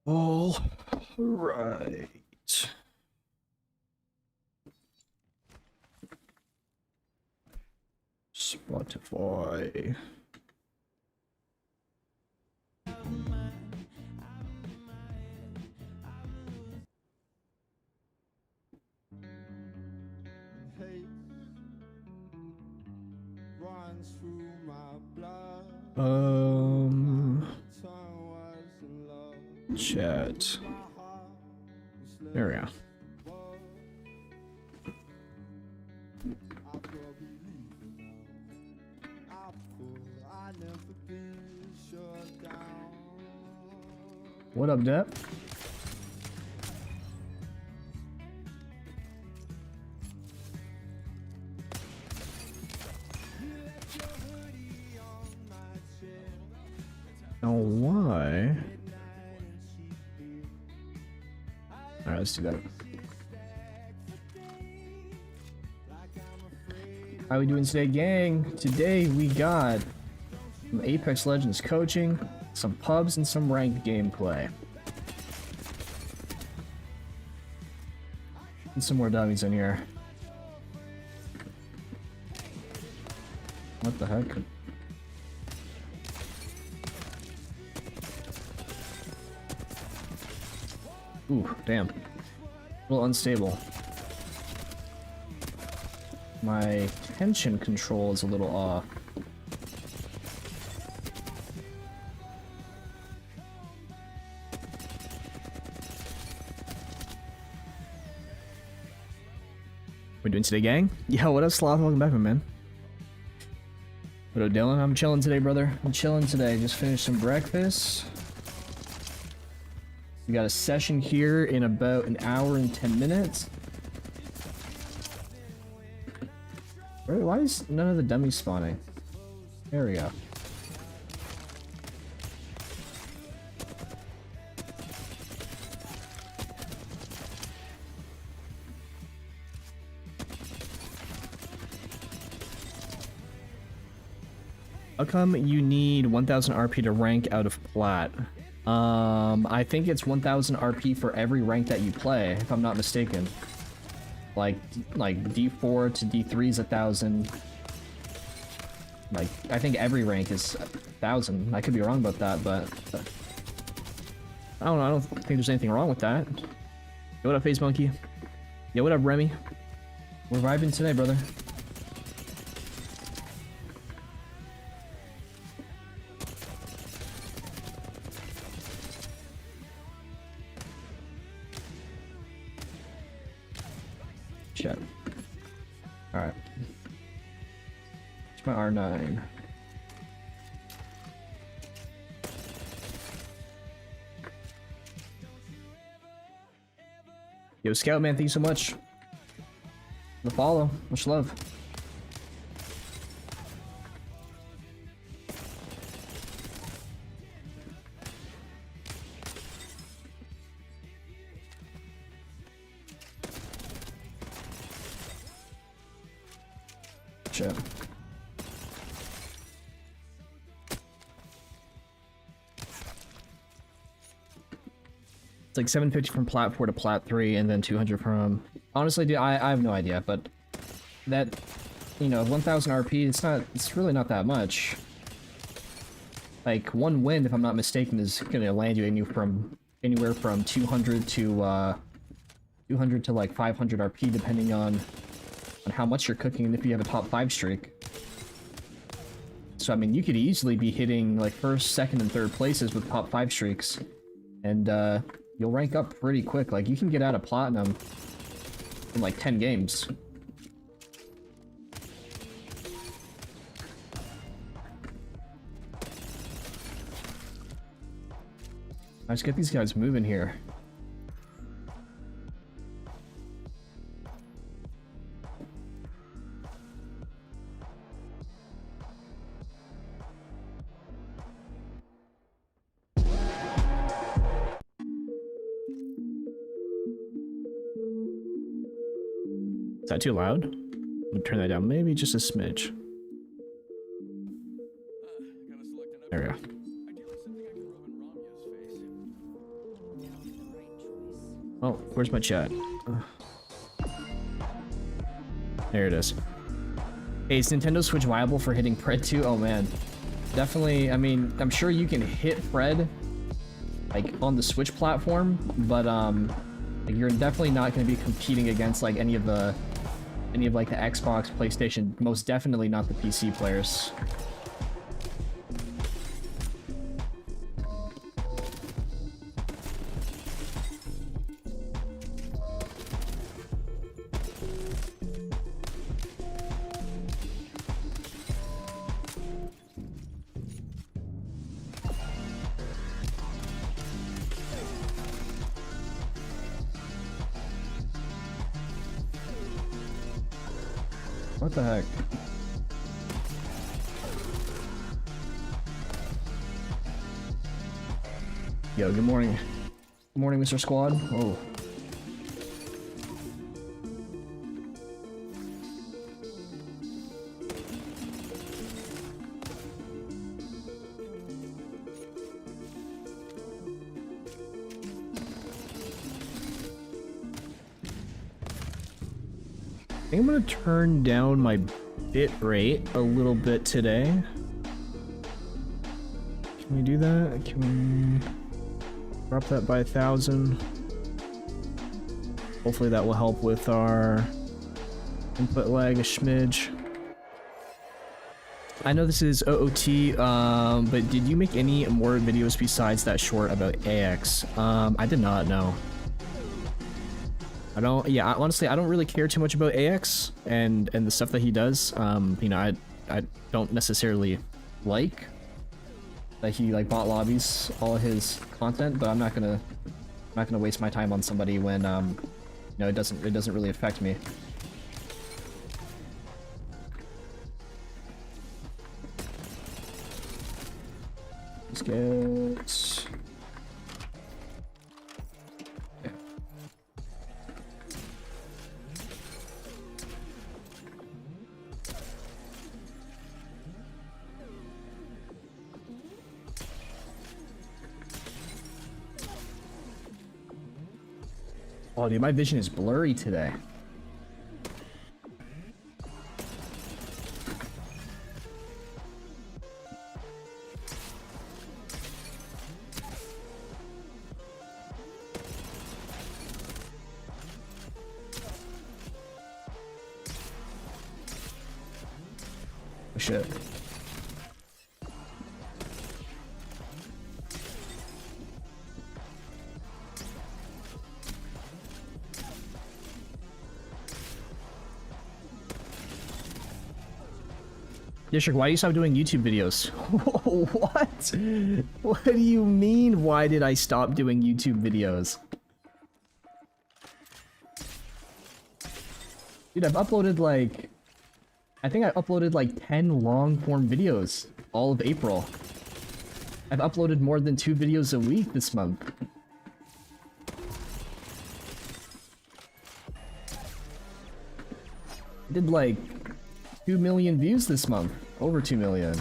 All right. Spotify. Chat. There we go. What up, Dep? Oh, why? Alright, let's do that. How we doing today, gang? Today we got some Apex Legends coaching, some pubs, and some ranked gameplay. And some more dummies in here. What the heck? Ooh, damn. A little unstable. My tension control is a little off. What are we doing today, gang? Yo, what up, Sloth? Welcome back, my man. What up, Dylan? I'm chilling today, brother. I'm chilling today. Just finished some breakfast. We got a session here in about an hour and 10 minutes. Why is none of the dummies spawning? There we go. How come you need 1000 RP to rank out of plat? I think it's 1000 RP for every rank that you play, if I'm not mistaken. Like D4 to D3 is 1000. Like, I think every rank is 1000. I could be wrong about that, but I don't know. I don't think there's anything wrong with that. Yo, what up, Face Monkey? Yo, what up, Remy? We're vibing today, brother. Shit. Alright. It's my R9. Yo, Scout, man, thank you so much. The follow. Much love. Shit. It's like 750 from plat 4 to plat 3 and then 200 from... Honestly, dude, I have no idea, but that, you know, 1000 RP, it's really not that much. Like, one win, if I'm not mistaken, is gonna land you anywhere from 200 to like 500 RP, depending on how much you're cooking and if you have a top 5 streak. So, I mean, you could easily be hitting, like, first, second, and third places with top 5 streaks. And, you'll rank up pretty quick. Like, you can get out of platinum in, like, 10 games. Let's get these guys moving here. Is that too loud? I'm gonna turn that down maybe just a smidge. There we go. Oh, where's my chat? There it is. Hey, is Nintendo Switch viable for hitting Pred 2? Oh man. Definitely, I mean, I'm sure you can hit Pred, like, on the Switch platform, but, like, you're definitely not going to be competing against, like, any of, like, the Xbox, PlayStation, most definitely not the PC players. What the heck? Yo, good morning. Good morning, Mr. Squad. Oh. I think I'm gonna turn down my bit rate a little bit today. Can we do that? Can we drop that by 1,000? Hopefully that will help with our input lag a smidge. I know this is OOT, but did you make any more videos besides that short about AX? I did not, know. Honestly, I don't really care too much about AX and the stuff that he does. You know, I don't necessarily like that he like bot lobbies all his content, but I'm not gonna waste my time on somebody when you know, it doesn't really affect me. Let's get. Oh, dude, my vision is blurry today. Oh, shit. Dishrik, why do you stop doing YouTube videos? What? What do you mean, why did I stop doing YouTube videos? Dude, I've uploaded like... I think I uploaded like 10 long-form videos all of April. I've uploaded more than 2 videos a week this month. I did like 2 million views this month. Over 2 million.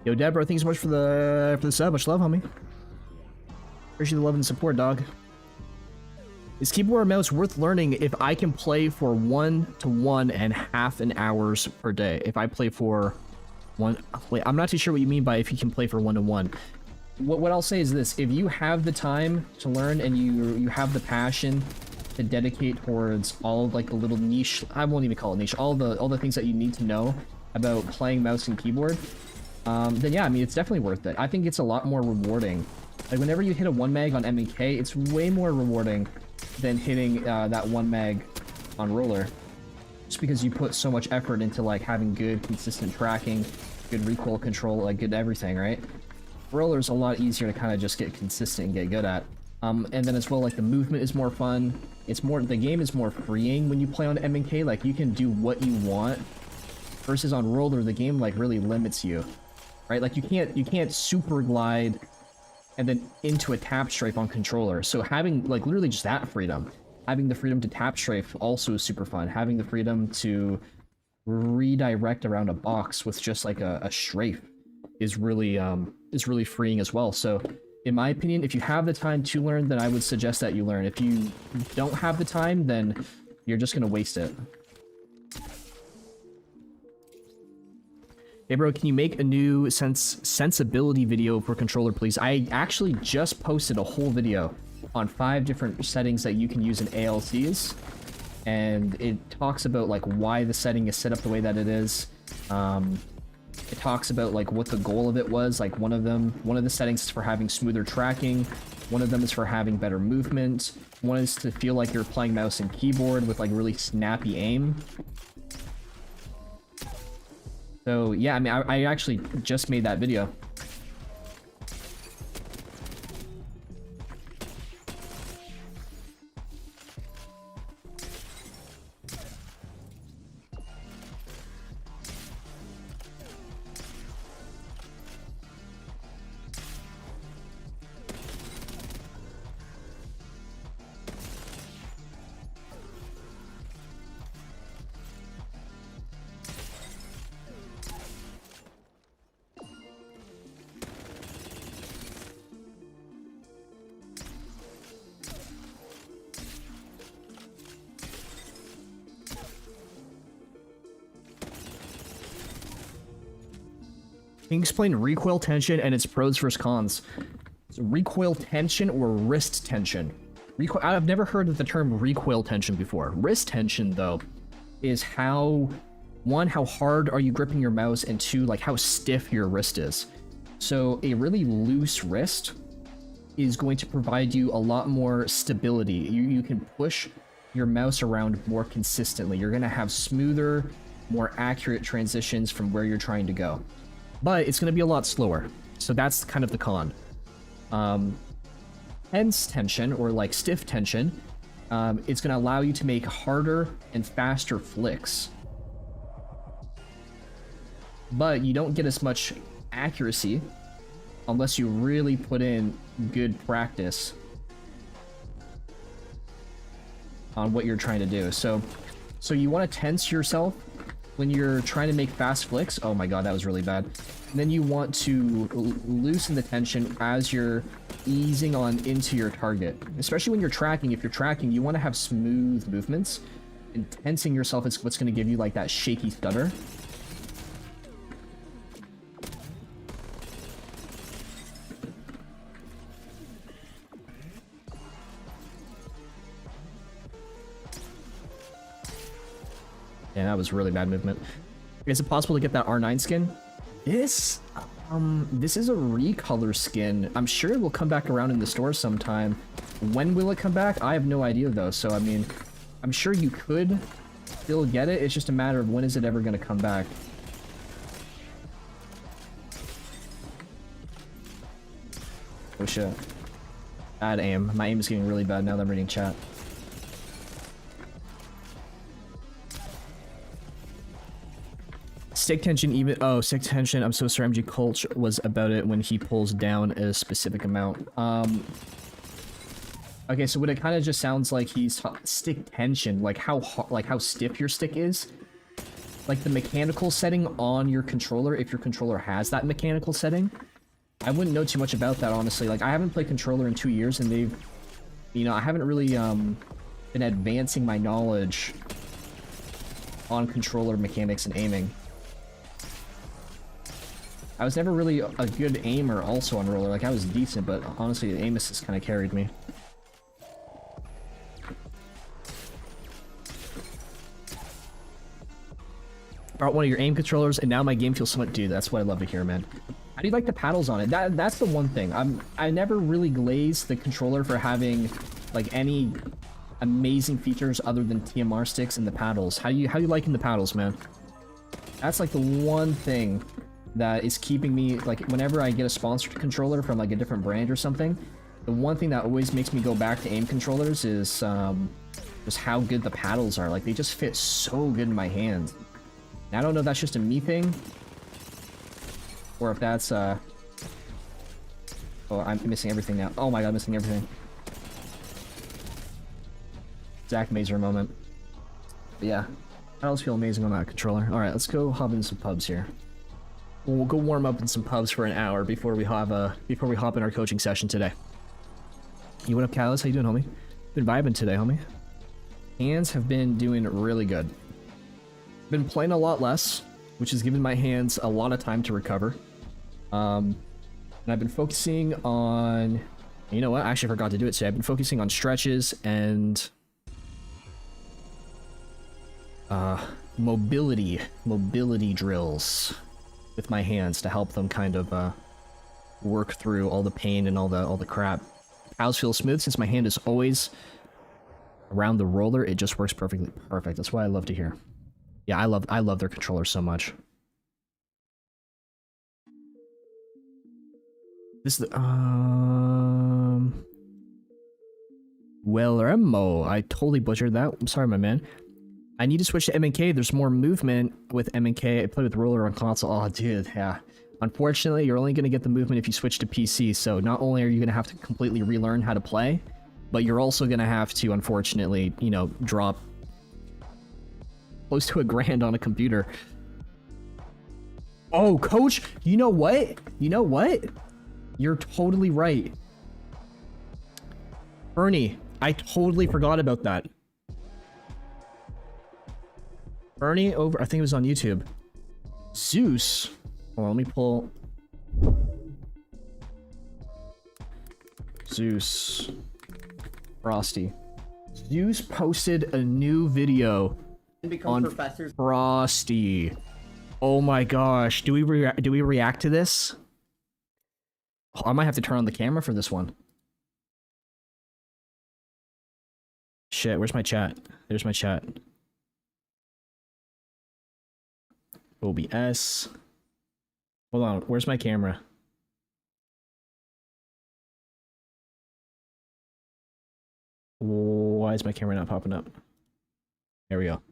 Yo, Deborah, thanks so much for the sub. Much love, homie. Appreciate the love and support, dog. Is keyboard and mouse worth learning if I can play for 1 to 1.5 hours per day? If I play for I'm not too sure what you mean by if you can play for 1 to 1. What I'll say is this: if you have the time to learn and you have the passion to dedicate towards all of like the little niche, I won't even call it niche, all the things that you need to know about playing mouse and keyboard. Then yeah, I mean, it's definitely worth it. I think it's a lot more rewarding. Like, whenever you hit a 1 mag on MK, it's way more rewarding than hitting that 1 mag on roller. just because you put so much effort into like having good consistent tracking, good recoil control, like good everything, right? Roller's a lot easier to kind of just get consistent and get good at. And then as well, like the movement is more fun. The game is more freeing when you play on M&K. Like you can do what you want. Versus on roller, the game like really limits you, right? Like you can't super glide and then into a tap strafe on controller. So having like literally just that freedom, having the freedom to tap strafe also is super fun. Having the freedom to redirect around a box with just like a strafe is really freeing as well. So in my opinion, if you have the time to learn, then I would suggest that you learn. If you don't have the time, then you're just gonna waste it. Hey bro, can you make a new sensibility video for controller, please? I actually just posted a whole video on 5 different settings that you can use in ALCs, and it talks about like why the setting is set up the way that it is. It talks about like what the goal of it was. Like one of the settings is for having smoother tracking. One of them is for having better movement. One is to feel like you're playing mouse and keyboard with like really snappy aim. So yeah, I mean, I actually just made that video. Can you explain recoil tension and its pros versus cons? So recoil tension or wrist tension? I've never heard of the term recoil tension before. Wrist tension, though, is how hard are you gripping your mouse, and 2, like how stiff your wrist is. So a really loose wrist is going to provide you a lot more stability. You can push your mouse around more consistently. You're going to have smoother, more accurate transitions from where you're trying to go. But it's going to be a lot slower. So that's kind of the con. Tense tension, or like stiff tension, it's going to allow you to make harder and faster flicks. But you don't get as much accuracy unless you really put in good practice on what you're trying to do. So you want to tense yourself when you're trying to make fast flicks. Oh my god, that was really bad. And then you want to loosen the tension as you're easing on into your target. Especially when you're tracking. If you're tracking, you want to have smooth movements. And tensing yourself is what's going to give you like that shaky stutter. Yeah, that was really bad movement. Is it possible to get that R9 skin? This is a recolor skin. I'm sure it will come back around in the store sometime. When will it come back? I have no idea though. So I mean, I'm sure you could still get it. It's just a matter of when is it ever going to come back. Oh shit. Bad aim. My aim is getting really bad now that I'm reading chat. Stick tension even— oh, stick tension, I'm so sorry, MG Colch was about it when he pulls down a specific amount. Okay, so what it kind of just sounds like he's— stick tension, like how stiff your stick is. Like the mechanical setting on your controller, if your controller has that mechanical setting. I wouldn't know too much about that, honestly. Like, I haven't played controller in 2 years, and they've— you know, I haven't really, been advancing my knowledge on controller mechanics and aiming. I was never really a good aimer also on roller. Like, I was decent, but honestly, the aim assist kind of carried me. Brought one of your aim controllers, and now my game feels somewhat— dude, that's what I love to hear, man. How do you like the paddles on it? That's the one thing. I never really glazed the controller for having, like, any amazing features other than TMR sticks and the paddles. How you liking the paddles, man? That's like the one thing that is keeping me, like, whenever I get a sponsored controller from like a different brand or something, the one thing that always makes me go back to aim controllers is just how good the paddles are. Like, they just fit so good in my hand. And I don't know if that's just a me thing, or if that's oh, I'm missing everything now. Oh my god, I'm missing everything. Zach Mazer moment. But yeah, paddles feel amazing on that controller. Alright, let's go hop in some pubs here. We'll go warm up in some pubs for an hour before we hop in our coaching session today. You, what up, Callus? How you doing, homie? Been vibing today, homie. Hands have been doing really good. Been playing a lot less, which has given my hands a lot of time to recover. And I've been focusing on, you know what? I actually forgot to do it today. I've been focusing on stretches and mobility drills with my hands to help them kind of work through all the pain and all the crap. Paddles feel smooth since my hand is always around the roller. It just works perfectly. Perfect. That's what I love to hear. Yeah, I love their controller so much. This is the Wellermo. I totally butchered that. I'm sorry, my man. I need to switch to MNK. There's more movement with MNK. I play with roller on console. Oh, dude, yeah. Unfortunately, you're only going to get the movement if you switch to PC. So not only are you going to have to completely relearn how to play, but you're also going to have to, unfortunately, you know, drop close to $1,000 on a computer. Oh, coach, you know what? You know what? You're totally right. Ernie, I totally forgot about that. Ernie over, I think it was on YouTube. Zeus. Hold on, let me pull. Zeus. Frosty. Zeus posted a new video on professors. Frosty. Oh my gosh. Do we react to this? Oh, I might have to turn on the camera for this one. Shit, where's my chat? There's my chat. OBS. Hold on, where's my camera? Why is my camera not popping up? There we go.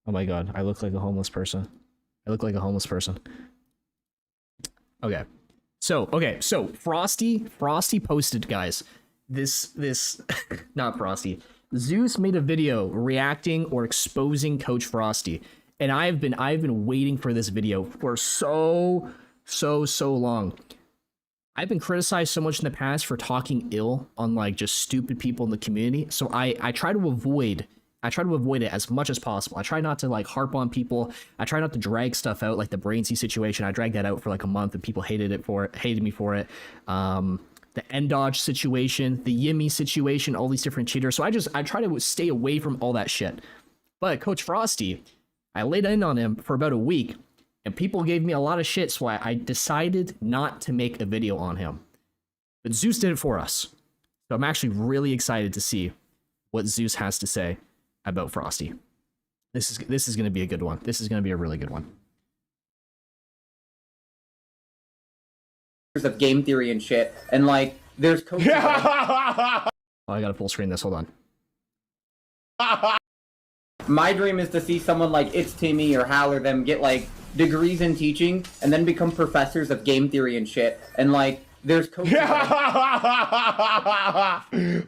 Oh my god, I look like a homeless person. I look like a homeless person. Okay. So Frosty posted, guys, this not Frosty. Zeus made a video reacting or exposing Coach Frosty. And I've been waiting for this video for so long. I've been criticized so much in the past for talking ill on like just stupid people in the community. So I try to avoid it as much as possible. I try not to like harp on people. I try not to drag stuff out, like the Brainsy situation. I dragged that out for like a month and people hated me for it. The end dodge situation, the Yimmy situation, all these different cheaters. So I try to stay away from all that shit. But Coach Frosty, I laid in on him for about a week, and people gave me a lot of shit, so I decided not to make a video on him. But Zeus did it for us. So I'm actually really excited to see what Zeus has to say about Frosty. This is going to be a good one. This is going to be a really good one. Of game theory and shit, and like there's coaches. Oh, I gotta full screen this. Hold on. My dream is to see someone like It's Timmy or Hal or them get like degrees in teaching and then become professors of game theory and shit, and like there's coaches.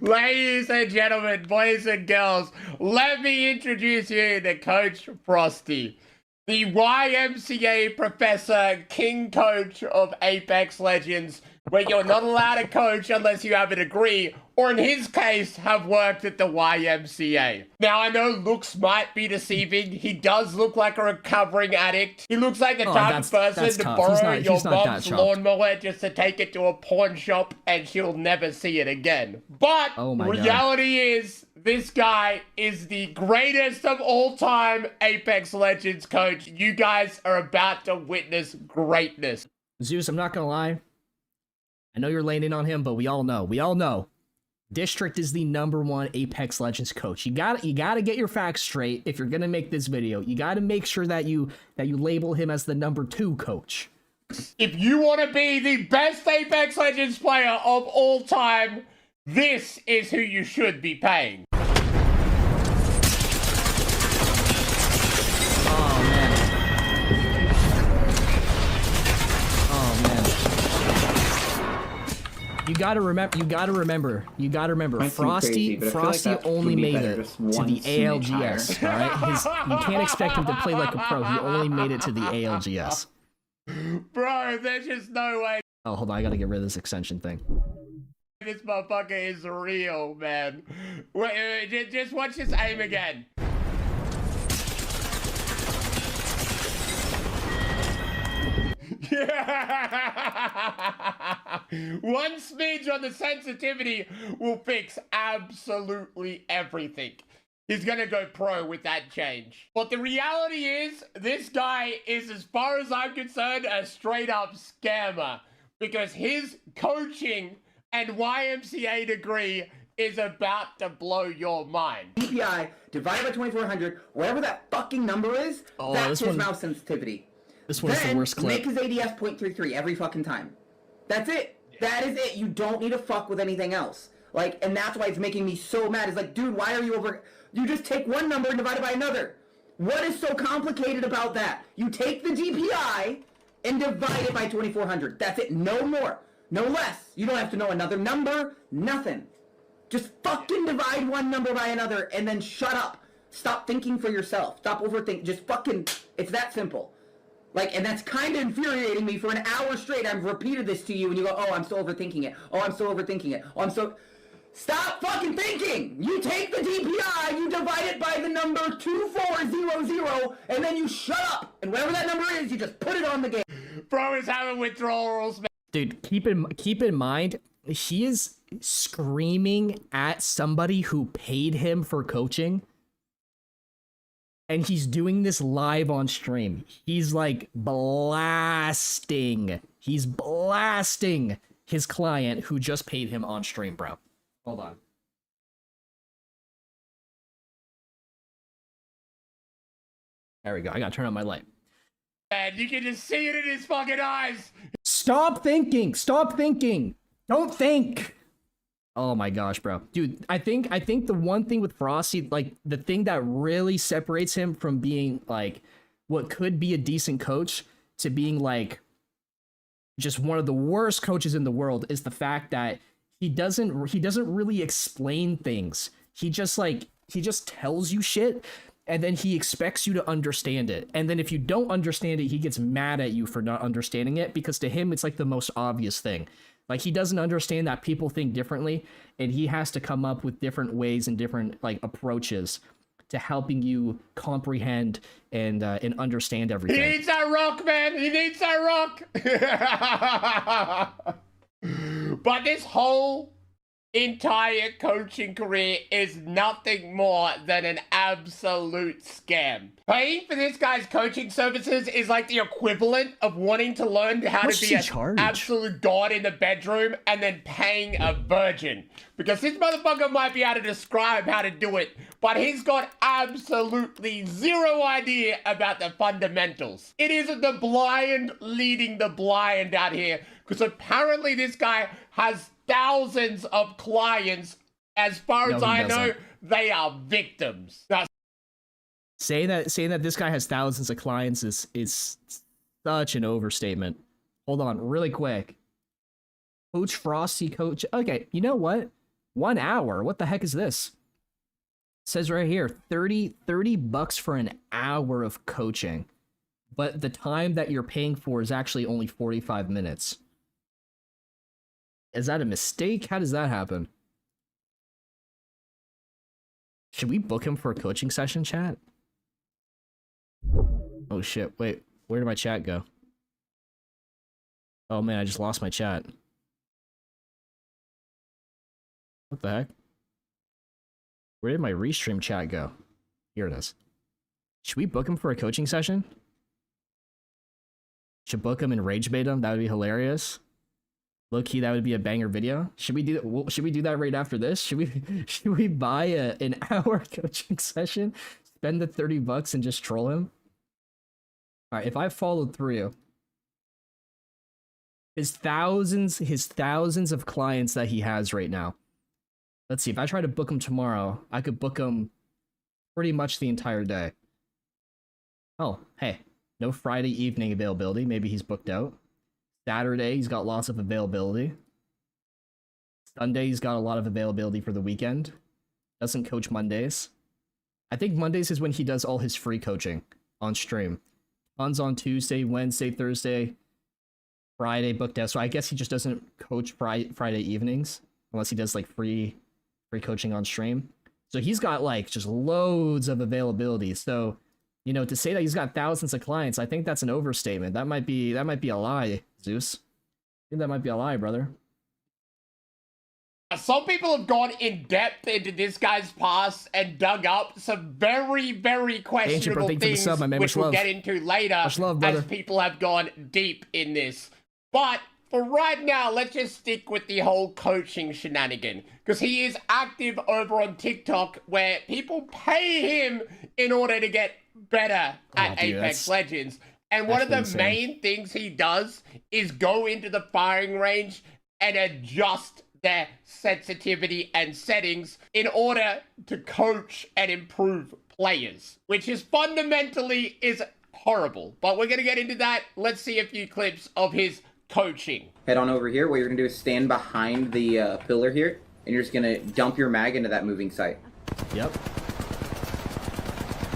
Ladies and gentlemen, boys and girls, let me introduce you to Coach Frosty, the YMCA professor, king coach of Apex Legends, where you're not allowed to coach unless you have a degree, or in his case, have worked at the YMCA. Now, I know looks might be deceiving. He does look like a recovering addict. He looks like the type of person to borrow your mom's lawnmower just to take it to a pawn shop and she'll never see it again. But reality is, this guy is the greatest of all time Apex Legends coach. You guys are about to witness greatness. Zeus, I'm not gonna lie. I know you're laying in on him, but we all know District is the #1 Apex Legends coach. You gotta get your facts straight if you're gonna make this video. You gotta make sure that you label him as the #2 coach. If you want to be the best Apex Legends player of all time, this is who you should be paying. You gotta remember. Frosty only made it to the ALGS. All right, you can't expect him to play like a pro. He only made it to the ALGS. Bro, there's just no way. Oh, hold on, I gotta get rid of this extension thing. This motherfucker is real, man. Wait, just watch his aim again. One smidge on the sensitivity will fix absolutely everything. He's gonna go pro with that change. But the reality is, this guy is, as far as I'm concerned, a straight up scammer. Because his coaching and YMCA degree is about to blow your mind. DPI divided by 2400, whatever that fucking number is, that's his mouse sensitivity. This one's the worst clip. Make his ADS 0.33 every fucking time. That's it. That is it. You don't need to fuck with anything else. Like, and that's why it's making me so mad. It's like, dude, why are you over... You just take one number and divide it by another. What is so complicated about that? You take the DPI and divide it by 2400. That's it. No more. No less. You don't have to know another number. Nothing. Just fucking divide one number by another and then shut up. Stop thinking for yourself. Stop overthinking. Just fucking... It's that simple. Like, and that's kind of infuriating me. For an hour straight, I've repeated this to you, and you go, oh, I'm still overthinking it. Oh, I'm still overthinking it. Oh, I'm so... Stop fucking thinking! You take the DPI, you divide it by the number 2400, and then you shut up! And whatever that number is, you just put it on the game. Bro is having withdrawals, man. Dude, keep in mind, he is screaming at somebody who paid him for coaching. And he's doing this live on stream. He's like blasting. He's blasting his client who just paid him on stream, bro. Hold on. There we go. I gotta turn on my light. And you can just see it in his fucking eyes. Stop thinking. Stop thinking. Don't think. Oh my gosh, bro. Dude, I think the one thing with Frosty, like the thing that really separates him from being like what could be a decent coach to being like just one of the worst coaches in the world is the fact that he doesn't really explain things. He just tells you shit and then he expects you to understand it. And then if you don't understand it, he gets mad at you for not understanding it because to him it's like the most obvious thing. Like, he doesn't understand that people think differently, and he has to come up with different ways and different, like, approaches to helping you comprehend and understand everything. He needs that rock, man! He needs that rock! But this whole entire coaching career is nothing more than an absolute scam. Paying for this guy's coaching services is like the equivalent of wanting to learn how to be an absolute god in the bedroom and then paying a virgin. Because this motherfucker might be able to describe how to do it, but he's got absolutely zero idea about the fundamentals. It is the blind leading the blind out here, because apparently this guy has thousands of clients. As far as I know, they are victims. Now, saying that this guy has thousands of clients is such an overstatement. Hold on, really quick. Coach Frosty, coach. Okay, you know what? 1 hour. What the heck is this? It says right here, $30 for an hour of coaching, but the time that you're paying for is actually only 45 minutes. Is that a mistake? How does that happen? Should we book him for a coaching session, chat? Oh shit, wait, where did my chat go? Oh man, I just lost my chat. What the heck? Where did my restream chat go? Here it is. Should we book him for a coaching session? Should book him and rage bait him? That would be hilarious. Low key, that would be a banger video. Should we do that? Should we do that right after this? Should we buy an hour coaching session, spend the $30 and just troll him? All right, if I followed through his thousands of clients that he has right now. Let's see, if I try to book him tomorrow, I could book him pretty much the entire day. Oh, hey, no Friday evening availability. Maybe he's booked out. Saturday, he's got lots of availability. Sunday, he's got a lot of availability for the weekend. Doesn't coach Mondays. I think Mondays is when he does all his free coaching on stream. Tons on Tuesday, Wednesday, Thursday, Friday booked out. So I guess he just doesn't coach Friday evenings unless he does like free coaching on stream. So he's got like just loads of availability. So, you know, to say that he's got thousands of clients, I think that's an overstatement. That might be a lie, Zeus. I think that might be a lie, brother. Some people have gone in depth into this guy's past and dug up some very, very questionable things, which we'll get into later, as people have gone deep in this. But for right now, let's just stick with the whole coaching shenanigan, because he is active over on TikTok, where people pay him in order to get better at Apex Legends. And one of the main things he does is go into the firing range and adjust their sensitivity and settings in order to coach and improve players, which is fundamentally is horrible. But we're going to get into that. Let's see a few clips of his coaching. Head on over here. What you're going to do is stand behind the pillar here, and you're just going to dump your mag into that moving sight. Yep.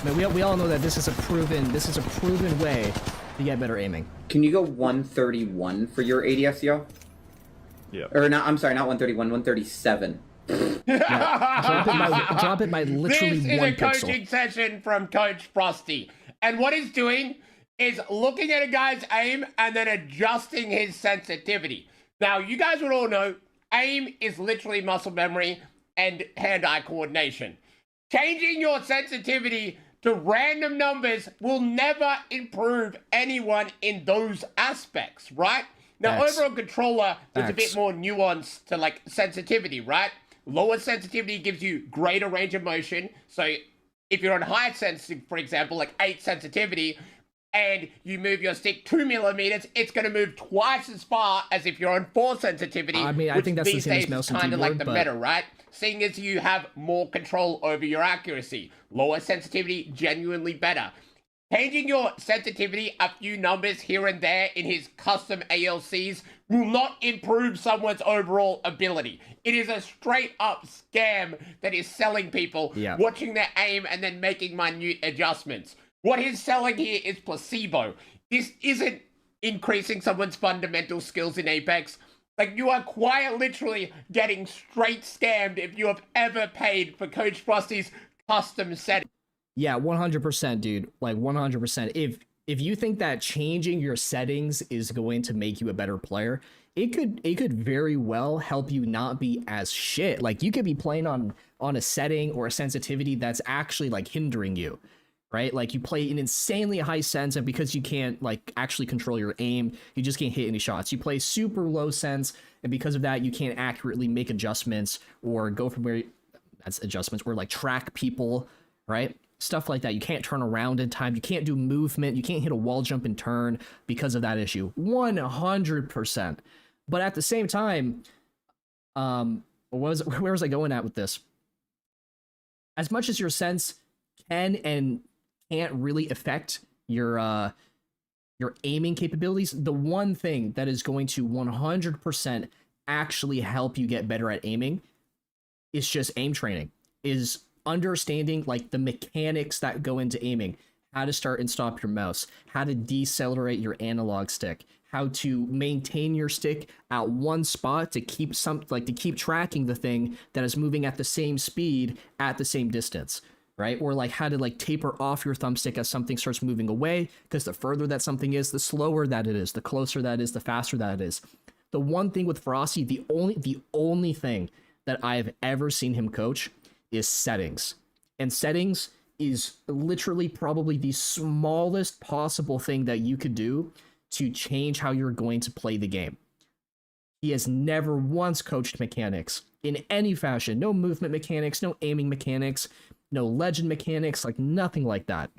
I mean, we all know that this is a proven way to get better aiming. Can you go 131 for your ADSCO? Yeah. Or not, I'm sorry, not 131, 137. Drop it by literally 1 pixel. This is a coaching session from Coach Frosty. And what he's doing is looking at a guy's aim and then adjusting his sensitivity. Now, you guys would all know, aim is literally muscle memory and hand-eye coordination. Changing your sensitivity to random numbers will never improve anyone in those aspects, right? Now, over on controller, there's a bit more nuance to, like, sensitivity, right? Lower sensitivity gives you greater range of motion. So if you're on high sensitivity, for example, like 8 sensitivity, and you move your stick 2 millimeters, it's going to move twice as far as if you're on 4 sensitivity. I mean, I think that's the same as mouse and kind of keyboard, like the meta, right? Seeing as you have more control over your accuracy. Lower sensitivity, genuinely better. Changing your sensitivity a few numbers here and there in his custom ALCs will not improve someone's overall ability. It is a straight up scam that is selling people watching their aim and then making minute adjustments. What he's selling here is placebo. This isn't increasing someone's fundamental skills in Apex. Like, you are quite literally getting straight scammed if you have ever paid for Coach Frosty's custom setting. Yeah, 100%, dude. Like 100%. If you think that changing your settings is going to make you a better player, it could very well help you not be as shit. Like, you could be playing on a setting or a sensitivity that's actually like hindering you, right? Like, you play an insanely high sense, and because you can't like actually control your aim, you just can't hit any shots. You play super low sense, and because of that, you can't accurately make adjustments or go from where that's adjustments or like track people, right? Stuff like that. You can't turn around in time. You can't do movement. You can't hit a wall jump and turn because of that issue. 100%. But at the same time, where was I going at with this? As much as your sense can and can't really affect your aiming capabilities, the one thing that is going to 100% actually help you get better at aiming is just aim training. Is understanding like the mechanics that go into aiming, how to start and stop your mouse, how to decelerate your analog stick, how to maintain your stick at one spot to keep tracking the thing that is moving at the same speed at the same distance, right? Or like how to like taper off your thumbstick as something starts moving away, because the further that something is, the slower that it is, the closer that is, the faster that it is. The one thing with Frosty, the only thing that I've ever seen him coach is settings. And settings is literally probably the smallest possible thing that you could do to change how you're going to play the game. He has never once coached mechanics in any fashion. No movement mechanics, no aiming mechanics, no legend mechanics, like nothing like that.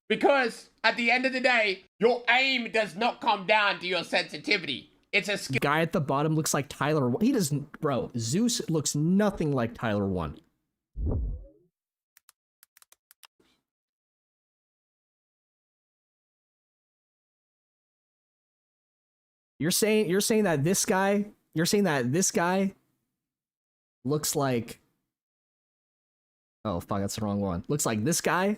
Because at the end of the day, your aim does not come down to your sensitivity. It's a skill. Guy at the bottom looks like Tyler. He doesn't, bro. Zeus looks nothing like Tyler 1. You're saying that this guy looks like, oh fuck, that's the wrong one. Looks like this guy?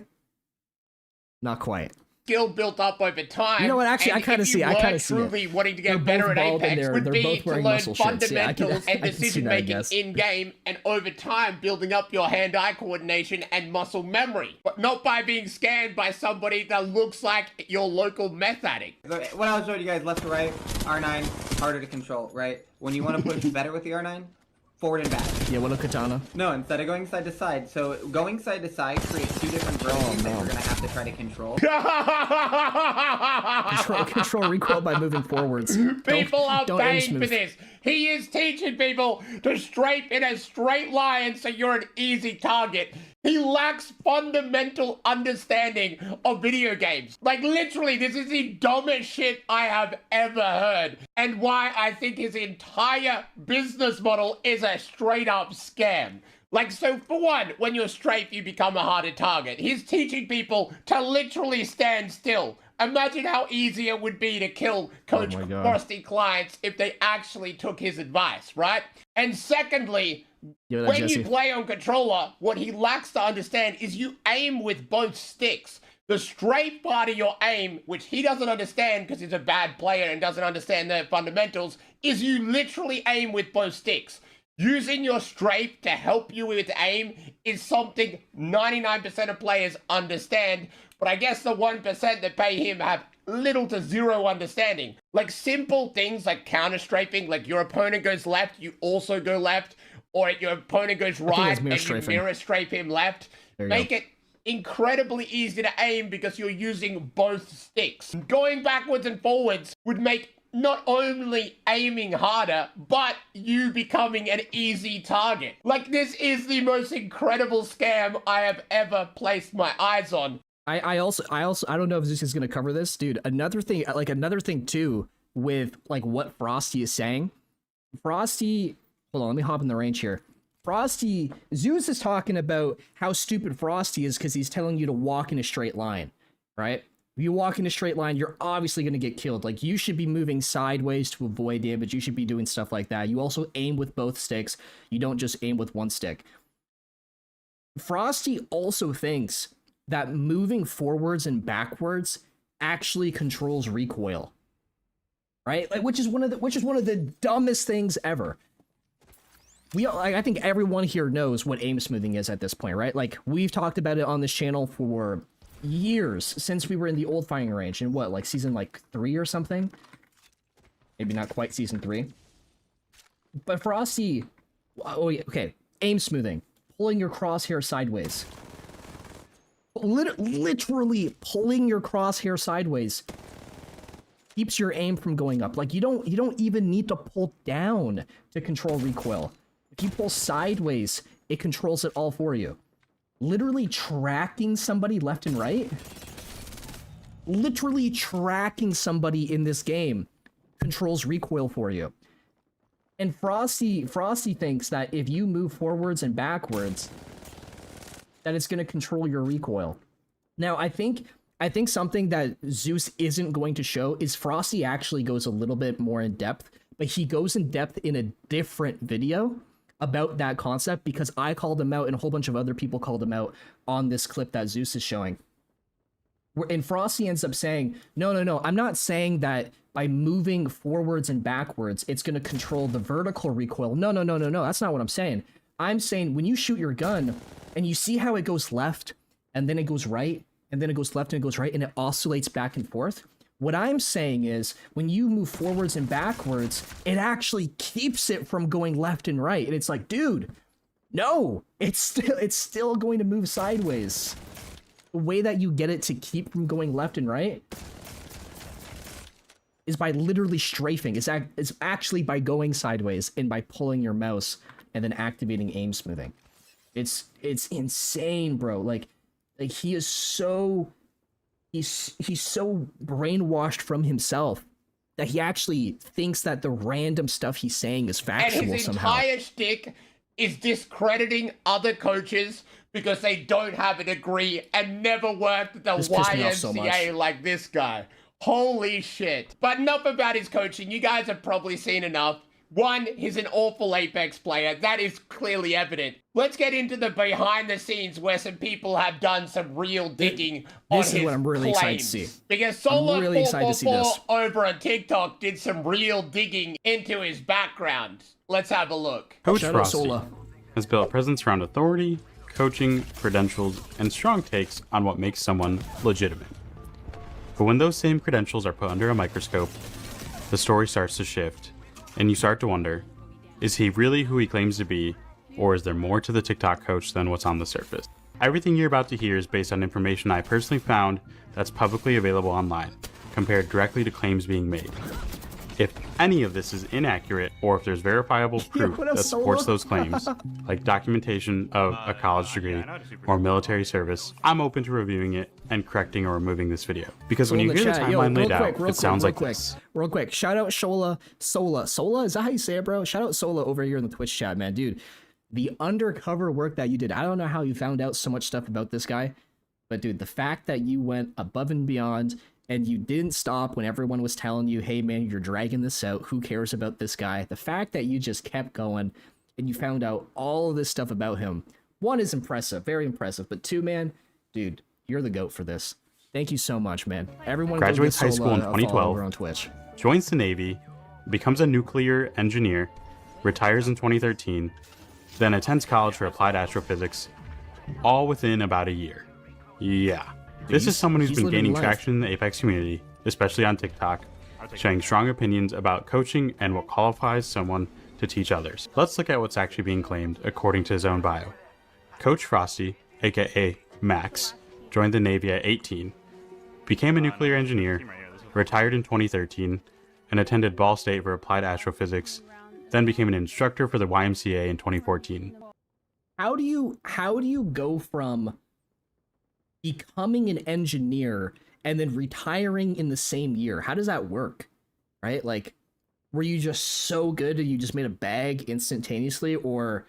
Not quite. Skill built up over time. You know what? Actually, I kind of see truly it. wanting to get They're better both at bald and Apex would they're be both to wearing learn muscle shirts. Yeah, fundamentals and I can see decision that, I making guess. in game, and over time building up your hand-eye coordination and muscle memory, but not by being scanned by somebody that looks like your local meth addict. What I was showing you guys, left to right, R9, harder to control, right? When you want to push better with the R9, forward and back. Yeah, what a katana. No, instead of going side to side. So going side to side creates two different verticals that you're gonna have to try to control. Control recoil by moving forwards. People are don't aim paying for smooth. this. He is teaching people to strafe in a straight line so you're an easy target. He lacks fundamental understanding of video games. Like, literally, this is the dumbest shit I have ever heard. And why I think his entire business model is a straight up scam. Like, so for one, when you're strafe, you become a harder target. He's teaching people to literally stand still. Imagine how easy it would be to kill Coach my God. Frosty clients if they actually took his advice, right? And secondly, Give it up, when Jesse. you play on controller, what he lacks to understand is you aim with both sticks. The strafe part of your aim, which he doesn't understand because he's a bad player and doesn't understand the fundamentals, is you literally aim with both sticks. Using your strafe to help you with aim is something 99% of players understand, but I guess the 1% that pay him have little to zero understanding. Like simple things like counter-strafing, like your opponent goes left, you also go left, or your opponent goes right and you mirror strafe him left. Make it incredibly easy to aim because you're using both sticks. Going backwards and forwards would make not only aiming harder, but you becoming an easy target. Like, this is the most incredible scam I have ever placed my eyes on. I also I don't know if Zeus is gonna cover this, dude. Another thing too with like what Frosty is saying. Frosty, hold on, let me hop in the range here. Zeus is talking about how stupid Frosty is because he's telling you to walk in a straight line, right? If you walk in a straight line, you're obviously going to get killed. Like, you should be moving sideways to avoid damage. You should be doing stuff like that. You also aim with both sticks. You don't just aim with one stick. Frosty also thinks that moving forwards and backwards actually controls recoil, right? Like, which is one of the dumbest things ever. I think everyone here knows what aim smoothing is at this point, right? Like, we've talked about it on this channel for years since we were in the old firing range in what, like season 3 or something? Maybe not quite season 3. But Frosty, oh yeah, okay, aim smoothing, pulling your crosshair sideways. Literally pulling your crosshair sideways keeps your aim from going up. Like, you don't even need to pull down to control recoil. If you pull sideways, it controls it all for you. Literally tracking somebody left and right. Literally tracking somebody in this game controls recoil for you. And Frosty thinks that if you move forwards and backwards, that it's going to control your recoil. Now, I think something that Zeus isn't going to show is Frosty actually goes a little bit more in depth, but he goes in depth in a different video about that concept because I called him out and a whole bunch of other people called him out on this clip that Zeus is showing. And Frosty ends up saying, no, I'm not saying that by moving forwards and backwards, it's going to control the vertical recoil. No, that's not what I'm saying. I'm saying when you shoot your gun and you see how it goes left and then it goes right and then it goes left and it goes right and it oscillates back and forth. What I'm saying is when you move forwards and backwards, it actually keeps it from going left and right. And it's like, dude, no, it's still going to move sideways. The way that you get it to keep from going left and right is by literally strafing. It's actually by going sideways and by pulling your mouse and then activating aim smoothing. It's insane, bro. Like he is so he's so brainwashed from himself that he actually thinks that the random stuff he's saying is factual and his somehow. entire shtick is discrediting other coaches because they don't have a degree and never worked at the YMCA like this guy. Holy shit. But enough about his coaching. You guys have probably seen enough. One, he's an awful Apex player. That is clearly evident. Let's get into the behind the scenes where some people have done some real digging on his claims. This is what I'm really excited to see. Because Solo444 over on TikTok did some real digging into his background. Let's have a look. Coach Frosty has built a presence around authority, coaching, credentials, and strong takes on what makes someone legitimate. But when those same credentials are put under a microscope, the story starts to shift. And you start to wonder, is he really who he claims to be, or is there more to the TikTok coach than what's on the surface? Everything you're about to hear is based on information I personally found that's publicly available online, compared directly to claims being made. If any of this is inaccurate, or if there's verifiable proof that supports those claims, like documentation of a college degree or military service, I'm open to reviewing it and correcting or removing this video. Because when you hear the timeline laid out, it sounds like this. Real quick, shout out Sola, is that how you say it, bro? Shout out Sola over here in the Twitch chat, man. Dude, the undercover work that you did, I don't know how you found out so much stuff about this guy, but dude, the fact that you went above and beyond and you didn't stop when everyone was telling you, hey man, you're dragging this out, who cares about this guy? The fact that you just kept going and you found out all of this stuff about him, one, is impressive, very impressive, but two, man, dude, you're the GOAT for this. Thank you so much, man. Everyone graduates high school in 2012, on Twitch. Joins the Navy, becomes a nuclear engineer, retires in 2013, then attends college for applied astrophysics, all within about a year. Yeah. This is someone who's been gaining traction in the Apex community, especially on TikTok, sharing strong opinions about coaching and what qualifies someone to teach others. Let's look at what's actually being claimed according to his own bio. Coach Frosty, aka Max, joined the Navy at 18, became a nuclear engineer, retired in 2013, and attended Ball State for applied astrophysics, then became an instructor for the YMCA in 2014. How do you go from becoming an engineer and then retiring in the same year? How does that work? Right? Like, were you just so good and you just made a bag instantaneously, or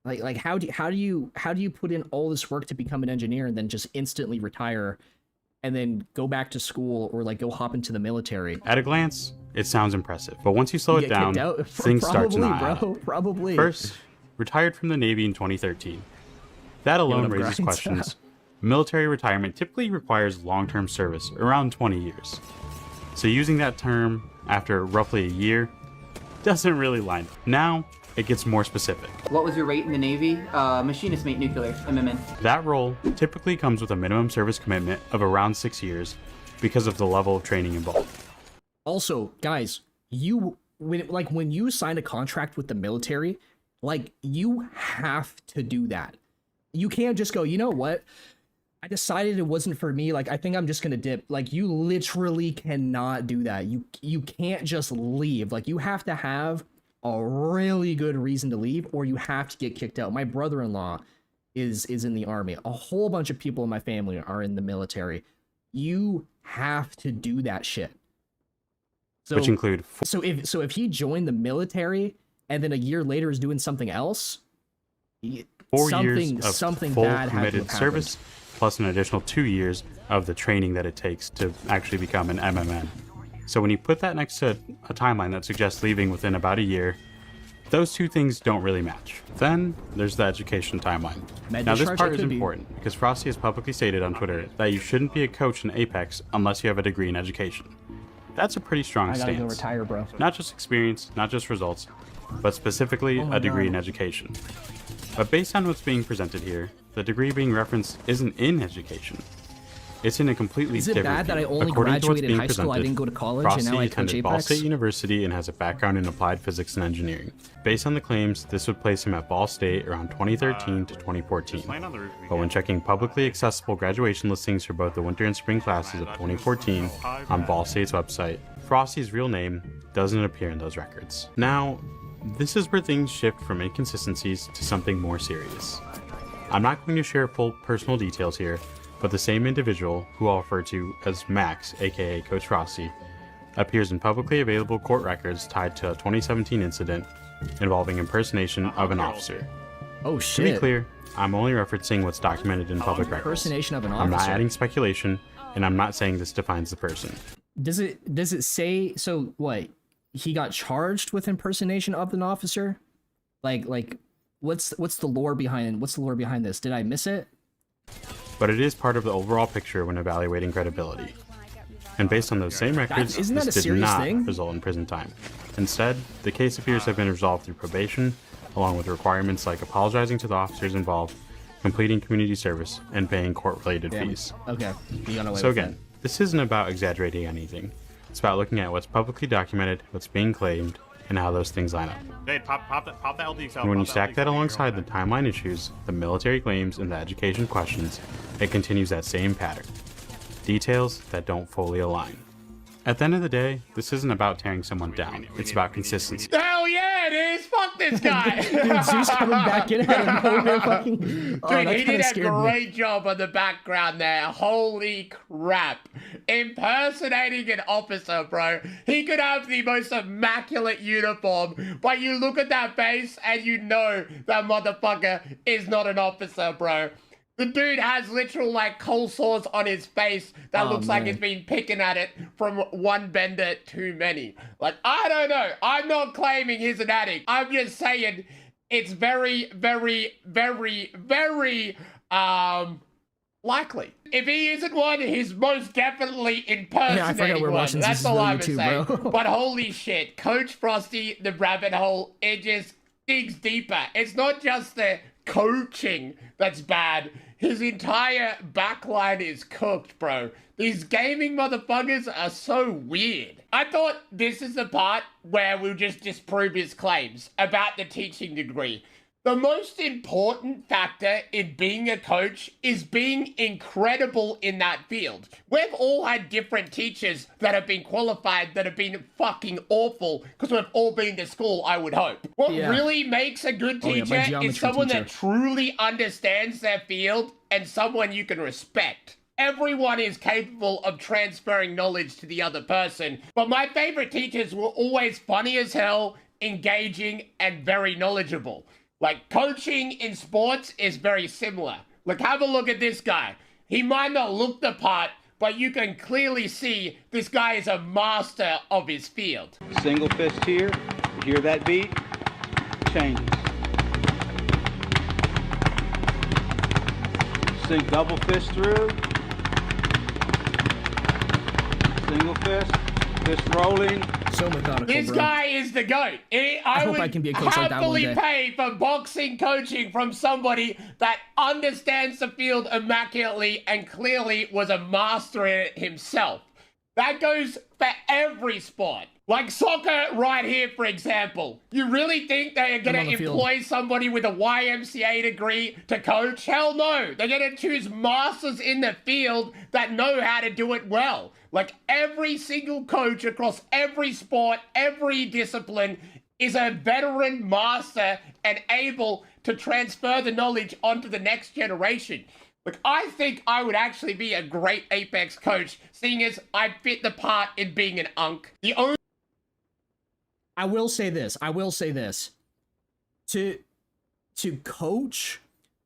like how do you put in all this work to become an engineer and then just instantly retire and then go back to school or like go hop into the military? At a glance, it sounds impressive, but once you slow it down, things start to not add up. Probably. First, retired from the Navy in 2013. That alone raises questions. Military retirement typically requires long-term service, around 20 years. So using that term after roughly a year doesn't really line up. Now, it gets more specific. What was your rate in the Navy? Machinist mate nuclear, MMN. That role typically comes with a minimum service commitment of around 6 years because of the level of training involved. Also, guys, when you sign a contract with the military, like, you have to do that. You can't just go, you know what? I decided it wasn't for me. Like, I think I'm just gonna dip. Like, you literally cannot do that. You can't just leave. Like, you have to have a really good reason to leave, or you have to get kicked out. My brother-in-law is in the army. A whole bunch of people in my family are in the military. You have to do that shit. So, which include so if he joined the military and then a year later is doing something else, 4 years of something full bad committed service, plus an additional 2 years of the training that it takes to actually become an MMN. So when you put that next to a timeline that suggests leaving within about a year, those two things don't really match. Then there's the education timeline. Now this part is important because Frosty has publicly stated on Twitter that you shouldn't be a coach in Apex unless you have a degree in education. That's a pretty strong stance. Go retire, bro. Not just experience, not just results, but specifically a degree in education. But based on what's being presented here, the degree being referenced isn't in education. It's in a completely different field. Is it bad that I only graduated high school, I didn't go to college, and now I coach Apex? Ball State University and has a background in applied physics and engineering. Based on the claims, this would place him at Ball State around 2013 to 2014. But when checking publicly accessible graduation listings for both the winter and spring classes of 2014 on Ball State's website, Frosty's real name doesn't appear in those records. Now, this is where things shift from inconsistencies to something more serious. I'm not going to share full personal details here, but the same individual, who I'll refer to as Max, aka Coach Frosty, appears in publicly available court records tied to a 2017 incident involving impersonation of an officer. Oh To shit. be clear, I'm only referencing what's documented in public records. Impersonation of an I'm not officer. adding speculation, and I'm not saying this defines the person. Does it say, so what, he got charged with impersonation of an officer? Like what's the lore behind this? Did I miss it? But it is part of the overall picture when evaluating credibility. And based on those same records, isn't that this a did serious not thing? result in prison time. Instead, the case appears to have been resolved through probation, along with requirements like apologizing to the officers involved, completing community service, and paying court-related fees. Okay. You got away So with again, this isn't about exaggerating anything. It's about looking at what's publicly documented, what's being claimed, and how those things line up. Jade, pop that LD And when you stack that alongside the timeline issues, the military claims, and the education questions, it continues that same pattern. Details that don't fully align. At the end of the day, this isn't about tearing someone down. It's about consistency. Hell yeah, it is. Fuck this guy. Dude, Zeus coming back in out of nowhere, fucking. Oh, Dude, that he kinda did a scared me. great job on the background there. Holy crap. Impersonating an officer, bro. He could have the most immaculate uniform, but you look at that face and you know that motherfucker is not an officer, bro. The dude has literal, like, cold sores on his face that looks like he's been picking at it from one bender too many. Like, I don't know. I'm not claiming he's an addict. I'm just saying it's very, very, very, very, likely. If he isn't one, he's most definitely impersonating we're one. watching That's this all I'm video saying. too, bro. But holy shit, Coach Frosty, the rabbit hole, it just digs deeper. It's not just the coaching that's bad. His entire backline is cooked, bro. These gaming motherfuckers are so weird. I thought this is the part where we'll just disprove his claims about the teaching degree. The most important factor in being a coach is being incredible in that field. We've all had different teachers that have been qualified that have been fucking awful because we've all been to school, I would hope. What really makes a good Oh, yeah, my teacher geometry is someone teacher. that truly understands their field and someone you can respect. Everyone is capable of transferring knowledge to the other person, but my favorite teachers were always funny as hell, engaging, and very knowledgeable. Like, coaching in sports is very similar. Like, have a look at this guy. He might not look the part, but you can clearly see this guy is a master of his field. Single fist here, you hear that beat, changes. Sink double fist through. Single fist rolling. So methodical, This bro. guy is the GOAT. I hope would I can be a coach like that one happily day. pay for boxing coaching from somebody that understands the field immaculately and clearly was a master in it himself. That goes for every sport. Like soccer right here, for example. You really think they are going on to the field. employ somebody with a YMCA degree to coach? Hell no. They're going to choose masters in the field that know how to do it well. Like every single coach across every sport, every discipline is a veteran master and able to transfer the knowledge onto the next generation. Like, I think I would actually be a great Apex coach, seeing as I fit the part in being an unk. The only I will say this. To coach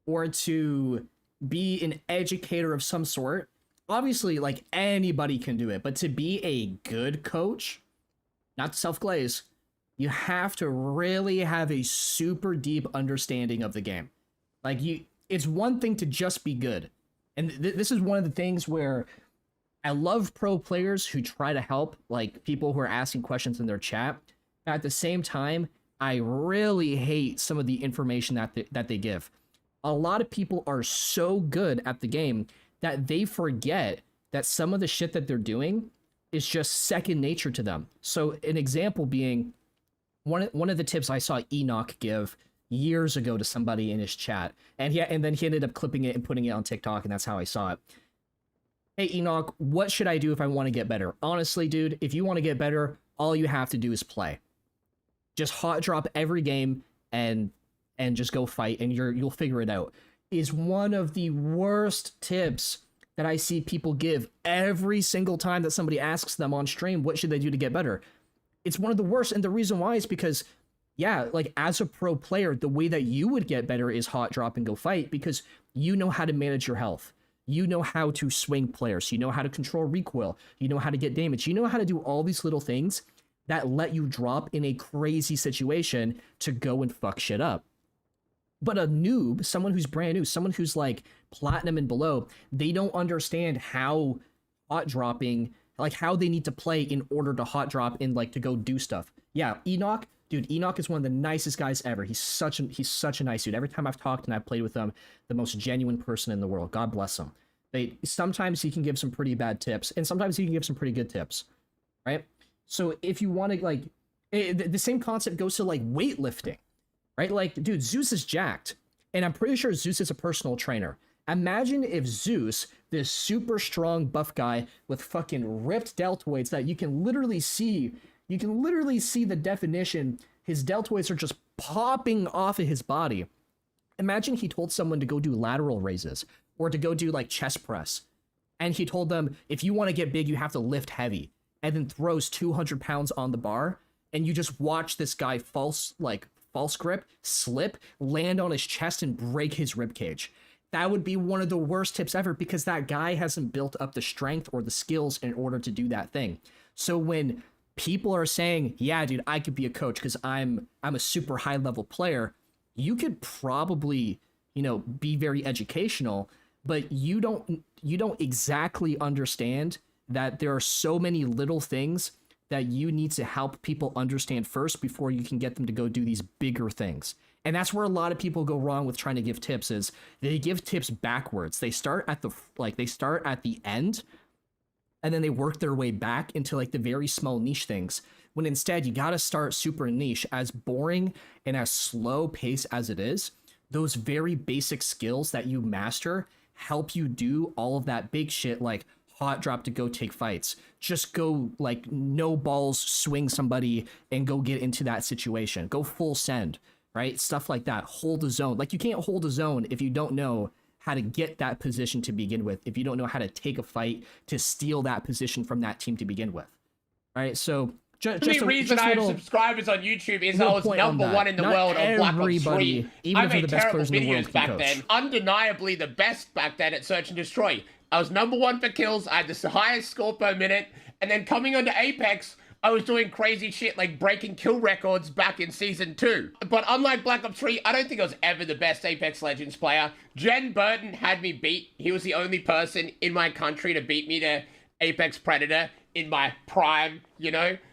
or to be an educator of some sort, obviously, like, anybody can do it, but to be a good coach, not to self-glaze, you have to really have a super deep understanding of the game. Like, it's one thing to just be good. And this is one of the things where I love pro players who try to help, like, people who are asking questions in their chat. At the same time, I really hate some of the information that they give. A lot of people are so good at the game that they forget that some of the shit that they're doing is just second nature to them. So an example being, one of the tips I saw Enoch give years ago to somebody in his chat, and then he ended up clipping it and putting it on TikTok, and that's how I saw it. hey, Enoch, what should I do if I want to get better? Honestly, dude, if you want to get better, all you have to do is play. Just hot drop every game and just go fight, and you'll figure it out. Is one of the worst tips that I see people give every single time that somebody asks them on stream, what should they do to get better? It's one of the worst, and the reason why is because, yeah, like, as a pro player, the way that you would get better is hot drop and go fight, because you know how to manage your health. You know how to swing players. You know how to control recoil. You know how to get damage. You know how to do all these little things that let you drop in a crazy situation to go and fuck shit up. But a noob, someone who's brand new, someone who's like platinum and below, they don't understand how hot dropping, like how they need to play in order to hot drop and like to go do stuff. Yeah, Enoch, dude, Enoch is one of the nicest guys ever. He's such a nice dude. Every time I've talked and I've played with him, the most genuine person in the world. God bless him. Sometimes he can give some pretty bad tips, and sometimes he can give some pretty good tips, right? So if you want to, like, the same concept goes to like weightlifting. Right? Like, dude, Zeus is jacked. And I'm pretty sure Zeus is a personal trainer. Imagine if Zeus, this super strong buff guy with fucking ripped deltoids that you can literally see the definition. His deltoids are just popping off of his body. Imagine he told someone to go do lateral raises or to go do like chest press. And he told them, if you want to get big, you have to lift heavy. And then throws 200 pounds on the bar. And you just watch this guy false grip, slip, land on his chest, and break his ribcage. That would be one of the worst tips ever, because that guy hasn't built up the strength or the skills in order to do that thing. So when people are saying, yeah, dude, I could be a coach because I'm a super high level player, you could probably, be very educational, but you don't exactly understand that there are so many little things that you need to help people understand first before you can get them to go do these bigger things. And that's where a lot of people go wrong with trying to give tips, is they give tips backwards. They start at the end, and then they work their way back into like the very small niche things. When instead you gotta start super niche. As boring and as slow pace as it is, those very basic skills that you master help you do all of that big shit, like hot drop to go take fights. Just go, like, no balls, swing somebody and go get into that situation. Go full send, right? Stuff like that. Hold a zone. Like, you can't hold a zone if you don't know how to get that position to begin with, if you don't know how to take a fight to steal that position from that team to begin with. All right, so the only reason I have subscribers on YouTube is I was number one in the world on Black Ops 3. I made terrible videos back then. Undeniably the best back then at Search and Destroy. I was number one for kills, I had the highest score per minute, and then coming onto Apex, I was doing crazy shit like breaking kill records back in Season 2. But unlike Black Ops 3, I don't think I was ever the best Apex Legends player. Jen Burton had me beat. He was the only person in my country to beat me to Apex Predator in my prime,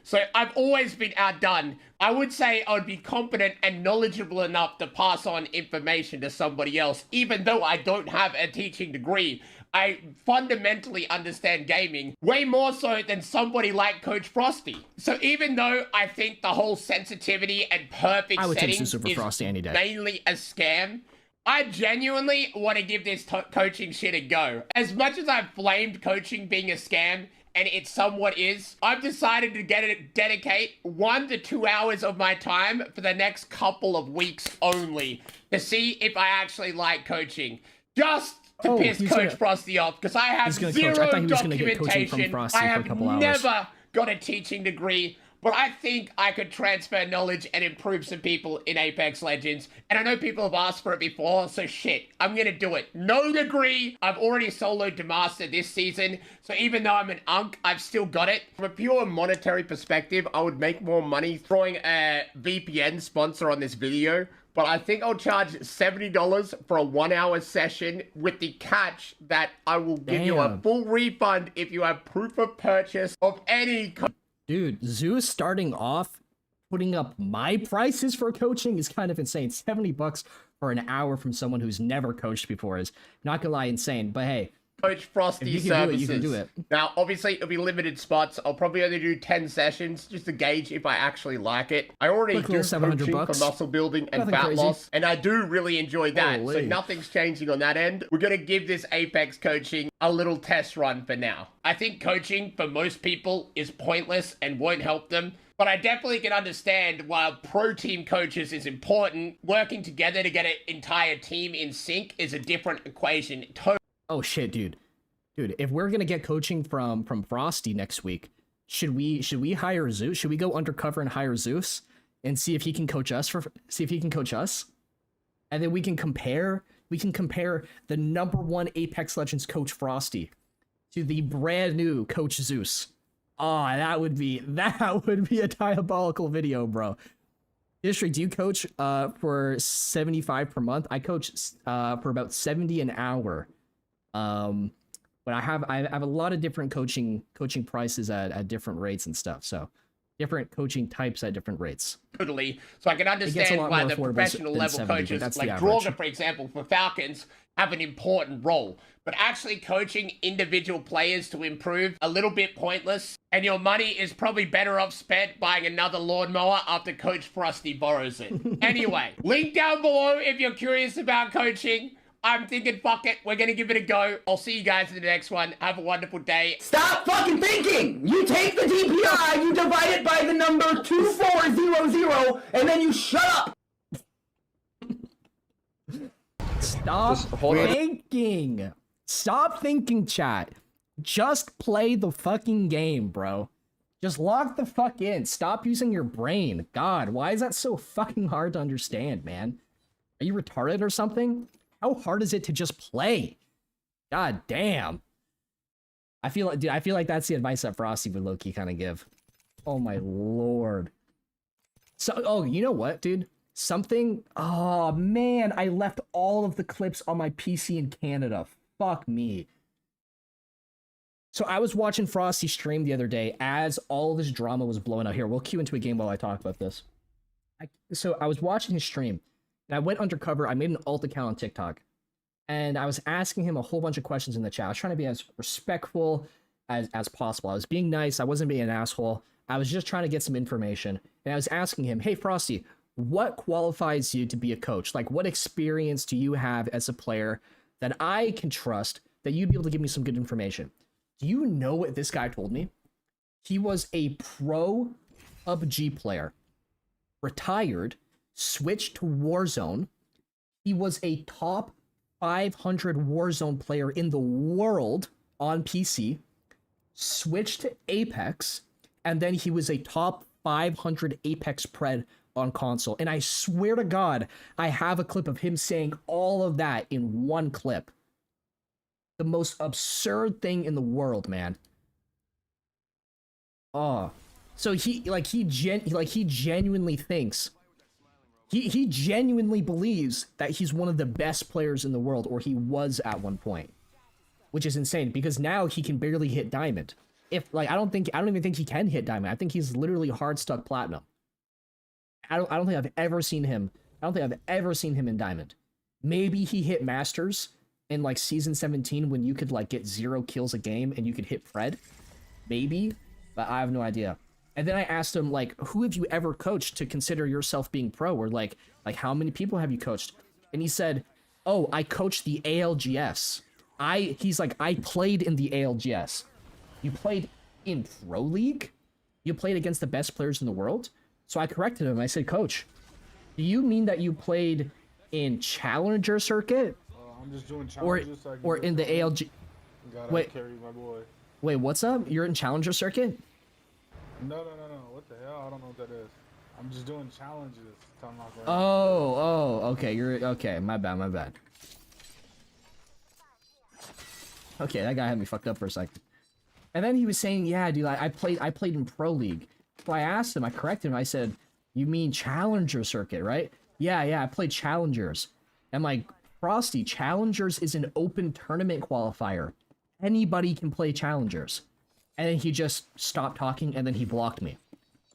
So I've always been outdone. I would say I would be competent and knowledgeable enough to pass on information to somebody else, even though I don't have a teaching degree. I fundamentally understand gaming way more so than somebody like Coach Frosty. So even though I think the whole sensitivity and perfect settings is mainly a scam, I genuinely want to give this coaching shit a go. As much as I've flamed coaching being a scam, and it somewhat is, I've decided to dedicate 1 to 2 hours of my time for the next couple of weeks only to see if I actually like coaching. Just to piss Coach Frosty off, because I have zero documentation. I have never got a teaching degree, but I think I could transfer knowledge and improve some people in Apex Legends. And I know people have asked for it before, so shit, I'm gonna do it. No degree. I've already soloed to master this season, so even though I'm an unk, I've still got it. From a pure monetary perspective, I would make more money throwing a VPN sponsor on this video. But I think I'll charge $70 for a 1 hour session, with the catch that I will give you a full refund if you have proof of purchase of any kind. Dude, Zeus starting off putting up my prices for coaching is kind of insane. $70 for an hour from someone who's never coached before is, not gonna lie, insane. But hey, Coach Frosty If you can do it, services. you can do it. Now, obviously, it'll be limited spots. I'll probably only do 10 sessions just to gauge if I actually like it. I already Quick do little 700 coaching bucks. for muscle building and Nothing fat crazy. loss, and I do really enjoy that. So Holy. nothing's changing on that end. We're gonna give this Apex coaching a little test run for now. I think coaching for most people is pointless and won't help them. But I definitely can understand while pro team coaches is important, working together to get an entire team in sync is a different equation. Oh shit, dude. Dude, if we're gonna get coaching from Frosty next week, should we hire Zeus? Should we go undercover and hire Zeus and see if he can coach us And then we can compare the #1 Apex Legends coach Frosty to the brand new coach Zeus. Oh, that would be a diabolical video, bro. District, do you coach for 75 per month? I coach for about 70 an hour. But I have a lot of different coaching prices at different rates and stuff. So different coaching types at different rates. Totally. So I can understand lot why more the affordable professional than level 70, but coaches, that's the like average. Draugr, for example, for Falcons, have an important role. But actually coaching individual players to improve, a little bit pointless. And your money is probably better off spent buying another lawnmower after Coach Frosty borrows it. Anyway, link down below if you're curious about coaching. I'm thinking, fuck it, we're gonna give it a go. I'll see you guys in the next one. Have a wonderful day. Stop fucking thinking! You take the DPI, you divide it by the number 2400, and then you shut up! Stop thinking. Stop thinking, chat. Just play the fucking game, bro. Just log the fuck in. Stop using your brain. God, why is that so fucking hard to understand, man? Are you retarded or something? How hard is it to just play? God damn. I feel like that's the advice that Frosty would low-key kind of give. Oh my lord. So, oh, you know what, dude? Oh man, I left all of the clips on my PC in Canada. Fuck me. So I was watching Frosty stream the other day as all this drama was blowing out. Here, we'll cue into a game while I talk about this. So I was watching his stream, and I went undercover. I made an alt account on TikTok, and I was asking him a whole bunch of questions in the chat. I was trying to be as respectful as possible. I was being nice. I wasn't being an asshole. I was just trying to get some information, and I was asking him, hey, Frosty, what qualifies you to be a coach? Like, what experience do you have as a player that I can trust that you'd be able to give me some good information? Do you know what this guy told me? He was a pro PUBG player, retired, switched to Warzone. He was a top 500 Warzone player in the world on PC, switched to Apex, and then he was a top 500 Apex pred on console. And I swear to God, I have a clip of him saying all of that in one clip. The most absurd thing in the world, man. Oh. So he genuinely thinks, he genuinely believes that he's one of the best players in the world, or he was at one point. Which is insane, because now he can barely hit diamond. I don't even think he can hit diamond. I think he's literally hard stuck platinum. I don't think I've ever seen him. I don't think I've ever seen him in diamond. Maybe he hit masters in like season 17 when you could like get 0 kills a game and you could hit Fred. Maybe, but I have no idea. And then I asked him, like, who have you ever coached to consider yourself being pro? Or like how many people have you coached? And he said, oh, I coached the ALGS. He's like, I played in the ALGS. You played in Pro League? You played against the best players in the world? So I corrected him. I said, Coach, do you mean that you played in Challenger Circuit? I'm just doing challenges or in the ALG? Wait, carry my boy. Wait, what's up? You're in Challenger Circuit? No. What the hell? I don't know what that is. I'm just doing challenges. Oh, okay. Okay. My bad. Okay, that guy had me fucked up for a second. And then he was saying, yeah, dude, I played in Pro League. So I asked him, I corrected him, I said, you mean Challenger Circuit, right? Yeah, I played Challengers. And like, Frosty, Challengers is an open tournament qualifier. Anybody can play Challengers. And then he just stopped talking, and then he blocked me.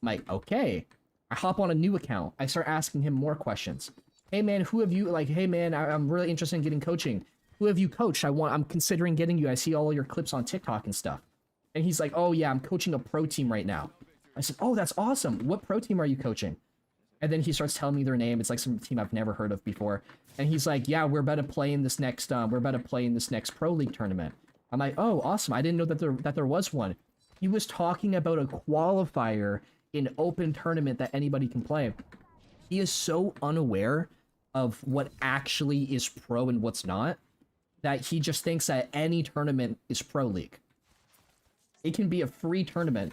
I'm like, okay. I hop on a new account. I start asking him more questions. Hey man, who have you, like, hey man, I'm really interested in getting coaching. who have you coached? I'm considering getting you. I see all your clips on TikTok and stuff. And he's like, oh yeah, I'm coaching a pro team right now. I said, oh, that's awesome. What pro team are you coaching? And then he starts telling me their name. It's like some team I've never heard of before. And he's like, yeah, we're about to play in this next pro league tournament. I'm like, oh, awesome. I didn't know that there was one. He was talking about a qualifier in open tournament that anybody can play. He is so unaware of what actually is pro and what's not, that he just thinks that any tournament is pro league. It can be a free tournament.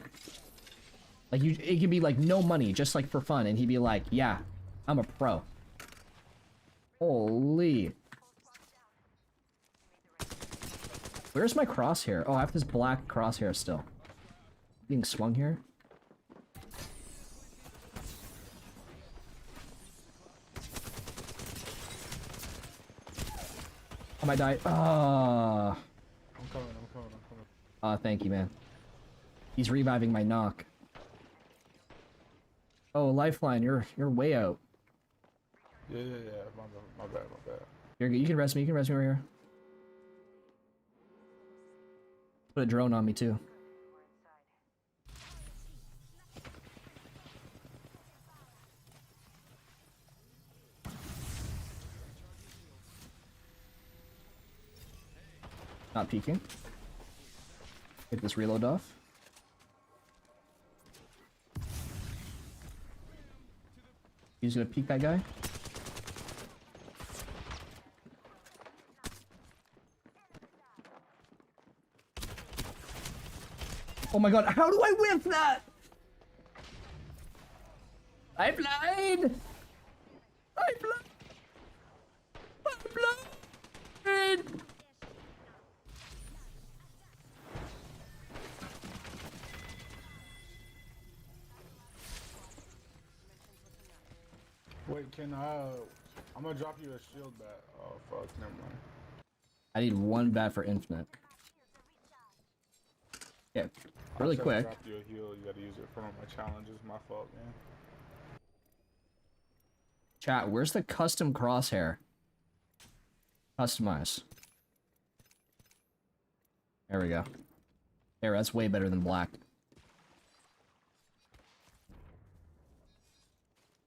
Like, it can be like no money, just like for fun, and he'd be like, yeah, I'm a pro. Holy. Where's my crosshair? Oh, I have this black crosshair still. Being swung here. I might die. I'm coming. Thank you, man. He's reviving my knock. Oh, lifeline, you're way out. Yeah. My bad. You're good. You can rest me right here. Put a drone on me too. Not peeking. Get this reload off. He's gonna peek that guy. Oh my god, how do I whiff that? I'm blind! Wait, I'm gonna drop you a shield bat. Oh fuck, never mind. I need one bat for infinite. Yeah, really quick. Drop you a heal. You gotta use it for one of my challenges. My fault, man. Chat, where's the custom crosshair? Customize. There we go. There, that's way better than black.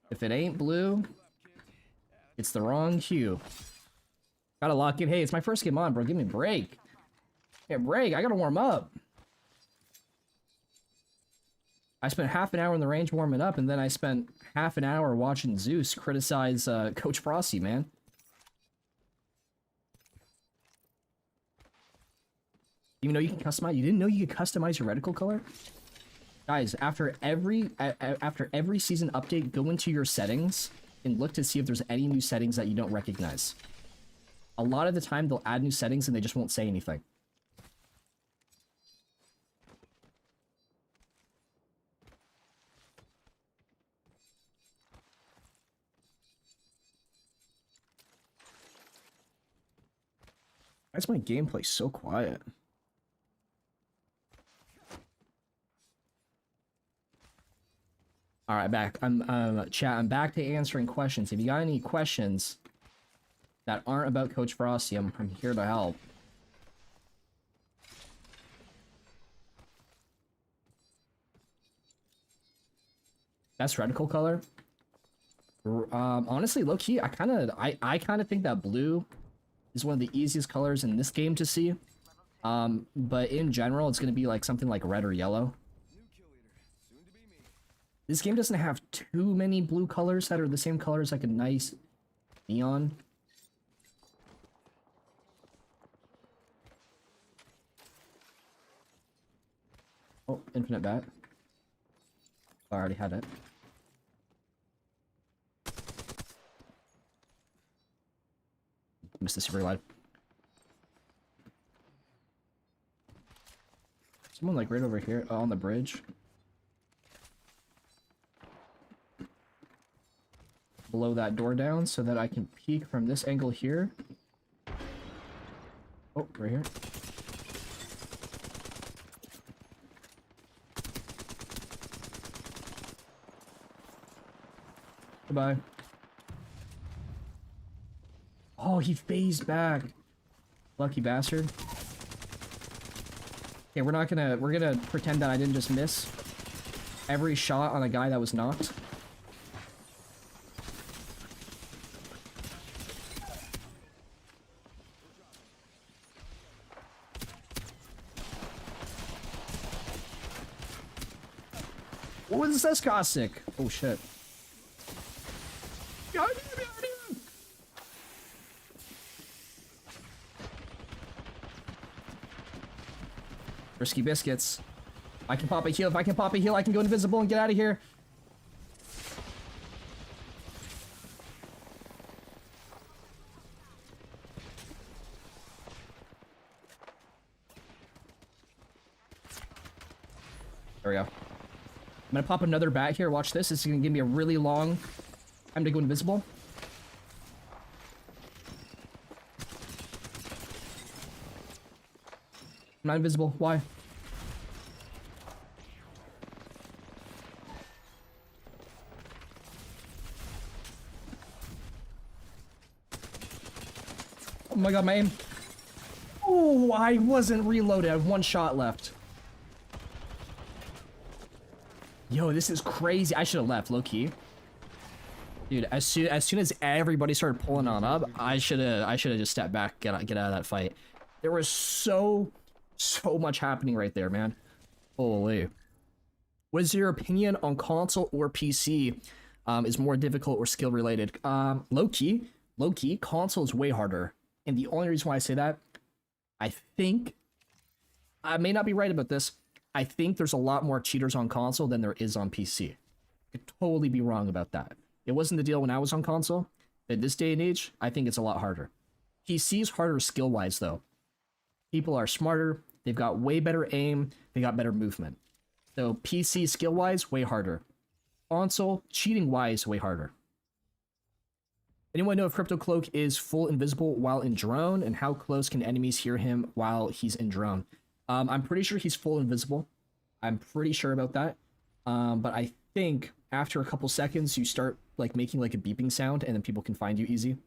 If it ain't blue, it's the wrong hue. Gotta lock in. Hey, it's my first game on, bro. Give me a break. Hey, break. I gotta warm up. I spent half an hour in the range warming up, and then I spent half an hour watching Zeus criticize Coach Frosty, man. Even though you can customize, you didn't know you could customize your reticle color? Guys, after every season update, go into your settings and look to see if there's any new settings that you don't recognize. A lot of the time, they'll add new settings and they just won't say anything. Why is my gameplay so quiet? All right, back. Chat. I'm back to answering questions. If you got any questions that aren't about Coach Frosty, I'm here to help. Best reticle color? Honestly, low key, I kind of think that blue is one of the easiest colors in this game to see. But in general, it's gonna be like something like red or yellow. This game doesn't have too many blue colors that are the same color as like a nice neon. Oh, infinite bat. I already had it. Missed the super glide. Someone like right over here on the bridge. Blow that door down so that I can peek from this angle here. Oh, right here. Goodbye. Oh, he phased back. Lucky bastard. Okay, we're gonna pretend that I didn't just miss every shot on a guy that was knocked. What was this caustic? Oh shit. Risky biscuits. If I can pop a heal, if I can pop a heal, I can go invisible and get out of here. There we go. I'm gonna pop another bat here. Watch this. This is gonna give me a really long time to go invisible. I'm not invisible. Why? Oh my god, my aim. Oh, I wasn't reloaded. I have one shot left. Yo, this is crazy. I should have left, low key. Dude, as soon as everybody started pulling on up, I should have just stepped back, get out of that fight. There was so much happening right there, man. Holy. What is your opinion on console or PC is more difficult or skill related? Low key, console is way harder. And the only reason why I say that, I think, I may not be right about this, I think there's a lot more cheaters on console than there is on PC. I could totally be wrong about that. It wasn't the deal when I was on console. At this day and age, I think it's a lot harder. PC is harder skill-wise, though. People are smarter, they've got way better aim, they got better movement. So PC skill-wise, way harder. Console, cheating-wise, way harder. Anyone know if Crypto Cloak is full invisible while in drone, and how close can enemies hear him while he's in drone? I'm pretty sure he's full invisible. I'm pretty sure about that. But I think after a couple seconds, you start like making like a beeping sound, and then people can find you easy.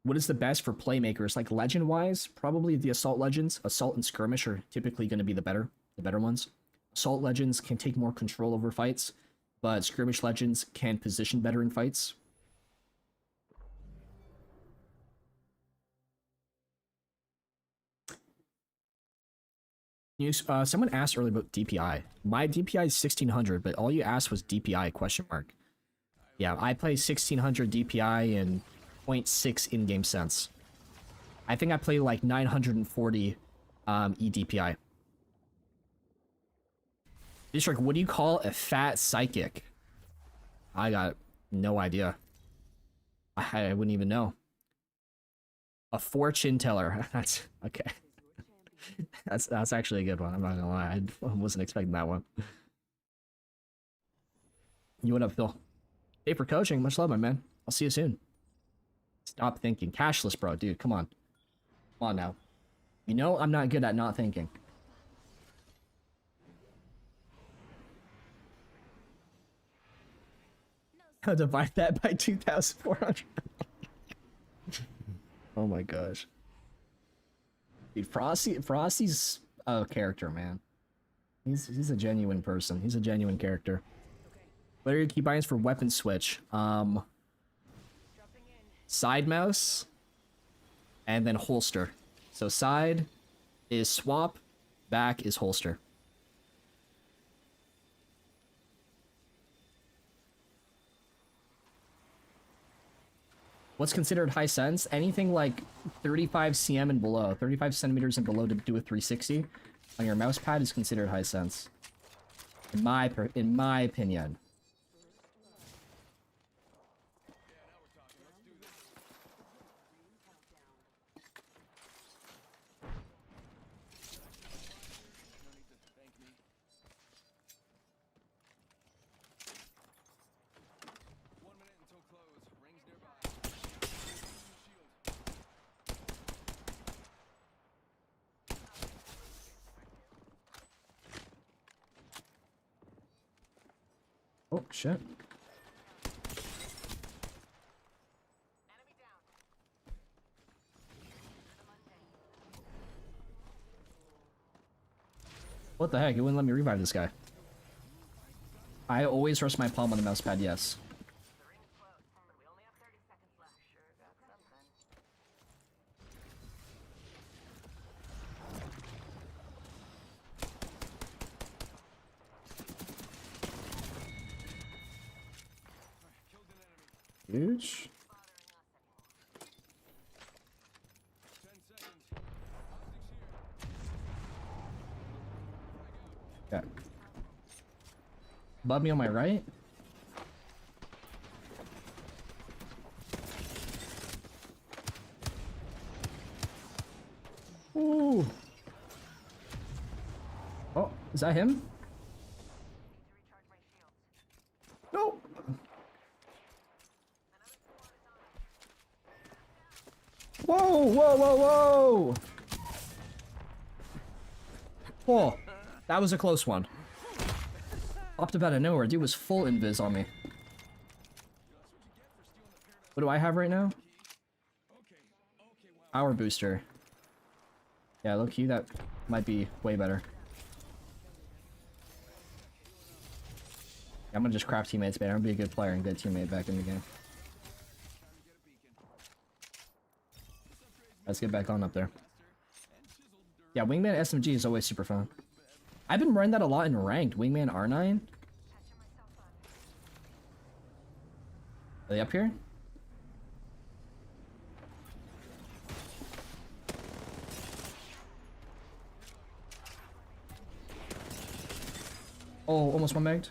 What is the best for playmakers? Like legend-wise, probably the Assault Legends. Assault and Skirmish are typically going to be the better ones. Assault Legends can take more control over fights, but Skirmish Legends can position better in fights. Someone asked earlier about DPI. My DPI is 1600, but all you asked was DPI question mark. Yeah, I play 1600 DPI and 0.6 in-game sense. I think I play like 940 eDPI. District, what do you call a fat psychic? I got no idea. I wouldn't even know. A fortune teller. That's okay. That's actually a good one. I'm not gonna lie. I wasn't expecting that one. You what up, Phil? Hey for coaching. Much love, my man. I'll see you soon. Stop thinking. Cashless, bro. Dude, come on. Come on now. You know I'm not good at not thinking. Divide that by 2,400. Oh my gosh. Dude, Frosty's a character, man. He's a genuine person. He's a genuine character. What are your keybinds for weapon switch? Side mouse, and then holster. So side is swap, back is holster. What's considered high sense? Anything like 35 cm and below, 35 centimeters and below to do a 360 on your mouse pad is considered high sense. In my opinion. Oh, shit. What the heck? It wouldn't let me revive this guy. I always rest my palm on the mouse pad, yes. Huge. Okay. Above me on my right. Ooh. Oh, is that him? No. Whoa, whoa, whoa, whoa! Whoa, that was a close one. Popped up out of nowhere. Dude was full invis on me. What do I have right now? Power booster. Yeah, low key, that might be way better. Yeah, I'm gonna just craft teammates, man. I'm gonna be a good player and good teammate back in the game. Let's get back on up there. Yeah, Wingman SMG is always super fun. I've been running that a lot in ranked. Wingman R9. Are they up here? Oh, almost one megged.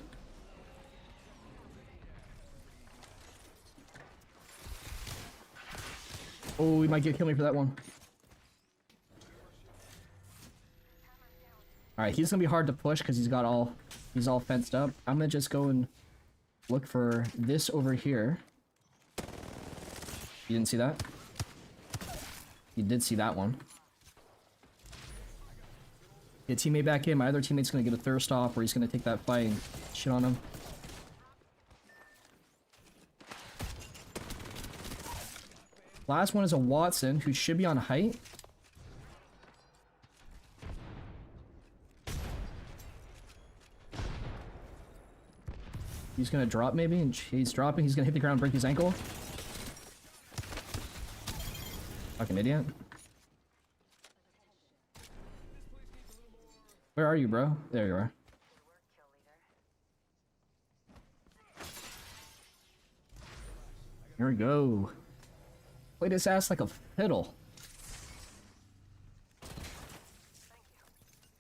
Oh, he might kill me for that one. Alright, he's gonna be hard to push because he's all fenced up. I'm gonna just go and look for this over here. You didn't see that? You did see that one. Get teammate back in. My other teammate's gonna get a thirst off, or he's gonna take that fight and shit on him. Last one is a Watson, who should be on height. He's gonna drop maybe, and he's dropping. He's gonna hit the ground, break his ankle. Fucking idiot. Where are you, bro? There you are. Here we go. Played his ass like a fiddle.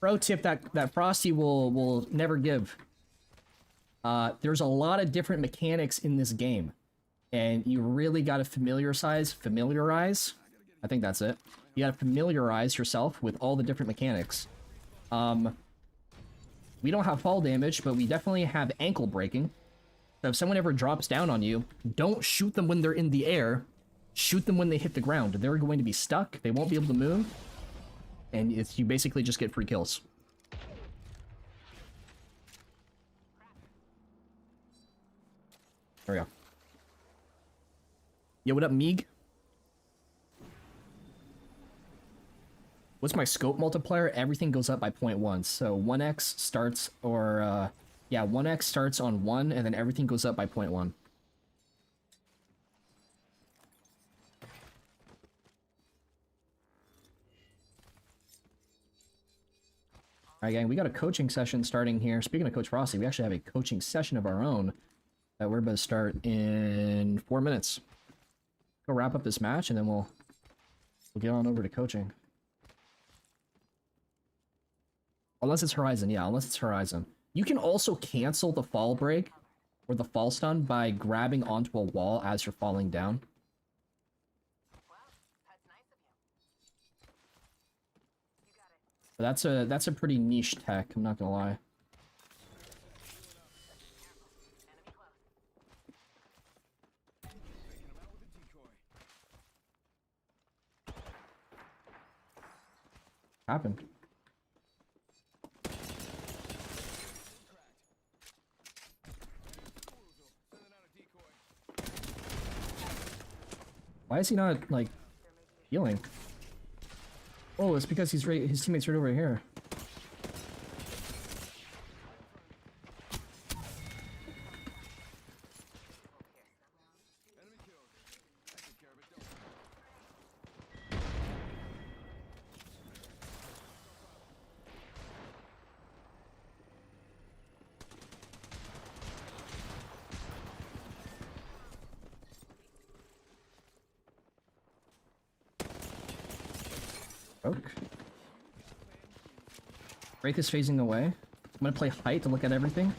Pro tip that Frosty will never give. There's a lot of different mechanics in this game, and you really got to familiarize. I think that's it. You got to familiarize yourself with all the different mechanics. We don't have fall damage, but we definitely have ankle breaking. So if someone ever drops down on you, don't shoot them when they're in the air. Shoot them when they hit the ground. They're going to be stuck. They won't be able to move. And you basically just get free kills. There we go. Yo, what up, Meeg? What's my scope multiplier? Everything goes up by 0.1. So 1x starts, or, yeah, 1x starts on 1, and then everything goes up by 0.1. Alright, gang, we got a coaching session starting here. Speaking of Coach Frosty, we actually have a coaching session of our own that we're about to start in 4 minutes. Go wrap up this match, and then we'll get on over to coaching. Unless it's Horizon, yeah, unless it's Horizon. You can also cancel the fall break or the fall stun by grabbing onto a wall as you're falling down. But that's a pretty niche tech, I'm not gonna lie. Happened. Why is he not, like, healing? Oh, it's because his teammate's right over here. Broke. Wraith is phasing away. I'm gonna play height to look at everything.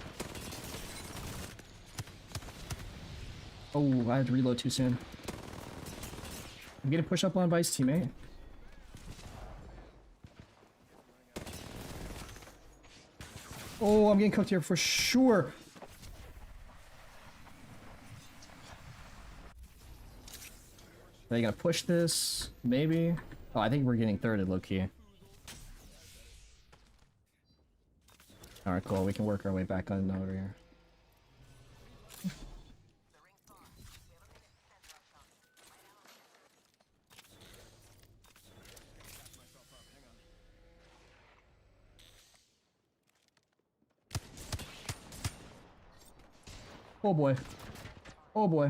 Oh, I had to reload too soon. I'm getting pushed up on by his teammate. Oh, I'm getting cooked here for sure. Are they gonna push this? Maybe. Oh, I think we're getting thirded low key. Alright, cool. We can work our way back on over here. Oh boy. Oh boy.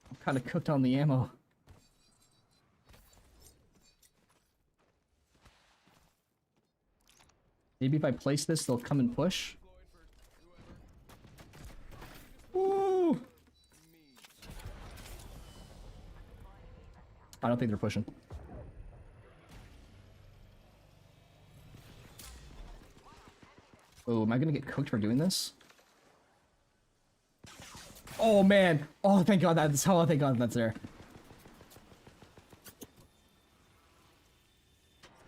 I'm kind of cooked on the ammo. Maybe if I place this, they'll come and push. Woo! I don't think they're pushing. Oh, am I gonna get cooked for doing this? Oh man! Oh, thank God that's thank God that's there.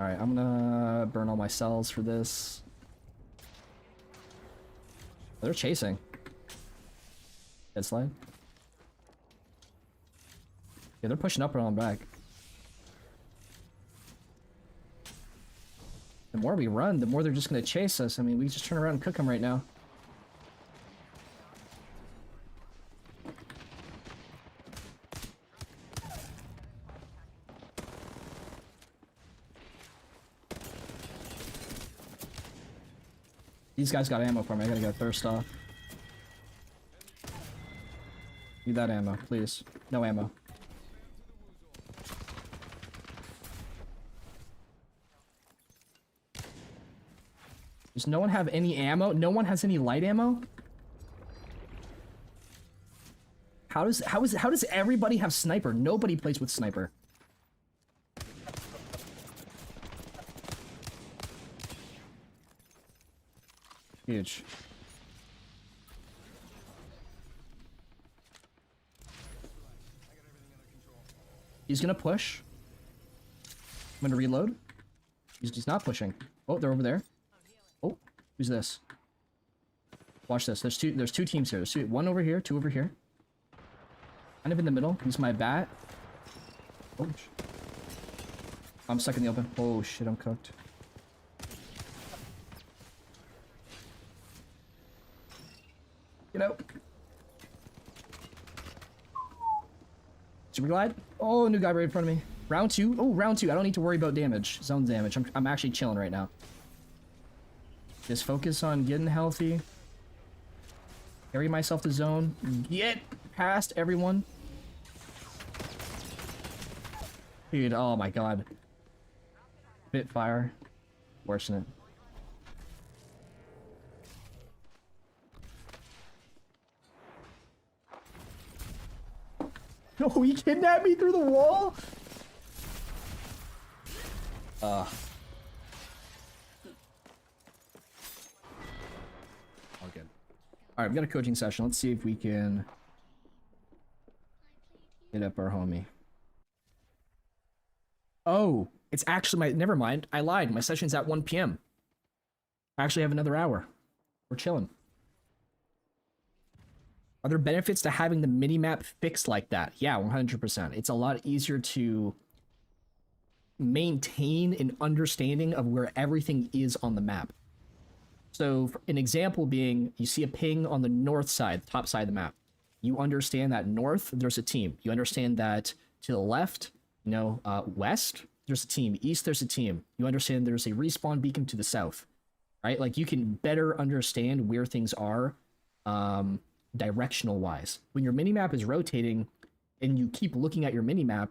Alright, I'm gonna burn all my cells for this. They're chasing. Dead slide. Yeah, they're pushing up and on back. The more we run, the more they're just gonna chase us. I mean, we just turn around and cook them right now. These guys got ammo for me. I gotta get a thirst off. Need that ammo, please. No ammo. Does no one have any ammo? No one has any light ammo? How does everybody have sniper? Nobody plays with sniper. Huge. He's gonna push. I'm gonna reload. He's not pushing. Oh, they're over there. Oh, who's this? Watch this. There's two teams here. There's one over here, two over here. Kind of in the middle. Use my bat. Oh, I'm stuck in the open. Oh shit, I'm cooked. Get out. Super glide. Oh, new guy right in front of me. Round two. Oh, round two. I don't need to worry about damage. Zone damage. I'm actually chilling right now. Just focus on getting healthy. Carry myself to zone. Get past everyone. Dude, oh my god. Bit fire. Worsen it. No, he kidnapped me through the wall? All good. Alright, we've got a coaching session. Let's see if we can hit up our homie. Oh, it's actually my... Never mind. I lied. My session's at 1 PM. I actually have another hour. We're chilling. Are there benefits to having the minimap fixed like that? Yeah, 100%. It's a lot easier to maintain an understanding of where everything is on the map. So an example being, you see a ping on the north side, top side of the map. You understand that north, there's a team. You understand that to the left, west, there's a team. East, there's a team. You understand there's a respawn beacon to the south, right? Like you can better understand where things are directional wise. When your minimap is rotating and you keep looking at your minimap,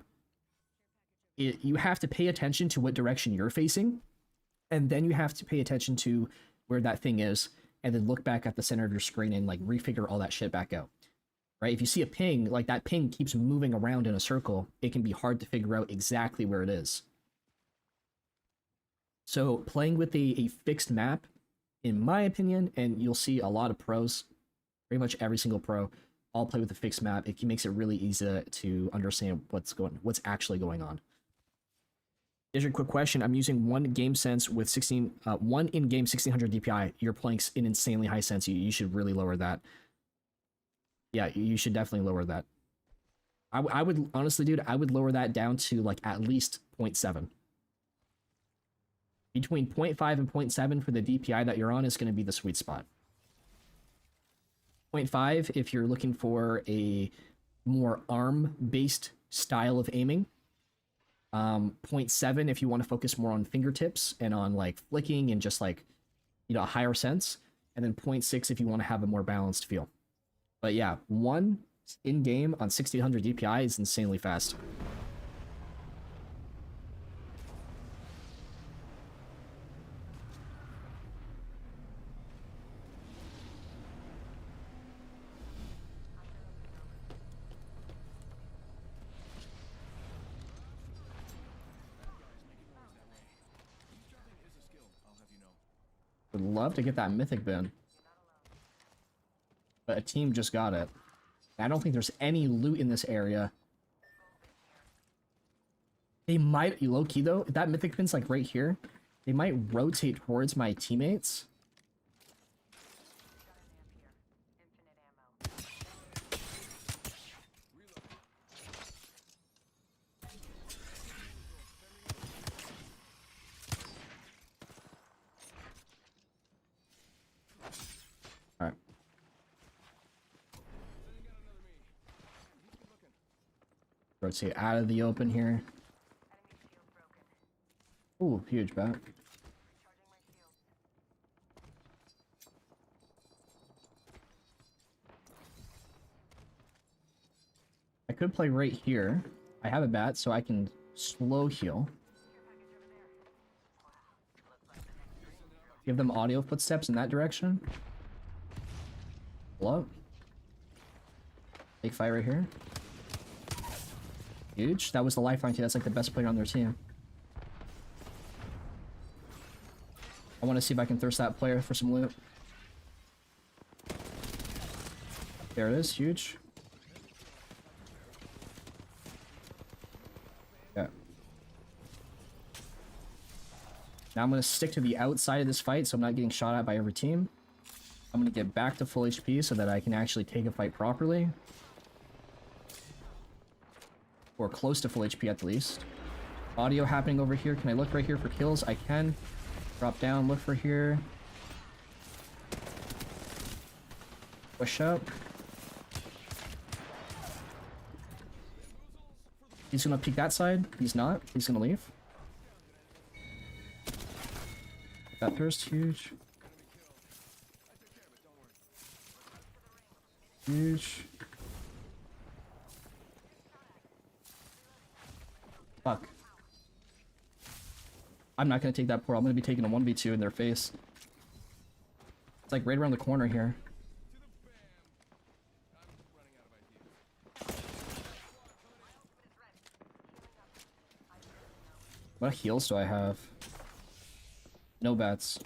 you have to pay attention to what direction you're facing, and then you have to pay attention to where that thing is, and then look back at the center of your screen and like refigure all that shit back out. right? If you see a ping, like that ping keeps moving around in a circle, it can be hard to figure out exactly where it is. So playing with a fixed map, in my opinion, and you'll see a lot of pros, pretty much every single pro, all play with a fixed map. It makes it really easy to understand what's actually going on. Here's your quick question. I'm using one game sense with 16, one in-game 1600 DPI. You're playing an insanely high sense. You should really lower that. Yeah, you should definitely lower that. I would, honestly, dude, I would lower that down to, like, at least 0.7. Between 0.5 and 0.7 for the DPI that you're on is going to be the sweet spot. 0.5 if you're looking for a more arm-based style of aiming. 0.7 if you want to focus more on fingertips and on, like, flicking and just, like, you know, a higher sense. And then 0.6 if you want to have a more balanced feel. But yeah, one in-game on 1600 DPI is insanely fast. Would love to get that mythic bin. But a team just got it. I don't think there's any loot in this area. They might, low-key though, if that mythic bin's like right here, they might rotate towards my teammates. Alright. Rotate out of the open here. Ooh, huge back. I could play right here. I have a bat, so I can slow heal. Give them audio footsteps in that direction. Hello? Big fight right here. Huge. That was the lifeline too. That's like the best player on their team. I want to see if I can thirst that player for some loot. There it is. Huge. Yeah. Now I'm going to stick to the outside of this fight so I'm not getting shot at by every team. I'm going to get back to full HP so that I can actually take a fight properly. Or close to full HP at the least. Audio happening over here. Can I look right here for kills? I can. Drop down, look for here. Push up. He's gonna peek that side. He's not. He's gonna leave. That thirst, huge. Huge. Fuck. I'm not gonna take that poor. I'm gonna be taking a 1v2 in their face. It's like right around the corner here. What heals do I have? No bats.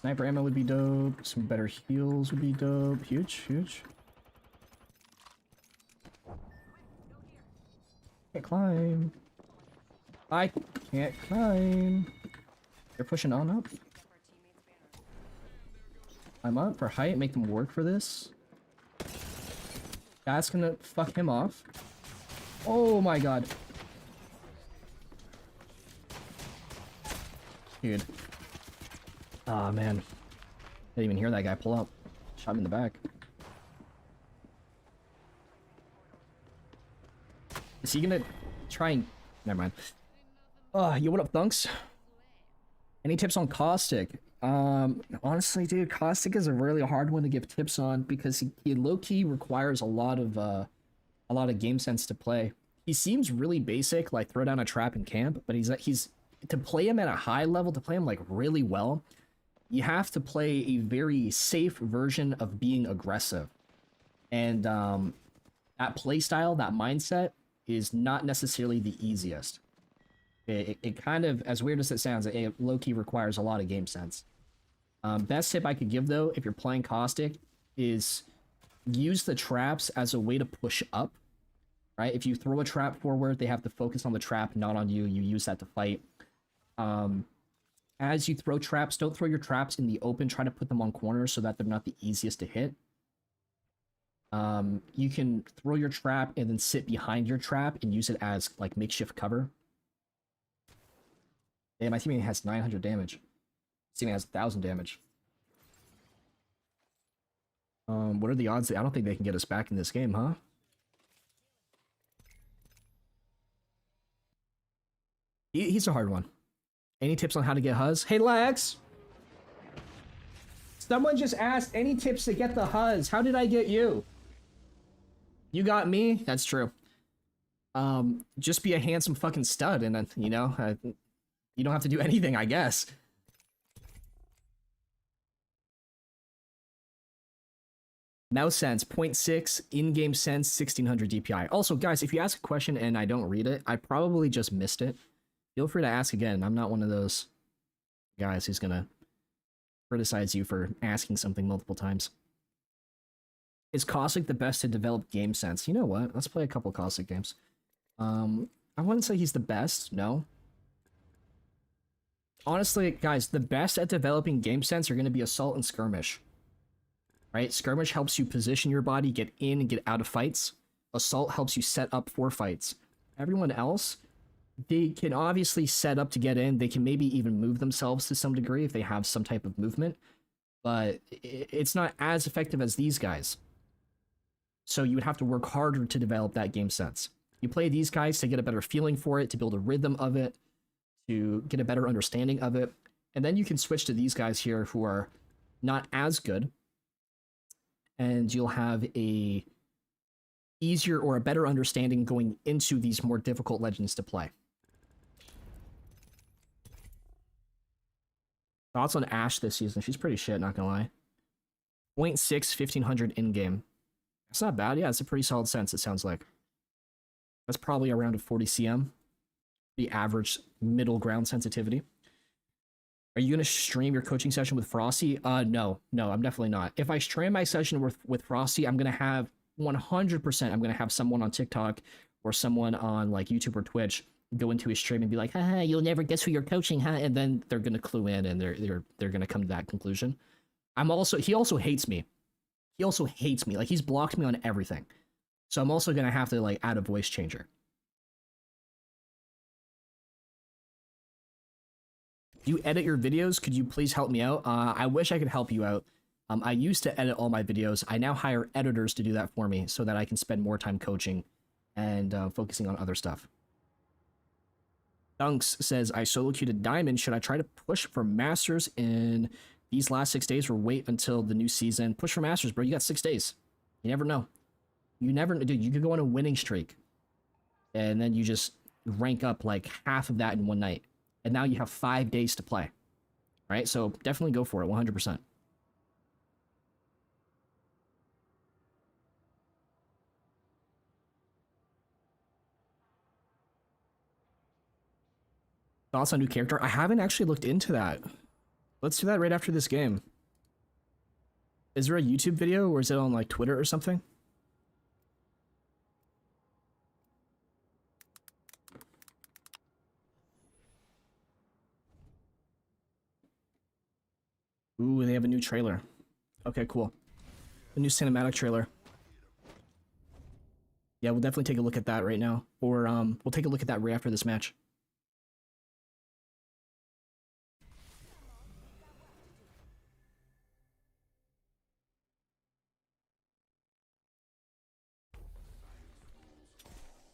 Sniper ammo would be dope. Some better heals would be dope. Huge, huge. Can't climb. I can't climb. They're pushing on up. I'm up for height. Make them work for this. That's gonna fuck him off. Oh my god. Dude. Aw, man. Didn't even hear that guy pull up. Shot him in the back. Is he gonna try and... Never mind. Yo, what up, Thunks? Any tips on Caustic? Honestly, dude, Caustic is a really hard one to give tips on because he low-key requires a lot of game sense to play. he seems really basic, like throw down a trap and camp, but he's to play him at a high level, to play him like really well, you have to play a very safe version of being aggressive. And that playstyle, that mindset, is not necessarily the easiest. It kind of, as weird as it sounds, it low-key requires a lot of game sense. Best tip I could give, though, if you're playing Caustic, is use the traps as a way to push up, right? If you throw a trap forward, they have to focus on the trap, not on you. You use that to fight. As you throw traps, don't throw your traps in the open. Try to put them on corners so that they're not the easiest to hit. You can throw your trap and then sit behind your trap and use it as, like, makeshift cover. Yeah, my teammate has 900 damage. Teammate has 1,000 damage. What are the odds? I don't think they can get us back in this game, huh? He's a hard one. Any tips on how to get Huzz? Hey, Lex! Someone just asked any tips to get the Huzz. How did I get you? You got me? That's true. Just be a handsome fucking stud and then, you know, you don't have to do anything, I guess. Mouse sense, 0.6, in-game sense, 1600 DPI. Also, guys, if you ask a question and I don't read it, I probably just missed it. Feel free to ask again. I'm not one of those guys who's gonna criticize you for asking something multiple times. Is Caustic the best to develop game sense? You know what? Let's play a couple Caustic games. I wouldn't say he's the best, no. Honestly, guys, the best at developing game sense are going to be Assault and Skirmish. Right? Skirmish helps you position your body, get in and get out of fights. Assault helps you set up for fights. Everyone else, they can obviously set up to get in. They can maybe even move themselves to some degree if they have some type of movement. But it's not as effective as these guys. So you would have to work harder to develop that game sense. You play these guys to get a better feeling for it, to build a rhythm of it, to get a better understanding of it. And then you can switch to these guys here who are not as good. And you'll have a easier or a better understanding going into these more difficult legends to play. Thoughts on Ashe this season? She's pretty shit, not gonna lie. 0.6, 1500 in-game. That's not bad. Yeah, it's a pretty solid sense, it sounds like. That's probably around a 40 cm. The average middle ground sensitivity. Are you going to stream your coaching session with Frosty? No, I'm definitely not. If I stream my session with Frosty, I'm going to have 100%, I'm going to have someone on TikTok or someone on like YouTube or Twitch go into his stream and be like, haha, you'll never guess who you're coaching, huh? And then they're going to clue in and they're going to come to that conclusion. He also hates me. He also hates me. Like, he's blocked me on everything. So I'm also going to have to like add a voice changer. You edit your videos? Could you please help me out? I wish I could help you out. I used to edit all my videos. I now hire editors to do that for me so that I can spend more time coaching and focusing on other stuff. Dunks says, I solo queued a diamond. Should I try to push for Masters in these last 6 days or wait until the new season? Push for Masters, bro. You got 6 days. You never know. You never, dude, you could go on a winning streak. And then you just rank up like half of that in one night. And now you have 5 days to play, right? So definitely go for it, 100%. Thoughts on new character? I haven't actually looked into that. Let's do that right after this game. Is there a YouTube video or is it on like Twitter or something? Ooh, they have a new trailer. Okay, cool. A new cinematic trailer. Yeah, we'll definitely take a look at that right now. Or we'll take a look at that right after this match.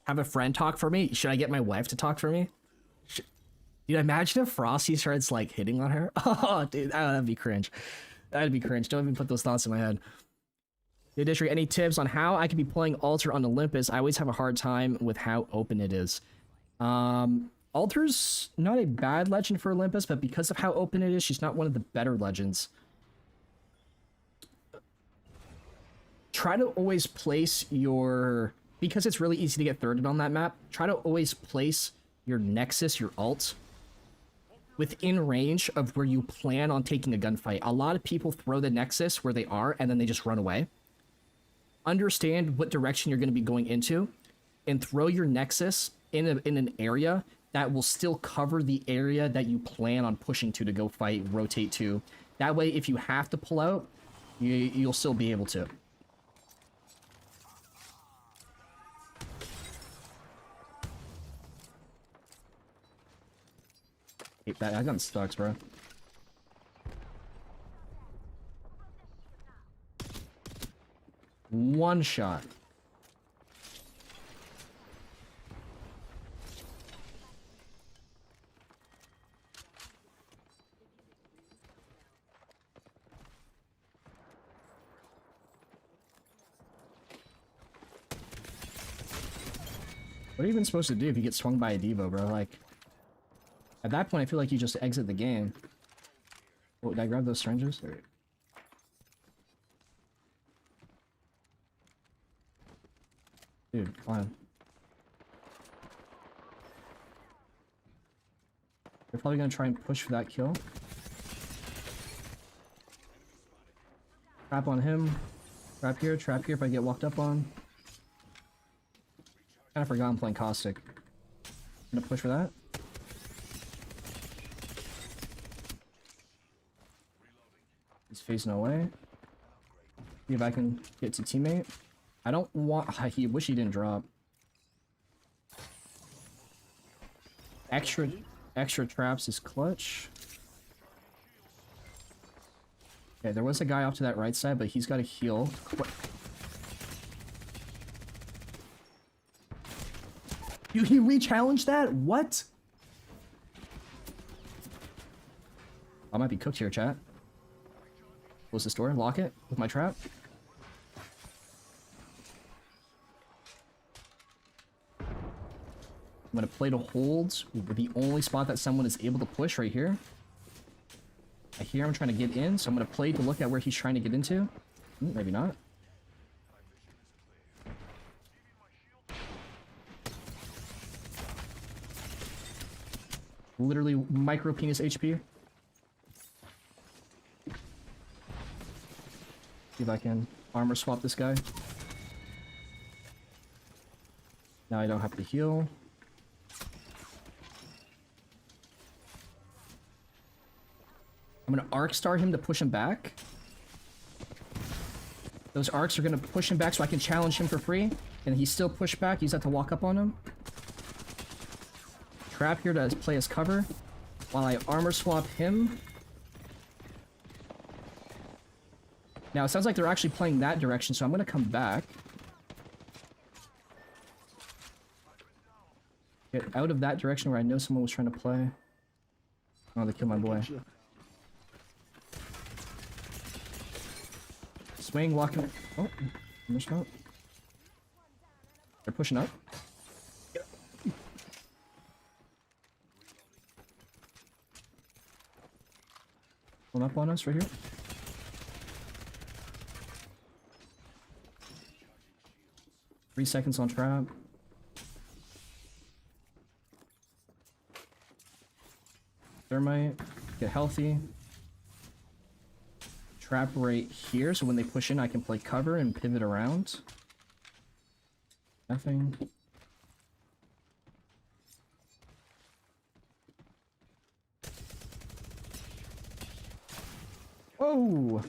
Have a friend talk for me? Should I get my wife to talk for me? Dude, imagine if Frosty starts, like, hitting on her. Oh, dude, that'd be cringe. That'd be cringe. Don't even put those thoughts in my head. District, any tips on how I could be playing Altar on Olympus? I always have a hard time with how open it is. Altar's not a bad legend for Olympus, but because of how open it is, she's not one of the better legends. Try to always place your... Because it's really easy to get thirded on that map, try to always place your Nexus, your ult, within range of where you plan on taking a gunfight. A lot of people throw the Nexus where they are, and then they just run away. Understand what direction you're going to be going into, and throw your Nexus in an area that will still cover the area that you plan on pushing to go fight, rotate to. That way, if you have to pull out, you'll still be able to. That gun sucks, bro. One shot. What are you even supposed to do if you get swung by a Devo, bro? Like... At that point, I feel like you just exit the game. Oh, did I grab those syringes? Or... Dude, fine. They're probably gonna try and push for that kill. Trap on him. Trap here if I get walked up on. Kinda forgot I'm playing Caustic. I'm gonna push for that. He's facing away. See if I can get to teammate. I don't want... I wish he didn't drop. Extra traps is clutch. Okay, there was a guy off to that right side, but he's got to heal. He re-challenged that? What? I might be cooked here, chat. Close this door, lock it with my trap. I'm gonna play to hold with the only spot that someone is able to push right here. I hear him trying to get in, so I'm gonna play to look at where he's trying to get into. Maybe not. Literally micro penis HP. See if I can armor swap this guy. Now I don't have to heal. I'm gonna arc star him to push him back. Those arcs are gonna push him back so I can challenge him for free. And he's still pushed back. He's have to walk up on him. Trap here to play as cover while I armor swap him. Now, it sounds like they're actually playing that direction, so I'm going to come back. Get out of that direction where I know someone was trying to play. Oh, they killed my boy. Swing, walking. Oh, missed out. They're pushing up. Pulling up on us right here. Three seconds on trap. Thermite. Get healthy. Trap right here, so when they push in, I can play cover and pivot around. Nothing. Whoa!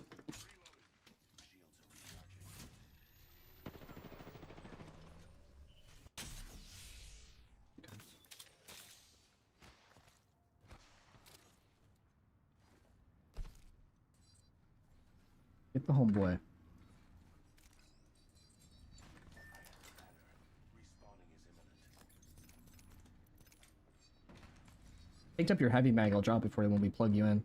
Get the homeboy. Picked up your heavy mag, I'll drop it for you when we plug you in.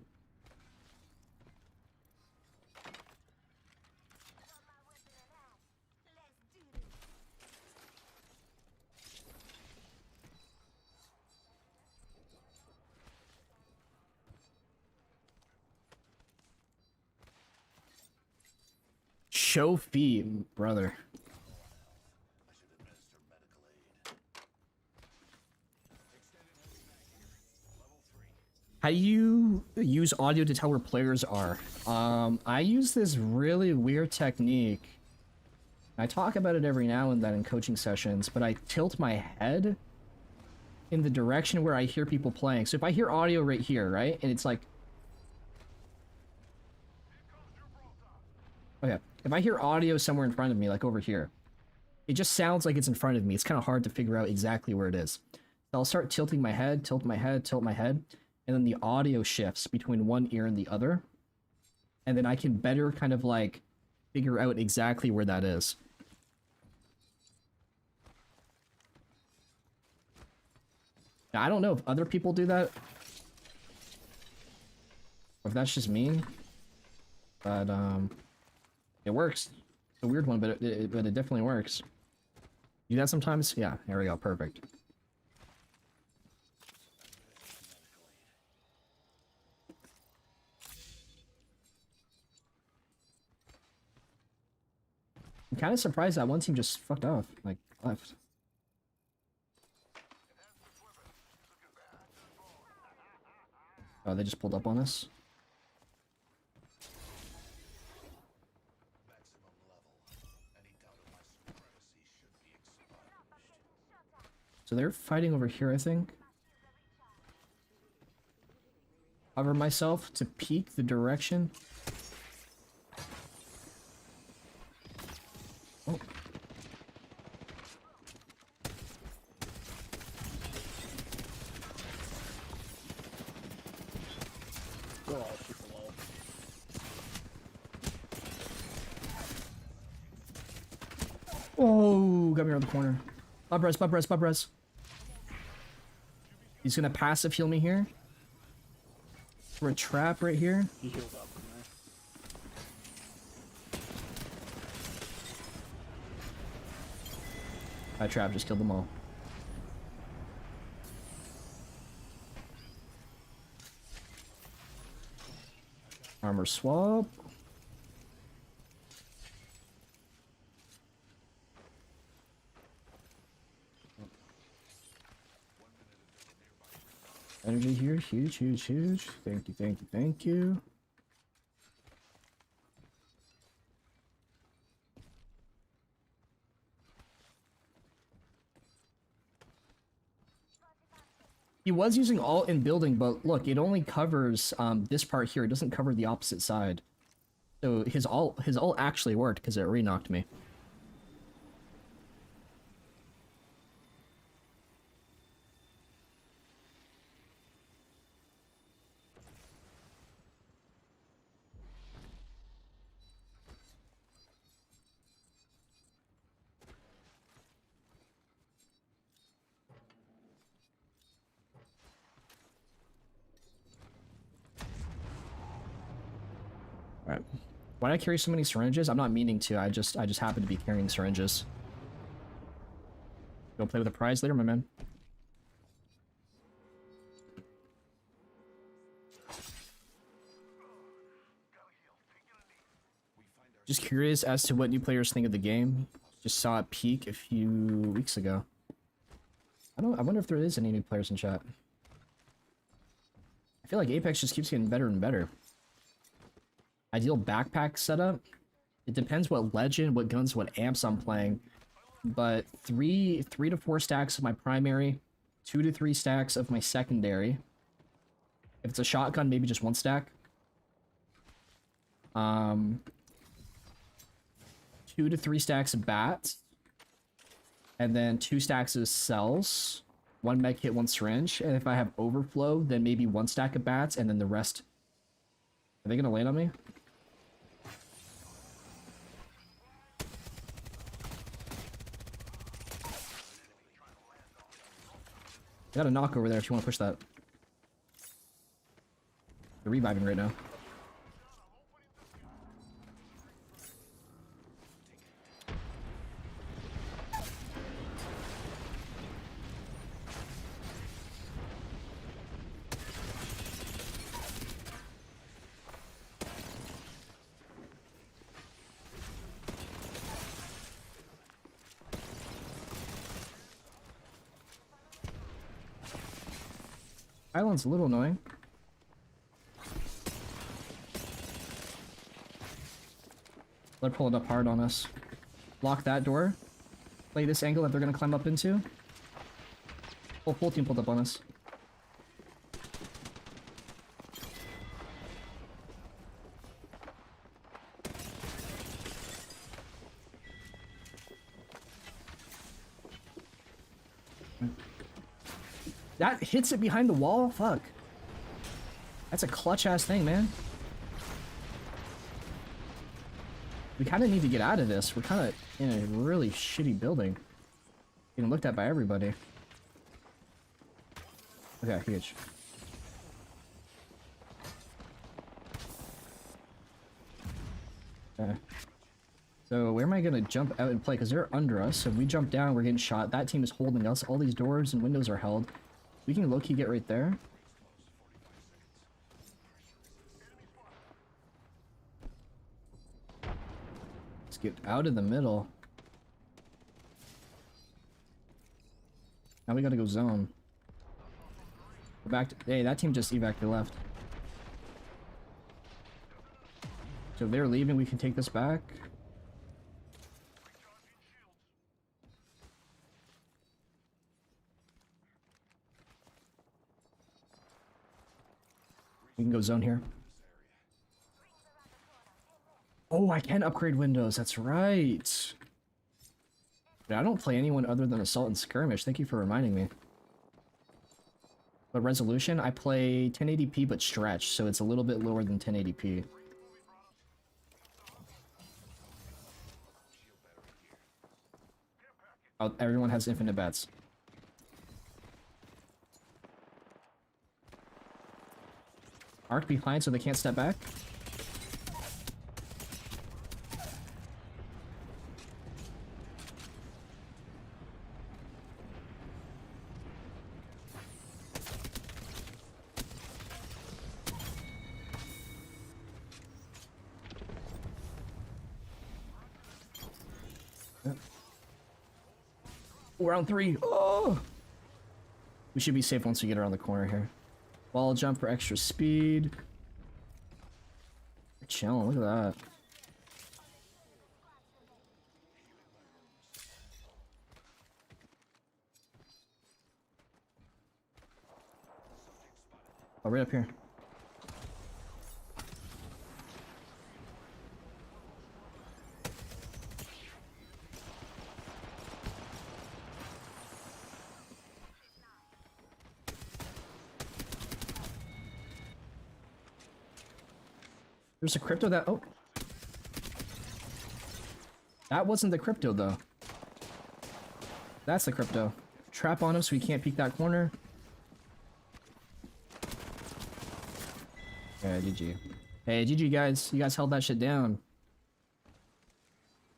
Show feet, brother. How do you use audio to tell where players are? I use this really weird technique. I talk about it every now and then in coaching sessions, but I tilt my head in the direction where I hear people playing. So if I hear audio right here, right, and it's like... Okay, if I hear audio somewhere in front of me, like over here, it just sounds like it's in front of me. It's kind of hard to figure out exactly where it is. So I'll start tilting my head, tilt my head, tilt my head, and then the audio shifts between one ear and the other. And then I can better kind of like figure out exactly where that is. Now, I don't know if other people do that, or if that's just me, but it works. It's a weird one, but it definitely works. You do that sometimes? Yeah, there we go, perfect. I'm kind of surprised that one team just fucked off, like, left. Oh, they just pulled up on us? So they're fighting over here, I think. Cover myself to peek the direction. Oh. Oh, got me around the corner. Bub res, bub res, bub res. He's gonna passive heal me here. For a trap right here. He healed up from there. My trap just killed them all. Armor swap. Energy here, huge, huge, huge. Thank you, thank you, thank you. He was using alt in building, but look, it only covers this part here. It doesn't cover the opposite side. So his alt actually worked because it re-knocked me. Alright. Why do I carry so many syringes? I'm not meaning to, I just happen to be carrying syringes. Go play with a prize later, my man. Just curious as to what new players think of the game. Just saw it peak a few weeks ago. I wonder if there is any new players in chat. I feel like Apex just keeps getting better and better. Ideal backpack setup. It depends what legend, what guns, what amps I'm playing. But three to four stacks of my primary, 2 to 3 stacks of my secondary. If it's a shotgun, maybe just 1 stack. 2 to 3 stacks of bats. And then 2 stacks of cells. 1 med kit, 1 syringe. And if I have overflow, then maybe 1 stack of bats, and then the rest. Are they gonna land on me? I got a knock over there if you want to push that. They're reviving right now. Island's a little annoying. They're pulling up hard on us. Block that door. Play this angle that they're gonna climb up into. Full team pulled up on us. That hits it behind the wall? Fuck. That's a clutch-ass thing, man. We kind of need to get out of this. We're kind of in a really shitty building. Getting looked at by everybody. Okay, huge. Okay. So where am I gonna jump out and play? Because they're under us. So if we jump down, we're getting shot. That team is holding us. All these doors and windows are held. We can low-key get right there. Let's get out of the middle. Now we gotta go zone. Go back to... Hey, that team just evac to left. So if they're leaving, we can take this back. We can go zone here. Oh, I can upgrade windows. That's right. But I don't play anyone other than Assault and Skirmish. Thank you for reminding me. But resolution, I play 1080p but stretch, so it's a little bit lower than 1080p. Oh, everyone has infinite bets. Arc behind so they can't step back. Yep. Round 3. Oh! We should be safe once we get around the corner here. Wall jump for extra speed. We're chilling, look at that. Oh, right up here. There's a crypto that... Oh. That wasn't the crypto, though. That's the crypto. Trap on him so he can't peek that corner. Yeah, GG. Hey, GG, guys. You guys held that shit down.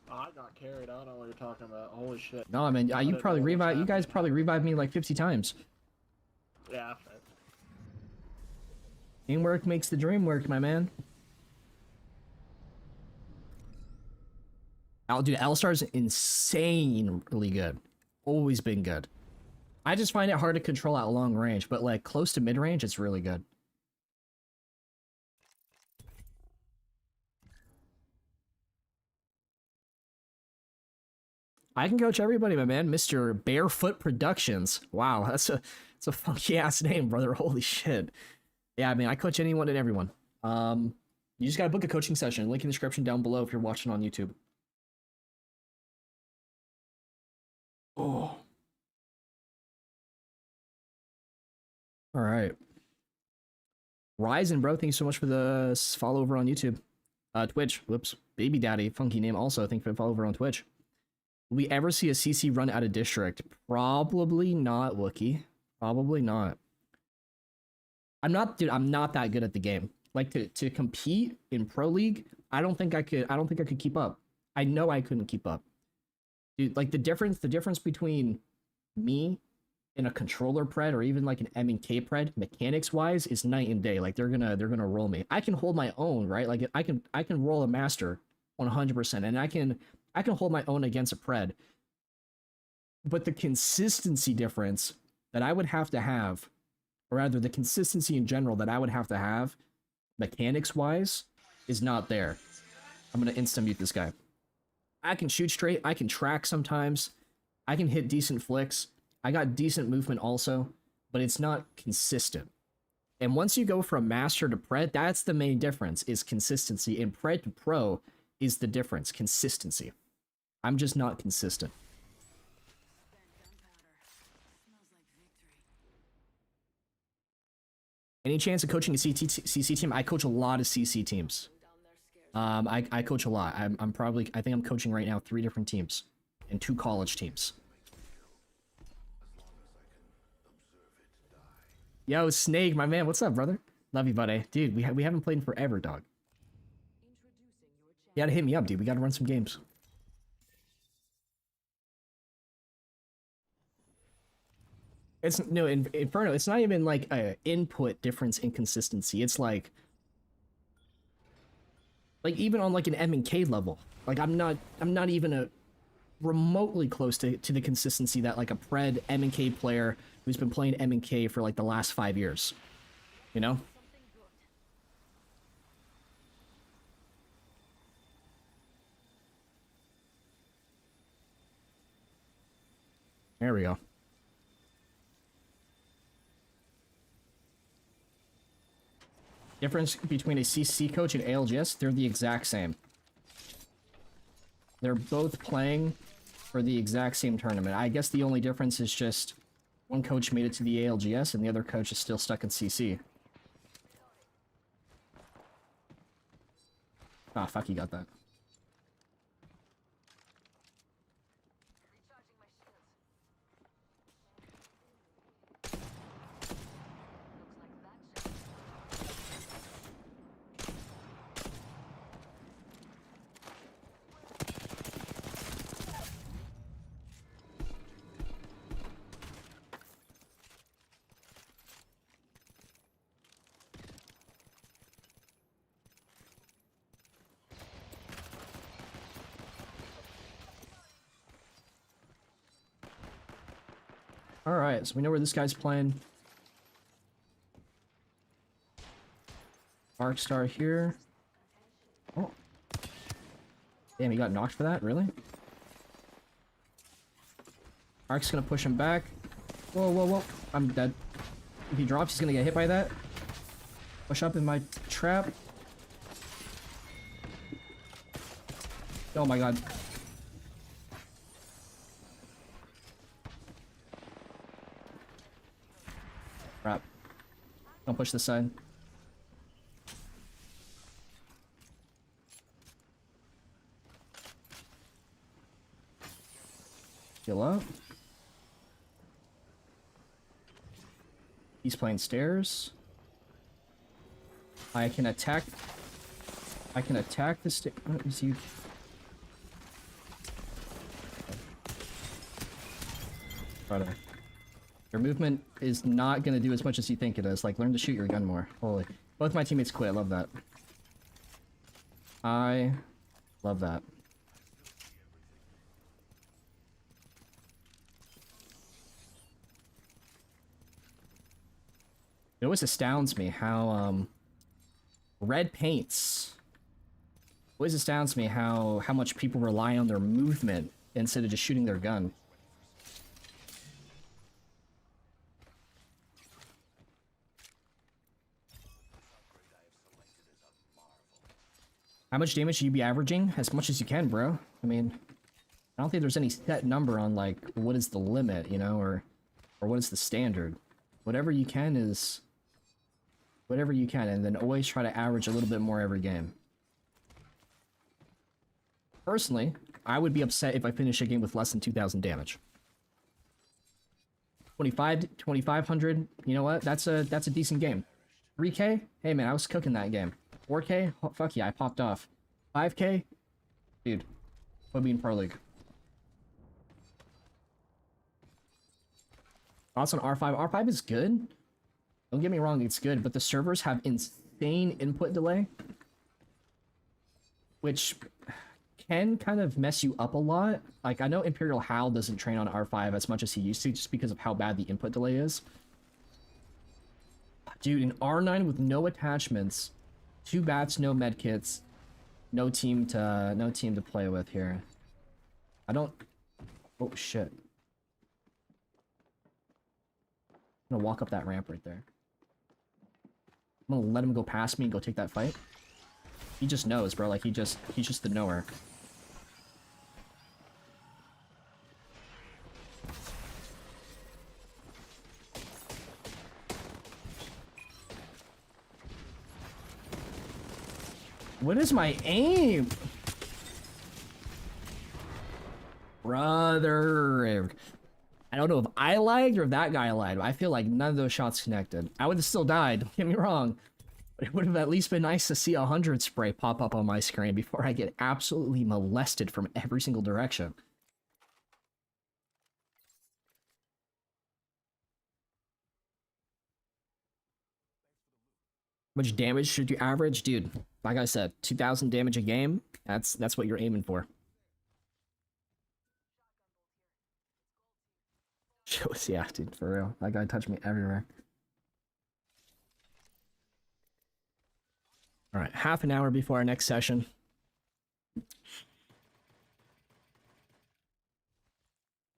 Oh, I got carried. I don't know what you're talking about. Holy shit. No, man. You probably revived... You guys probably revived me like 50 times. Yeah. Teamwork makes the dream work, my man. Dude, Alistar's insanely good. Always been good. I just find it hard to control at long range, but like close to mid range, it's really good. I can coach everybody, my man. Mr. Barefoot Productions. Wow, that's a funky ass name, brother. Holy shit. Yeah, I mean, I coach anyone and everyone. You just gotta book a coaching session. Link in the description down below if you're watching on YouTube. Oh. All right. Ryzen, bro, thank you so much for the follow over on YouTube. Twitch, whoops. Baby Daddy, funky name also. Thank you for the follow over on Twitch. Will we ever see a CC run out of district? Probably not, Wookie. Probably not. I'm not that good at the game. Like to compete in Pro League, I don't think I could keep up. I know I couldn't keep up. Dude, like the difference between me and a controller pred or even like an M and K pred mechanics wise is night and day. Like they're gonna roll me. I can hold my own, right? Like I can roll a master 100% and I can hold my own against a pred. But the consistency difference that I would have to have or rather the consistency in general that I would have to have, mechanics-wise, is not there. I'm gonna insta-mute this guy. I can shoot straight, I can track sometimes, I can hit decent flicks, I got decent movement also, but it's not consistent. And once you go from master to pred, that's the main difference, is consistency, and pred to pro is the difference, consistency. I'm just not consistent. Any chance of coaching a CC team? I coach a lot of CC teams. I coach a lot. I think I'm coaching right now 3 different teams and 2 college teams. Yo, Snake, my man, what's up, brother? Love you, buddy. Dude, we haven't played in forever, dog. You gotta hit me up, dude. We gotta run some games. It's no Inferno. It's not even like a input difference in consistency. It's like even on like an M and K level. Like I'm not even remotely close to the consistency that like a pred M and K player who's been playing M and K for like the last 5 years. You know? There we go. Difference between a CC coach and ALGS, they're the exact same. They're both playing for the exact same tournament. I guess the only difference is just one coach made it to the ALGS and the other coach is still stuck in CC. Ah, fuck, you got that. Alright, so we know where this guy's playing. Arcstar here. Oh. Damn, he got knocked for that? Really? Ark's gonna push him back. Whoa, whoa, whoa. I'm dead. If he drops, he's gonna get hit by that. Push up in my trap. Oh my god. Crap. Don't push this side. Heal up. He's playing stairs. I can attack the stair. Is he? Brother. Your movement is not gonna do as much as you think it is. Like, learn to shoot your gun more. Holy. Both my teammates quit. I love that. I love that. It always astounds me how, red paints. Always astounds me how much people rely on their movement instead of just shooting their gun. How much damage should you be averaging? As much as you can, bro. I mean, I don't think there's any set number on, like, what is the limit, you know, or what is the standard. Whatever you can is whatever you can, and then always try to average a little bit more every game. Personally, I would be upset if I finish a game with less than 2,000 damage. 2,500, you know what? That's a decent game. 3K? Hey man, I was cooking that game. 4K? Oh, fuck yeah, I popped off. 5K? Dude, put me in Pro League. Thoughts on R5? R5 is good. Don't get me wrong, it's good, but the servers have insane input delay, which can kind of mess you up a lot. Like, I know Imperial Hal doesn't train on R5 as much as he used to, just because of how bad the input delay is. Dude, an R9 with no attachments, 2 bats, no medkits, no team to play with here. I don't. Oh shit! I'm gonna walk up that ramp right there. I'm gonna let him go past me and go take that fight. He just knows, bro. Like he's just the knower. What is my aim? Brother. I don't know if I lagged or if that guy lagged. I feel like none of those shots connected. I would have still died, don't get me wrong. But it would have at least been nice to see 100 spray pop up on my screen before I get absolutely molested from every single direction. How much damage should you average? Dude, like I said, 2,000 damage a game. That's what you're aiming for. Yeah, dude, for real. That guy touched me everywhere. Alright, half an hour before our next session.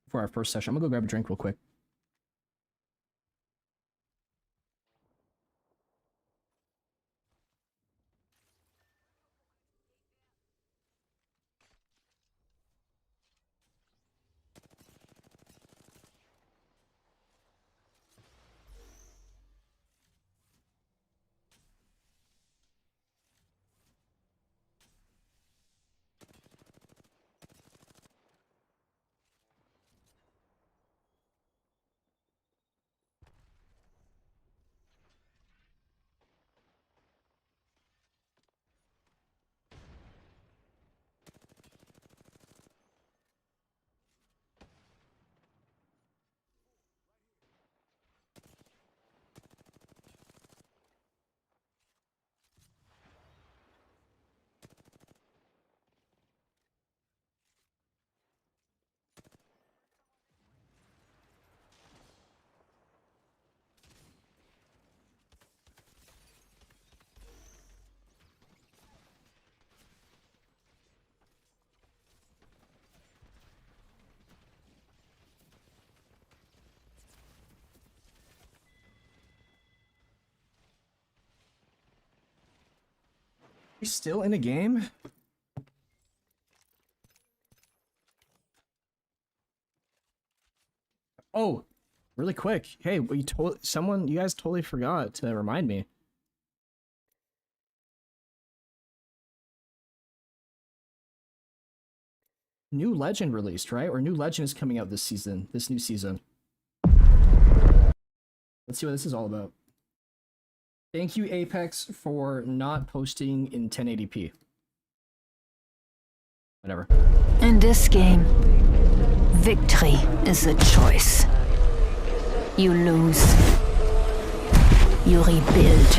For our first session. I'm gonna go grab a drink real quick. He's still in a game? Oh, really quick. Hey, you guys totally forgot to remind me. New Legend released, right? Or New Legend is coming out this season, this new season. Let's see what this is all about. Thank you, Apex, for not posting in 1080p. Whatever. In this game, victory is a choice. You lose. You rebuild.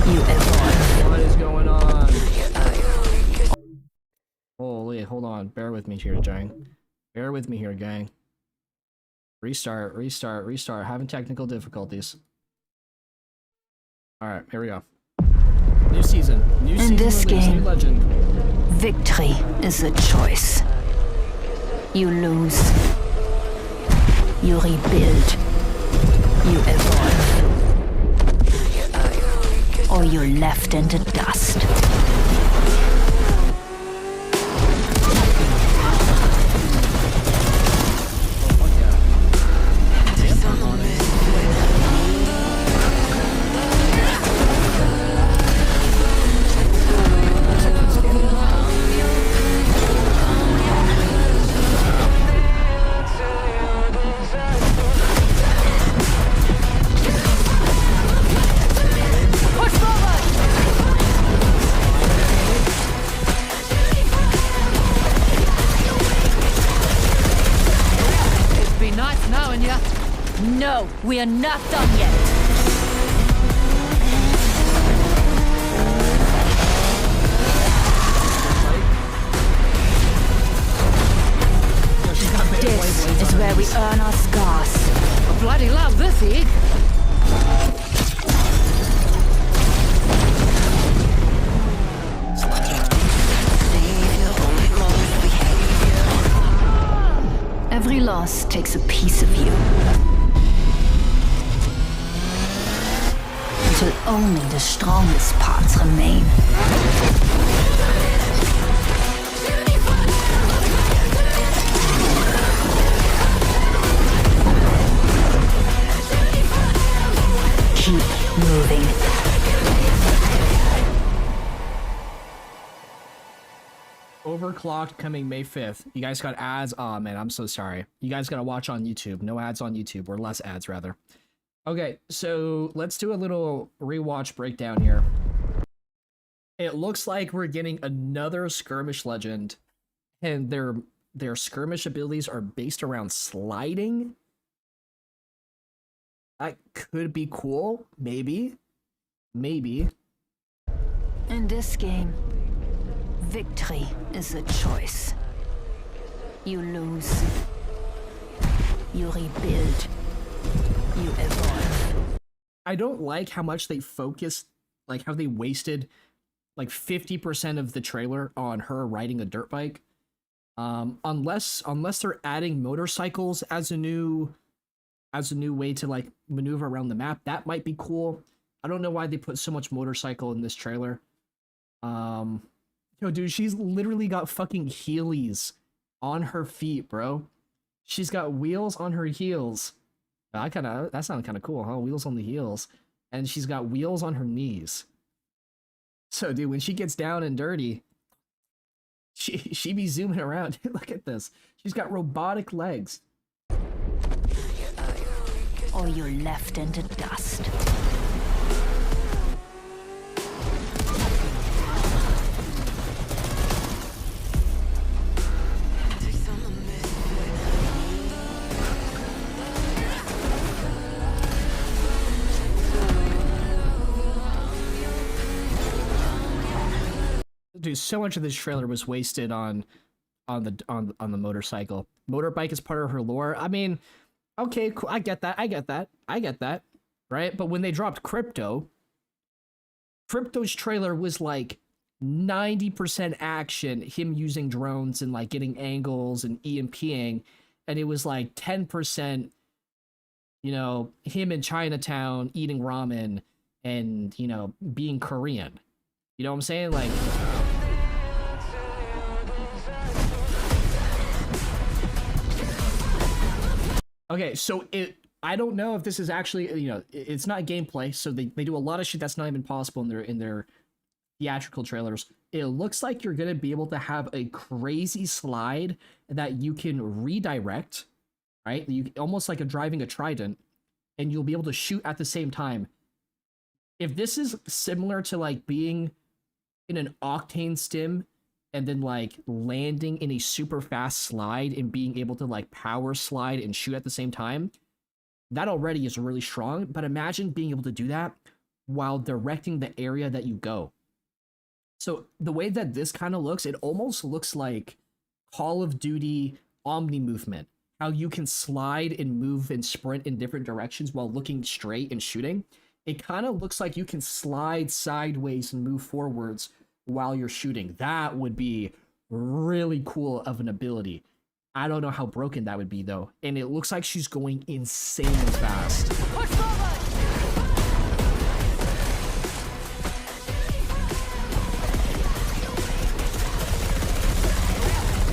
You evolve. What is going on? Holy, hold on. Bear with me here, gang. Bear with me here, gang. Restart, restart, restart. Having technical difficulties. Alright, here we go. New season. New season. In this game, new Legend. Victory is a choice. You lose. You rebuild. You evolve. Or you're left in the dust. No, we are not done yet. This is where we earn our scars. I bloody love this egg. Every loss takes a piece of you. Until only the strongest parts remain. Keep moving. Overclocked coming May 5th. You guys got ads? Aw, man, I'm so sorry. You guys gotta watch on YouTube. No ads on YouTube, or less ads, rather. Okay, so let's do a little rewatch breakdown here. It looks like we're getting another skirmish legend, and their skirmish abilities are based around sliding. That could be cool. Maybe. Maybe. In this game, victory is a choice. You lose. You rebuild. You evolve. I don't like how much they focused, like how they wasted like 50% of the trailer on her riding a dirt bike. Unless they're adding motorcycles as a new way to like maneuver around the map, that might be cool. I don't know why they put so much motorcycle in this trailer. Yo, dude, she's literally got fucking heelys on her feet, bro. She's got wheels on her heels. That sounds kind of cool, huh? Wheels on the heels. And she's got wheels on her knees. So, dude, when she gets down and dirty, she be zooming around. Look at this. She's got robotic legs. Or you're left in the dust. Dude, so much of this trailer was wasted on the motorcycle. Motorbike is part of her lore. I mean, okay, cool. I get that. Right? But when they dropped Crypto's trailer was like 90% action, him using drones and like getting angles and EMPing, and it was like 10%, you know, him in Chinatown eating ramen and, you know, being Korean. You know what I'm saying? Like, okay, so I don't know if this is actually, you know, it's not gameplay, so they do a lot of shit that's not even possible in their theatrical trailers. It looks like you're gonna be able to have a crazy slide that you can redirect, right? You almost like driving a trident, and you'll be able to shoot at the same time. If this is similar to like being in an octane stim and then like landing in a super fast slide and being able to like power slide and shoot at the same time, that already is really strong. But imagine being able to do that while directing the area that you go. So the way that this kind of looks, it almost looks like Call of Duty Omni movement, how you can slide and move and sprint in different directions while looking straight and shooting. It kind of looks like you can slide sideways and move forwards while you're shooting. That would be really cool of an ability. I don't know how broken that would be though. And it looks like she's going insanely fast. Push forward!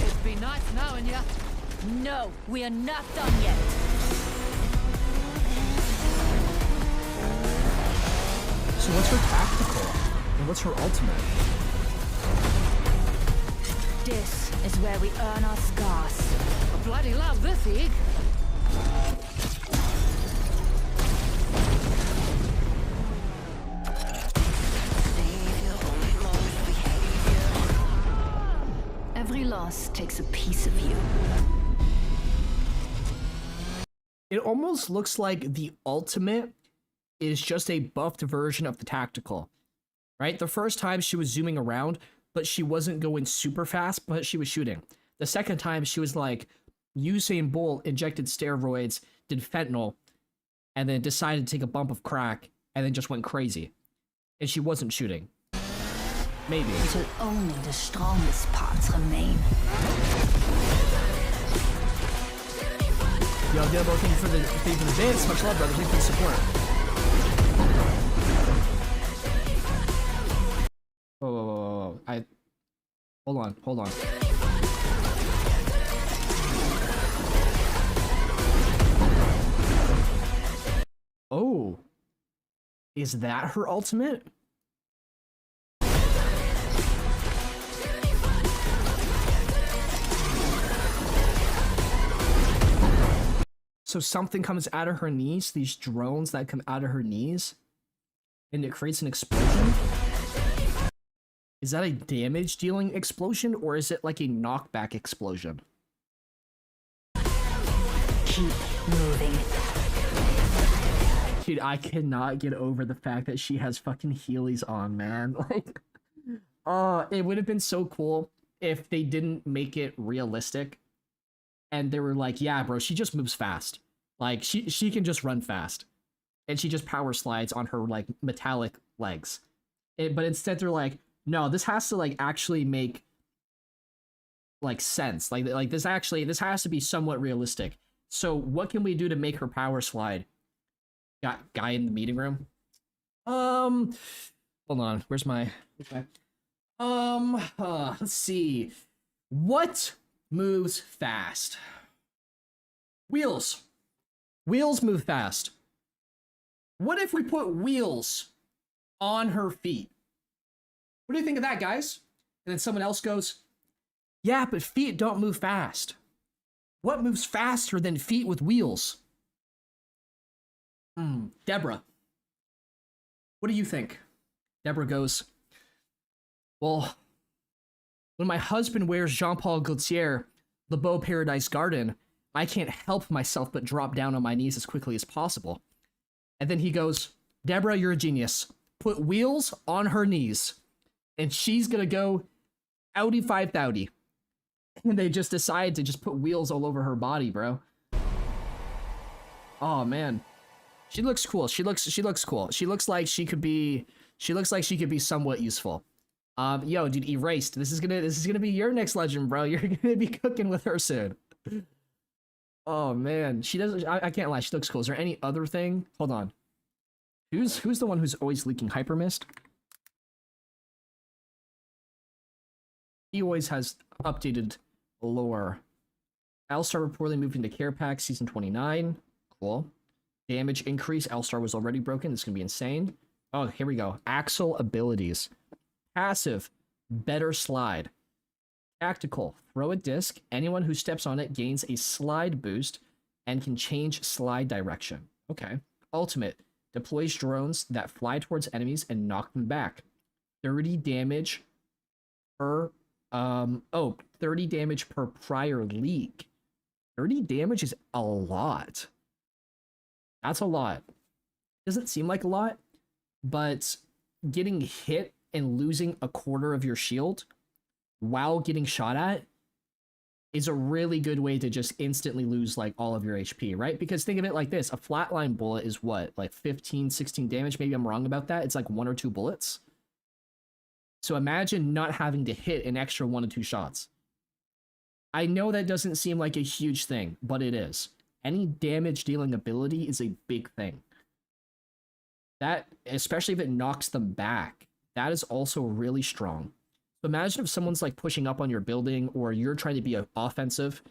It'd be nice knowing ya. No, we are not done yet. So what's her tactical? And what's her ultimate? This is where we earn our scars. I bloody love this egg. Every loss takes a piece of you. It almost looks like the ultimate is just a buffed version of the tactical, right? The first time she was zooming around, but she wasn't going super fast, but she was shooting. The second time she was like Usain Bolt injected steroids, did fentanyl, and then decided to take a bump of crack, and then just went crazy. And she wasn't shooting. Maybe. Until only the strongest parts remain. Yo, Debo, thank you for the bits. Much love, brother. Thank you for the support. Whoa. Hold on. Oh. Is that her ultimate? So something comes out of her knees, these drones that come out of her knees, and it creates an explosion? Is that a damage dealing explosion, or is it like a knockback explosion? Keep moving. Dude, I cannot get over the fact that she has fucking Heelys on, man. Like, it would have been so cool if they didn't make it realistic and they were like, yeah, bro, she just moves fast. Like, she can just run fast. And she just power slides on her, like, metallic legs. But instead they're like, no, this has to, like, actually make, like, sense. Like this has to be somewhat realistic. So what can we do to make her power slide? Got guy in the meeting room. Hold on. Where's my let's see. What moves fast? Wheels. Wheels move fast. What if we put wheels on her feet? What do you think of that, guys? And then someone else goes, yeah, but feet don't move fast. What moves faster than feet with wheels? Deborah. What do you think? Deborah goes, well, when my husband wears Jean-Paul Gaultier, Le Beau Paradise Garden, I can't help myself but drop down on my knees as quickly as possible. And then he goes, Deborah, you're a genius. Put wheels on her knees. And she's gonna go Audi 5,000. And they just decide to just put wheels all over her body, bro. Oh, man. She looks cool. She looks cool. She looks like she could be somewhat useful. Yo, dude, Erased. This is gonna be your next legend, bro. You're gonna be cooking with her soon. Oh man, she doesn't. I can't lie. She looks cool. Is there any other thing? Hold on. Who's the one who's always leaking hyper mist? He always has updated lore. Alistar reportedly moved into care pack season 29. Cool. Damage increase. Alistar was already broken. This is gonna be insane. Oh, here we go. Axle abilities. Passive. Better slide. Tactical. Throw a disc. Anyone who steps on it gains a slide boost and can change slide direction. Okay. Ultimate. Deploys drones that fly towards enemies and knock them back. 30 damage per 30 damage per prior leak. 30 damage is a lot. That's a lot. Doesn't seem like a lot, but getting hit and losing a quarter of your shield while getting shot at is a really good way to just instantly lose like all of your HP, right? Because think of it like this, a flatline bullet is what, like 15, 16 damage? Maybe I'm wrong about that. It's like 1 or 2 bullets. So imagine not having to hit an extra 1 or 2 shots. I know that doesn't seem like a huge thing, but it is. Any damage dealing ability is a big thing. That, especially if it knocks them back, that is also really strong. So imagine if someone's like pushing up on your building or you're trying to be offensive,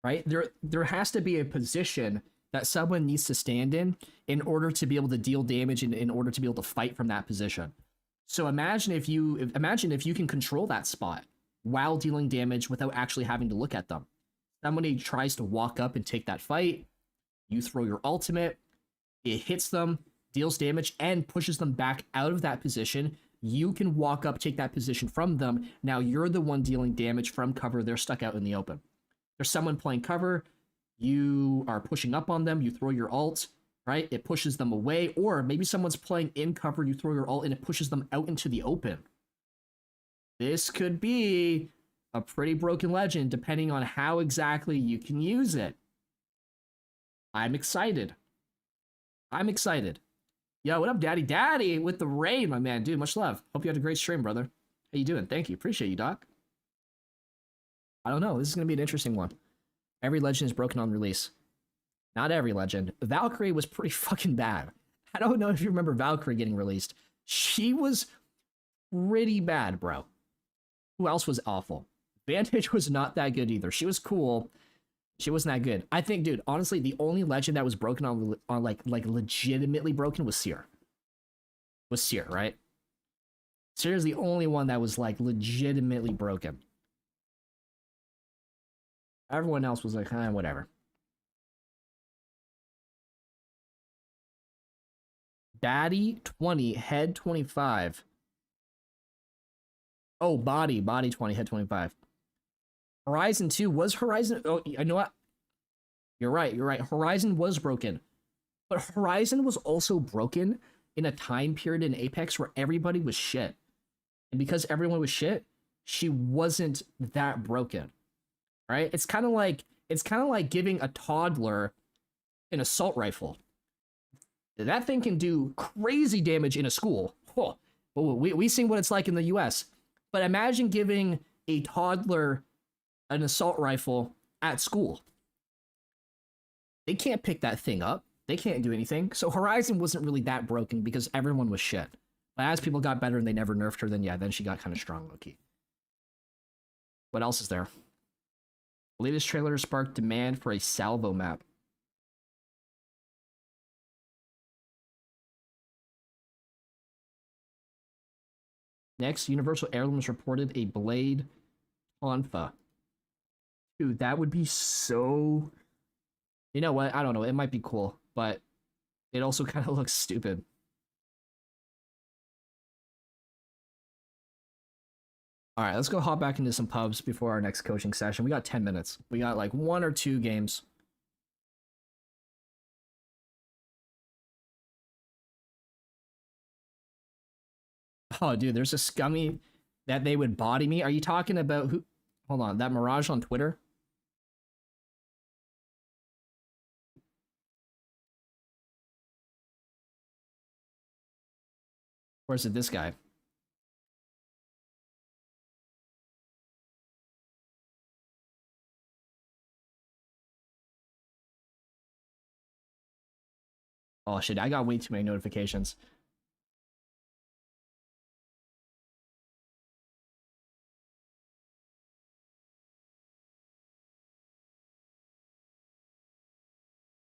right? There has to be a position that someone needs to stand in order to be able to deal damage and in order to be able to fight from that position. So imagine if you can control that spot while dealing damage without actually having to look at them. Somebody tries to walk up and take that fight, you throw your ultimate, it hits them, deals damage, and pushes them back out of that position. You can walk up, take that position from them. Now you're the one dealing damage from cover. They're stuck out in the open. There's someone playing cover. You are pushing up on them. You throw your ult, right? It pushes them away. Or maybe someone's playing in cover. You throw your ult and it pushes them out into the open. This could be a pretty broken legend depending on how exactly you can use it. I'm excited. I'm excited. Yo, what up, Daddy? Daddy with the raid, my man. Dude, much love. Hope you had a great stream, brother. How you doing? Thank you. Appreciate you, Doc. I don't know. This is going to be an interesting one. Every legend is broken on release. Not every legend. Valkyrie was pretty fucking bad. I don't know if you remember Valkyrie getting released. She was pretty bad, bro. Who else was awful? Vantage was not that good either. She was cool. She wasn't that good. I think, dude, honestly, the only legend that was broken on like legitimately broken was Seer. Was Seer, right? Seer's the only one that was like legitimately broken. Everyone else was like, whatever. Daddy 20, head 25. Oh, body 20, head 25. Horizon 2 was Horizon. Oh, you know what? You're right. Horizon was broken. But Horizon was also broken in a time period in Apex where everybody was shit. And because everyone was shit, she wasn't that broken. Right? It's kind of like giving a toddler an assault rifle. That thing can do crazy damage in a school. Oh, we seen what it's like in the US. But imagine giving a toddler an assault rifle at school. They can't pick that thing up. They can't do anything. So Horizon wasn't really that broken because everyone was shit. But as people got better and they never nerfed her, then she got kind of strong, low-key. What else is there? The latest trailer sparked demand for a salvo map. Next, Universal Heirlooms reported a Blade Tonfa. Dude, that would be so... You know what? I don't know. It might be cool, but it also kind of looks stupid. Alright, let's go hop back into some pubs before our next coaching session. We got 10 minutes. We got like 1 or 2 games. Oh, dude, there's a scummy that they would body me. Are you talking about who? Hold on, that Mirage on Twitter? Or is it this guy? Oh shit, I got way too many notifications.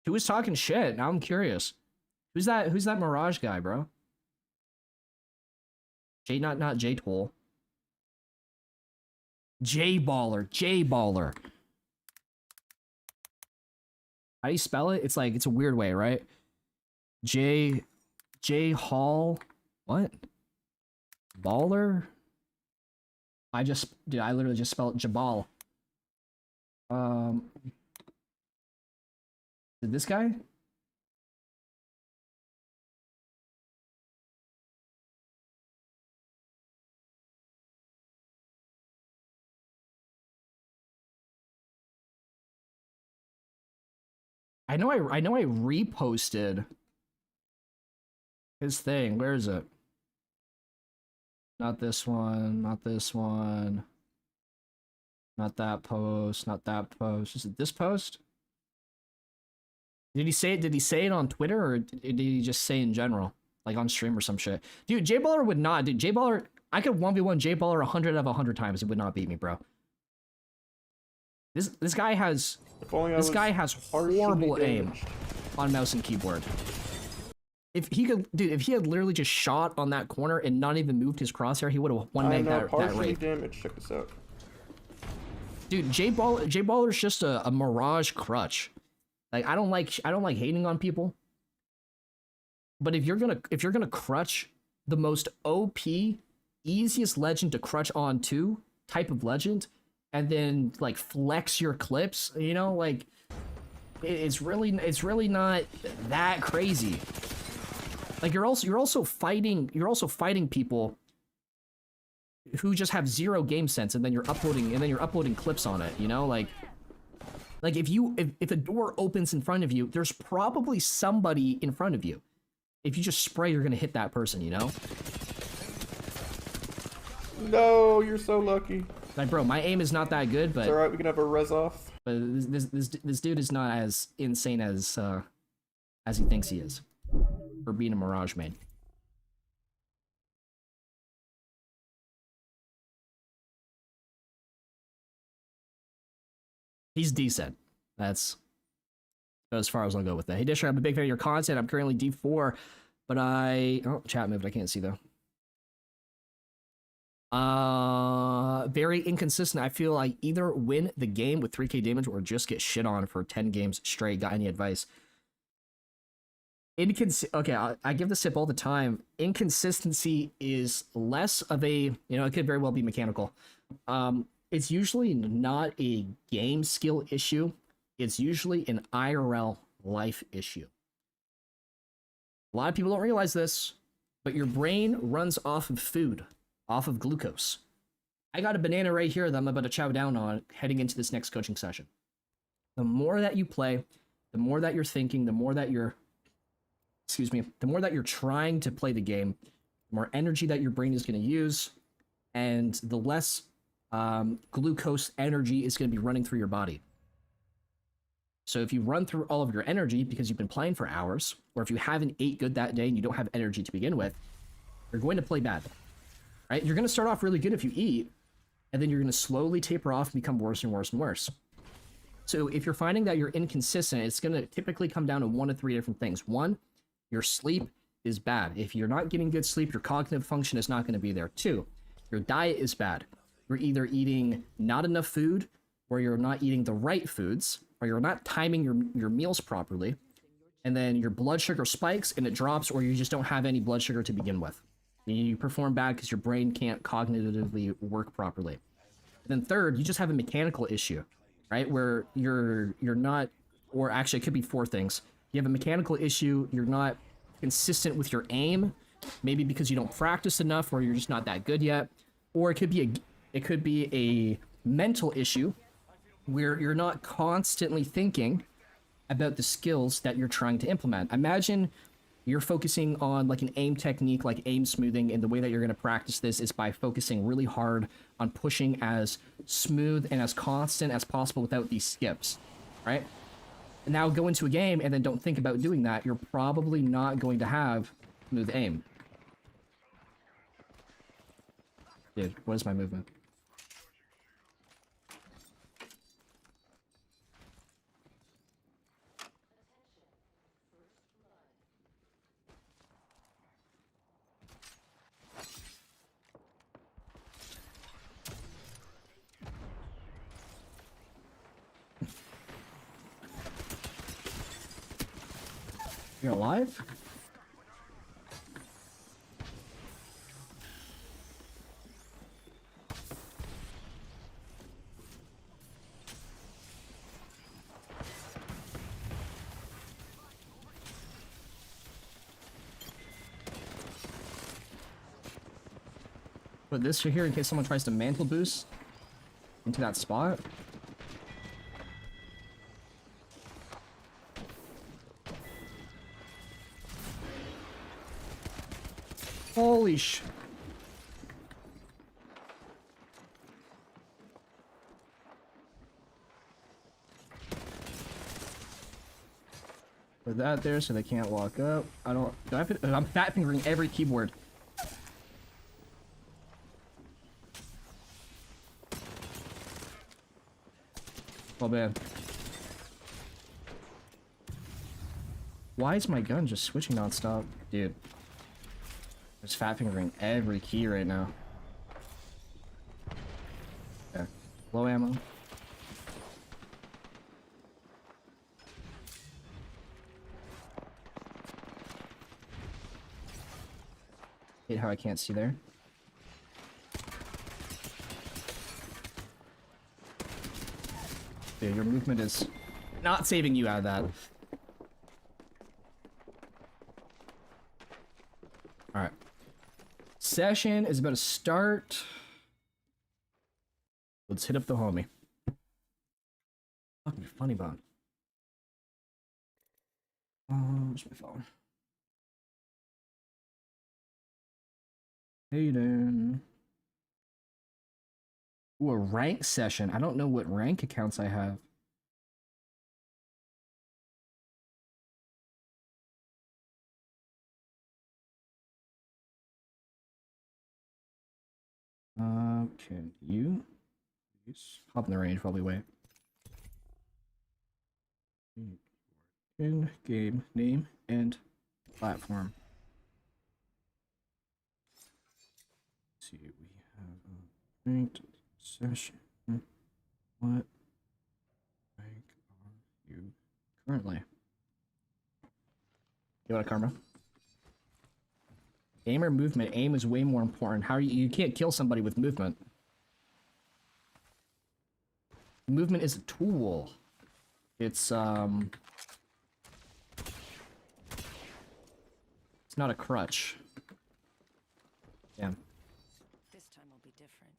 Who was talking shit? Now I'm curious. Who's that Mirage guy, bro? Not J Tool. J Baller. How do you spell it? It's like, it's a weird way, right? J Hall. What? Baller? I literally just spelled Jabal. Did this guy? I know I reposted his thing. Where is it? Not this one, not this one. Not that post, not that post. Is it this post? Did he say it on Twitter, or did he just say in general? Like on stream or some shit? Dude, J Baller would not. Dude, J Baller, I could 1v1 J Baller 100 out of 100 times. It would not beat me, bro. This guy has horrible aim on mouse and keyboard. If he could, dude, if he had literally just shot on that corner and not even moved his crosshair, he would have one-magged that rate. Damage. Check this out. Dude, J Baller's just a Mirage crutch. Like, I don't like hating on people. But if you're gonna crutch the most OP, easiest legend to crutch on to type of legend, and then like flex your clips, you know, like it's really not that crazy. Like you're also fighting people who just have zero game sense, and then you're uploading clips on it, you know, like if a door opens in front of you, there's probably somebody in front of you. If you just spray, you're gonna hit that person, you know? No, you're so lucky. Like, bro, my aim is not that good, but It's alright, we can have a res off. but this dude is not as insane as he thinks he is for being a Mirage main. He's decent. That's as far as I'll go with that. Hey Disher, I'm a big fan of your content. I'm currently D4, but chat moved. I can't see though. Very inconsistent. I feel like either win the game with 3k damage or just get shit on for 10 games straight. Got any advice? Okay, I give the sip all the time. Inconsistency is less of a, it could very well be mechanical. It's usually not a game skill issue. It's usually an IRL life issue. A lot of people don't realize this, but your brain runs off of food, off of glucose. I got a banana right here that I'm about to chow down on heading into this next coaching session. The more that you play, the more that you're thinking, the more that you're trying to play the game, the more energy that your brain is going to use, and the less glucose energy is going to be running through your body. So if you run through all of your energy because you've been playing for hours, or if you haven't ate good that day and you don't have energy to begin with, you're going to play bad, right? You're going to start off really good if you eat, and then you're going to slowly taper off and become worse and worse and worse. So if you're finding that you're inconsistent, it's going to typically come down to one of three different things. One, your sleep is bad. If you're not getting good sleep, your cognitive function is not going to be there. Two, your diet is bad. You're either eating not enough food, or you're not eating the right foods, or you're not timing your meals properly, and then your blood sugar spikes and it drops, or you just don't have any blood sugar to begin with. And you perform bad because your brain can't cognitively work properly. And then third, you just have a mechanical issue, right? Where you're not, or actually it could be four things. You have a mechanical issue, you're not consistent with your aim, maybe because you don't practice enough, or you're just not that good yet. Or it could be a mental issue where you're not constantly thinking about the skills that you're trying to implement. Imagine you're focusing on like an aim technique, like aim smoothing, and the way that you're going to practice this is by focusing really hard on pushing as smooth and as constant as possible without these skips, right? And now go into a game and then don't think about doing that. You're probably not going to have smooth aim. Dude, what is my movement? You're alive? Put this here in case someone tries to mantle boost into that spot. Holy sh... Put that there so they can't walk up. I'm fat fingering every keyboard. Oh man. Why is my gun just switching nonstop? Dude. There's fat fingering every key right now. Yeah. Low ammo. Hate how I can't see there. Dude, your movement is not saving you out of that. Alright. Session is about to start. Let's hit up the homie. Fucking funny bone. Where's my phone? Kaden. Ooh, a rank session. I don't know what rank accounts I have. Can you hop in the range while we wait? In game name and platform. Let's see, we have a ranked session. What rank are you currently? You want a karma? Aim or movement? Aim is way more important. How are you can't kill somebody with movement. Movement is a tool. It's not a crutch. Damn. This time will be different.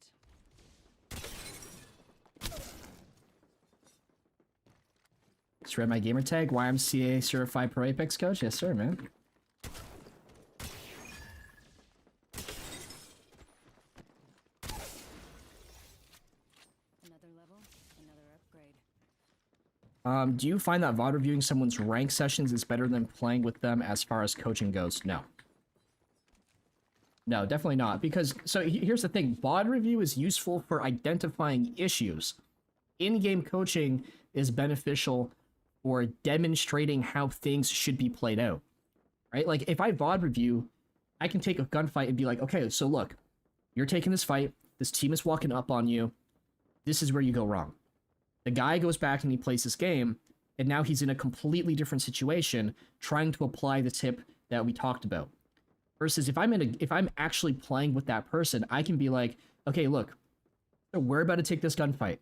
Just read my gamer tag. YMCA certified pro Apex coach. Yes, sir, man. Another level, another upgrade. Do you find that VOD reviewing someone's rank sessions is better than playing with them as far as coaching goes? No. No, definitely not. Because, so here's the thing. VOD review is useful for identifying issues. In-game coaching is beneficial for demonstrating how things should be played out. Right? Like, if I VOD review, I can take a gunfight and be like, okay, so look, you're taking this fight, this team is walking up on you, this is where you go wrong. The guy goes back and he plays this game, and now he's in a completely different situation, trying to apply the tip that we talked about. Versus if I'm actually playing with that person, I can be like, okay, look, so we're about to take this gunfight.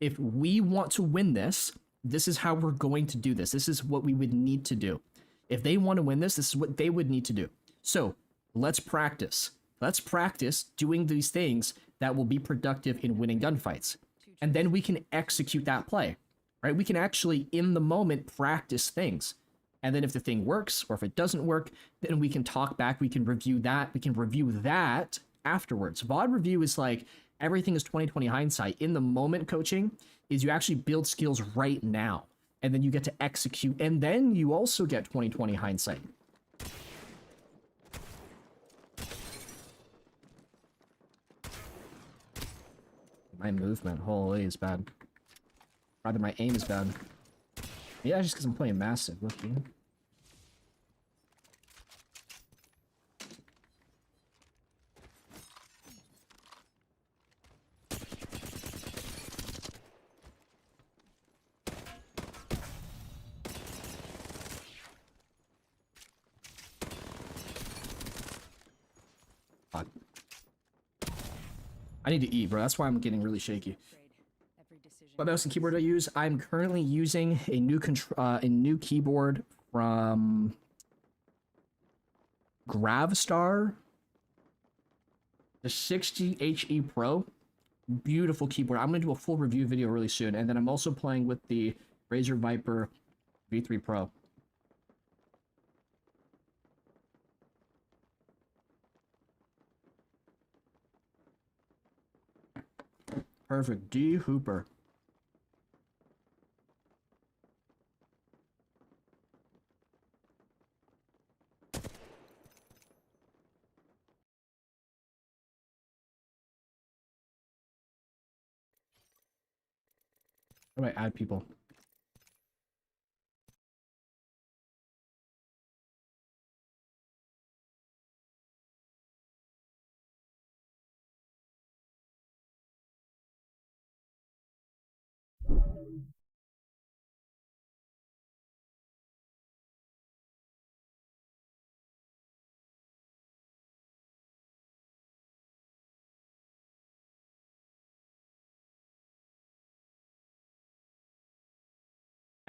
If we want to win this, this is how we're going to do this. This is what we would need to do. If they want to win this, this is what they would need to do. So let's practice. Let's practice doing these things that will be productive in winning gunfights. And then we can execute that play, right? We can actually, in the moment, practice things. And then if the thing works, or if it doesn't work, then we can talk back, we can review that, we can review that afterwards. VOD review is like, everything is 20/20 hindsight. In the moment coaching is you actually build skills right now. And then you get to execute, and then you also get 20/20 hindsight. My movement, holy, is bad. Rather, my aim is bad. Yeah, just because I'm playing massive. Look, dude. God. I need to eat, bro. That's why I'm getting really shaky. What mouse and keyboard do I use? I'm currently using a new keyboard from Gravstar, the 60HE Pro. Beautiful keyboard. I'm gonna do a full review video really soon, and then I'm also playing with the Razer Viper V3 Pro. Perfect. D Hooper. How do I add people?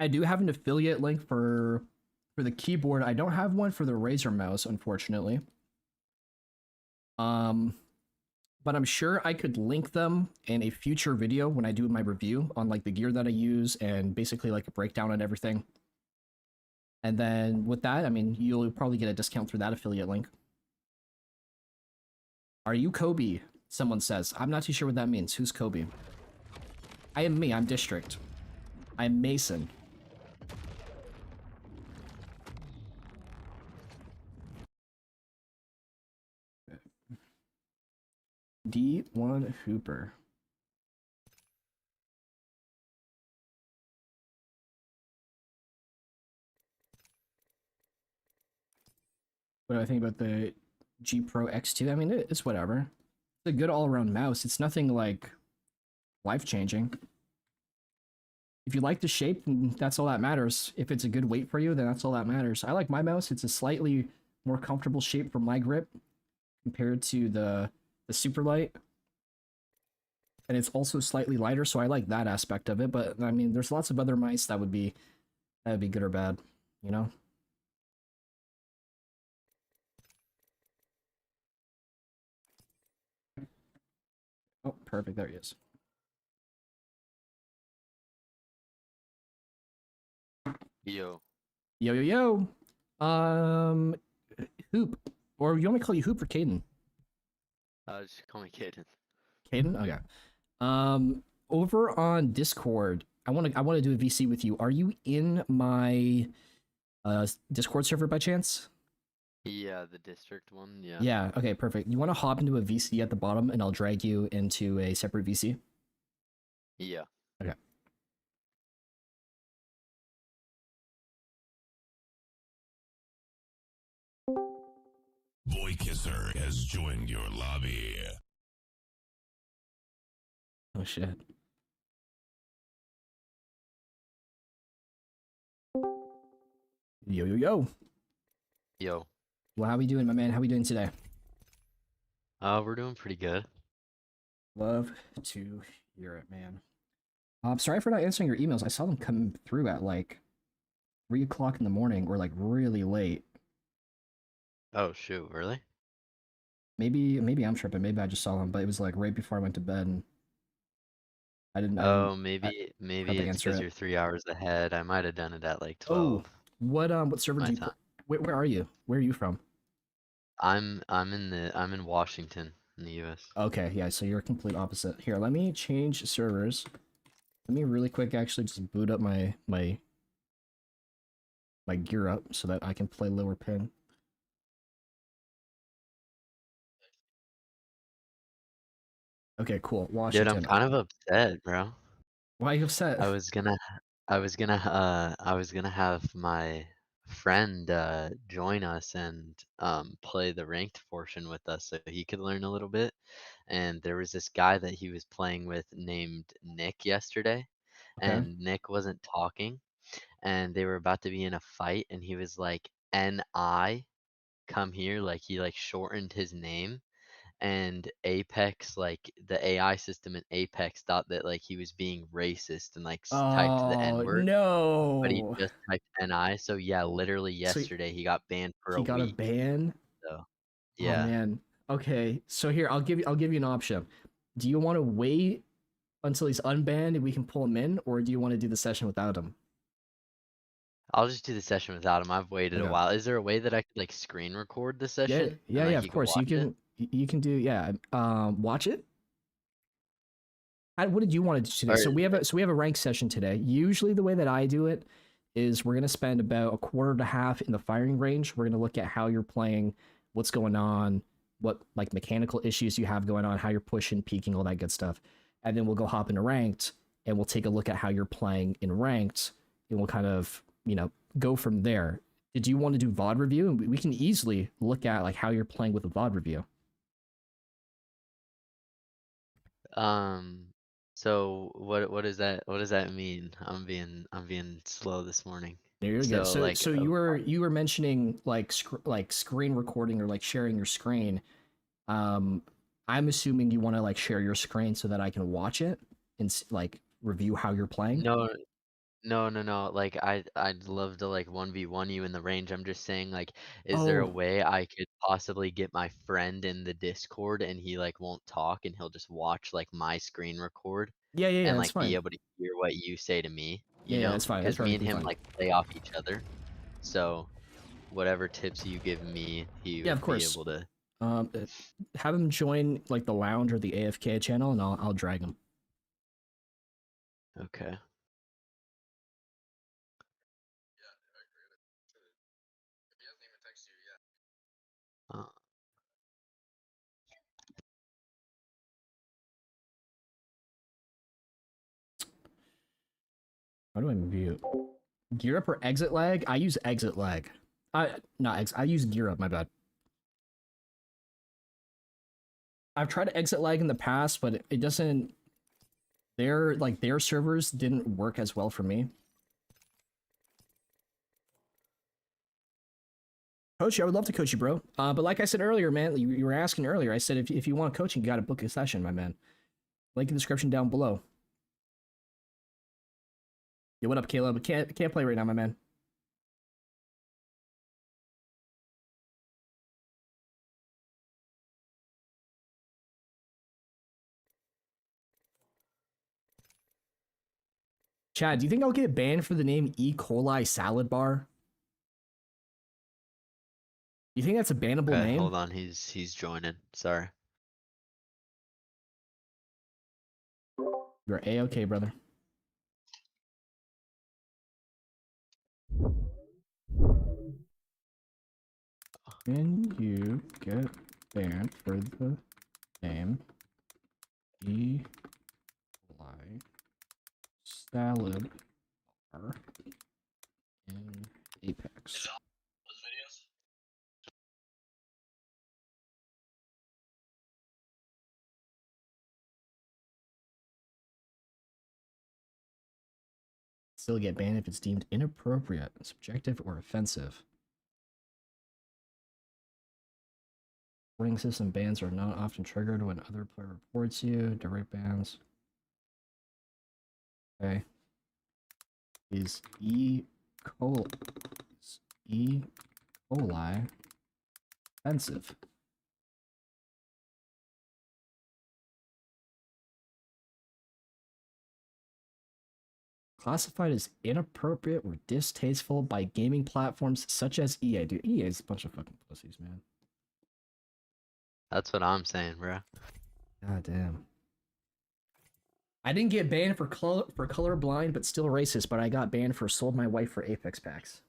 I do have an affiliate link for the keyboard. I don't have one for the Razer mouse, unfortunately. But I'm sure I could link them in a future video when I do my review on like the gear that I use and basically like a breakdown on everything. And then with that, I mean, you'll probably get a discount through that affiliate link. Are you Kobe? Someone says. I'm not too sure what that means. Who's Kobe? I am me. I'm District. I'm Mason. D1 Hooper. What do I think about the G Pro X2? I mean, it's whatever. It's a good all-around mouse. It's nothing like life-changing. If you like the shape, then that's all that matters. If it's a good weight for you, then that's all that matters. I like my mouse. It's a slightly more comfortable shape for my grip compared to the Superlight. And it's also slightly lighter, so I like that aspect of it. But I mean, there's lots of other mice that would be good or bad, you know? Oh, perfect. There he is. Yo. Yo, yo, yo. Hoop. Or you want me to call you Hoop or Kaden? Just call me Kaden. Kaden? Okay. Over on Discord, I want to do a VC with you. Are you in my Discord server by chance? Yeah, the district one, yeah. Yeah, okay, perfect. You want to hop into a VC at the bottom and I'll drag you into a separate VC? Yeah. Okay. Boy Kisser has joined your lobby. Oh shit. Yo, yo, yo. Yo. Well, how we doing, my man? How we doing today? We're doing pretty good. Love to hear it, man. I'm sorry for not answering your emails. I saw them come through at like 3 o'clock in the morning or like really late. Oh shoot, really? Maybe I'm tripping. Maybe I just saw them, but it was like right before I went to bed and I didn't. Maybe it's answer because it. you're 3 hours ahead. I might have done it at like 12. Oh, what server do you? Where are you? Where are you from? I'm in Washington in the U.S. Okay, yeah. So you're complete opposite. Here, let me change servers. Let me really quick actually just boot up my gear up so that I can play lower ping. Okay, cool. Washington. Dude, I'm kind of upset, bro. Why are you upset? I was gonna have my friend join us and play the ranked portion with us so he could learn a little bit. And there was this guy that he was playing with named Nick yesterday, and Nick wasn't talking, and they were about to be in a fight, and he was like, "N-I, come here," like he like shortened his name. And Apex, like the AI system in Apex, thought that like he was being racist and like typed the N-word. No. But he just typed N-I. So yeah, literally yesterday he got banned for a week. He got a ban? So yeah. Oh man. Okay. So here, I'll give you an option. Do you want to wait until he's unbanned and we can pull him in, or do you want to do the session without him? I'll just do the session without him. I've waited a while. Is there a way that I could like screen record the session? Yeah, of course. You can do watch it. What did you want to do today? So we have a rank session today. Usually the way that I do it is we're gonna spend about a quarter to half in the firing range. We're gonna look at how you're playing, what's going on, what like mechanical issues you have going on, how you're pushing, peaking, all that good stuff. And then we'll go hop into ranked and we'll take a look at how you're playing in ranked and we'll kind of, go from there. Did you want to do VOD review? And we can easily look at like how you're playing with a VOD review. So what does that mean? I'm being slow this morning. There you go. So you were mentioning like screen recording or like sharing your screen. I'm assuming you want to like share your screen so that I can watch it and like review how you're playing. No. Like I'd love to like 1v1 you in the range. I'm just saying like, is there a way I could possibly get my friend in the Discord and he like won't talk and he'll just watch like my screen record? Yeah, and like be able to hear what you say to me. You know, that's fine. Because me and him like play off each other. So whatever tips you give me, he would be able to Have him join like the lounge or the AFK channel, and I'll drag him. Okay. How do I mute? Gear up or exit lag? I use exit lag. I use gear up, my bad. I've tried to exit lag in the past, but it doesn't... Their servers didn't work as well for me. Coach, I would love to coach you, bro. But like I said earlier, man, you were asking earlier, I said if you want coaching, you gotta book a session, my man. Link in the description down below. Yeah, what up, Caleb? Can't play right now, my man. Chad, do you think I'll get banned for the name E. coli salad bar? You think that's a bannable name? Hold on, he's joining. Sorry. You're A-okay, brother. Can you get banned for the name E. coli salad bar in Apex? Still get banned if it's deemed inappropriate, subjective, or offensive. Reporting system bans are not often triggered when other player reports you. Direct bans. Okay. Is E. coli offensive? Classified as inappropriate or distasteful by gaming platforms such as EA. Dude, EA is a bunch of fucking pussies, man. That's what I'm saying, bro. God damn. I didn't get banned for colorblind, but still racist. But I got banned for sold my wife for Apex packs.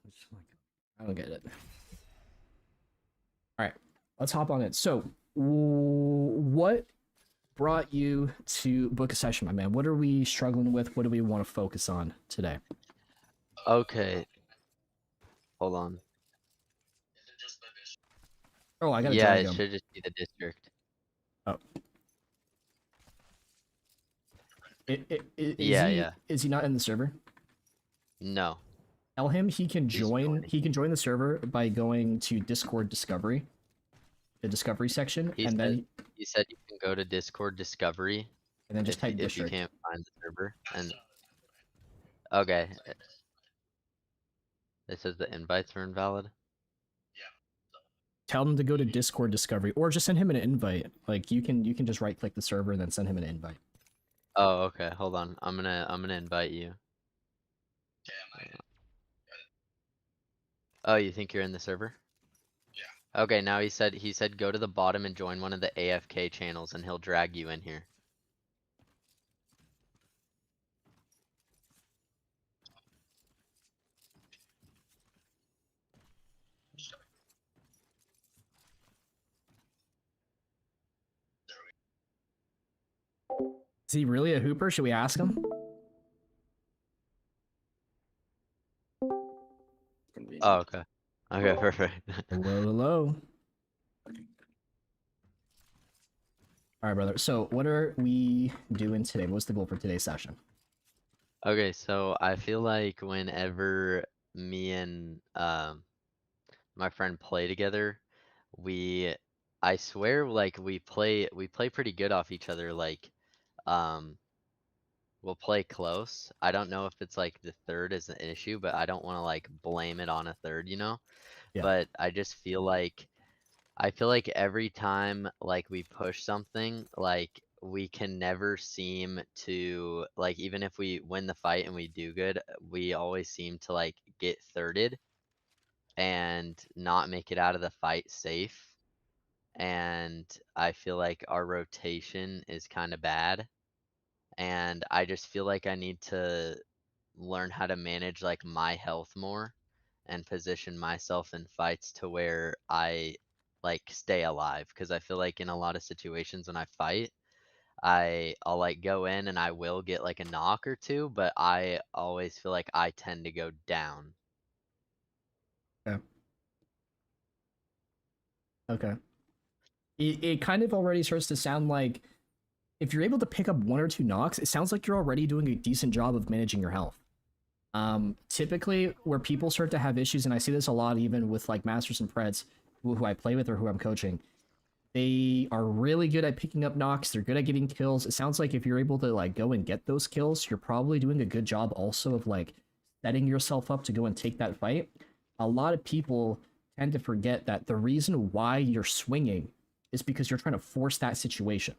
I don't get it. All right, let's hop on it. So, what brought you to book a session, my man? What are we struggling with? What do we want to focus on today? Okay. Hold on. Oh, I gotta Yeah, drag it him. should just be the district. Oh. Is he not in the server? No. Tell him he can join. He can join the server by going to Discord Discovery, the Discovery section, and then he said you can go to Discord Discovery, and then just type if district. you can't find the server. And okay, it says the invites are invalid. Tell him to go to Discord Discovery, or just send him an invite. Like you can just right click the server and then send him an invite. Oh, okay. Hold on. I'm gonna invite you. Oh, you think you're in the server? Yeah. Okay, now he said go to the bottom and join one of the AFK channels and he'll drag you in here. Is he really a hooper? Should we ask him? Oh, okay. Okay, perfect. Hello. All right, brother. So what are we doing today? What's the goal for today's session? Okay, so I feel like whenever me and my friend play together, I swear like we play pretty good off each other. Like we'll play close. I don't know if it's like the third is an issue, but I don't want to like blame it on a third, you know? Yeah. But I just feel like every time like we push something, like we can never seem to like, even if we win the fight and we do good, we always seem to like get thirded and not make it out of the fight safe. and I feel like our rotation is kind of bad. And I just feel like I need to learn how to manage like my health more and position myself in fights to where I like stay alive, because I feel like in a lot of situations when I fight, I'll like go in and I will get like a knock or two, but I always feel like I tend to go down. Yeah. Okay. It kind of already starts to sound like if you're able to pick up 1 or 2 knocks, it sounds like you're already doing a decent job of managing your health. Typically, where people start to have issues, and I see this a lot even with like masters and preds who I play with or who I'm coaching, they are really good at picking up knocks. They're good at getting kills. It sounds like if you're able to like go and get those kills, you're probably doing a good job also of like setting yourself up to go and take that fight. A lot of people tend to forget that the reason why you're swinging is because you're trying to force that situation.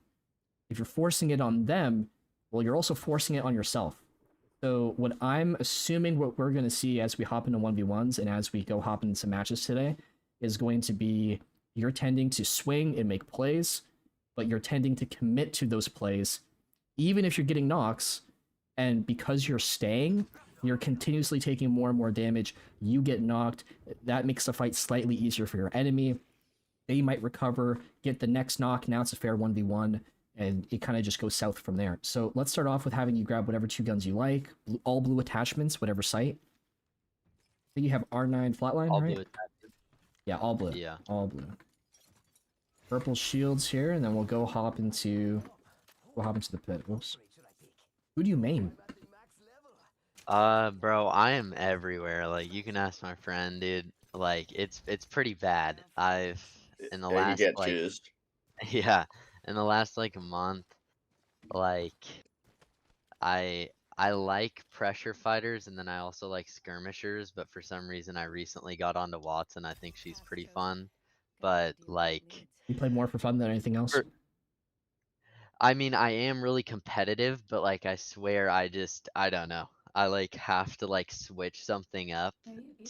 If you're forcing it on them, well, you're also forcing it on yourself. So what I'm assuming what we're going to see as we hop into 1v1s and as we go hop into some matches today is going to be you're tending to swing and make plays, but you're tending to commit to those plays, even if you're getting knocks, and because you're staying, you're continuously taking more and more damage, you get knocked, that makes the fight slightly easier for your enemy, they might recover, get the next knock, now it's a fair 1v1, and it kind of just goes south from there. So let's start off with having you grab whatever 2 guns you like, all blue attachments, whatever sight. I think you have R9 flatline, All right? blue attachments. Yeah, all blue. Yeah. All blue. Purple shields here, and then we'll go hop into the pit. Whoops. Who do you main? Bro, I am everywhere. Like, you can ask my friend, dude. Like, it's pretty bad. I've in the last like yeah, in the last like month, like I like pressure fighters, and then I also like skirmishers, but for some reason I recently got onto Watson. I think she's pretty fun. But like, You play more for fun than anything else? I mean, I am really competitive, but like I swear I don't know. I like have to like switch something up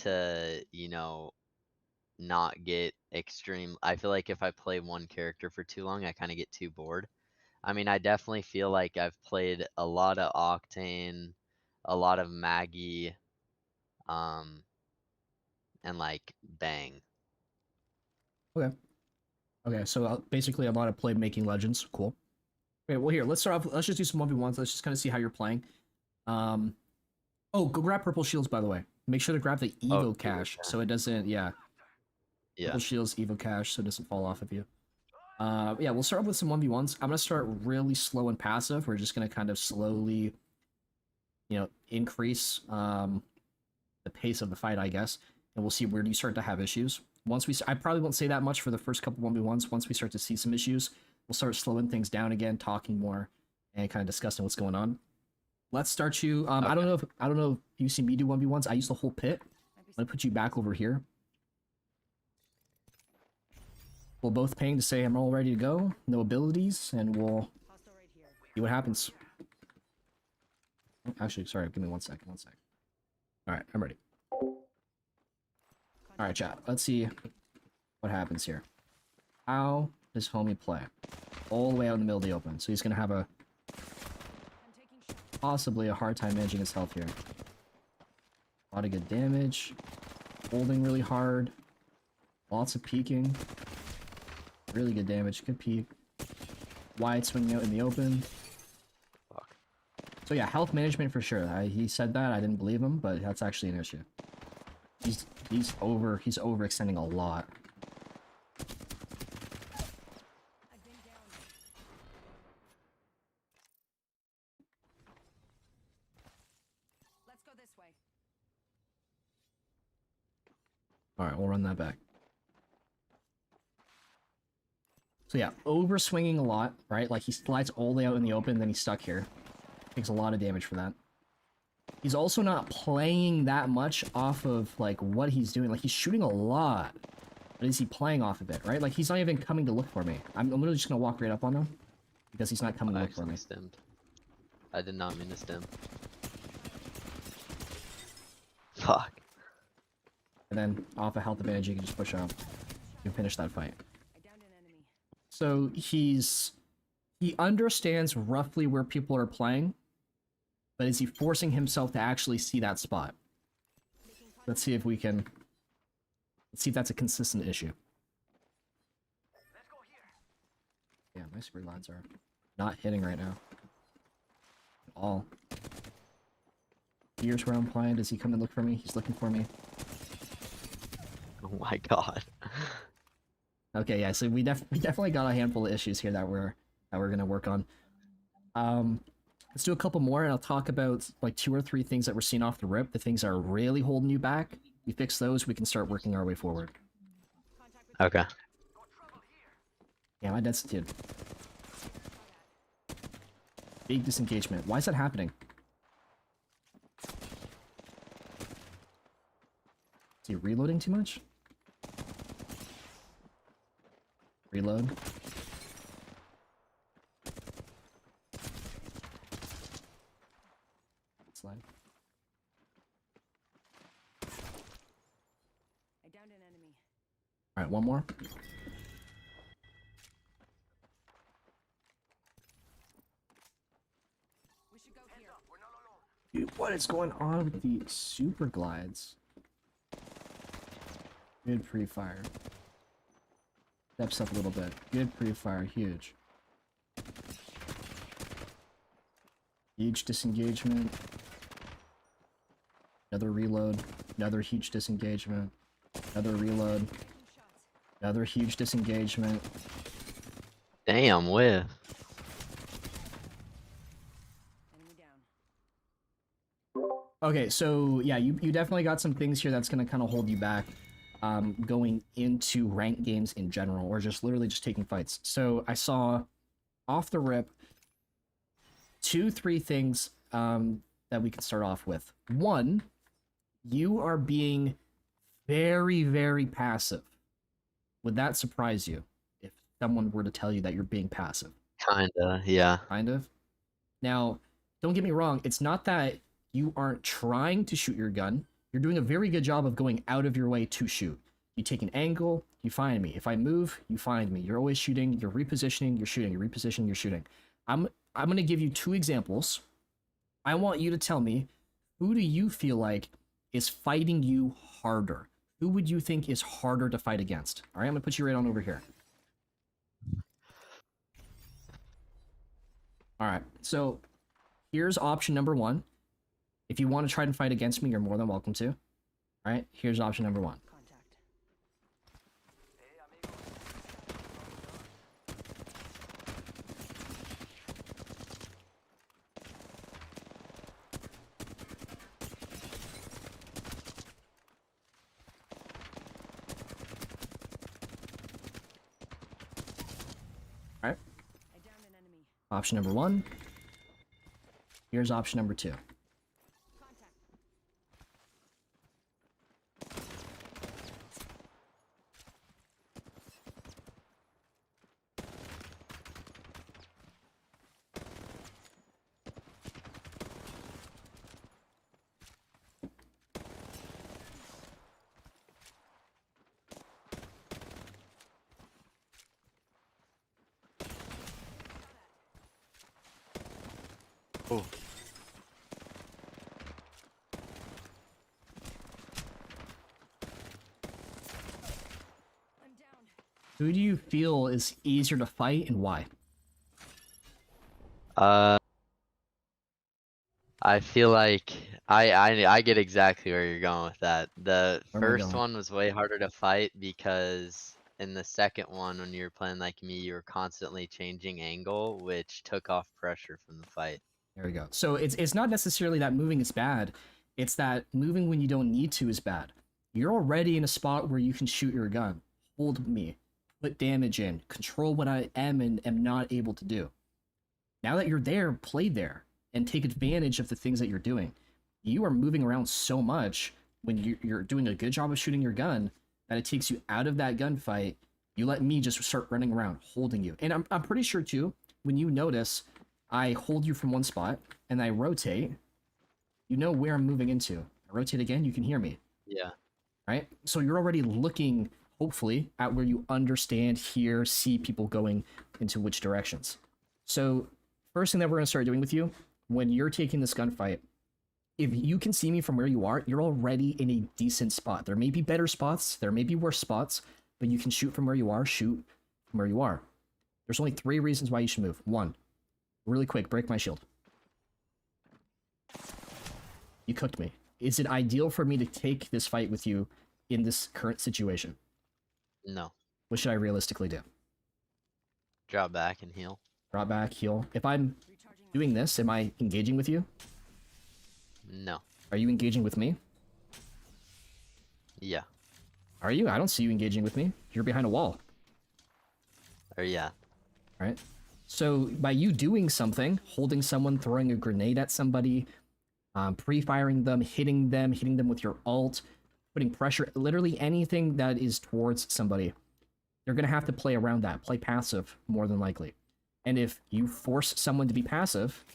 to, you know, not get extreme. I feel like if I play one character for too long, I kind of get too bored. I mean, I definitely feel like I've played a lot of Octane, a lot of Maggie, and like Bang. Okay. Okay, so basically a lot of play making legends. Cool. Okay, well here, let's start off, let's just do some 1v1s. Let's just kind of see how you're playing. Oh, go grab purple shields, by the way. Make sure to grab the Evo cache, so it doesn't, yeah. Purple shields, Evo cache, so it doesn't fall off of you. Yeah, we'll start off with some 1v1s. I'm going to start really slow and passive. We're just going to kind of slowly, you know, increase the pace of the fight, I guess. And we'll see where do you start to have issues. I probably won't say that much for the first couple 1v1s. Once we start to see some issues, we'll start slowing things down again, talking more, and kind of discussing what's going on. Let's start you. I don't know if you see me do 1v1s. I use the whole pit. I'm gonna put you back over here. We'll both ping to say I'm all ready to go. No abilities, and we'll see what happens. Actually, sorry. Give me 1 second. 1 second. All right, I'm ready. All right, chat. Let's see what happens here. How does homie play? All the way out in the middle of the open. So he's gonna have possibly a hard time managing his health here. A lot of good damage. Holding really hard. Lots of peeking. Really good damage. Good peek. Wide swinging out in the open. Fuck. So yeah, health management for sure. He said that. I didn't believe him, but that's actually an issue. He's overextending a lot. Let's go this way. All right, we'll run that back. So yeah, over swinging a lot, right? Like he slides all the way out in the open, then he's stuck here. Takes a lot of damage for that. He's also not playing that much off of like what he's doing. Like he's shooting a lot, but is he playing off of it, right? Like he's not even coming to look for me. I'm literally just gonna walk right up on him because he's not coming to look for me. Stemmed. I did not mean to stem. Fuck. And then off a health advantage, you can just push up. You can finish that fight. I downed an enemy. So he understands roughly where people are playing, but is he forcing himself to actually see that spot? Let's see if we can... Let's see if that's a consistent issue. Yeah, my super lads are not hitting right now. At all. Here's where I'm playing. Does he come and look for me? He's looking for me. Oh my god. Okay, yeah, so we definitely got a handful of issues here that we're gonna work on. Let's do a couple more, and I'll talk about like 2 or 3 things that we're seeing off the rip. The things that are really holding you back. We fix those, we can start working our way forward. Okay. Yeah, my dude. Big disengagement. Why is that happening? Is he reloading too much? Reload. Slide. I downed an enemy. Alright, one more. We should go here. Dude, what is going on with the super glides? Good pre-fire. Steps up a little bit. Good pre-fire, huge. Huge disengagement. Another reload. Another huge disengagement. Another reload. Another huge disengagement. Damn, whiff. Okay, so yeah, you definitely got some things here that's gonna kind of hold you back going into ranked games in general, or just literally just taking fights. So I saw off the rip 2-3 things that we can start off with. One, you are being very, very passive. Would that surprise you if someone were to tell you that you're being passive? Kinda, yeah. Kind of. Now, don't get me wrong, it's not that you aren't trying to shoot your gun. You're doing a very good job of going out of your way to shoot. You take an angle, you find me. If I move, you find me. You're always shooting, you're repositioning, you're shooting, you're repositioning, you're shooting. I'm going to give you 2 examples. I want you to tell me, who do you feel like is fighting you harder? Who would you think is harder to fight against? All right, I'm going to put you right on over here. All right, so here's option number 1. If you want to try and fight against me, you're more than welcome to. All right, here's option number 1. All right. Option number 1. Here's option number 2. Oh. Who do you feel is easier to fight and why? I feel like I get exactly where you're going with that. The Where am I first going? one was way harder to fight because in the second one, when you were playing like me, you were constantly changing angle, which took off pressure from the fight. There we go. So it's not necessarily that moving is bad. It's that moving when you don't need to is bad. You're already in a spot where you can shoot your gun. Hold me. Put damage in. Control what I am and am not able to do. Now that you're there, play there. And take advantage of the things that you're doing. You are moving around so much when you're doing a good job of shooting your gun that it takes you out of that gunfight. You let me just start running around, holding you. And I'm pretty sure, too, when you notice I hold you from one spot and I rotate, you know where I'm moving into. I rotate again, you can hear me. Yeah. Right? So you're already looking hopefully, at where you understand, hear, see people going into which directions. So, first thing that we're going to start doing with you, when you're taking this gunfight, if you can see me from where you are, you're already in a decent spot. There may be better spots, there may be worse spots, but you can shoot from where you are, shoot from where you are. There's only 3 reasons why you should move. 1, really quick, break my shield. You cooked me. Is it ideal for me to take this fight with you in this current situation? No. What should I realistically do? Drop back and heal. Drop back, heal. If I'm doing this, am I engaging with you? No. Are you engaging with me? Yeah. Are you? I don't see you engaging with me. You're behind a wall. Or yeah. Right? So by you doing something, holding someone, throwing a grenade at somebody, pre-firing them, hitting them with your ult, putting pressure, literally anything that is towards somebody, you're going to have to play around that, play passive more than likely. And if you force someone to be passive,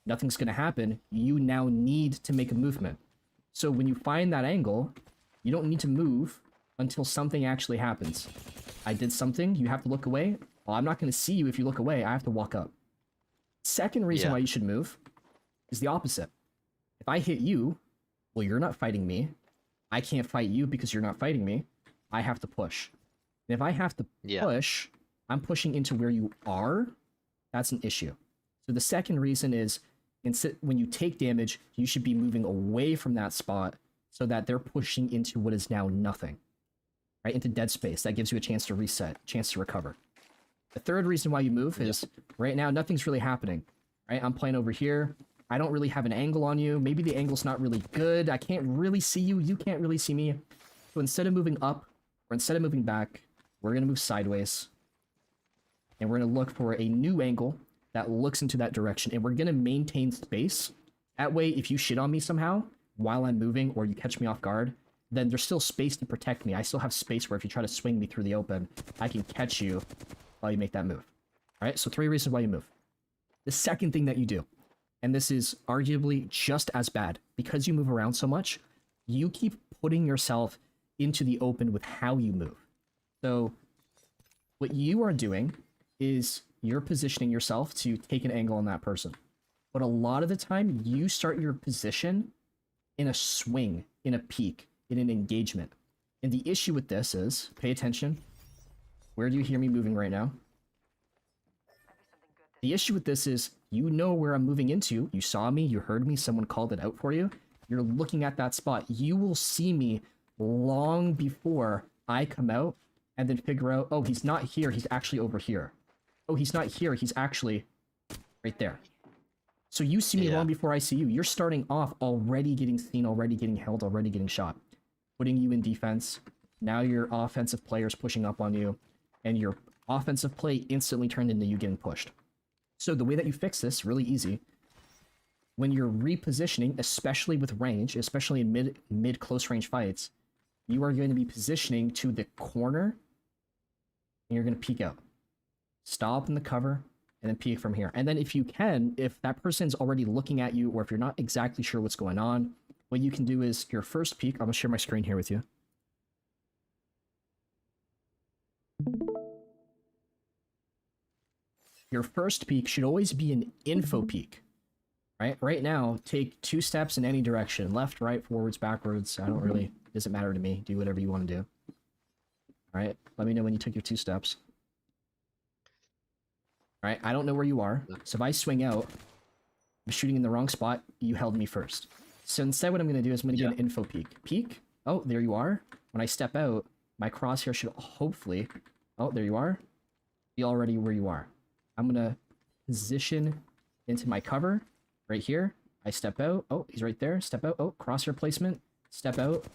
nothing's going to happen. You now need to make a movement. So when you find that angle, you don't need to move until something actually happens. I did something, you have to look away. Well, I'm not going to see you if you look away, I have to walk up. Second reason why you should move is the opposite. If I hit you, well, you're not fighting me. I can't fight you because you're not fighting me. I have to push. And if I have to push, I'm pushing into where you are. That's an issue. So the second reason is, when you take damage, you should be moving away from that spot so that they're pushing into what is now nothing. Right? Into dead space. That gives you a chance to reset, chance to recover. The third reason why you move is, right now, nothing's really happening. Right? I'm playing over here. I don't really have an angle on you. Maybe the angle's not really good. I can't really see you. You can't really see me. So instead of moving up, or instead of moving back, we're going to move sideways. And we're going to look for a new angle that looks into that direction. And we're going to maintain space. That way, if you shit on me somehow while I'm moving, or you catch me off guard, then there's still space to protect me. I still have space where if you try to swing me through the open, I can catch you while you make that move. All right, so 3 reasons why you move. The second thing that you do, and this is arguably just as bad, because you move around so much, you keep putting yourself into the open with how you move. So what you are doing is you're positioning yourself to take an angle on that person. But a lot of the time, you start your position in a swing, in a peek, in an engagement. And the issue with this is, pay attention, where do you hear me moving right now? The issue with this is, you know where I'm moving into, you saw me, you heard me, someone called it out for you, you're looking at that spot. You will see me long before I come out and then figure out, oh, he's not here, he's actually over here. Oh, he's not here, he's actually right there. So you see me long before I see you. You're starting off already getting seen, already getting held, already getting shot. Putting you in defense. Now your offensive player's pushing up on you, and your offensive play instantly turned into you getting pushed. So the way that you fix this, really easy. When you're repositioning, especially with range, especially in mid close range fights, you are going to be positioning to the corner, and you're going to peek out. Stop in the cover, and then peek from here. And then if you can, if that person's already looking at you, or if you're not exactly sure what's going on, what you can do is your first peek, I'm going to share my screen here with you. Your first peek should always be an info peek, right? Right now, take 2 steps in any direction, left, right, forwards, backwards. I don't really, doesn't matter to me. Do whatever you want to do. All right, let me know when you took your 2 steps. All right, I don't know where you are, so if I swing out, I'm shooting in the wrong spot, you held me first. So instead what I'm going to do is I'm going to get an info peek. Peek, oh, there you are. When I step out, my crosshair should hopefully, oh, there you are, be already where you are. I'm going to position into my cover right here. I step out, oh, he's right there, step out, oh, crosshair placement, step out,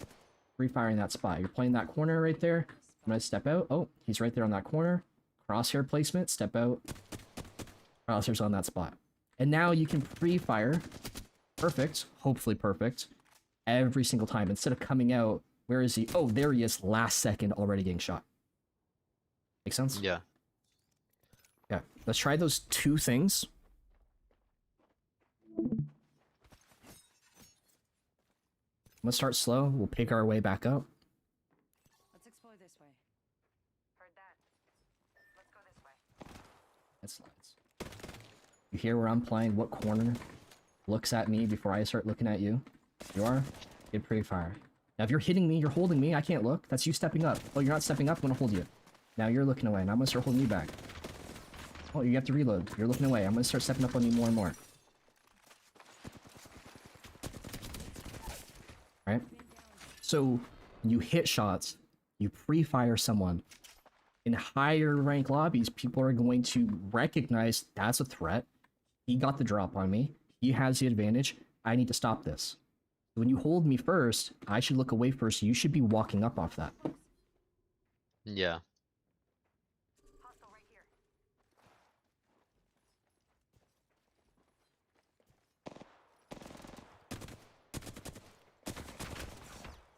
refiring that spot. You're playing that corner right there. I'm going to step out, oh, he's right there on that corner. Crosshair placement, step out, crosshair's on that spot. And now you can pre-fire, perfect, hopefully perfect, every single time. Instead of coming out, where is he? Oh, there he is, last second, already getting shot. Make sense? Yeah. Yeah, let's try those 2 things. Let's start slow, we'll pick our way back up. Let's explore this way. You hear where I'm playing? What corner looks at me before I start looking at you? You are? Get pretty fire. Now if you're hitting me, you're holding me, I can't look. That's you stepping up. Oh, you're not stepping up, I'm gonna hold you. Now you're looking away, and I'm gonna start holding you back. Oh, you have to reload. You're looking away. I'm gonna start stepping up on you more and more. Right? So, you hit shots, you pre-fire someone. In higher rank lobbies, people are going to recognize that's a threat. He got the drop on me. He has the advantage. I need to stop this. When you hold me first, I should look away first. You should be walking up off that. Yeah.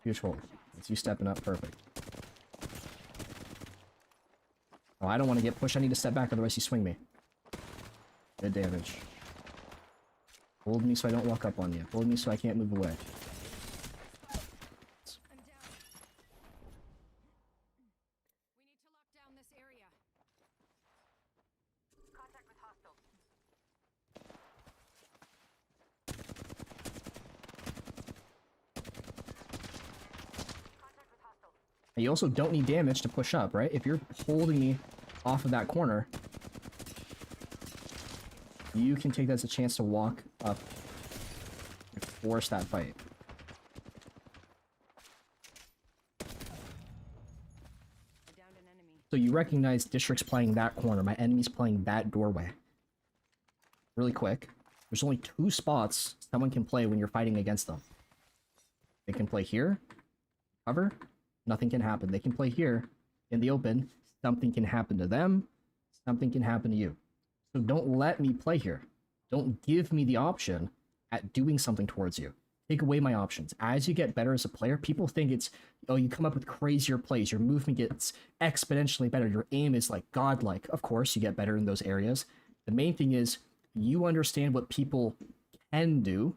Beautiful. It's you stepping up. Perfect. Oh, I don't want to get pushed. I need to step back, otherwise you swing me. Good damage. Hold me so I don't walk up on you. Hold me so I can't move away. And you also don't need damage to push up, right? If you're holding me off of that corner, you can take that as a chance to walk up and force that fight. So you recognize District's playing that corner, my enemy's playing that doorway. Really quick. There's only 2 spots someone can play when you're fighting against them. They can play here, cover, nothing can happen. They can play here, in the open, something can happen to them, something can happen to you. So don't let me play here. Don't give me the option at doing something towards you. Take away my options. As you get better as a player, people think it's, oh, you come up with crazier plays, your movement gets exponentially better, your aim is like godlike. Of course, you get better in those areas. The main thing is, you understand what people can do,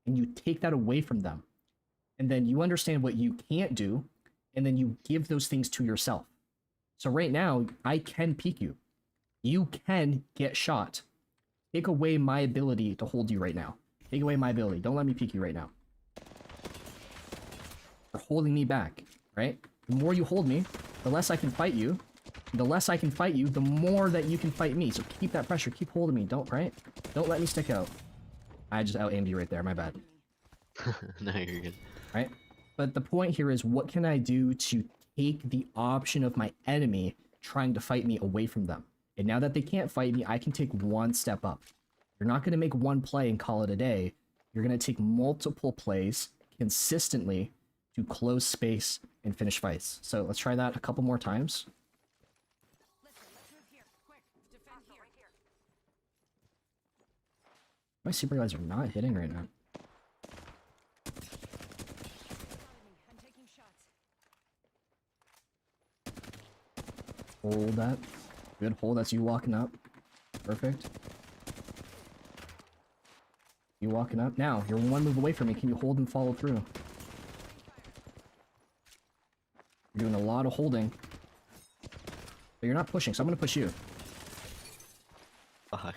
and you take that away from them. And then you understand what you can't do, and then you give those things to yourself. So right now, I can peek you. You can get shot. Take away my ability to hold you right now. Take away my ability. Don't let me peek you right now. You're holding me back, right? The more you hold me, the less I can fight you. The less I can fight you, the more that you can fight me. So keep that pressure. Keep holding me. Don't, right? Don't let me stick out. I just out-aimed you right there. My bad. No, you're good. Right? But the point here is, what can I do to take the option of my enemy trying to fight me away from them? And now that they can't fight me, I can take one step up. You're not going to make one play and call it a day. You're going to take multiple plays consistently to close space and finish fights. So let's try that a couple more times. My super guys are not hitting right now. Hold that. Good hold. That's you walking up. Perfect. You walking up. Now, you're one move away from me. Can you hold and follow through? You're doing a lot of holding. But you're not pushing, so I'm going to push you. Fuck.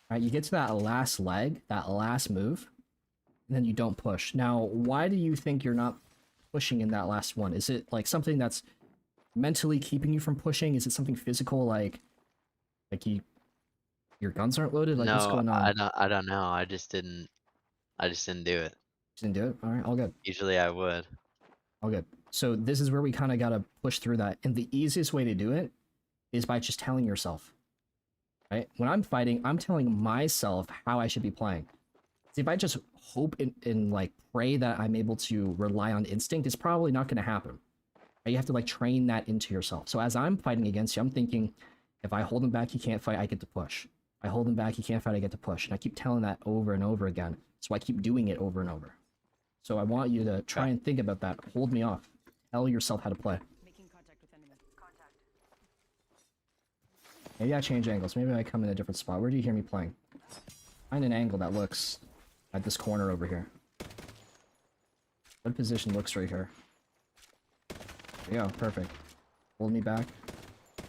Alright, you get to that last leg, that last move, and then you don't push. Now, why do you think you're not pushing in that last one? Is it like something that's mentally keeping you from pushing? Is it something physical, like your guns aren't loaded? Like, No, what's going on? I don't know. I just didn't do it. Just didn't do it? Alright, all good. Usually I would. All good. So this is where we kind of got to push through that. And the easiest way to do it is by just telling yourself. Right? When I'm fighting, I'm telling myself how I should be playing. See, if I just hope and like pray that I'm able to rely on instinct, it's probably not going to happen. Right? You have to like train that into yourself. So as I'm fighting against you, I'm thinking, if I hold him back, he can't fight, I get to push. If I hold him back, he can't fight, I get to push. And I keep telling that over and over again. So I keep doing it over and over. So I want you to try and think about that. Hold me off. Tell yourself how to play. Maybe I change angles. Maybe I come in a different spot. Where do you hear me playing? Find an angle that looks at this corner over here. What position looks right here? There you go, perfect. Hold me back.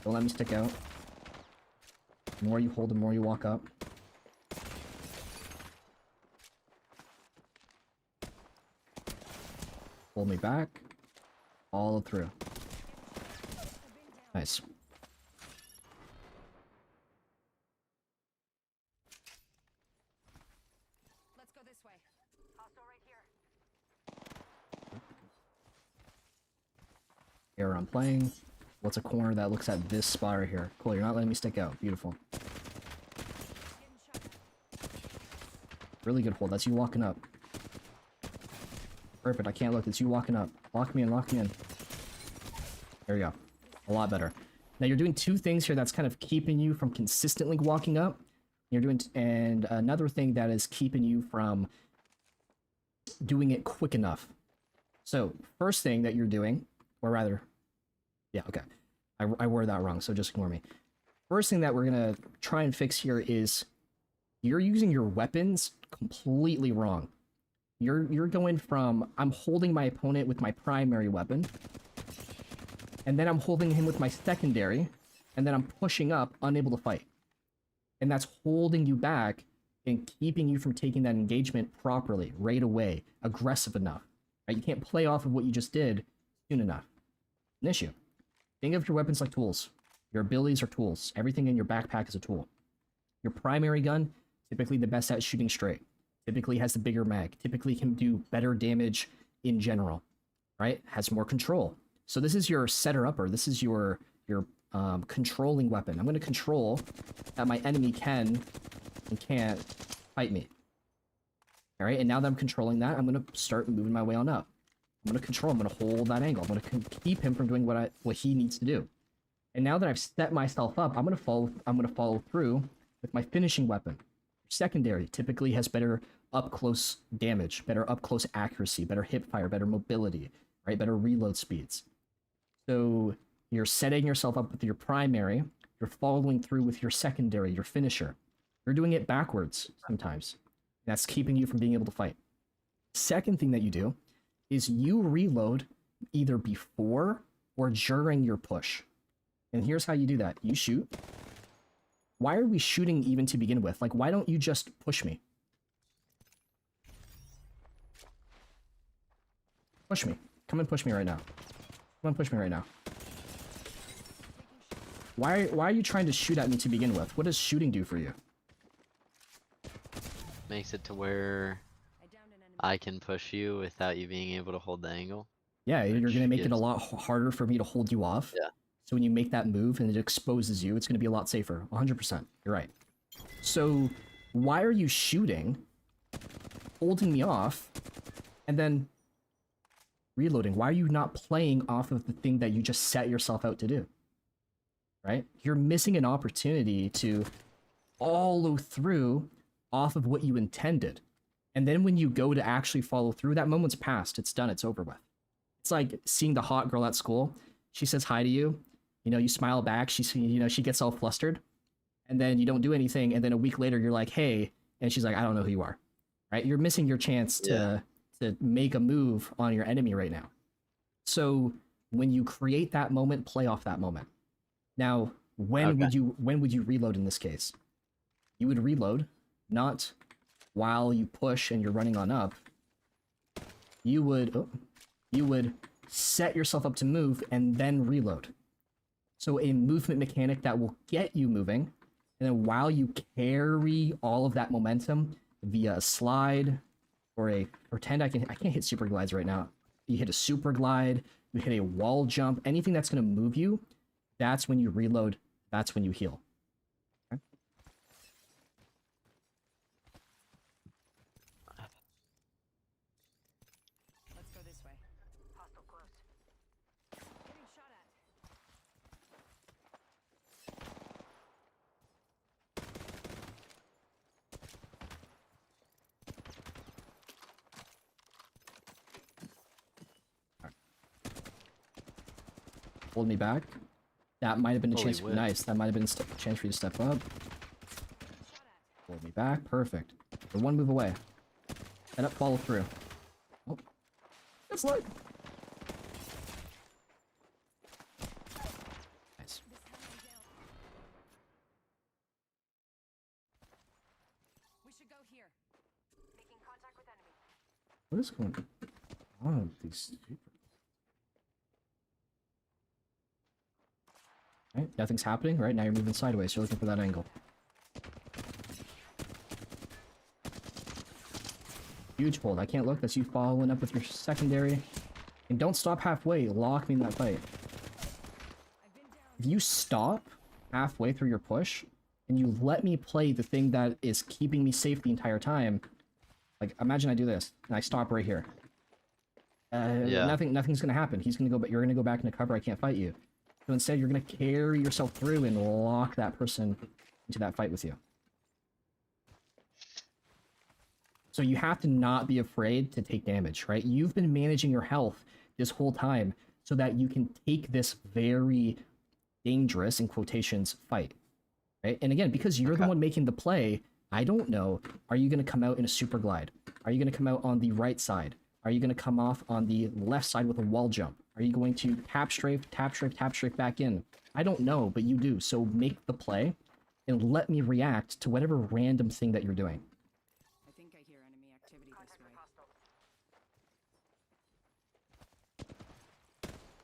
Don't let me stick out. The more you hold, the more you walk up. Hold me back. Follow through. Nice. Let's go this way. Hostile right here. Here I'm playing. What's a corner that looks at this spot right here? Cool, you're not letting me stick out. Beautiful. Really good hold. That's you walking up. Perfect, I can't look. It's you walking up. Lock me in, lock me in. There you go. A lot better. Now you're doing two things here that's kind of keeping you from consistently walking up. You're doing, and another thing that is keeping you from doing it quick enough. So, first thing that you're doing, or rather, yeah, okay. I worded that wrong, so just ignore me. First thing that we're gonna try and fix here is you're using your weapons completely wrong. You're going from, I'm holding my opponent with my primary weapon, and then I'm holding him with my secondary, and then I'm pushing up, unable to fight. And that's holding you back and keeping you from taking that engagement properly, right away, aggressive enough. Right? You can't play off of what you just did soon enough. An issue. Think of your weapons like tools. Your abilities are tools. Everything in your backpack is a tool. Your primary gun, typically the best at shooting straight. Typically has the bigger mag. Typically can do better damage in general. Right? Has more control. So this is your setter-upper. This is your controlling weapon. I'm going to control that my enemy can and can't fight me. Alright, and now that I'm controlling that, I'm going to start moving my way on up. I'm going to control, I'm going to hold that angle. I'm going to keep him from doing what he needs to do. And now that I've set myself up, I'm going to follow through with my finishing weapon. Secondary typically has better up-close damage, better up-close accuracy, better hip fire, better mobility, right? Better reload speeds. So you're setting yourself up with your primary, you're following through with your secondary, your finisher. You're doing it backwards sometimes. That's keeping you from being able to fight. Second thing that you do is you reload either before or during your push. And here's how you do that. You shoot. Why are we shooting even to begin with? Like, why don't you just push me? Push me. Come and push me right now. Come and push me right now. Why are you trying to shoot at me to begin with? What does shooting do for you? Makes it to where I can push you without you being able to hold the angle. Yeah, you're going to make it a lot harder for me to hold you off. Yeah. So when you make that move and it exposes you, it's going to be a lot safer. 100%. You're right. So why are you shooting, holding me off, and then reloading? Why are you not playing off of the thing that you just set yourself out to do? Right? You're missing an opportunity to follow through off of what you intended. And then when you go to actually follow through, that moment's passed. It's done. It's over with. It's like seeing the hot girl at school. She says hi to you. You know, you smile back. She gets all flustered. And then you don't do anything. And then a week later, you're like, hey. And she's like, I don't know who you are. Right? You're missing your chance to make a move on your enemy right now. So when you create that moment, play off that moment. Now, when would you reload in this case? You would reload, not while you push and you're running on up. You would set yourself up to move and then reload. So a movement mechanic that will get you moving, and then while you carry all of that momentum via a slide or pretend I can't hit super glides right now. You hit a super glide, you hit a wall jump, anything that's going to move you. That's when you reload. That's when you heal. Okay? Let's go this way. Hostile close. Getting shot at. Hold me back. That might have been a chance. Nice. That might have been a chance for you to step up. Hold me back. Perfect. We're one move away. Head up, follow through. Oh. It's like... What is going on with these people? Right, nothing's happening. Right now you're moving sideways. You're looking for that angle. Huge hold. I can't look. That's you following up with your secondary. And don't stop halfway. Lock me in that fight. If you stop halfway through your push, and you let me play the thing that is keeping me safe the entire time, like, imagine I do this, and I stop right here. Nothing's gonna happen. He's gonna go, but you're gonna go back into cover. I can't fight you. So instead, you're gonna carry yourself through and lock that person into that fight with you. So you have to not be afraid to take damage, right? You've been managing your health this whole time so that you can take this very dangerous, in quotations, fight, right? And again, because you're the one making the play, I don't know, are you going to come out in a super glide? Are you going to come out on the right side? Are you going to come off on the left side with a wall jump? Are you going to tap strafe back in? I don't know, but you do. So make the play and let me react to whatever random thing that you're doing. I think I hear enemy activity this way.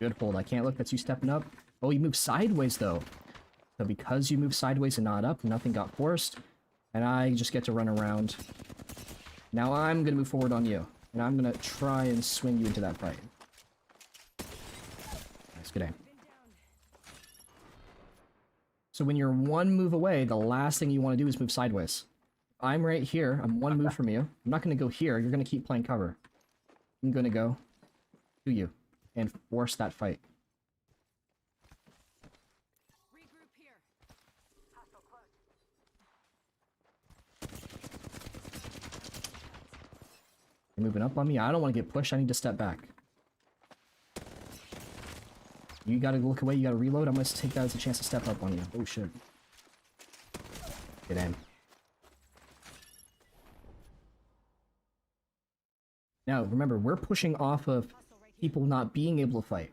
Good hold. I can't look. That's you stepping up. Oh, you move sideways, though. So because you move sideways and not up, nothing got forced. And I just get to run around. Now I'm going to move forward on you. And I'm going to try and swing you into that fight. Nice, good aim. So when you're one move away, the last thing you want to do is move sideways. I'm right here. I'm one move from you. I'm not going to go here. You're going to keep playing cover. I'm going to go to you and force that fight. Regroup here. You're moving up on me. I don't want to get pushed. I need to step back. You gotta look away. You gotta reload. I'm gonna take that as a chance to step up on you. Oh shit. Get in. Now, remember, we're pushing off of people not being able to fight.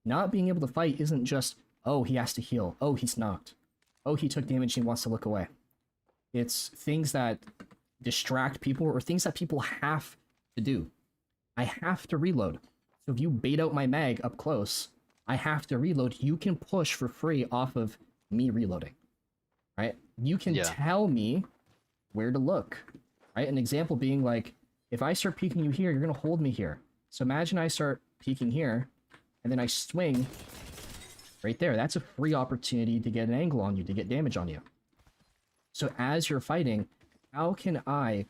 Not being able to fight isn't just, oh, he has to heal. Oh, he's knocked. Oh, he took damage and he wants to look away. It's things that distract people or things that people have to do. I have to reload. So if you bait out my mag up close, I have to reload. You can push for free off of me reloading, right? You can tell me where to look, right? An example being like, if I start peeking you here, you're going to hold me here. So imagine I start peeking here, and then I swing right there. That's a free opportunity to get an angle on you, to get damage on you. So as you're fighting, how can I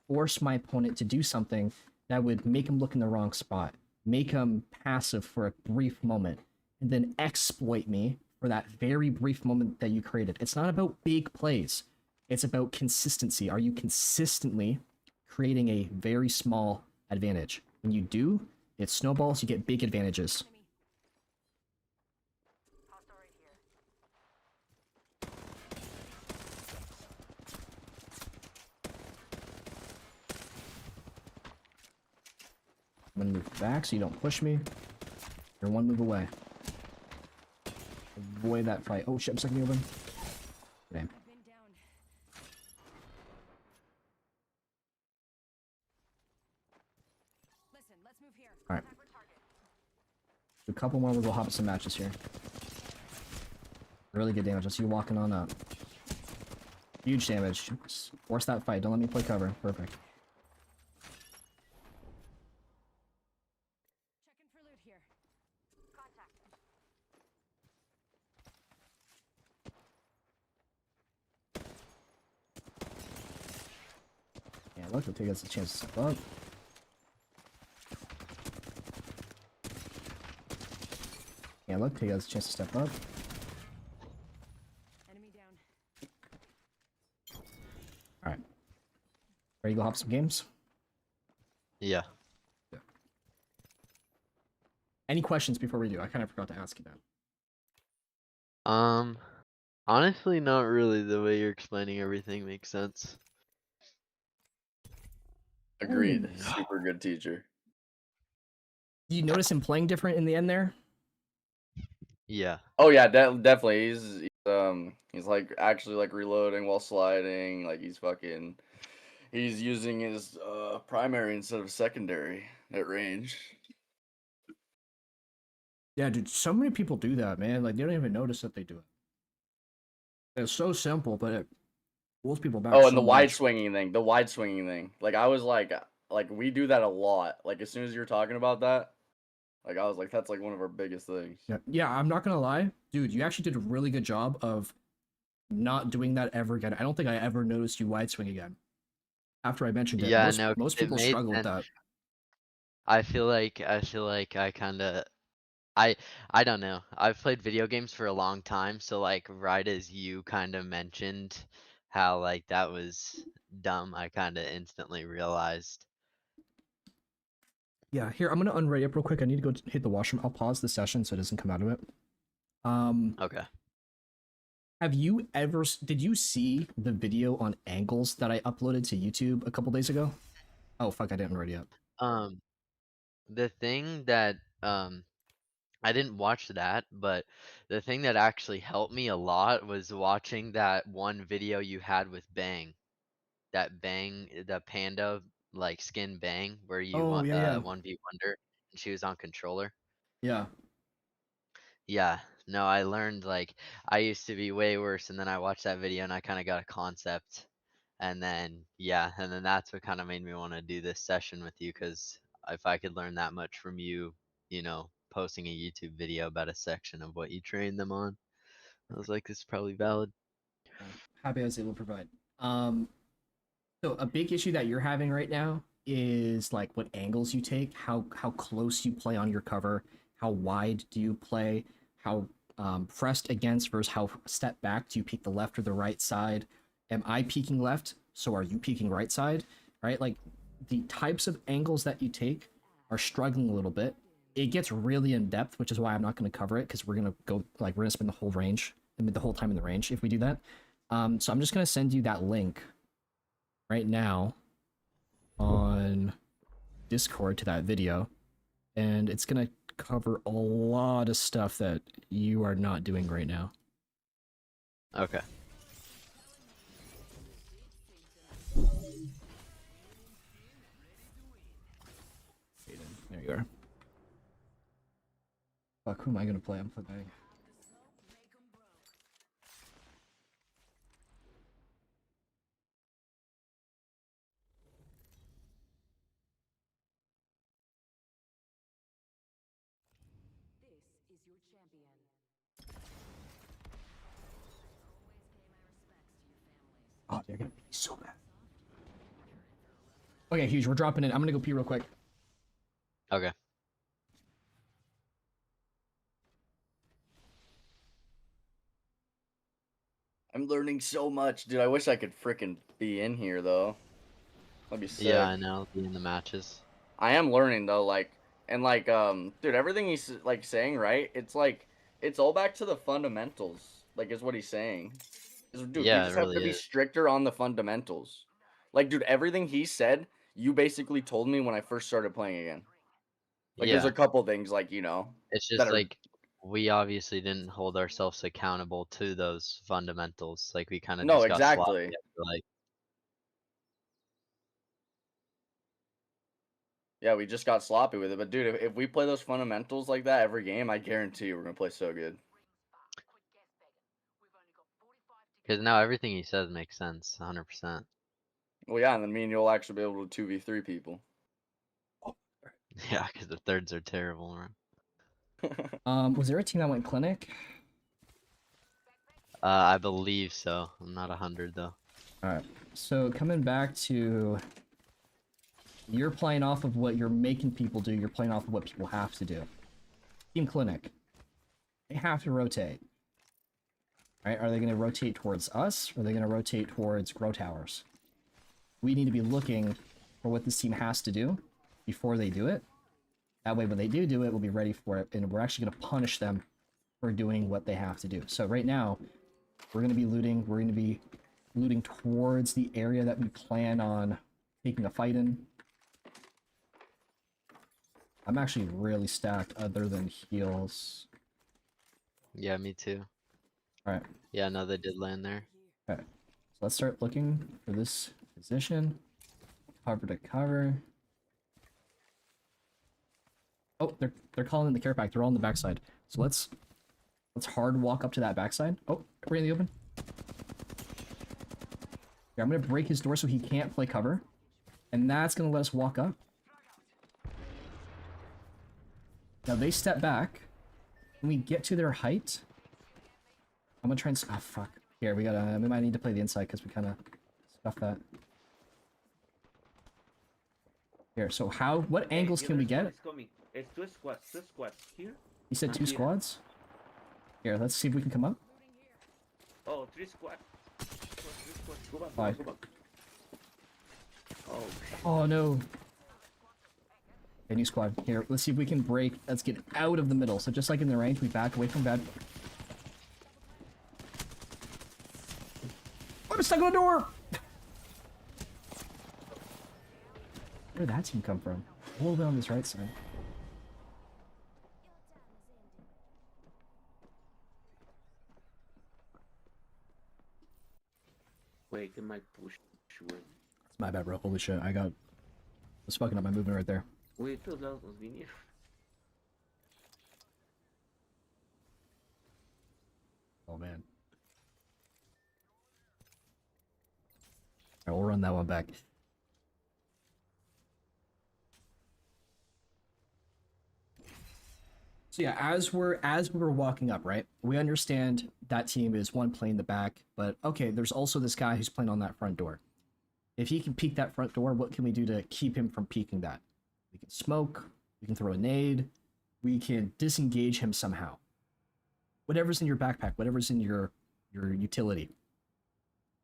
force my opponent to do something that would make him look in the wrong spot, make him passive for a brief moment, and then exploit me for that very brief moment that you created? It's not about big plays. It's about consistency. Are you consistently creating a very small advantage? When you do, it snowballs, you get big advantages. I'm gonna move back so you don't push me. You're one move away. Avoid that fight. Oh shit, I'm sucking you over. Damn. Alright. A couple more, we'll hop some matches here. Really good damage. Let's see you walking on up. Huge damage. Force that fight. Don't let me play cover. Perfect. Checking for loot here. Contact. Yeah, look, it'll take us a chance to step up. Yeah, look, take us a chance to step up. Enemy down. Alright. Ready to go hop some games? Yeah. Any questions before we do? I kind of forgot to ask you that. Honestly, not really. The way you're explaining everything makes sense. Agreed. Super good teacher. Do you notice him playing different in the end there? Yeah. Oh yeah, definitely. He's He's like actually like reloading while sliding. Like he's using his primary instead of secondary at range. Yeah, dude, so many people do that, man. Like, they don't even notice that they do it. It's so simple, but it pulls people back. Oh, and so the wide much. swinging thing. Like I was like we do that a lot. Like as soon as you're talking about that, like I was like, that's like one of our biggest things. Yeah, I'm not gonna lie, dude. You actually did a really good job of not doing that ever again. I don't think I ever noticed you wide swing again after I mentioned it. Yeah, Most no, most it people made struggle with sense. that. I feel like I kind of I don't know. I've played video games for a long time, so like right as you kind of mentioned how like that was dumb, I kind of instantly realized. Yeah, here, I'm gonna unready up real quick. I need to go hit the washroom. I'll pause the session so it doesn't come out of it. Okay. Have you ever did you see the video on angles that I uploaded to YouTube a couple days ago? Oh fuck, I didn't ready up. The thing that I didn't watch that, but the thing that actually helped me a lot was watching that one video you had with Bang. That Bang, the panda like skin Bang where you Oh yeah. 1v Wonder and she was on controller. Yeah. Yeah, no, I learned like I used to be way worse, and then I watched that video and I kind of got a concept, and then yeah, and then that's what kind of made me want to do this session with you, because if I could learn that much from you, posting a YouTube video about a section of what you train them on, I was like, this is probably valid. Happy I was able to provide. So a big issue that you're having right now is like what angles you take, how close you play on your cover, how wide do you play, how pressed against versus how step back do you peek the left or the right side. Am I peeking left? So are you peeking right side? Right? Like the types of angles that you take are struggling a little bit. It gets really in depth, which is why I'm not going to cover it because we're going to spend the whole range, the whole time in the range if we do that. So I'm just going to send you that link right now on Discord to that video, and it's gonna cover a lot of stuff that you are not doing right now. Okay. There you are. Fuck, who am I gonna play? I'm playing. Oh, they're gonna be so mad. Okay, Huge, we're dropping in. I'm gonna go pee real quick. Okay. I'm learning so much, dude. I wish I could frickin' be in here though. That'd be sick. Yeah, I know, be in the matches. I am learning though, dude, everything he's like saying, right? It's like it's all back to the fundamentals, like is what he's saying. Dude, Yeah, we just it have to really be is. stricter on the fundamentals. Like, dude, everything he said, you basically told me when I first started playing again. Like, there's Yeah. a couple things, like, It's that just are. like we obviously didn't hold ourselves accountable to those fundamentals. Like we kind of No, just got sloppy exactly. after, like. Yeah, we just got sloppy with it. But, dude, if we play those fundamentals like that every game, I guarantee you we're going to play so good. Because now everything he says makes sense, 100%. Well, yeah, and then me and you'll actually be able to 2v3 people. Yeah, because the thirds are terrible, man. Was there a team that went clinic? I believe so. I'm not 100 though. Alright, so coming back to... You're playing off of what you're making people do, you're playing off of what people have to do. Team clinic. They have to rotate. Right? Are they going to rotate towards us, or are they going to rotate towards grow towers? We need to be looking for what this team has to do before they do it. That way, when they do it, we'll be ready for it, and we're actually going to punish them for doing what they have to do. So right now, we're going to be looting. We're going to be looting towards the area that we plan on taking a fight in. I'm actually really stacked other than heals. Yeah, me too. All right. Yeah, no, they did land there. Okay. So let's start looking for this position. Cover to cover. Oh, they're calling in the care pack. They're all on the backside. So let's hard walk up to that backside. Oh, we're in the open. Yeah, I'm gonna break his door so he can't play cover, and that's gonna let us walk up. Now they step back. When we get to their height, I'm gonna try and oh fuck. Here we might need to play the inside because we kind of stuffed that. Here, so what angles can we get? It's coming. It's two squads here. You said two squads? Here, let's see if we can come up. Oh, three squads. Go back, Five. go back. Oh, Oh no. Okay, new squad. Here, let's see if we can break. Let's get out of the middle. So just like in the range, we back away from bad. I'm stuck on the door! Where did that team come from? A little bit on this right side. wait, they might push. Wait, It's my bad, bro. Holy shit, I was fucking up my movement right there. wait, those lados nos vinieron. Oh man. Alright, we'll run that one back. So yeah, as we're walking up, right? We understand that team is one playing the back, but okay, there's also this guy who's playing on that front door. If he can peek that front door, what can we do to keep him from peeking that? We can smoke, we can throw a nade, we can disengage him somehow. Whatever's in your backpack, whatever's in your utility.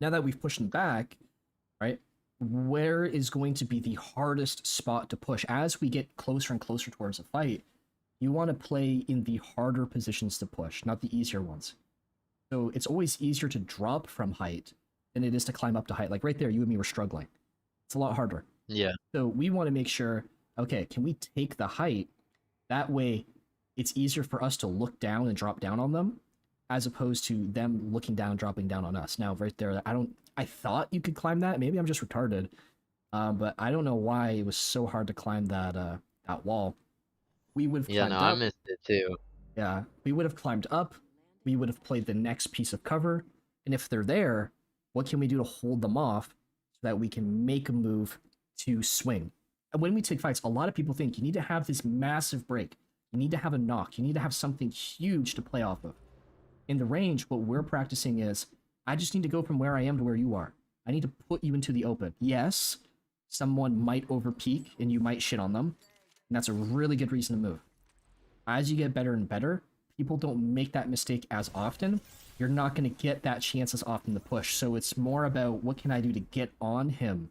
Now that we've pushed him back, right? Where is going to be the hardest spot to push? As we get closer and closer towards a fight, you want to play in the harder positions to push, not the easier ones. So it's always easier to drop from height than it is to climb up to height. Like right there, you and me were struggling. It's a lot harder. Yeah. So we want to make sure, okay, can we take the height? That way, it's easier for us to look down and drop down on them, as opposed to them looking down, dropping down on us. Now, right there, I thought you could climb that. Maybe I'm just retarded. But I don't know why it was so hard to climb that wall. We would have climbed up. I missed it too. Yeah, we would have climbed up. We would have played the next piece of cover. And if they're there, what can we do to hold them off so that we can make a move to swing? And when we take fights, a lot of people think you need to have this massive break. You need to have a knock. You need to have something huge to play off of. In the range, what we're practicing is, I just need to go from where I am to where you are. I need to put you into the open. Yes, someone might overpeak and you might shit on them. And that's a really good reason to move. As you get better and better, people don't make that mistake as often. You're not going to get that chance as often to push. So it's more about what can I do to get on him,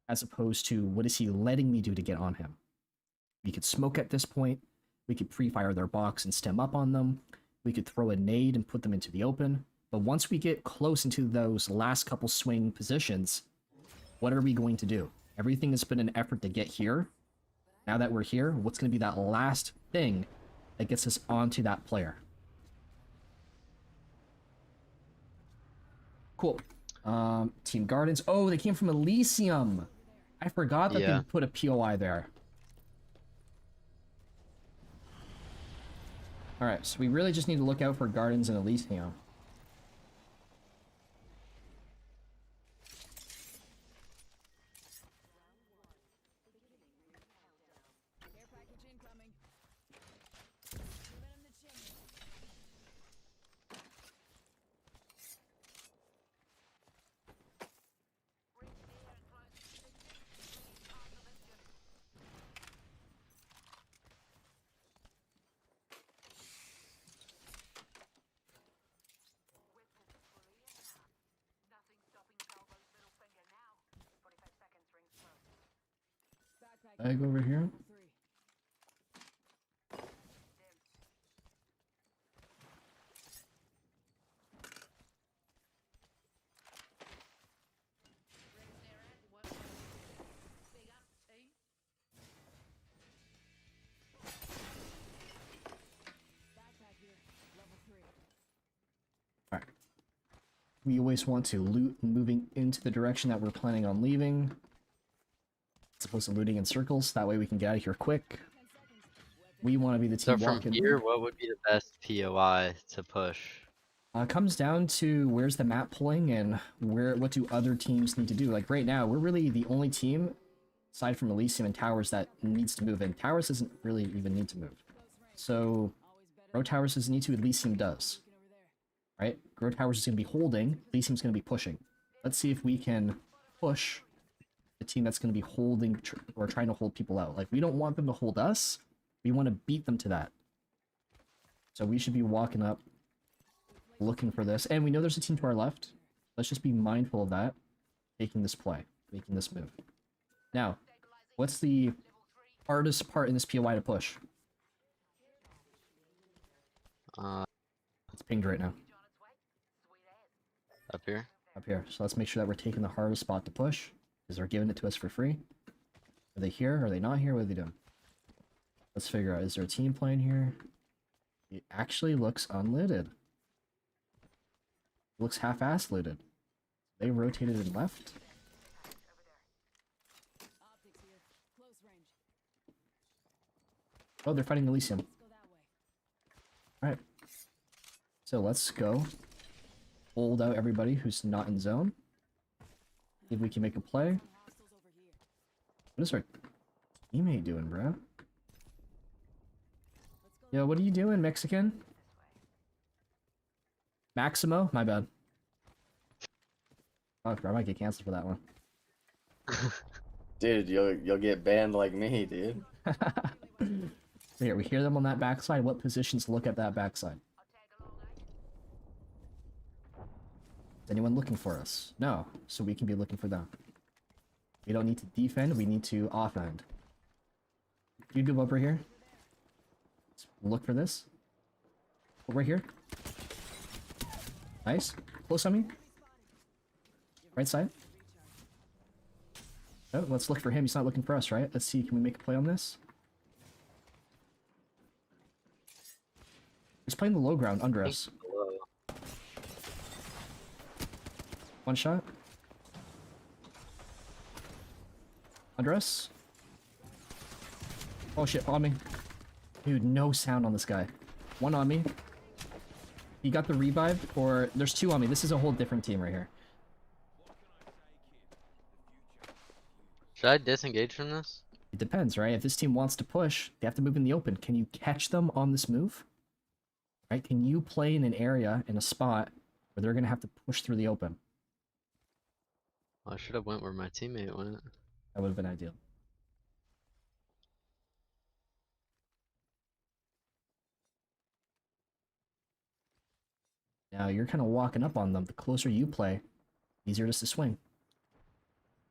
as opposed to what is he letting me do to get on him. We could smoke at this point. We could pre-fire their box and stem up on them. We could throw a nade and put them into the open. But once we get close into those last couple swing positions, what are we going to do? Everything has been an effort to get here. Now that we're here, what's going to be that last thing that gets us onto that player? Cool. Team Gardens. Oh, they came from Elysium. I forgot that they put a POI there. Alright, so we really just need to look out for Gardens and Elysium. Bag over here. Alright. We always want to loot moving into the direction that we're planning on leaving. As opposed to looting in circles, that way we can get out of here quick. We want to be the team So from walking. here, what would be the best POI to push? It comes down to where's the map pulling and what do other teams need to do. Like right now, we're really the only team, aside from Elysium and Towers, that needs to move. And Towers doesn't really even need to move. So, Grow Towers doesn't need to, Elysium does. Right? Grow Towers is going to be holding, Elysium's going to be pushing. Let's see if we can push the team that's going to be holding or trying to hold people out. Like, we don't want them to hold us. We want to beat them to that. So we should be walking up, looking for this. And we know there's a team to our left. Let's just be mindful of that. Making this play. Making this move. Now, what's the hardest part in this POI to push? It's pinged right now. Up here? Up here. So let's make sure that we're taking the hardest spot to push. Because they're giving it to us for free. Are they here? Are they not here? What are they doing? Let's figure out. Is there a team playing here? It actually looks unlooted. It looks half-assed looted. They rotated and left. Oh, they're fighting Elysium. Alright. So let's go. Hold out everybody who's not in zone. See if we can make a play. What is our teammate doing, bro? Yo, what are you doing, Mexican? Maximo? My bad. Oh, I might get canceled for that one. Dude, you'll get banned like me, dude. Here, we hear them on that backside. What positions look at that backside? Is anyone looking for us? No, so we can be looking for them. We don't need to defend, we need to offend. You go over here. Let's look for this. Over here. Nice. Close on me. Right side. Oh, let's look for him. He's not looking for us, right? Let's see, can we make a play on this? He's playing the low ground under us. One shot. Under us. Oh shit, on me. Dude, no sound on this guy. One on me. He got the revive, or there's two on me. This is a whole different team right here. Should I disengage from this? It depends, right? If this team wants to push, they have to move in the open. Can you catch them on this move? Right? Can you play in an area, in a spot, where they're going to have to push through the open? Well, I should have went where my teammate went. That would have been ideal. Now you're kind of walking up on them. The closer you play, the easier it is to swing.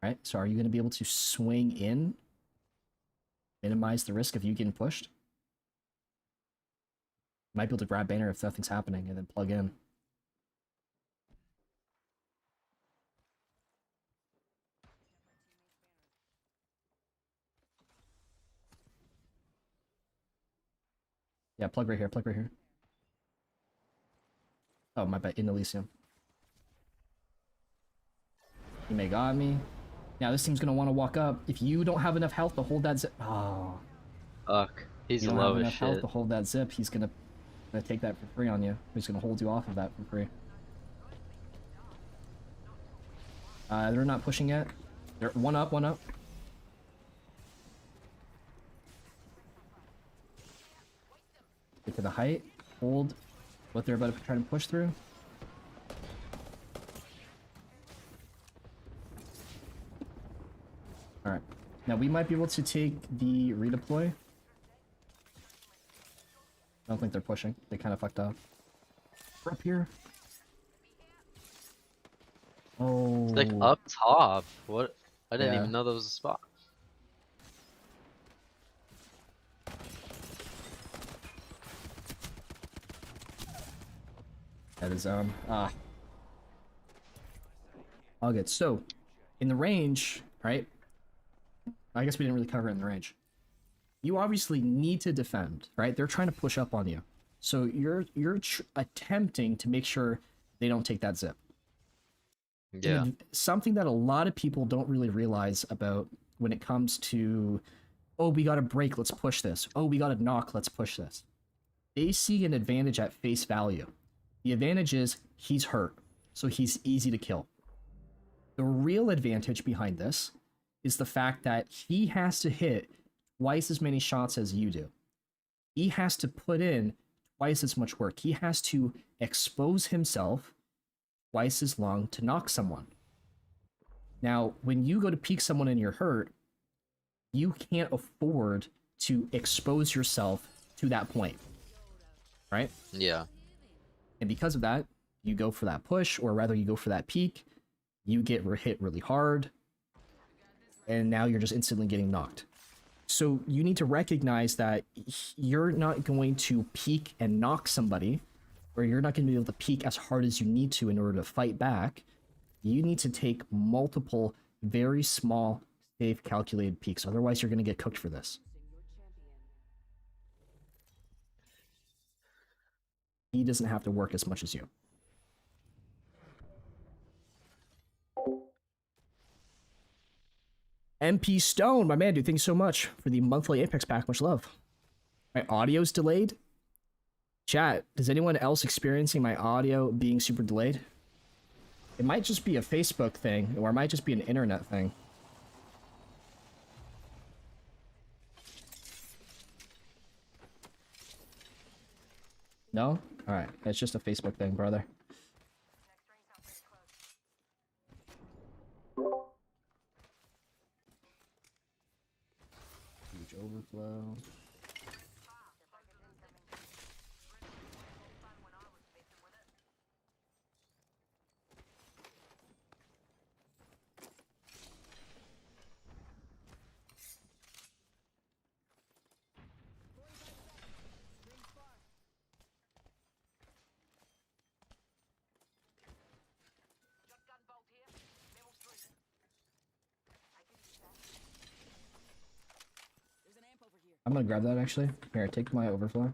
Right? So are you going to be able to swing in? Minimize the risk of you getting pushed? You might be able to grab banner if nothing's happening and then plug in. Yeah, plug right here, plug right here. Oh, my bad, in Elysium. He may got me. Now this team's gonna want to walk up. If you don't have enough health to hold that zip... Oh. Fuck. He's you don't low have as enough health shit. to hold that zip, he's gonna take that for free on you. He's gonna hold you off of that for free. They're not pushing yet. They're one up, one up. Get to the height, hold what they're about to try to push through. Alright. Now we might be able to take the redeploy. I don't think they're pushing. They kind of fucked up. We're up here. Oh. It's like up top. What? I didn't Yeah. even know there was a spot. That is, all good. So, in the range, right? I guess we didn't really cover it in the range. You obviously need to defend, right? They're trying to push up on you. So you're attempting to make sure they don't take that zip. Yeah. And something that a lot of people don't really realize about when it comes to, oh, we got a break, let's push this. Oh, we got a knock, let's push this. They see an advantage at face value. The advantage is he's hurt, so he's easy to kill. The real advantage behind this is the fact that he has to hit twice as many shots as you do. He has to put in twice as much work. He has to expose himself twice as long to knock someone. Now, when you go to peek someone and you're hurt, you can't afford to expose yourself to that point, right? Yeah. And because of that, you go for that push, or rather you go for that peek, you get hit really hard, and now you're just instantly getting knocked. So you need to recognize that you're not going to peek and knock somebody, or you're not going to be able to peek as hard as you need to in order to fight back. You need to take multiple, very small, safe, calculated peeks. Otherwise, you're going to get cooked for this. He doesn't have to work as much as you. MP Stone, my man, dude, thanks so much for the monthly Apex pack. Much love. My audio's delayed. Chat, is anyone else experiencing my audio being super delayed? It might just be a Facebook thing, or it might just be an internet thing. No? Alright, it's just a Facebook thing, brother. Huge overflow. I'm gonna grab that actually. Here, take my overflow.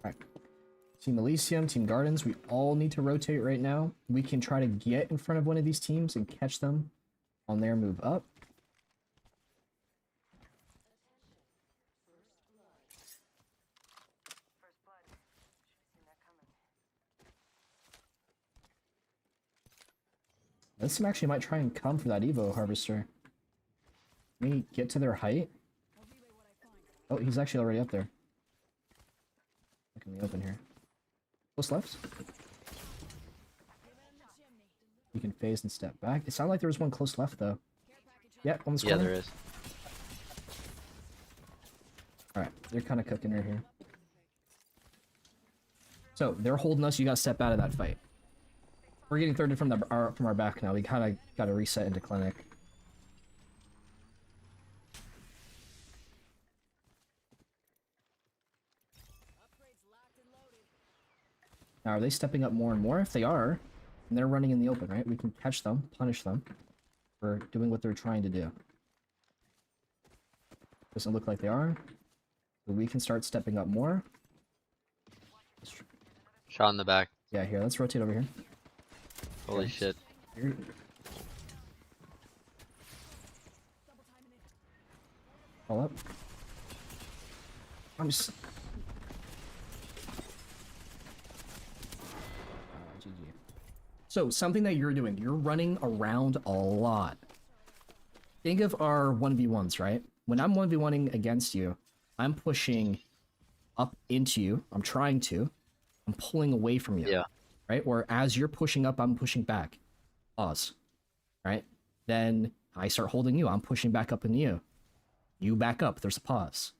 Alright. Team Elysium, Team Gardens, we all need to rotate right now. We can try to get in front of one of these teams and catch them on their move up. This team actually might try and come for that Evo Harvester. Can we get to their height? Oh, he's actually already up there. Look in the open here. Close left. You can phase and step back. It sounded like there was one close left though. Yeah, on this corner. Yeah, there is. Alright, they're kind of cooking her here. So, they're holding us, you gotta step out of that fight. We're getting thirded from our back now. We kind of got to reset into clinic. Now, are they stepping up more and more? If they are, and they're running in the open, right? We can catch them, punish them for doing what they're trying to do. Doesn't look like they are. So we can start stepping up more. Shot in the back. Yeah, here, let's rotate over here. Holy shit. All up. I'm just... GG. So, something that you're doing, you're running around a lot. Think of our 1v1s, right? When I'm 1v1ing against you, I'm pushing up into you. I'm trying to. I'm pulling away from you. Yeah. Right? Or as you're pushing up, I'm pushing back. Pause. Right? Then I start holding you. I'm pushing back up into you. You back up. There's a pause.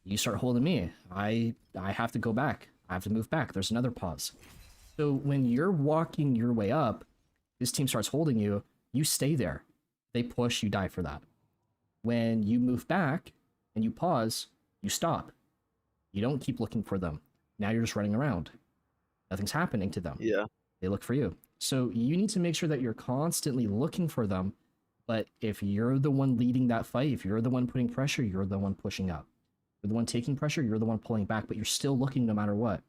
You start holding me. I have to go back. I have to move back. There's another pause. So when you're walking your way up, this team starts holding you, you stay there. They push, you die for that. When you move back and you pause, you stop. You don't keep looking for them. Now you're just running around. Nothing's happening to them. Yeah. They look for you. So you need to make sure that you're constantly looking for them. But if you're the one leading that fight, if you're the one putting pressure, you're the one pushing up. You're the one taking pressure, you're the one pulling back, but you're still looking no matter what.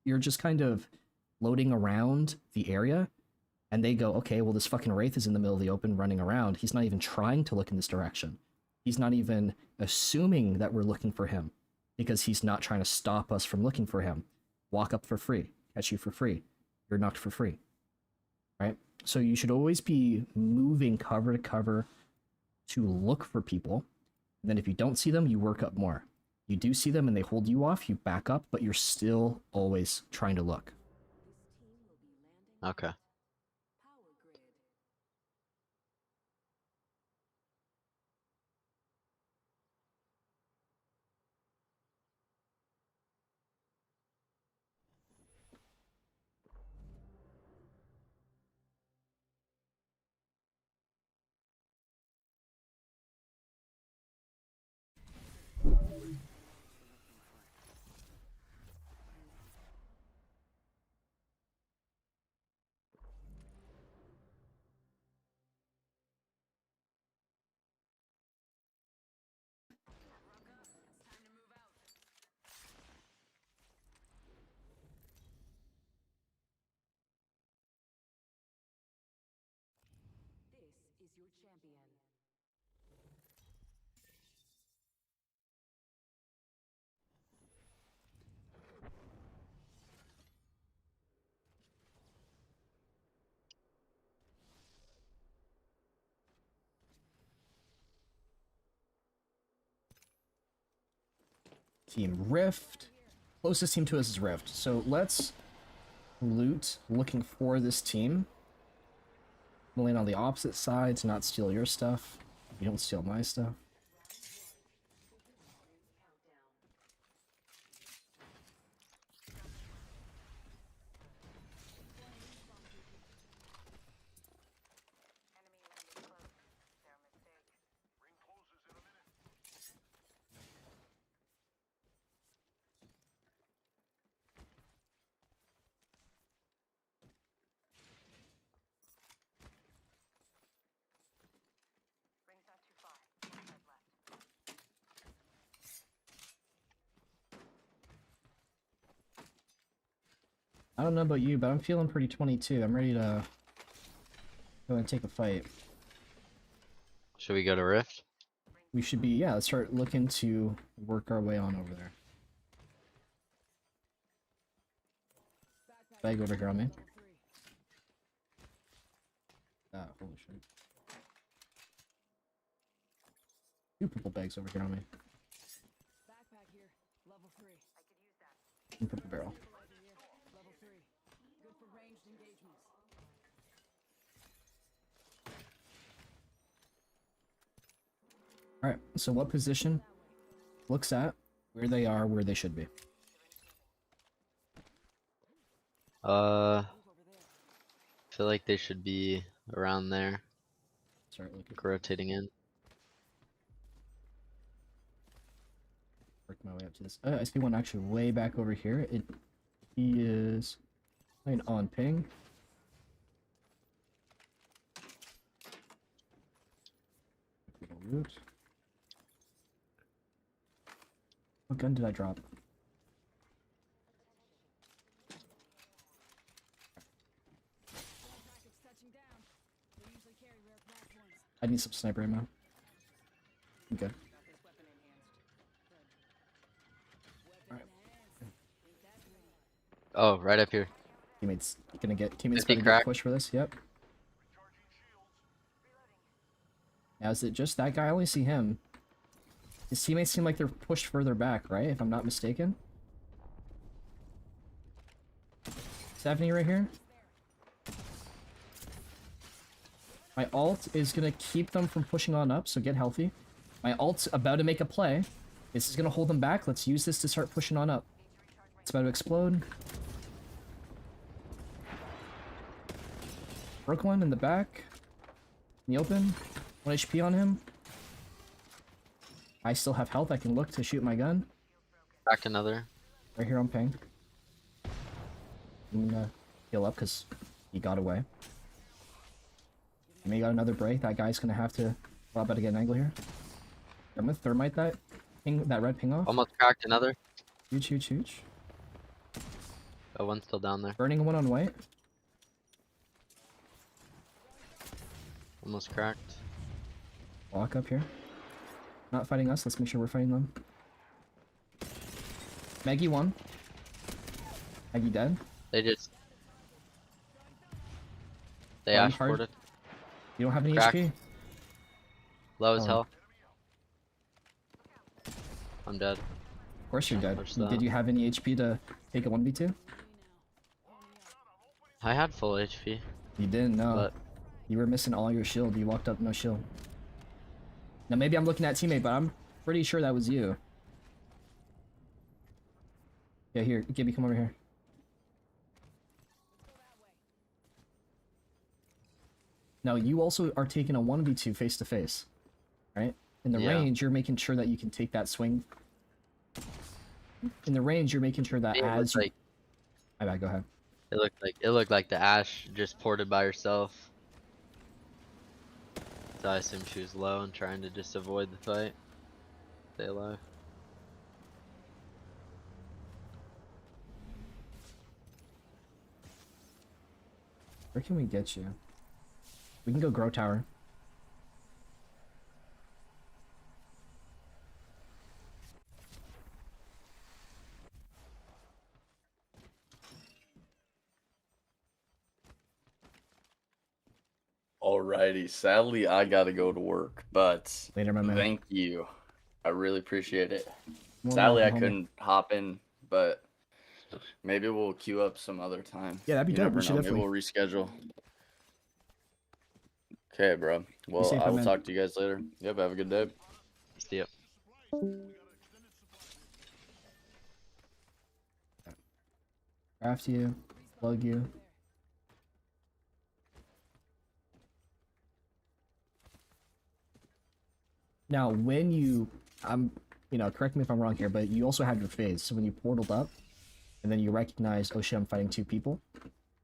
You're just kind of floating around the area, and they go, okay, well, this fucking Wraith is in the middle of the open running around. He's not even trying to look in this direction. He's not even assuming that we're looking for him, because he's not trying to stop us from looking for him. Walk up for free, catch you for free. You're knocked for free, right? So you should always be moving cover to cover to look for people. And then if you don't see them, you work up more. You do see them and they hold you off, you back up, but you're still always trying to look. Okay. Team Rift. Closest team to us is Rift. So let's loot looking for this team. I'm land on the opposite side to not steal your stuff. You don't steal my stuff. I don't know about you, but I'm feeling pretty 22. I'm ready to go and take a fight. Should we go to Rift? We should be, yeah, let's start looking to work our way on over there. Bag over here on me. Ah, holy shit. 2 purple bags over here on me. And purple barrel. Alright, so what position looks at where they are, where they should be? I feel like they should be around there. Start looking. Rotating in. Work my way up to this. I see one actually way back over here. He is playing on ping. Loot. What gun did I drop? I need some sniper ammo. Okay. Alright. Oh, right up here. Teammates gonna get push for this, yep. Now is it just that guy? I only see him. His teammates seem like they're pushed further back, right? If I'm not mistaken. Stephanie right here. My ult is gonna keep them from pushing on up, so get healthy. My ult's about to make a play. This is gonna hold them back. Let's use this to start pushing on up. It's about to explode. Broke one in the back. In the open. 1 HP on him. I still have health. I can look to shoot my gun. Cracked another. Right here on ping. I'm gonna heal up because he got away. He may got another break. That guy's gonna have to. Well, I better get an angle here. I'm gonna thermite that ping, that red ping off. Almost cracked another. Huge, huge, huge. Oh, one's still down there. Burning one on white. Almost cracked. Walk up here. Not fighting us. Let's make sure we're fighting them. Maggie won. Maggie dead. They just... They Run ash hard. ported. You don't have any Cracked. HP? Low as Oh. hell. I'm dead. Of course you're dead. Push that. Did you have any HP to take a 1v2? I had full HP. You didn't, no. But you were missing all your shield. You walked up no shield. Now maybe I'm looking at teammate, but I'm pretty sure that was you. Yeah, here, Gibby, come over here. Now you also are taking a 1v2 face to face, right? In the Yeah. range, you're making sure that you can take that swing. In the range, you're making sure that it as looked you... like My bad, go ahead. it looked like the ash just ported by herself. So I assume she was low and trying to just avoid the fight. Stay alive. Where can we get you? We can go grow tower. Alrighty, sadly I gotta go to work, but Later, my man. thank you. I really appreciate it. Well, Sadly I homie. couldn't hop in, but maybe we'll queue up some other time. Yeah, that'd be You dope. never We should know. definitely- Maybe we'll reschedule. Okay, bro. Well, safe, I my will man. talk to you guys later. Yep, have a good day. See ya. Craft you, plug you. Now, when you, correct me if I'm wrong here, but you also have your phase. So when you portaled up, and then you recognize, oh shit, I'm fighting 2 people,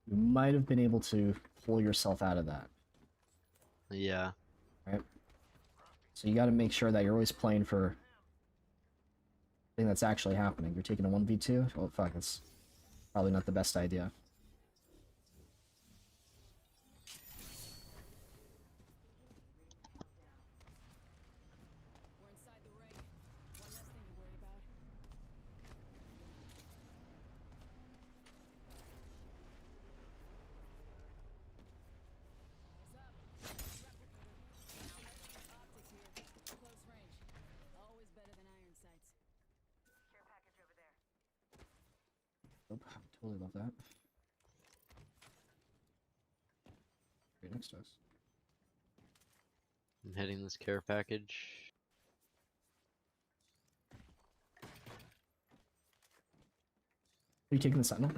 you might have been able to pull yourself out of that, Yeah. right? So you got to make sure that you're always playing for thing that's actually happening. You're taking a 1v2? Oh fuck, that's probably not the best idea. Oh, I totally love that. Right next to us. I'm hitting this care package. Are you taking the sentinel?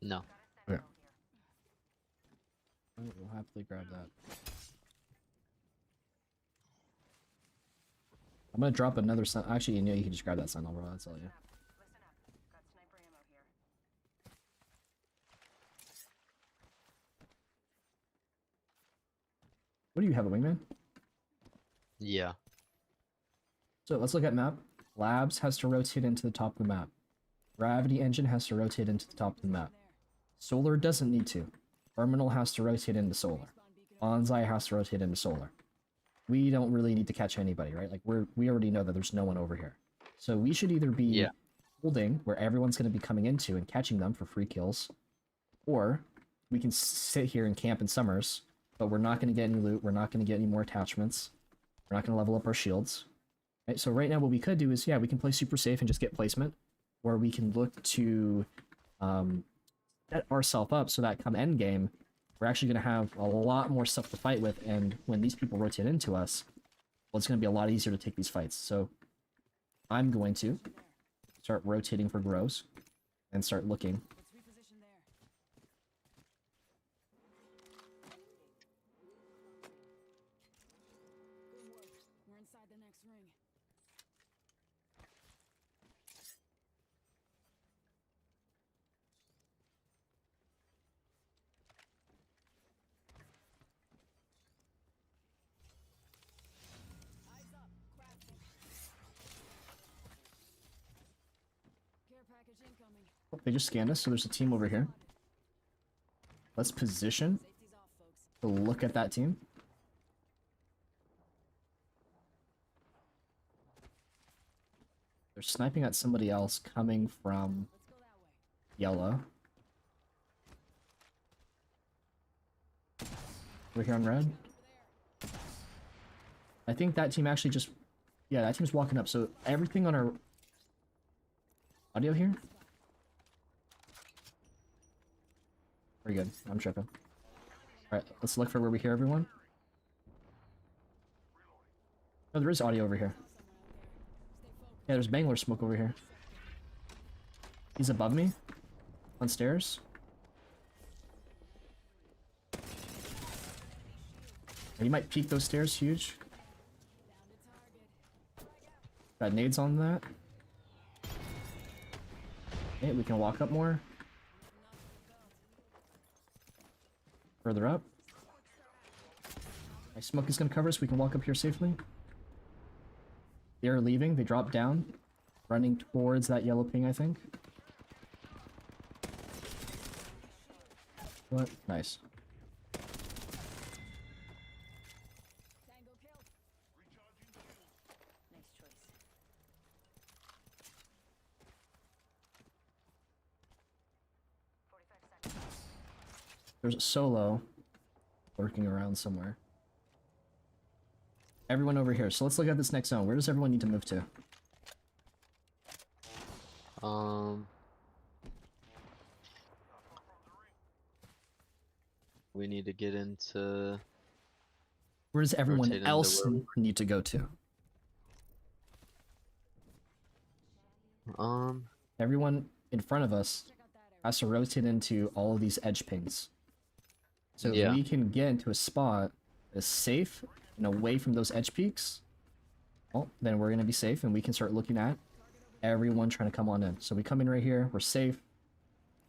No. Okay. Alright, we'll happily grab that. I'm gonna drop another sentinel. Actually, you know you can just grab that sentinel, bro. That's all you. What do you have, a wingman? Yeah. So let's look at map. Labs has to rotate into the top of the map. Gravity engine has to rotate into the top of the map. Solar doesn't need to. Terminal has to rotate into solar. Bonsai has to rotate into solar. We don't really need to catch anybody, right? Like we already know that there's no one over here. So we should either be holding where everyone's going to be coming into and catching them for free kills, or we can sit here and camp in Summers, but we're not going to get any loot. We're not going to get any more attachments. We're not going to level up our shields. Right? So right now what we could do is, yeah, we can play super safe and just get placement, or we can look to set ourselves up so that come end game, we're actually going to have a lot more stuff to fight with, and when these people rotate into us, well, it's going to be a lot easier to take these fights. So I'm going to start rotating for grows and start looking. Oh, they just scanned us, so there's a team over here. Let's position to look at that team. They're sniping at somebody else coming from yellow. Over here on red. I think that team actually just... Yeah, that team's walking up, so everything on our... audio here? Very good. I'm tripping. Alright, let's look for where we hear everyone. Oh, there is audio over here. Yeah, there's Bangler smoke over here. He's above me. On stairs. He might peek those stairs huge. Got nades on that. Okay, we can walk up more. Further up. My smoke is gonna cover us, we can walk up here safely. They are leaving, they dropped down. Running towards that yellow ping, I think. What? Nice. There's a solo lurking around somewhere. Everyone over here. So let's look at this next zone. Where does everyone need to move to? We need to get into... Where does everyone rotate else into need to go to? Everyone in front of us has to rotate into all of these edge pings. So Yeah. if we can get into a spot that's safe and away from those edge peaks, well, then we're going to be safe and we can start looking at everyone trying to come on in. So we come in right here, we're safe.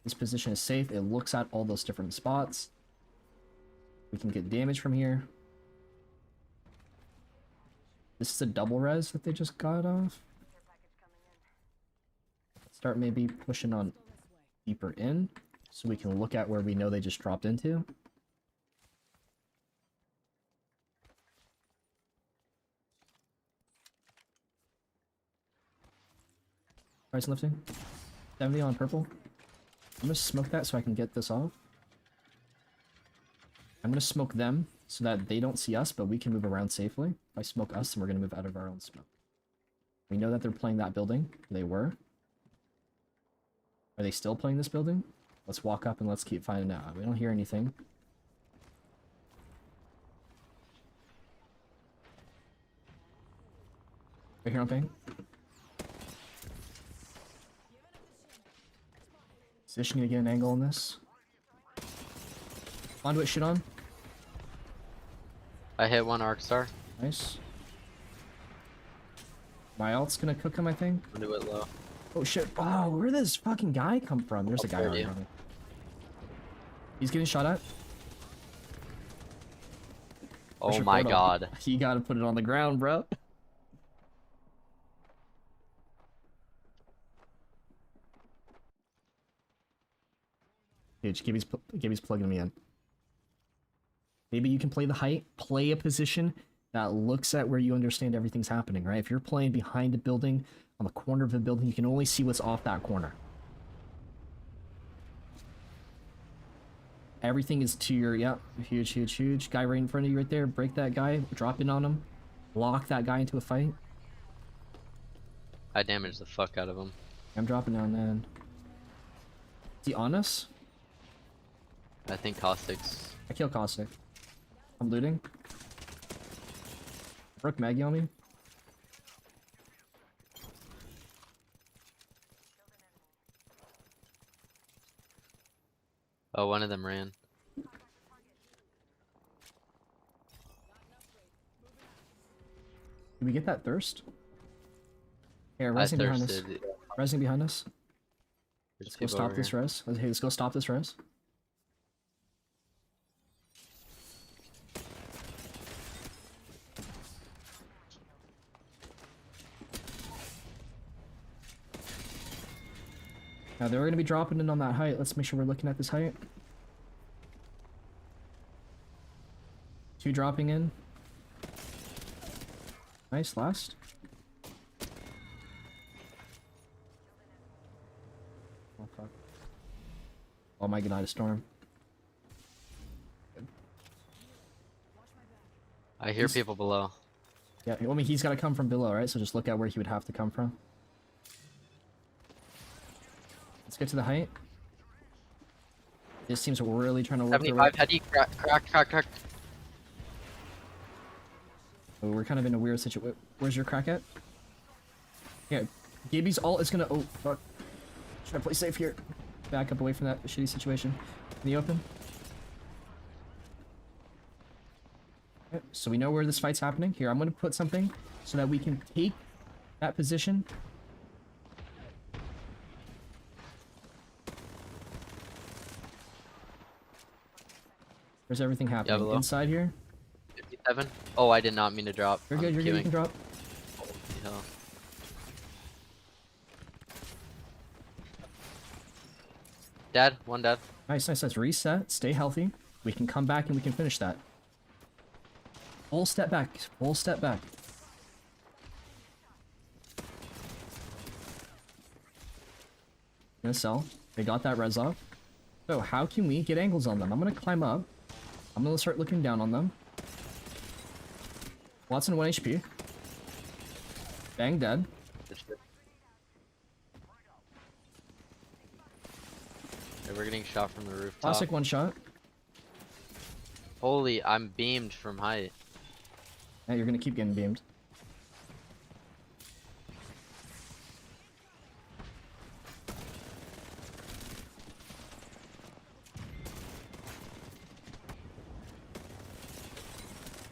This position is safe. It looks at all those different spots. We can get damage from here. This is a double res that they just got off. Start maybe pushing on deeper in so we can look at where we know they just dropped into. Price lifting. 70 on purple. I'm gonna smoke that so I can get this off. I'm gonna smoke them so that they don't see us, but we can move around safely. If I smoke us, then we're gonna move out of our own smoke. We know that they're playing that building. They were. Are they still playing this building? Let's walk up and let's keep finding out. We don't hear anything. Right here on ping. Positioning to get an angle on this. Conduit shit on. I hit one arc star. Nice. My ult's gonna cook him, I think. I'll do it low. Oh shit. Oh, where did this fucking guy come from? There's a guy around here. He's getting shot at. Oh my god. You gotta put it on the ground, bro. Huge. Gibby's plugging me in. Maybe you can play the height, play a position that looks at where you understand everything's happening, right? If you're playing behind a building, on the corner of a building, you can only see what's off that corner. Everything is to your, yep, huge, huge, huge. Guy right in front of you right there, break that guy, drop in on him, lock that guy into a fight. I damaged the fuck out of him. I'm dropping down then. Is he on us? I think Caustic's... I kill Caustic. I'm looting. Broke Maggie on me. Oh, one of them ran. Did we get that thirst? Here, resing behind us. Resing behind us. Let's go stop this res. Hey, let's go stop this res. Now they're gonna be dropping in on that height. Let's make sure we're looking at this height. 2 dropping in. Nice, last. Oh fuck. Oh my god, a storm. I hear people below. Yeah, I mean, he's got to come from below, right? So just look at where he would have to come from. Let's get to the height. This team's really trying to work their way. 75 heady, crack. Oh, we're kind of in a weird situation. Where's your crack at? Yeah, Gibby's ult is gonna. Oh, fuck. Should I play safe here? Back up away from that shitty situation. In the open. Okay, so we know where this fight's happening. Here, I'm gonna put something so that we can take that position. Where's everything happening? below. Inside here? 57. Oh, I did not mean to drop. You're good, you're good, you can drop. Holy hell. Dead, one dead. Nice, nice, nice. Reset, stay healthy. We can come back and we can finish that. Full step back, full step back. Gonna sell. They got that res off. So how can we get angles on them? I'm gonna climb up. I'm gonna start looking down on them. Watson 1 HP. Bang dead. Hey, we're getting shot from the rooftop. Classic 1 shot. Holy, I'm beamed from height. Yeah, you're gonna keep getting beamed.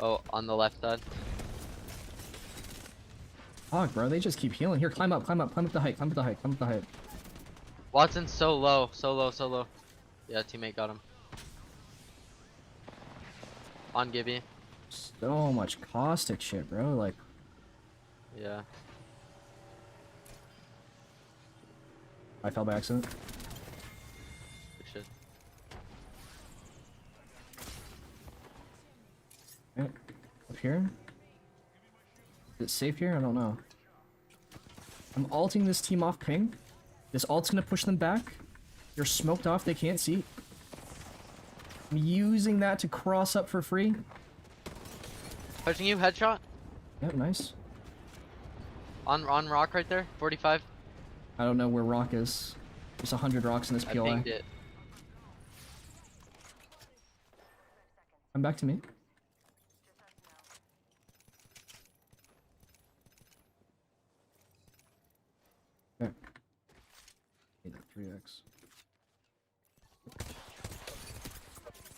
Oh, on the left side. Fuck, bro, they just keep healing. Here, climb up the height, climb up the height, climb up the height. Watson's so low, so low. Yeah, teammate got him. On Gibby. So much caustic shit, bro. Like, Yeah. I fell by accident. Good shit. Okay. Up here. Is it safe here? I don't know. I'm ulting this team off ping. This ult's gonna push them back. They're smoked off, they can't see. I'm using that to cross up for free. Pushing you, headshot. Yep, nice. On rock right there, 45. I don't know where rock is. There's 100 rocks in this I PLI. pinged it. Come back to me. Okay. Need that 3x.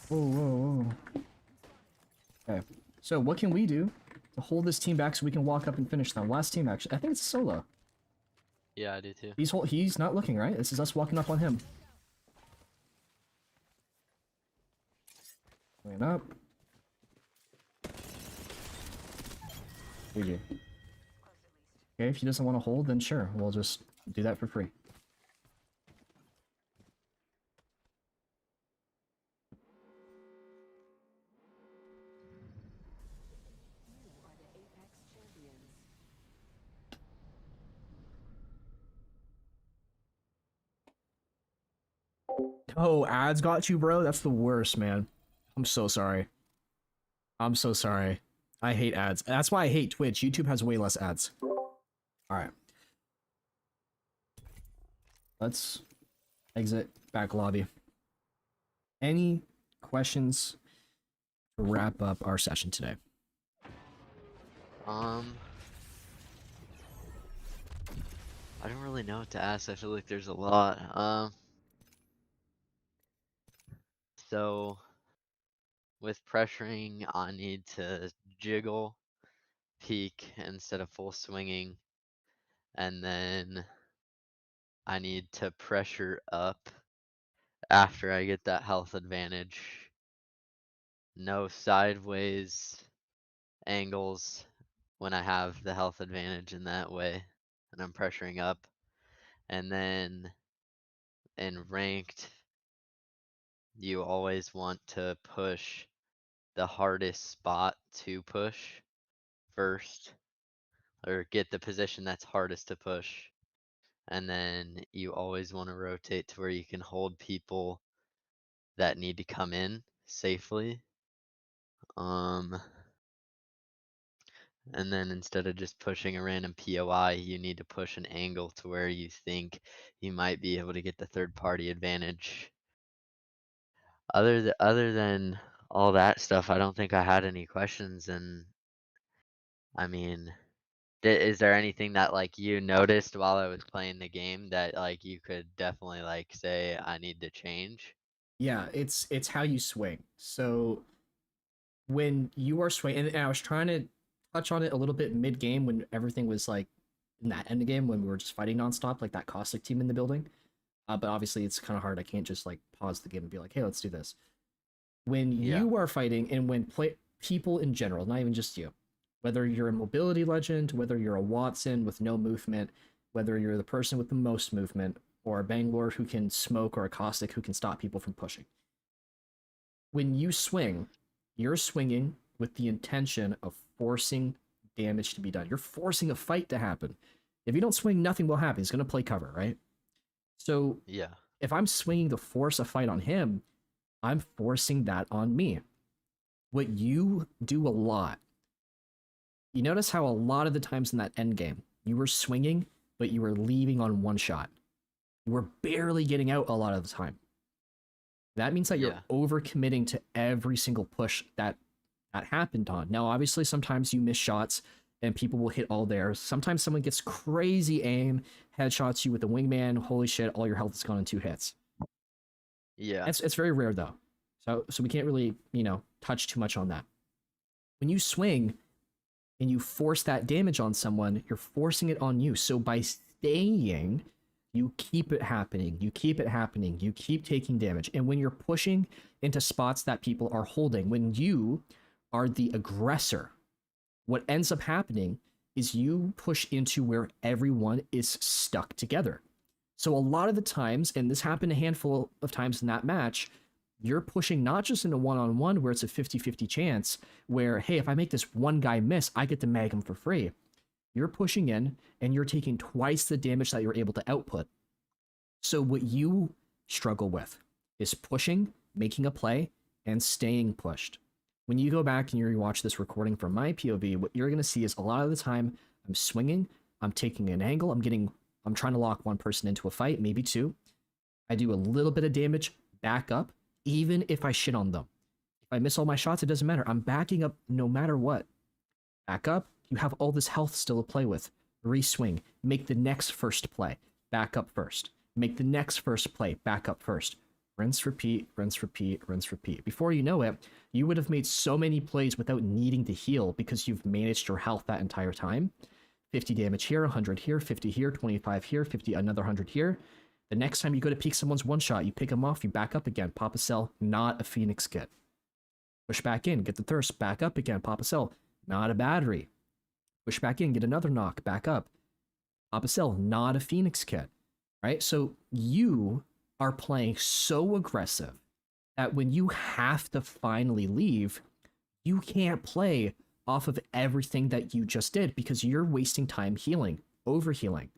Whoa. Okay. So what can we do to hold this team back so we can walk up and finish them? Last team, actually. I think it's solo. Yeah, I do too. He's not looking, right? This is us walking up on him. Going up. GG. Okay, if he doesn't want to hold, then sure, we'll just do that for free. Oh, ads got you, bro? That's the worst, man. I'm so sorry. I'm so sorry. I hate ads. That's why I hate Twitch. YouTube has way less ads. Alright. Let's exit back lobby. Any questions to wrap up our session today? I don't really know what to ask. I feel like there's a lot. So with pressuring, I need to jiggle, peek instead of full swinging, and then I need to pressure up after I get that health advantage. No sideways angles when I have the health advantage in that way, and I'm pressuring up, and then in ranked, you always want to push the hardest spot to push first, or get the position that's hardest to push. And then you always want to rotate to where you can hold people that need to come in safely. And then instead of just pushing a random POI, you need to push an angle to where you think you might be able to get the third party advantage. Other than all that stuff, I don't think I had any questions. And I mean, is there anything that like you noticed while I was playing the game that like you could definitely like say I need to change? Yeah, it's how you swing. So when you are swinging, and I was trying to touch on it a little bit mid game when everything was like in that end game when we were just fighting nonstop, like that caustic team in the building. But obviously it's kind of hard. I can't just like pause the game and be like, hey, let's do this. When you are fighting, and when people in general, not even just you, whether you're a mobility legend, whether you're a Watson with no movement, whether you're the person with the most movement, or a Bangalore who can smoke, or a caustic who can stop people from pushing. When you swing, you're swinging with the intention of forcing damage to be done. You're forcing a fight to happen. If you don't swing, nothing will happen. He's going to play cover, right? So if I'm swinging to force a fight on him, I'm forcing that on me. What you do a lot, you notice how a lot of the times in that end game, you were swinging, but you were leaving on one shot. You were barely getting out a lot of the time. That means that you're overcommitting to every single push that happened on. Now, obviously, sometimes you miss shots and people will hit all theirs. Sometimes someone gets crazy aim, headshots you with the wingman. Holy shit, all your health is gone in 2 hits. Yeah. It's very rare though. So we can't really, touch too much on that. When you swing and you force that damage on someone, you're forcing it on you. So by staying, you keep it happening. You keep it happening. You keep taking damage. And when you're pushing into spots that people are holding, when you are the aggressor, what ends up happening is you push into where everyone is stuck together. So a lot of the times, and this happened a handful of times in that match, you're pushing not just in a one-on-one where it's a 50-50 chance, where, hey, if I make this one guy miss, I get to mag him for free. You're pushing in, and you're taking twice the damage that you're able to output. So what you struggle with is pushing, making a play, and staying pushed. When you go back and you watch this recording from my POV, what you're going to see is a lot of the time, I'm swinging, I'm taking an angle, I'm trying to lock one person into a fight, maybe two. I do a little bit of damage, back up, even if I shit on them. If I miss all my shots, it doesn't matter. I'm backing up no matter what. Back up, you have all this health still to play with. Re-swing, make the next first play, back up first. Make the next first play, back up first. Rinse, repeat, rinse, repeat, rinse, repeat. Before you know it, you would have made so many plays without needing to heal because you've managed your health that entire time. 50 damage here, 100 here, 50 here, 25 here, 50, another 100 here. The next time you go to peek someone's one shot, you pick them off, you back up again, pop a cell, not a Phoenix kit. Push back in, get the thirst, back up again, pop a cell, not a battery. Push back in, get another knock, back up. Pop a cell, not a Phoenix kit. Right? So you are playing so aggressive that when you have to finally leave, you can't play off of everything that you just did because you're wasting time healing, overhealing.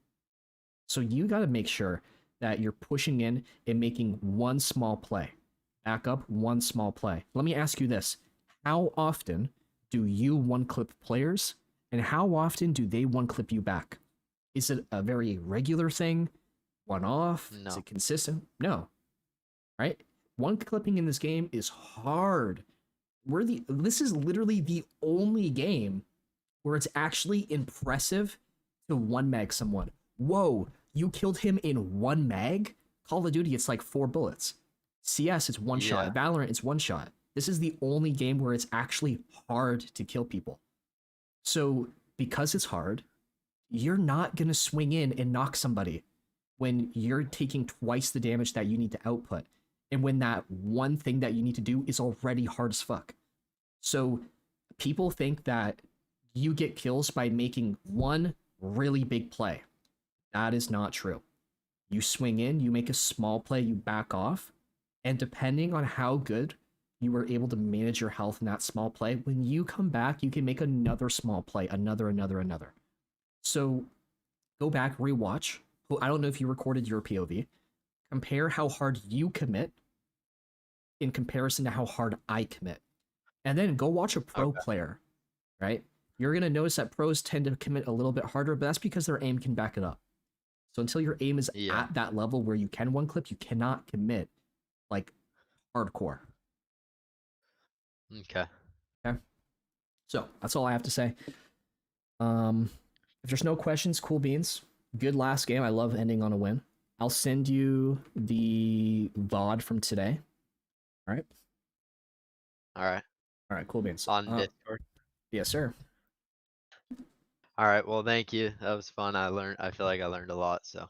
So you got to make sure that you're pushing in and making one small play. Back up, one small play. Let me ask you this. How often do you one-clip players, and how often do they one-clip you back? Is it a very regular thing? One-off? No. Is it consistent? No. Right? One-clipping in this game is hard. This is literally the only game where it's actually impressive to one-mag someone. Whoa, you killed him in one mag? Call of Duty, it's like 4 bullets. CS, it's one shot. Valorant, it's one shot. This is the only game where it's actually hard to kill people. So, because it's hard, you're not going to swing in and knock somebody when you're taking twice the damage that you need to output. And when that one thing that you need to do is already hard as fuck. So, people think that you get kills by making one really big play. That is not true. You swing in, you make a small play, you back off, and depending on how good you were able to manage your health in that small play, when you come back, you can make another small play, another. So go back, rewatch. Well, I don't know if you recorded your POV. Compare how hard you commit in comparison to how hard I commit. And then go watch a pro player, right? You're going to notice that pros tend to commit a little bit harder, but that's because their aim can back it up. So until your aim is at that level where you can one clip, you cannot commit like hardcore. Okay. Okay. So that's all I have to say. If there's no questions, cool beans. Good last game. I love ending on a win. I'll send you the VOD from today. All right. All right. All right. Cool beans. On Discord. Yes, sir. All right. Well, thank you. That was fun. I feel like I learned a lot. So.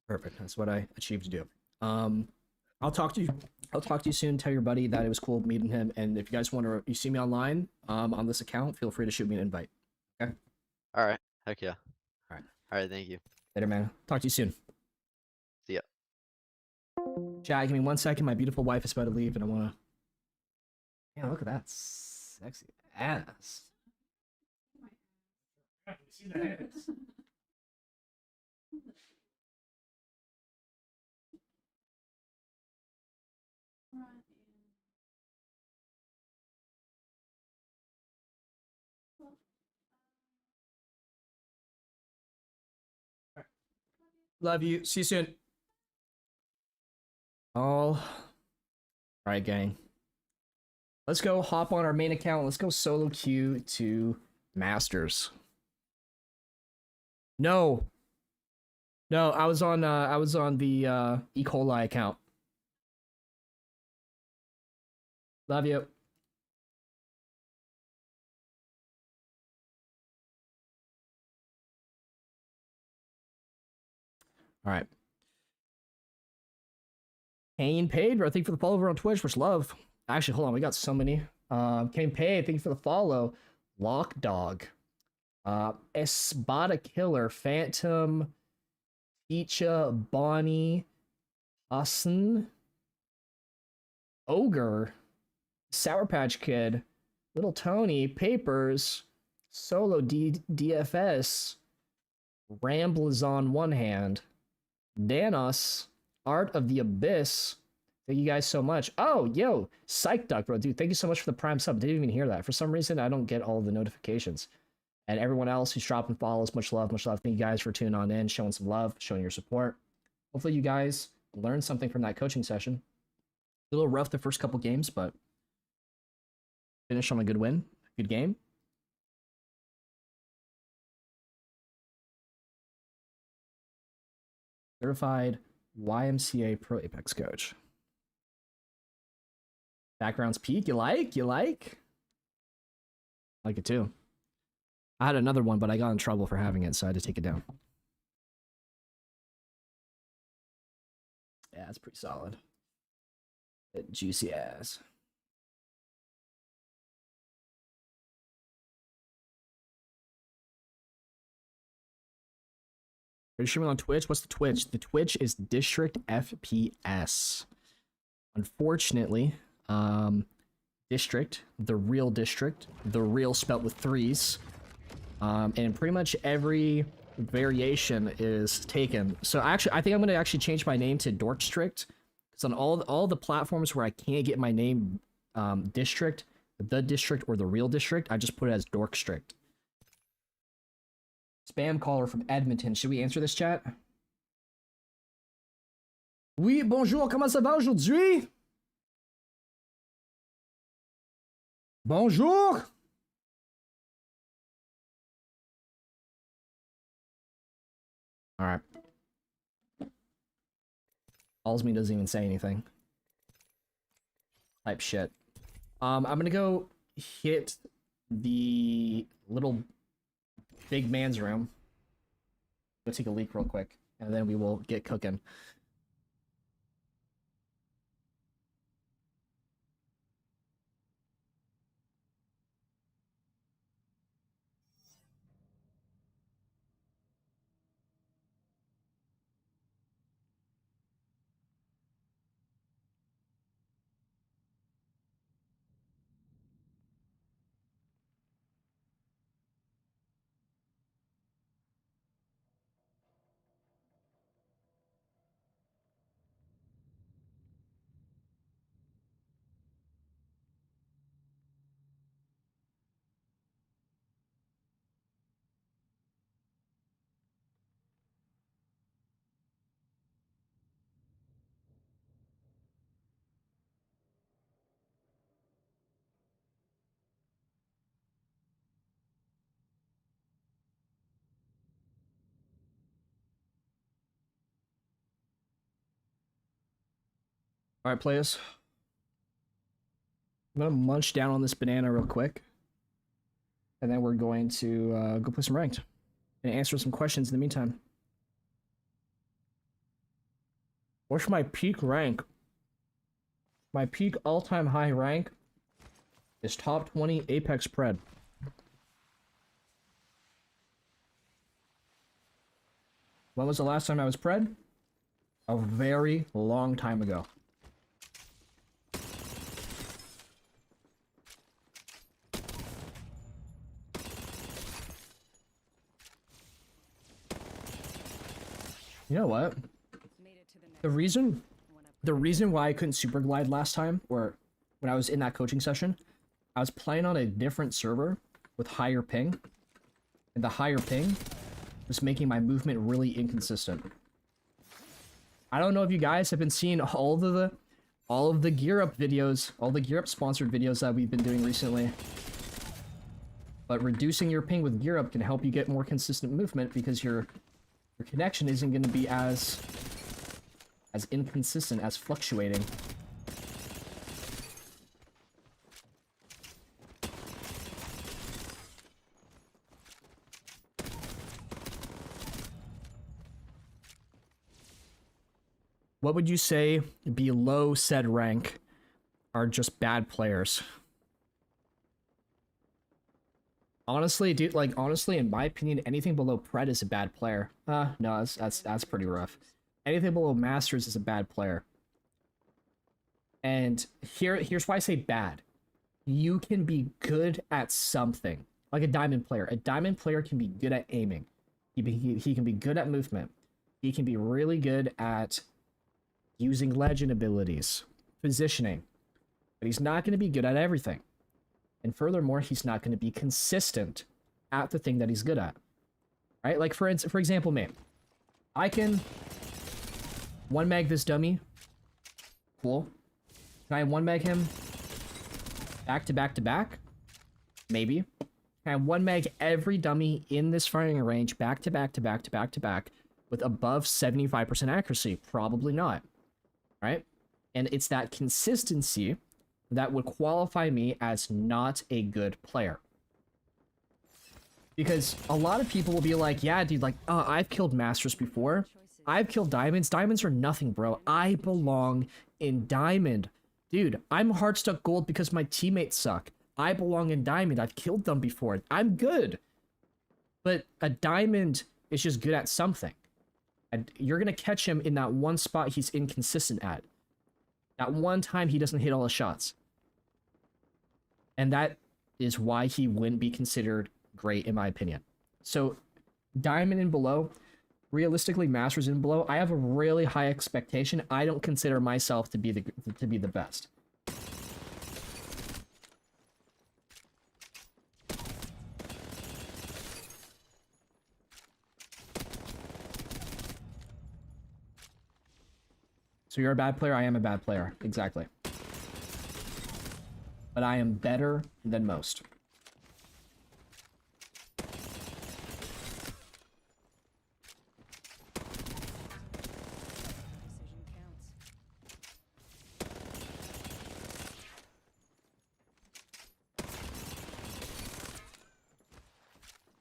Perfect. That's what I achieved to do. I'll talk to you soon. Tell your buddy that it was cool meeting him. And if you guys want to, you see me online on this account, feel free to shoot me an invite. Okay. All right. Heck yeah. All right. All right. Thank you. Later, man. Talk to you soon. See ya. Chat, give me 1 second. My beautiful wife is about to leave, and I want to. Yeah, look at that sexy ass. See the ass. Love you. See you soon. All right, gang. Let's go hop on our main account. Let's go solo queue to Masters. No. No, I was on the E. coli account. Love you. All right. Kane paid, bro. Thank you for the follow over on Twitch. Much love. Actually, hold on. We got so many. Kane paid. Thank you for the follow. Lock Dog. Espada Killer. Phantom. Ticha. Bonnie. Asen. Ogre. Sour Patch Kid. Little Tony. Papers. Solo DFS. Rambles on one hand. Danos. Art of the Abyss. Thank you guys so much. Oh, yo, Psych Duck, bro. Dude, thank you so much for the Prime sub. Didn't even hear that. For some reason, I don't get all the notifications. And everyone else who's dropping follows, much love, much love. Thank you guys for tuning on in, showing some love, showing your support. Hopefully you guys learned something from that coaching session. A little rough the first couple games, but finish on a good win. Good game. Certified YMCA Pro Apex coach. Background's peak. You like? You like? Like it too. I had another one, but I got in trouble for having it, so I had to take it down. Yeah, it's pretty solid. Juicy ass. Are you streaming on Twitch? What's the Twitch? The Twitch is District FPS. Unfortunately, District, the real spelt with 3s, and pretty much every variation is taken. So actually, I think I'm gonna change my name to Dorkstrict, because on all the platforms where I can't get my name District, the District, or the real District, I just put it as Dorkstrict. Spam caller from Edmonton. Should we answer this, chat? Oui, bonjour, comment ça va aujourd'hui? Bonjour! Alright. Allsme doesn't even say anything. Type shit. I'm gonna go hit the little big man's room. Go take a leak real quick, and then we will get cooking. Alright, players. I'm gonna munch down on this banana real quick. And then we're going to go play some ranked. And answer some questions in the meantime. What's my peak rank? My peak all-time high rank is top 20 Apex Pred. When was the last time I was Pred? A very long time ago. You know what? The reason why I couldn't super glide last time, or when I was in that coaching session, I was playing on a different server with higher ping, and the higher ping was making my movement really inconsistent. I don't know if you guys have been seeing all of the Gear Up videos, all the Gear Up sponsored videos that we've been doing recently. But reducing your ping with Gear Up can help you get more consistent movement because your connection isn't going to be as inconsistent, as fluctuating. What would you say below said rank are just bad players? Honestly, dude, like, honestly, in my opinion, anything below Pred is a bad player. No, that's pretty rough. Anything below Masters is a bad player. And here's why I say bad. You can be good at something. Like a Diamond player. A Diamond player can be good at aiming. He can be good at movement. He can be really good at using legend abilities, positioning. But he's not going to be good at everything. And furthermore, he's not going to be consistent at the thing that he's good at. Right? Like, for example, me. I can one mag this dummy. Cool. Can I one mag him back to back to back? Maybe. Can I one mag every dummy in this firing range back to back to back to back to back with above 75% accuracy? Probably not. Right? And it's that consistency that would qualify me as not a good player. Because a lot of people will be like, yeah, dude, like, I've killed Masters before. I've killed Diamonds. Diamonds are nothing, bro. I belong in Diamond. Dude, I'm hard-stuck gold because my teammates suck. I belong in Diamond. I've killed them before. I'm good. But a Diamond is just good at something. And you're going to catch him in that one spot he's inconsistent at. That one time he doesn't hit all his shots. And that is why he wouldn't be considered great, in my opinion. So, Diamond and below, realistically, Masters and below, I have a really high expectation. I don't consider myself to be the best. So you're a bad player, I am a bad player. Exactly. But I am better than most.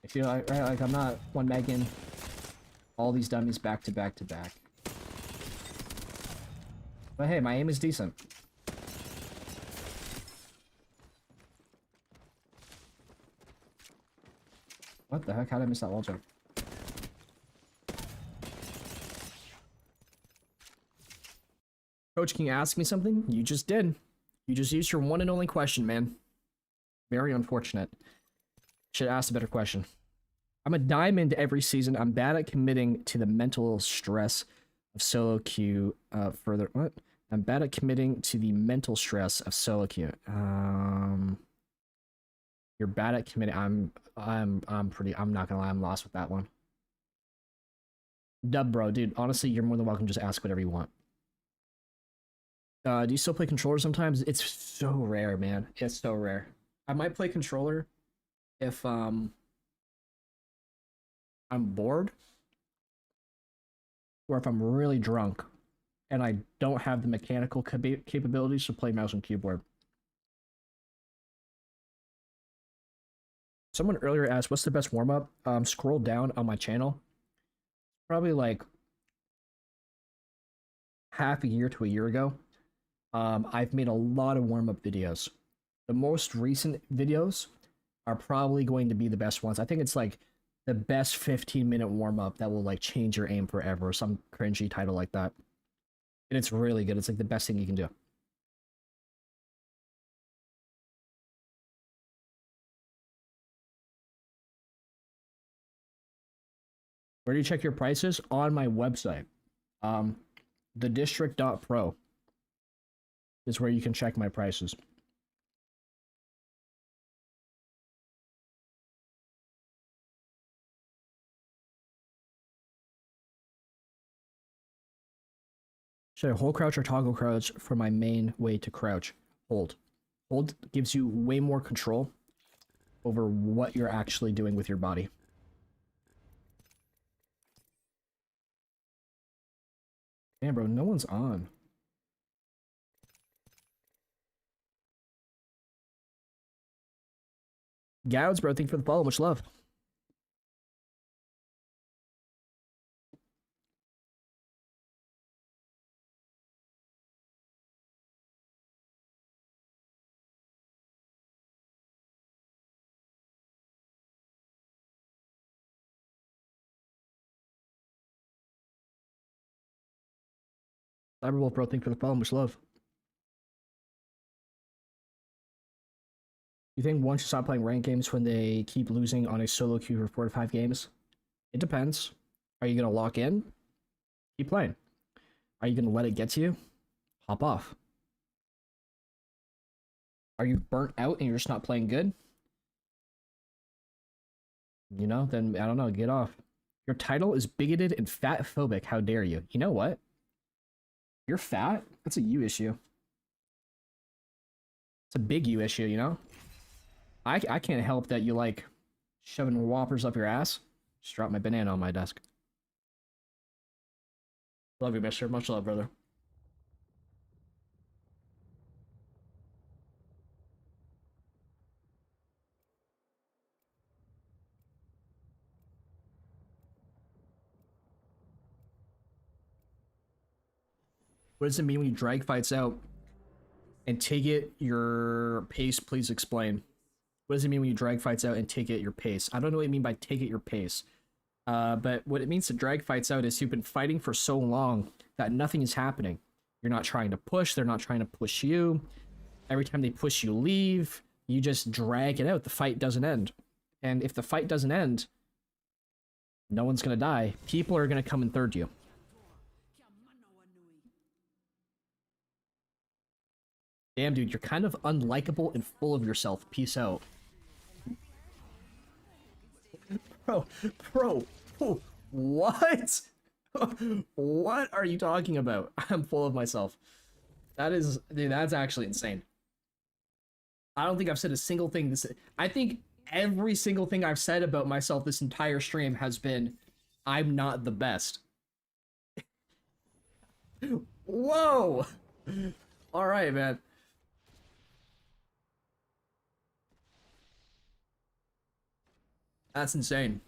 I feel like, right, like I'm not one magging all these dummies back to back to back. But hey, my aim is decent. What the heck? How did I miss that wall jump? Coach, can you ask me something? You just did. You just used your one and only question, man. Very unfortunate. Should have asked a better question. I'm a diamond every season. I'm bad at committing to the mental stress of solo queue. What? I'm bad at committing to the mental stress of solo queue. You're bad at committing. I'm not gonna lie, I'm lost with that one. Dub bro, dude, honestly, you're more than welcome to just ask whatever you want. Do you still play controller sometimes? It's so rare, man. It's so rare. I might play controller if I'm bored or if I'm really drunk. and I don't have the mechanical capabilities to play mouse and keyboard. Someone earlier asked, what's the best warm-up? Scroll down on my channel. Probably like half a year to a year ago. I've made a lot of warm-up videos. The most recent videos are probably going to be the best ones. I think it's like the best 15-minute warm-up that will like change your aim forever, or some cringy title like that. And it's really good. It's like the best thing you can do. Where do you check your prices? On my website. Thedistrict.pro is where you can check my prices. Should I hold crouch or toggle crouch for my main way to crouch? Hold. Hold gives you way more control over what you're actually doing with your body. Damn, bro, no one's on. Gouds, bro, thank you for the follow. Much love. Cyberwolf, bro, thank you for the follow. Much love. You think one should stop playing ranked games when they keep losing on a solo queue for 4 to 5 games? It depends. Are you going to lock in? Keep playing. Are you going to let it get to you? Hop off. Are you burnt out and you're just not playing good? You know, then I don't know, get off. Your title is bigoted and fat phobic. How dare you? You know what? You're fat? That's a you issue. It's a big you issue, you know? I can't help that you like shoving whoppers up your ass. Just drop my banana on my desk. Love you, mister. Much love, brother. What does it mean when you drag fights out and take it your pace? Please explain. What does it mean when you drag fights out and take it your pace? I don't know what you mean by take it your pace. But what it means to drag fights out is you've been fighting for so long that nothing is happening. You're not trying to push. They're not trying to push you. Every time they push you, leave. You just drag it out. The fight doesn't end. And if the fight doesn't end, no one's going to die. People are going to come and third you. Damn, dude, you're kind of unlikable and full of yourself. Peace out. Bro, what? What are you talking about? I'm full of myself. That is, dude, that's actually insane. I don't think I've said a single thing this. I think every single thing I've said about myself this entire stream has been, I'm not the best. Whoa! Alright, man. That's insane.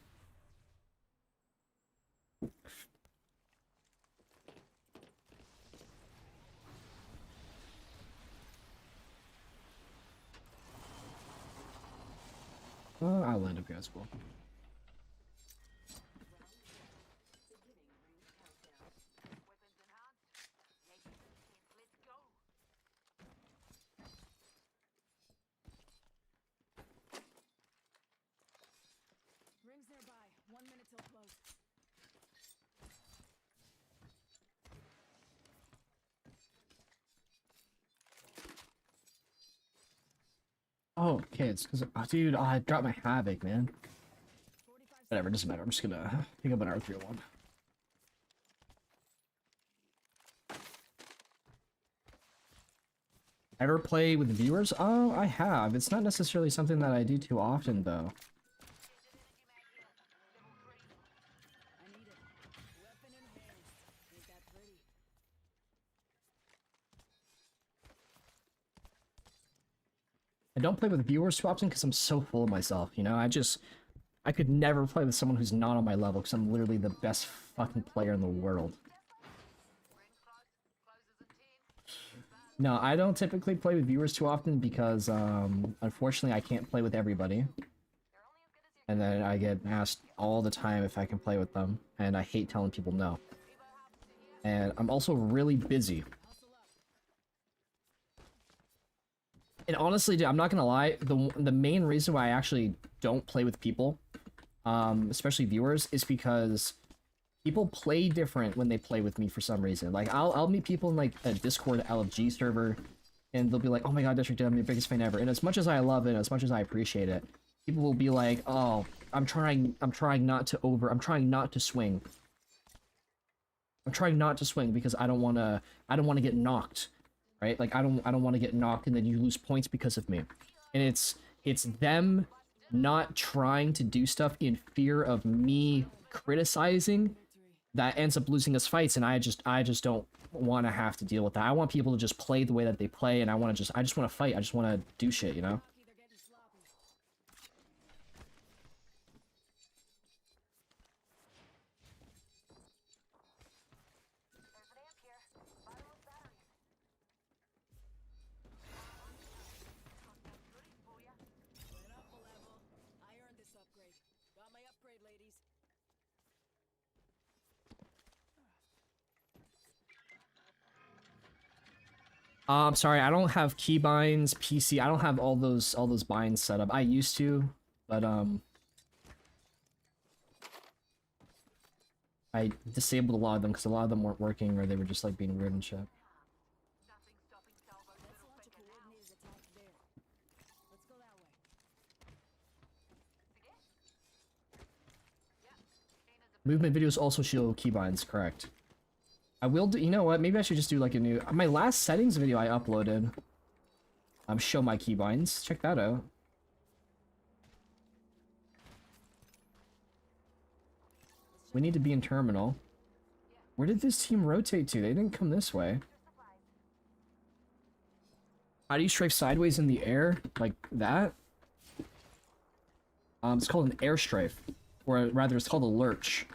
I'll land up here as well. Rings nearby. 1 minute till close. Oh, kids, because, dude, I dropped my Havoc, man. Whatever, doesn't matter. I'm just gonna pick up an R301. Ever play with viewers? Oh, I have. It's not necessarily something that I do too often, though. I don't play with viewers too often because I'm so full of myself, you know? I could never play with someone who's not on my level because I'm literally the best fucking player in the world. No, I don't typically play with viewers too often because, unfortunately, I can't play with everybody. And then I get asked all the time if I can play with them, and I hate telling people no. And I'm also really busy. And honestly, dude, I'm not gonna lie, the main reason why I actually don't play with people, especially viewers, is because people play different when they play with me for some reason. Like, I'll meet people in, like, a Discord LFG server, and they'll be like, oh my god, District, I'm your biggest fan ever. And as much as I love it, as much as I appreciate it, people will be like, oh, I'm trying not to swing. I'm trying not to swing because I don't wanna get knocked. Right? Like, I don't want to get knocked and then you lose points because of me. And it's them not trying to do stuff in fear of me criticizing that ends up losing us fights, and I just don't want to have to deal with that. I want people to just play the way that they play, and I just want to fight. I just want to do shit, you know? I'm sorry, I don't have keybinds, PC. I don't have all those binds set up. I used to, but I disabled a lot of them because a lot of them weren't working or they were just like being weird and shit. Movement videos also show keybinds, correct. I will do, you know what, maybe I should just do like a new, my last settings video I uploaded, show my keybinds, check that out. We need to be in terminal. Where did this team rotate to? They didn't come this way. How do you strafe sideways in the air? Like that? It's called an air strafe, or rather it's called a lurch.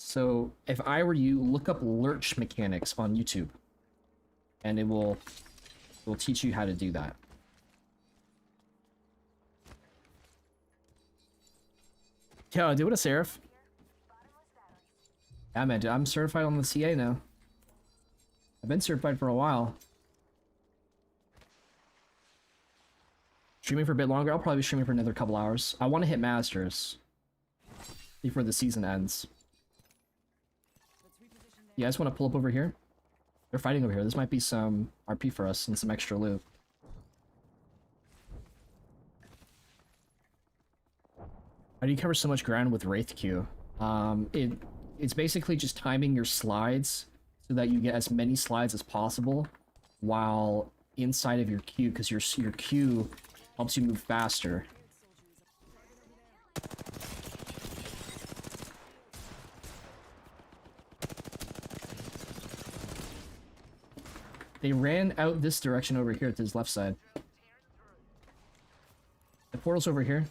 So, if I were you, look up lurch mechanics on YouTube, and it will teach you how to do that. Yo, dude, what a Seraph. Yeah, man, dude, I'm certified on the CA now. I've been certified for a while. Streaming for a bit longer. I'll probably be streaming for another couple hours. I want to hit Masters before the season ends. You guys want to pull up over here? They're fighting over here. This might be some RP for us and some extra loot. How do you cover so much ground with Wraith Q? It's basically just timing your slides so that you get as many slides as possible while inside of your Q, because your Q helps you move faster. They ran out this direction over here to his left side. The portal's over here.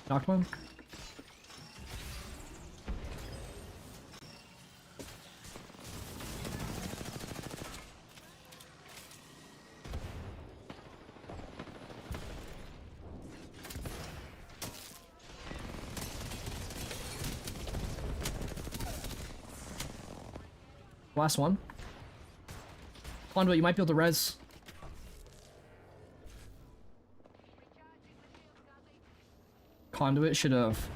Knocked one. Last one. Conduit, you might be able to res. Conduit should have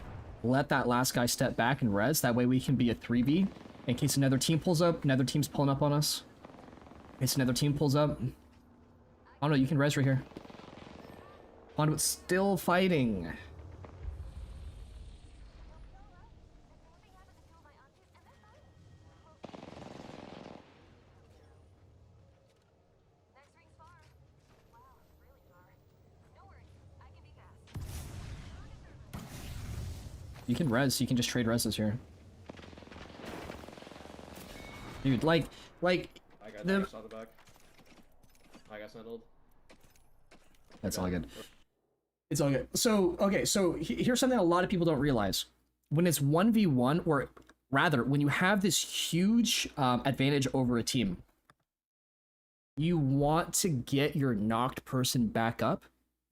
let that last guy step back and res. That way we can be a 3v in case another team pulls up. Another team's pulling up on us. In case another team pulls up. Conduit, you can res right here. Conduit's still fighting. You can res, you can just trade reses here. Dude, like I got the... on the back. I got settled. That's all good. It's all good. So, okay, so here's something a lot of people don't realize. When it's 1v1, or rather, when you have this huge advantage over a team, you want to get your knocked person back up.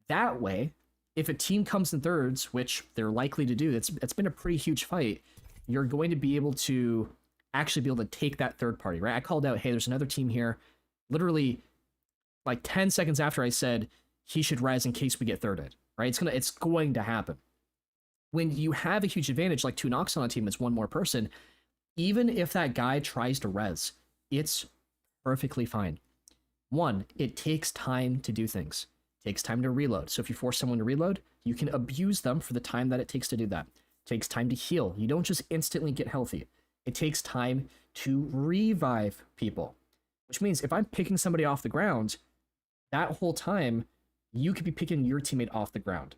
That way, if a team comes in thirds, which they're likely to do, it's been a pretty huge fight, you're going to be able to actually be able to take that third party, right? I called out, hey, there's another team here. Literally, like 10 seconds after I said he should rise in case we get thirded, right? It's going to happen. When you have a huge advantage, like 2 knocks on a team, it's one more person, even if that guy tries to res, it's perfectly fine. One, it takes time to do things. It takes time to reload. So if you force someone to reload, you can abuse them for the time that it takes to do that. It takes time to heal. You don't just instantly get healthy. It takes time to revive people, which means if I'm picking somebody off the ground, that whole time, you could be picking your teammate off the ground,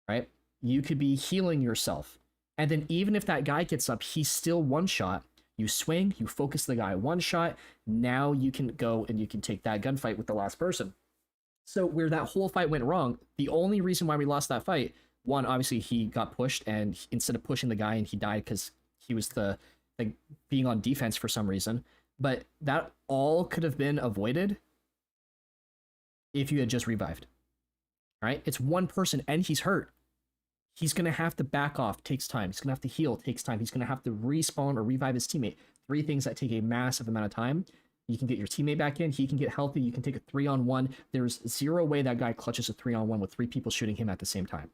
right? You could be healing yourself. And then even if that guy gets up, he's still one shot. You swing, you focus the guy one shot. Now you can go and you can take that gunfight with the last person. So where that whole fight went wrong, the only reason why we lost that fight, one, obviously he got pushed, and instead of pushing the guy and he died because he was the being on defense for some reason. But that all could have been avoided if you had just revived. Right? It's one person and he's hurt. He's going to have to back off. Takes time. He's going to have to heal. Takes time. He's going to have to respawn or revive his teammate. 3 things that take a massive amount of time. You can get your teammate back in. He can get healthy. You can take a 3-on-1. There's zero way that guy clutches a 3-on-1 with 3 people shooting him at the same time.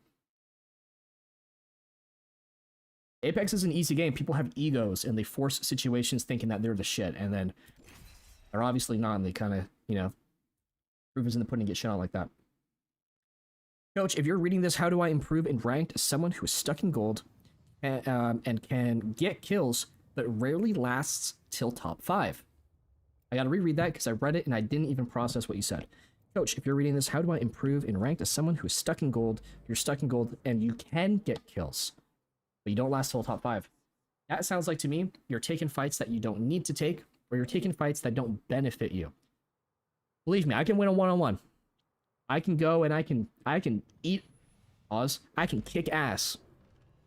Apex is an easy game. People have egos and they force situations thinking that they're the shit, and then they're obviously not, and they kind of, you know, proof is in the pudding, get shit on like that. Coach, if you're reading this, how do I improve in ranked as someone who is stuck in gold and can get kills, but rarely lasts till top 5? I gotta reread that because I read it and I didn't even process what you said. Coach, if you're reading this, how do I improve in ranked as someone who is stuck in gold? You're stuck in gold and you can get kills, but you don't last till top 5. That sounds like to me, you're taking fights that you don't need to take, or you're taking fights that don't benefit you. Believe me, I can win a 1-on-1. I can go and I can eat, pause, I can kick ass.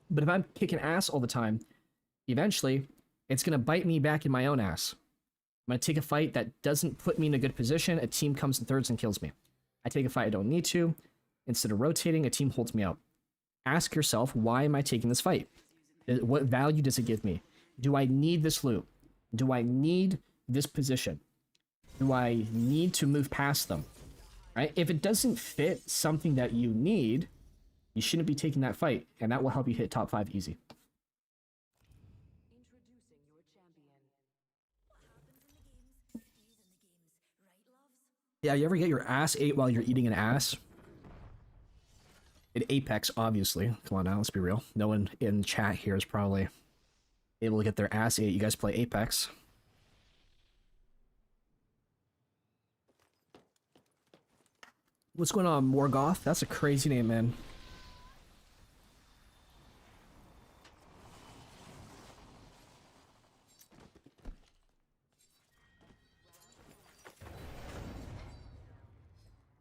But if I'm kicking ass all the time, eventually, it's going to bite me back in my own ass. I'm going to take a fight that doesn't put me in a good position, a team comes in thirds and kills me. I take a fight I don't need to. Instead of rotating, a team holds me out. Ask yourself, why am I taking this fight? What value does it give me? Do I need this loot? Do I need this position? Do I need to move past them? Right? If it doesn't fit something that you need, you shouldn't be taking that fight, and that will help you hit top 5 easy. Yeah, you ever get your ass ate while you're eating an ass? In Apex, obviously. Come on now, let's be real. No one in chat here is probably able to get their ass ate. You guys play Apex. What's going on, Morgoth? That's a crazy name, man.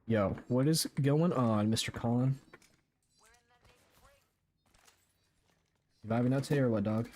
Yo, what is going on, Mr. Colin? You vibing out today or what, dog?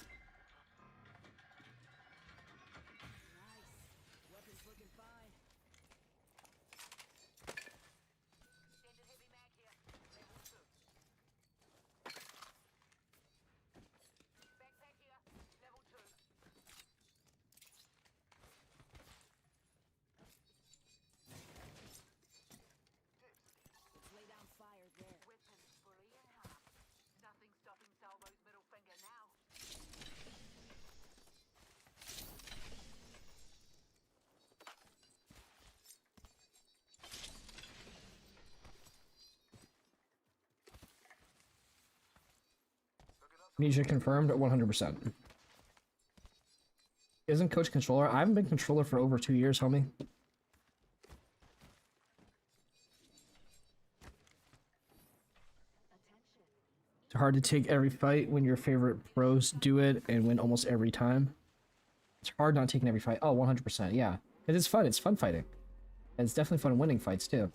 Amnesia confirmed at 100%. Isn't Coach controller? I haven't been controller for over 2 years, homie. It's hard to take every fight when your favorite pros do it and win almost every time. It's hard not taking every fight. Oh, 100%, yeah. It is fun. It's fun fighting. And it's definitely fun winning fights, too.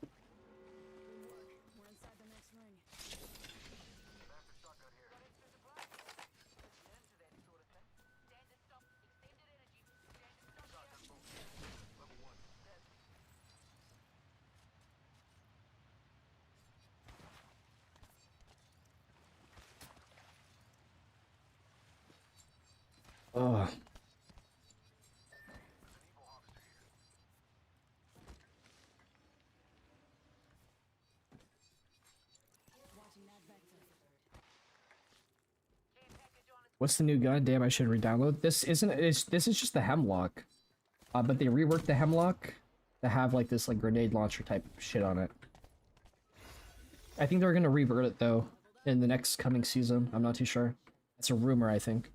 Ugh. What's the new gun? Damn, I should re-download. This isn't. This is just the Hemlock, but they reworked the Hemlock to have like this like grenade launcher type shit on it. I think they're gonna revert it though in the next coming season. I'm not too sure. It's a rumor, I think.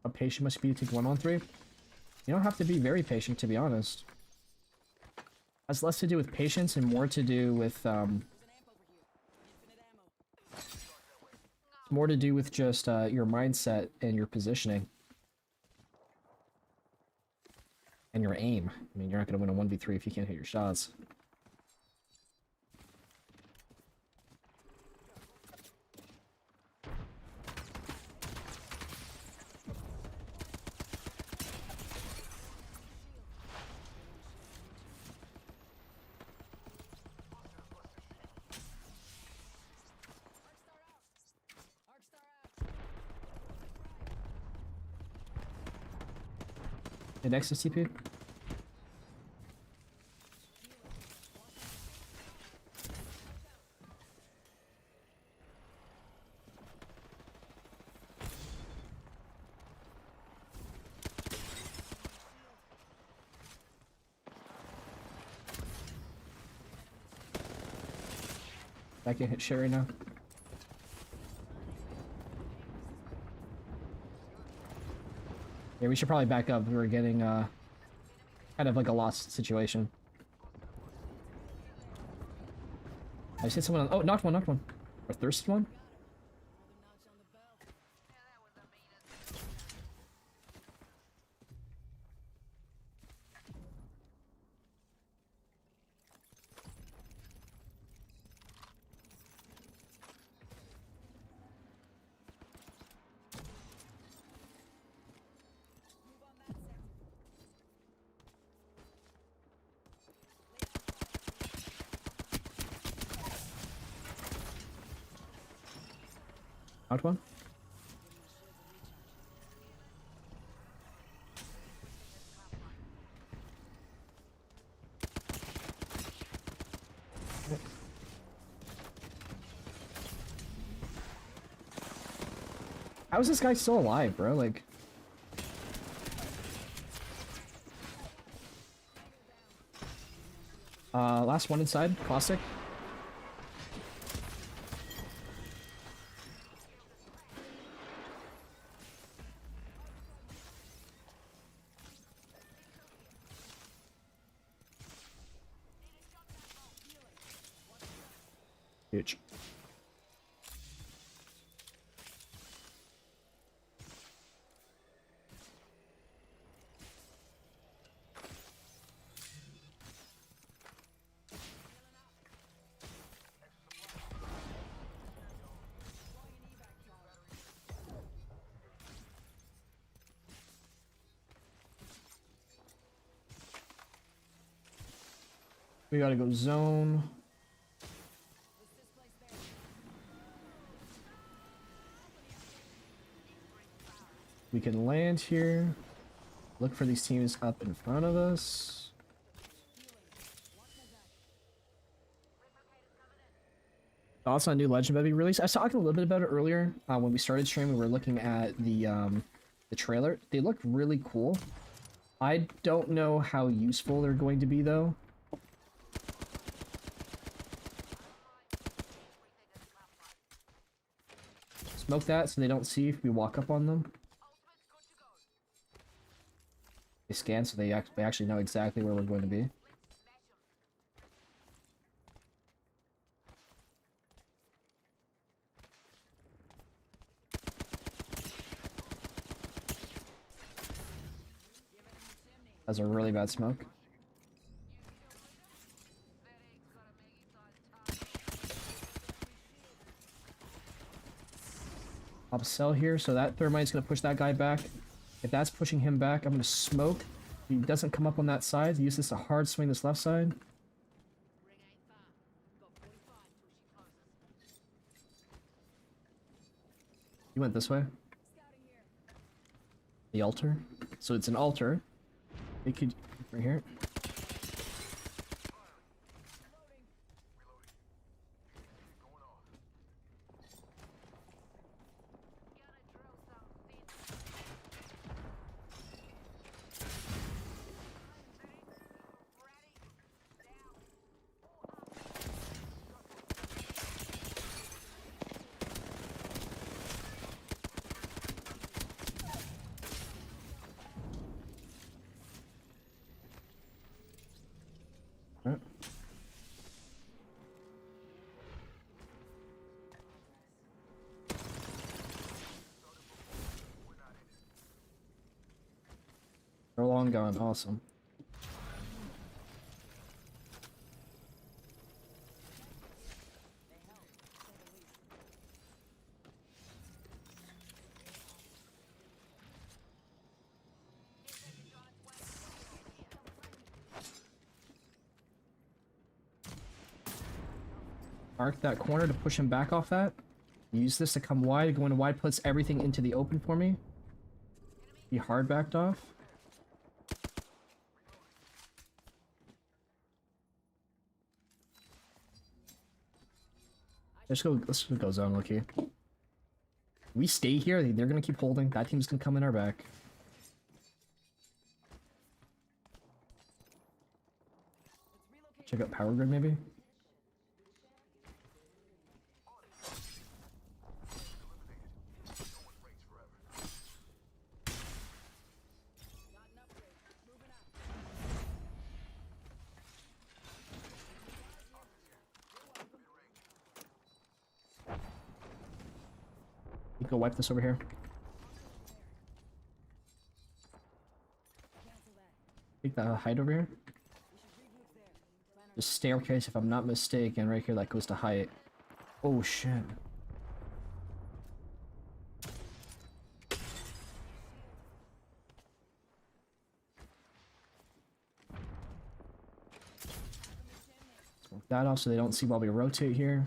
How patient must you be to take 1-on-3? You don't have to be very patient, to be honest. It has less to do with patience and more to do with, more to do with just, your mindset and your positioning. And your aim. I mean, you're not gonna win a 1v3 if you can't hit your shots. The next is TP. I can hit shit right now. Yeah, we should probably back up. We were getting, kind of like a lost situation. I just hit someone on— oh, knocked one, knocked one. Or thirsted one? Out one. How is this guy still alive, bro? Like, last one inside, classic. Huge. We gotta go zone. We can land here. Look for these teams up in front of us. Thoughts on new Legend Baby release? I was talking a little bit about it earlier. When we started streaming, we were looking at the trailer. They look really cool. I don't know how useful they're going to be though. smoke that so they don't see if we walk up on them. They scan so they actually know exactly where we're going to be. That's a really bad smoke. Pop a cell here, so that thermite's gonna push that guy back. If that's pushing him back, I'm gonna smoke. If he doesn't come up on that side, use this to hard swing this left side. You went this way. The altar. So it's an altar. It could right here. They're long gone, awesome. Arc that corner to push him back off that. Use this to come wide. Going wide puts everything into the open for me. He hard backed off. Let's go zone, Lucky. We stay here, they're gonna keep holding. That team's gonna come in our back. Check out power grid maybe. Go wipe this over here. Take the height over here. The staircase, if I'm not mistaken, right here that goes to height. Oh shit. Smoke that off so they don't see while we rotate here.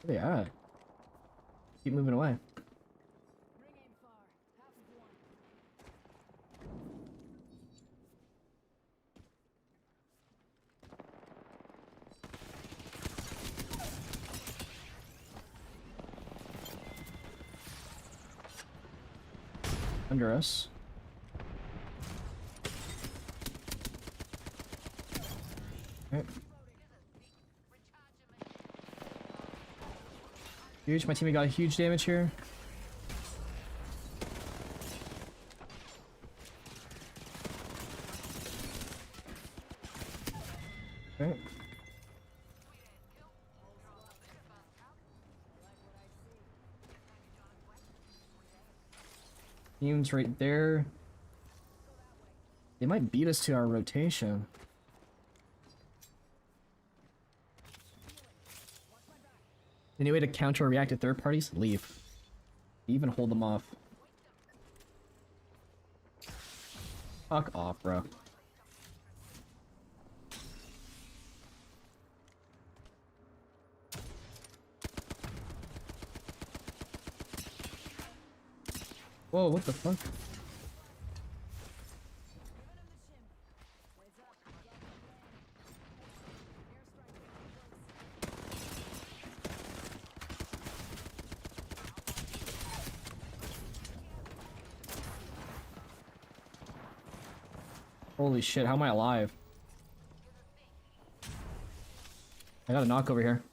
Where they at? Keep moving away. Under us. Okay. Huge, my teammate got a huge damage here. Okay. Team's right there. They might beat us to our rotation. Any way to counter or react to third parties? Leave. Even hold them off. Fuck off, bro. Whoa, what the fuck? Holy shit, how am I alive? I got a knock over here.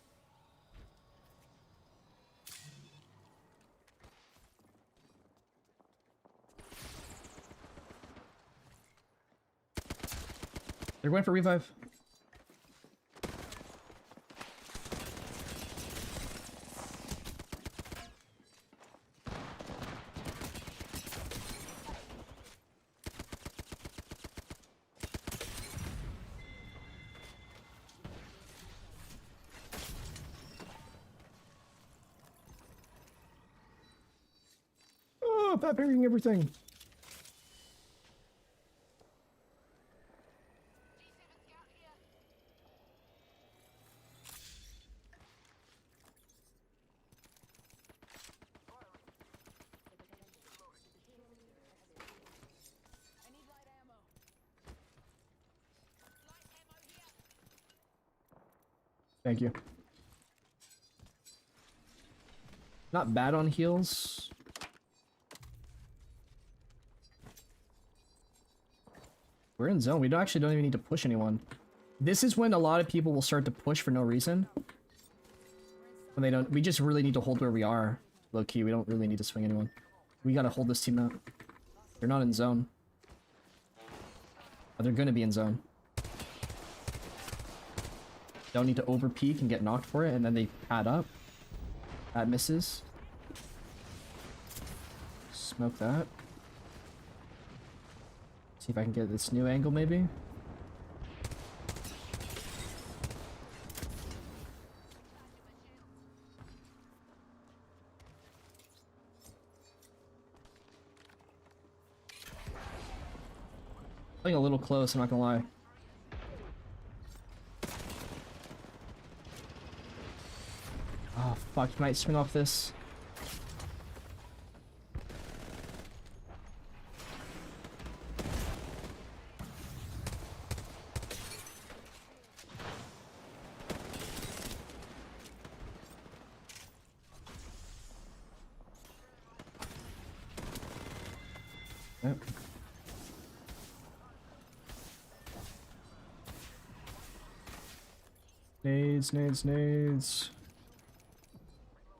They're going for revive. Oh, bad parrying everything. Thank you. Not bad on heals. We're in zone. We don't even need to push anyone. This is when a lot of people will start to push for no reason. When they don't, we just really need to hold where we are. Low key, we don't really need to swing anyone. We gotta hold this team out. They're not in zone. But they're gonna be in zone. Don't need to over peek and get knocked for it, and then they pad up. That misses. Smoke that. See if I can get this new angle, maybe. Playing a little close, I'm not gonna lie. Oh fuck, you might swing off this. Yep. Nades.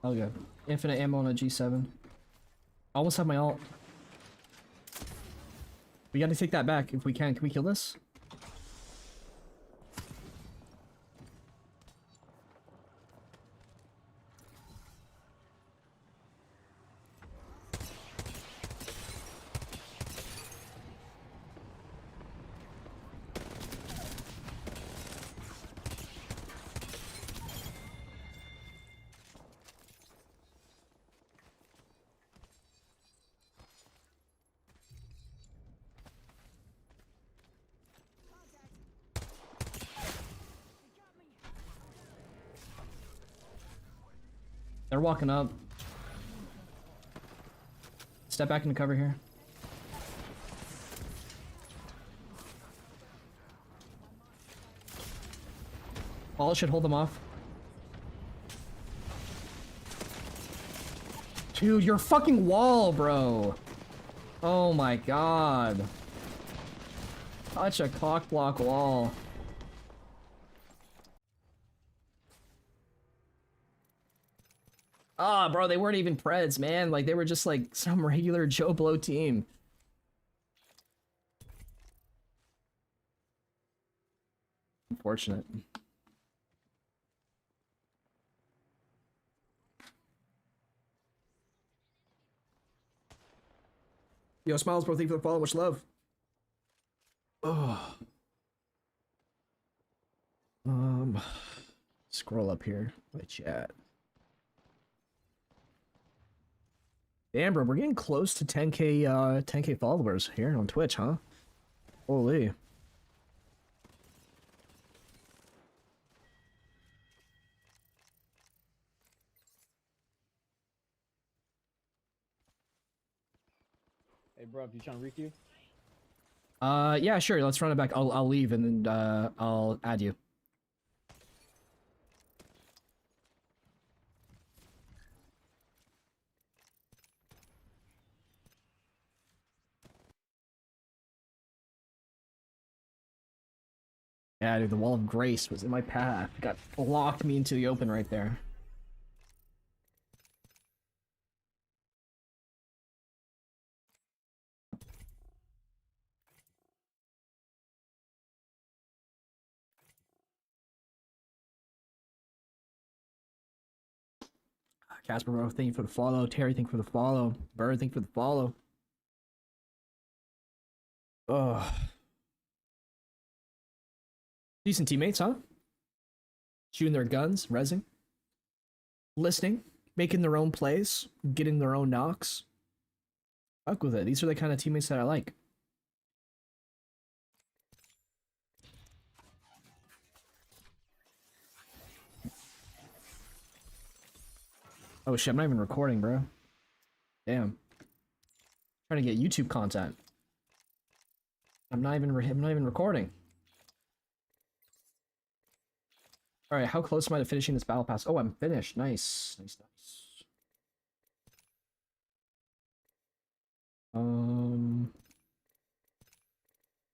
Oh good. Infinite ammo on a G7. I almost have my ult. We gotta take that back if we can. Can we kill this? They're walking up. Step back into cover here. Ball should hold them off. Dude, your fucking wall, bro. Oh my god. Such a cock block wall. Ah, bro, they weren't even Preds, man. Like, they were just like some regular Joe Blow team. Unfortunate. Yo, Smiles, bro, thank you for the follow. Much love. Oh. Scroll up here. My chat. Damn, bro, we're getting close to 10k followers here on Twitch, huh? Holy. Hey, bro, you trying to requeue? Yeah, sure. Let's run it back. I'll leave and then I'll add you. Yeah, dude, the wall of grace was in my path. It got locked me into the open right there. Casper, bro, thank you for the follow. Terry, thank you for the follow. Bird, thank you for the follow. Ugh. Decent teammates, huh? Shooting their guns, rezzing. Listening, making their own plays, getting their own knocks. Fuck with it. These are the kind of teammates that I like. Oh shit, I'm not even recording, bro. Damn. Trying to get YouTube content. I'm not even recording. Alright, how close am I to finishing this battle pass? Oh, I'm finished. Nice. Nice, nice.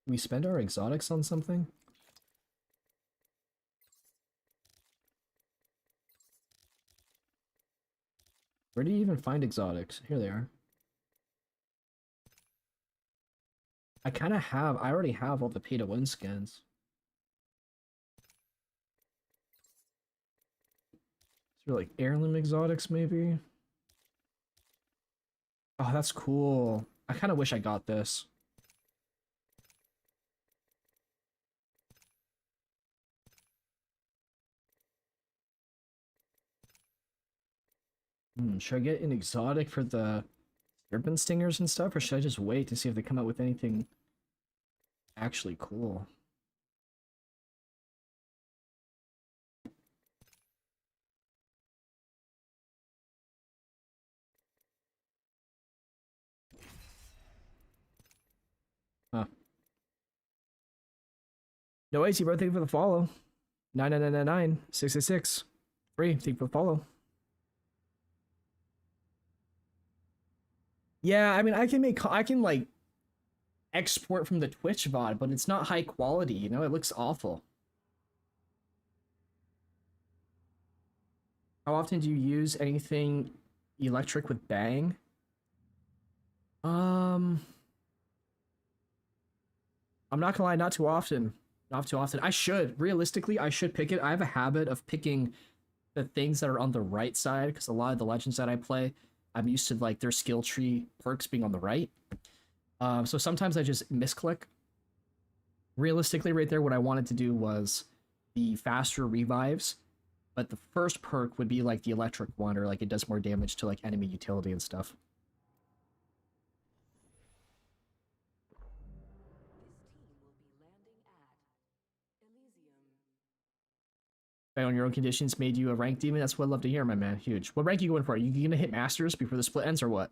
We spend our exotics on something? Where do you even find exotics? Here they are. I already have all the pay to win skins. Is there like heirloom exotics maybe? Oh, that's cool. I kind of wish I got this. Should I get an exotic for the serpent stingers and stuff, or should I just wait to see if they come out with anything actually cool? Huh. No AC, bro. Thank you for the follow. 9999 666 free. Thank you for the follow. Yeah, I mean, I can like export from the Twitch VOD, but it's not high quality, you know? It looks awful. How often do you use anything electric with bang? I'm not gonna lie, not too often. Not too often. I should. Realistically, I should pick it. I have a habit of picking the things that are on the right side, because a lot of the legends that I play, I'm used to like their skill tree perks being on the right. So sometimes I just misclick. Realistically, right there, what I wanted to do was the faster revives, but the first perk would be like the electric one, or like it does more damage to like enemy utility and stuff. On your own conditions made you a rank demon. That's what I'd love to hear, my man. Huge. What rank are you going for? Are you gonna hit masters before the split ends, or what?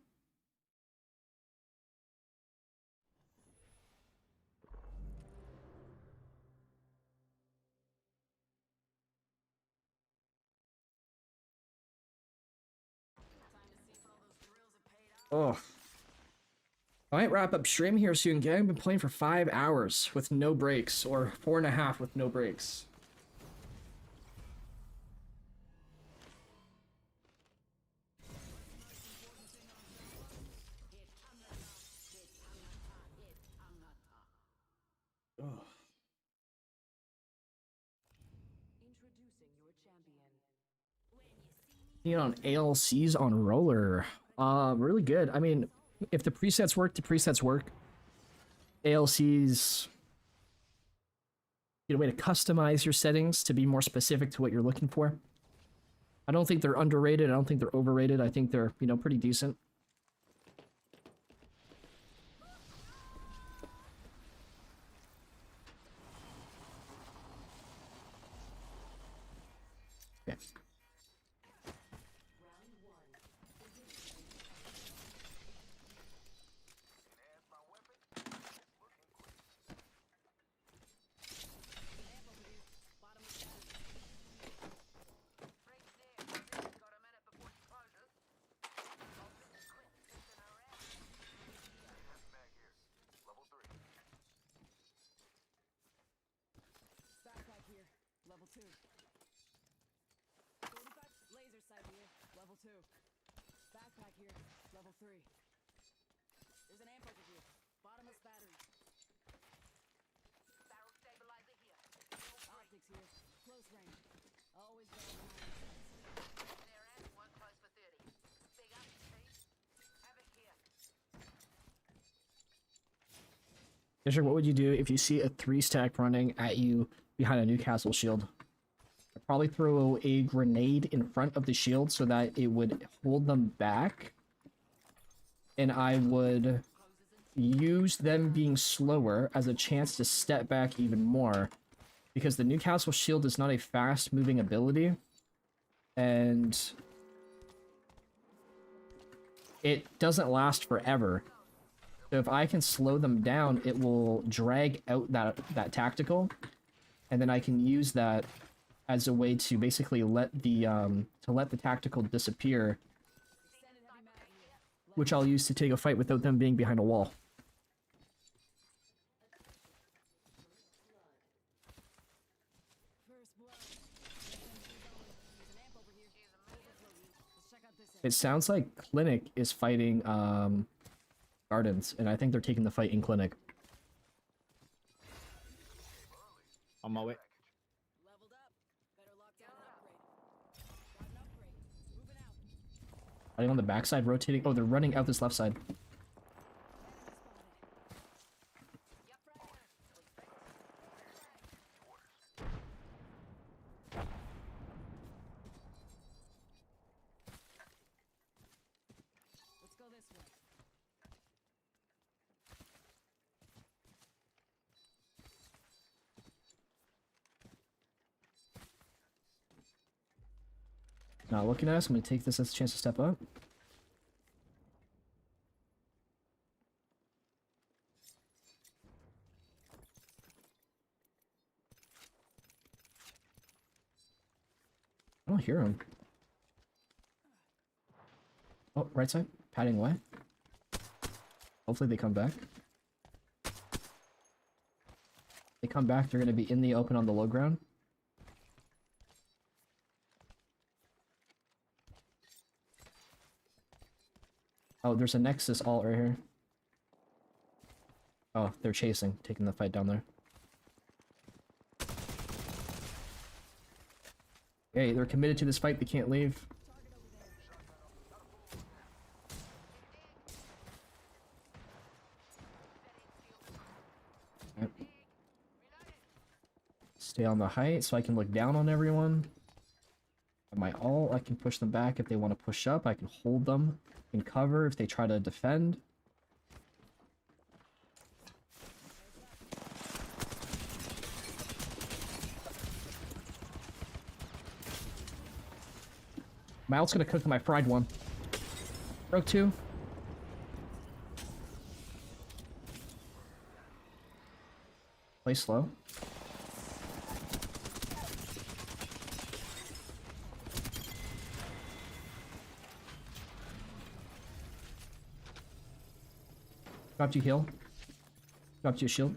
Oh, I might wrap up stream here soon, gang. I've been playing for 5 hours with no breaks, or 4.5 with no breaks. Oh. On ALCs on roller, really good. I mean, if the presets work, the presets work. ALCs get a way to customize your settings to be more specific to what you're looking for. I don't think they're underrated. I don't think they're overrated. I think they're, you know, pretty decent. Yeah. 2. Backpack here, level 3. There's an amp over here. Bottomless battery. Barrel stabilizer here. Optics here. Close range. Always better than there and one close for 30. Big up, Pete. Have it here. Fisher, what would you do if you see a 3-stack running at you behind a Newcastle shield? I'd probably throw a grenade in front of the shield so that it would hold them back. And I would use them being slower as a chance to step back even more. Because the Newcastle shield is not a fast-moving ability. And it doesn't last forever. So if I can slow them down, it will drag out that tactical, and then I can use that as a way to basically let the tactical disappear, which I'll use to take a fight without them being behind a wall. It sounds like Clinic is fighting Gardens, and I think they're taking the fight in Clinic. On my way. Leveled up. Better lock down an upgrade. Got an upgrade. Moving out. Are they on the backside rotating? Oh, they're running out this left side. Let's go this way. Not looking at us. I'm going to take this as a chance to step up. I don't hear him. Oh, right side. Padding away. Hopefully they come back. They come back, they're going to be in the open on the low ground. Oh, there's a Nexus alt right here. Oh, they're chasing, taking the fight down there. Okay, they're committed to this fight, they can't leave. Yep. Stay on the height so I can look down on everyone. At my ult, I can push them back if they want to push up. I can hold them in cover if they try to defend. My ult's gonna cook my fried one. Broke 2. Play slow. Dropped you heal. Dropped you a shield.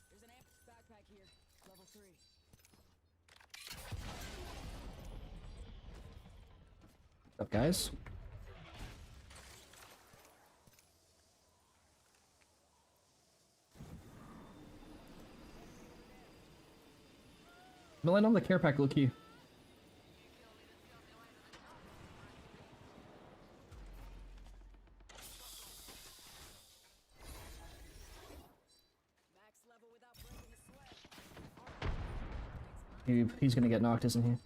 There's an amp backpack here, level 3. What's up, guys? I'm gonna land on the care pack, low key. He's gonna get knocked, isn't he?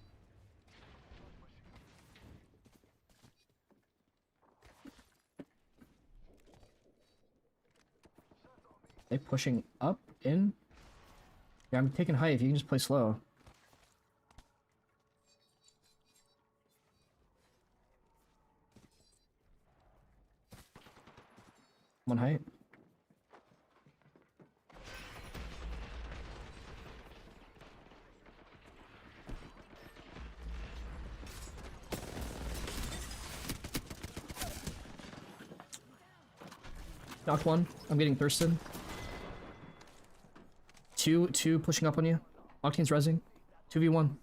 They pushing up, in? Yeah, I'm taking height if you can just play slow. One height. Knocked one. I'm getting thirsted. Two pushing up on you. Octane's rezzing. 2v1.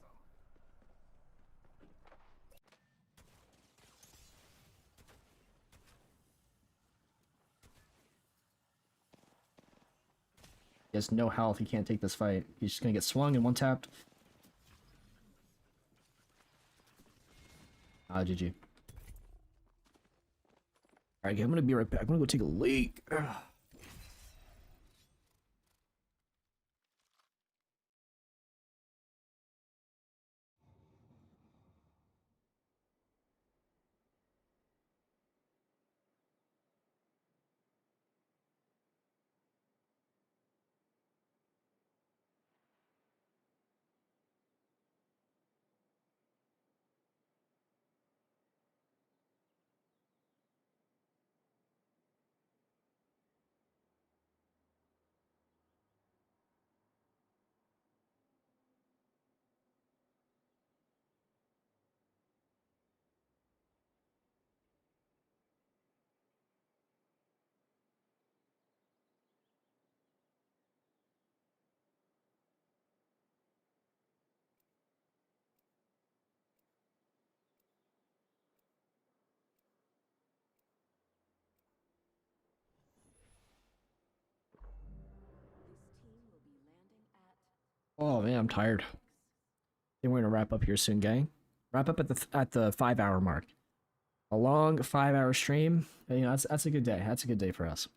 He has no health. He can't take this fight. He's just gonna get swung and one tapped. Ah, GG. Alright, I'm gonna be right back. I'm gonna go take a leak. Ugh. Oh man, I'm tired. I think we're gonna wrap up here soon, gang. Wrap up at the 5-hour mark. A long 5-hour stream. You know, that's a good day. That's a good day for us.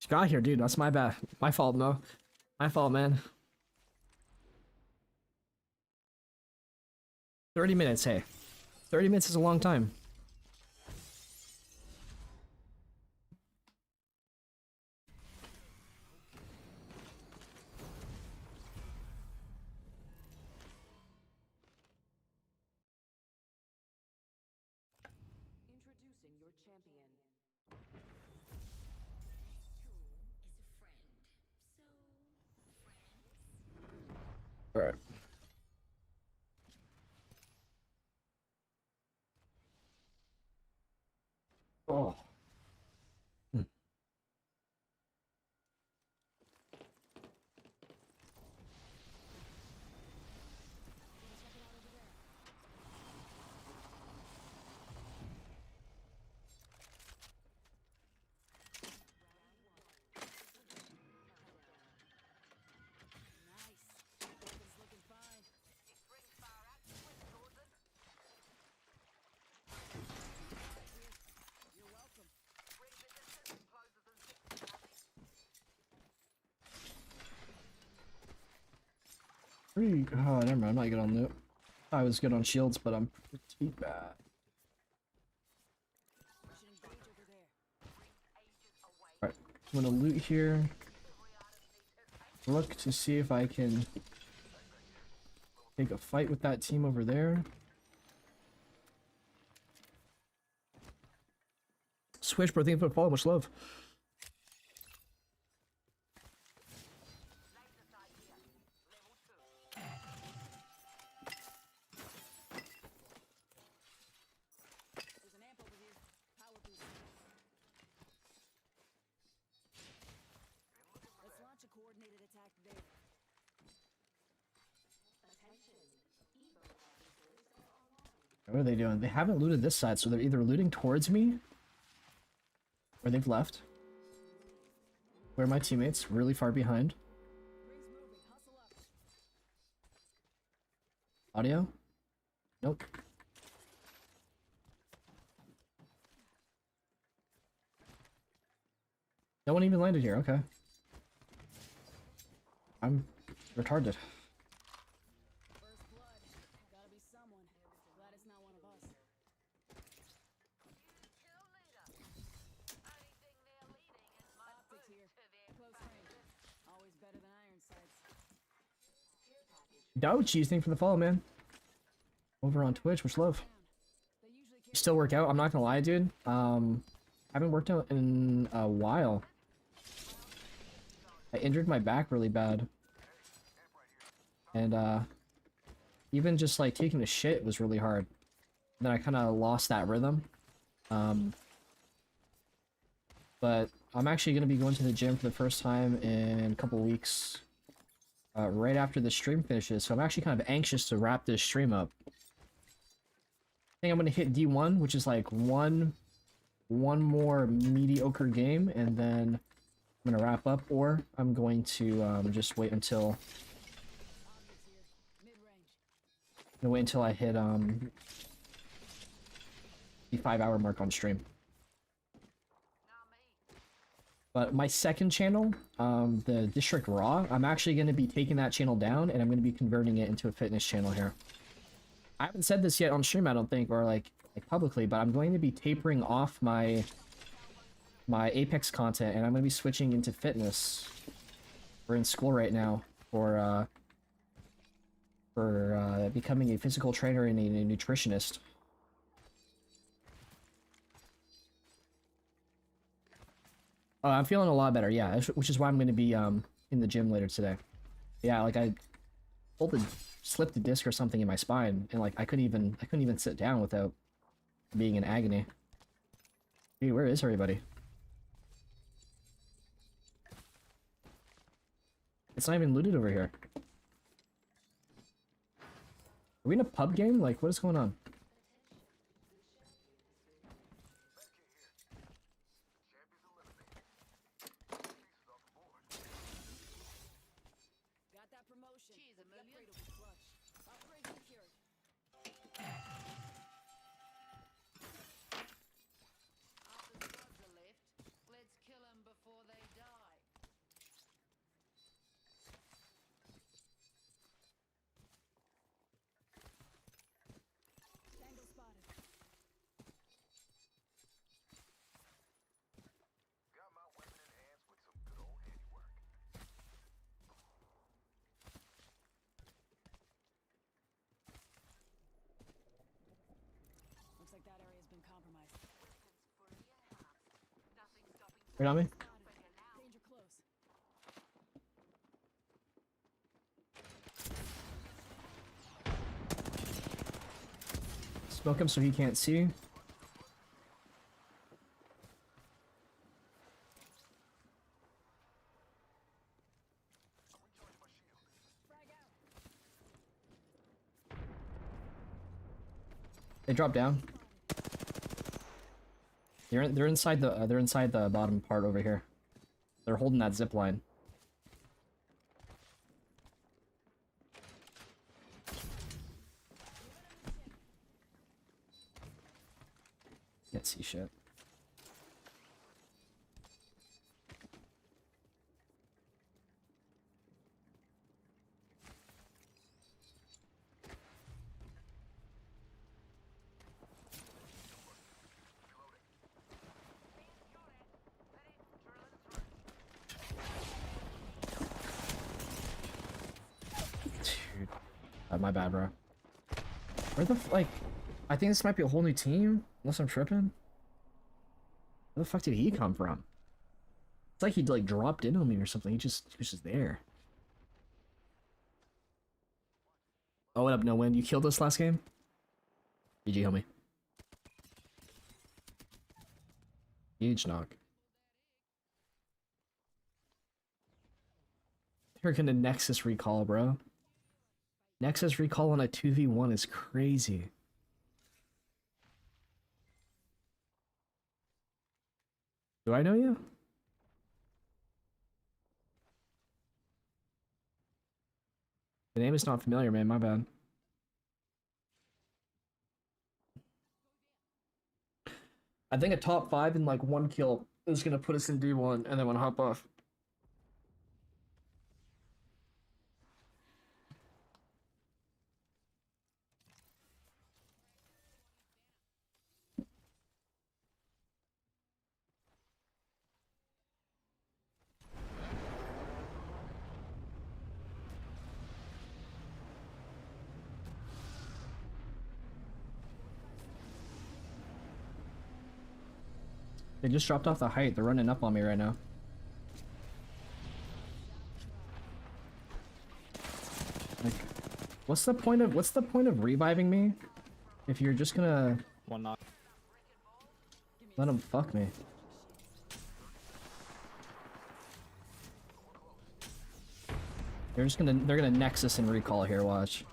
Just got here, dude. That's my bad. My fault, Mo. My fault, man. 30 minutes, hey. 30 minutes is a long time. Introducing your champion. All right. Oh. Oh, never mind. I'm not good on loot. I was good on shields, but I'm pretty bad. Alright, I'm gonna loot here. Look to see if I can take a fight with that team over there. Switch, bro. Thank you for the follow. Much love. What are they doing? They haven't looted this side, so they're either looting towards me, or they've left. Where are my teammates? Really far behind. Audio? Nope. No one even landed here, okay. I'm retarded. Douchies, thank you for the follow, man. Over on Twitch, much love. You still work out? I'm not gonna lie, dude. Haven't worked out in a while. I injured my back really bad. And even just like taking a shit was really hard. And then I kind of lost that rhythm. But I'm actually going to be going to the gym for the first time in a couple weeks. Right after the stream finishes. So I'm actually kind of anxious to wrap this stream up. I think I'm going to hit D1, which is like one more mediocre game, and then I'm going to wrap up, or I'm going to just wait until I hit the 5-hour mark on stream. But my second channel, the District Raw, I'm actually going to be taking that channel down, and I'm going to be converting it into a fitness channel here. I haven't said this yet on stream, I don't think, or like publicly, but I'm going to be tapering off my Apex content, and I'm going to be switching into fitness. We're in school right now for becoming a physical trainer and a nutritionist. I'm feeling a lot better, yeah, which is why I'm going to be in the gym later today. Yeah, like I slipped a disc or something in my spine, and like I couldn't even sit down without being in agony. Dude, where is everybody? It's not even looted over here. Are we in a pub game? Like, what is going on? Got that promotion. Cheers, Amelia. Upgrade will be clutch. Upgrade secured. After the squads are left, let's kill them before they die. Tangle spotted. Got my weapon in hands with some good old handiwork. Looks like that area's been compromised. Right on me? Danger close. Smoke him so he can't see. They dropped down. They're inside the bottom part over here. They're holding that zip line. Can't see shit. Dude, my bad, bro. Where the like? I think this might be a whole new team, unless I'm tripping. Where the fuck did he come from? It's like he'd like dropped in on me or something. He was just there. Oh, what up, No Win? You killed us last game? GG, homie. Huge knock. They're gonna Nexus recall, bro. Nexus recall on a 2v1 is crazy. Do I know you? The name is not familiar, man. My bad. I think a top 5 and like 1 kill is gonna put us in D1, and then when hop off. They just dropped off the height. They're running up on me right now. Like, What's the point of reviving me if you're just gonna One knock. let him fuck me? They're gonna Nexus and recall here, watch.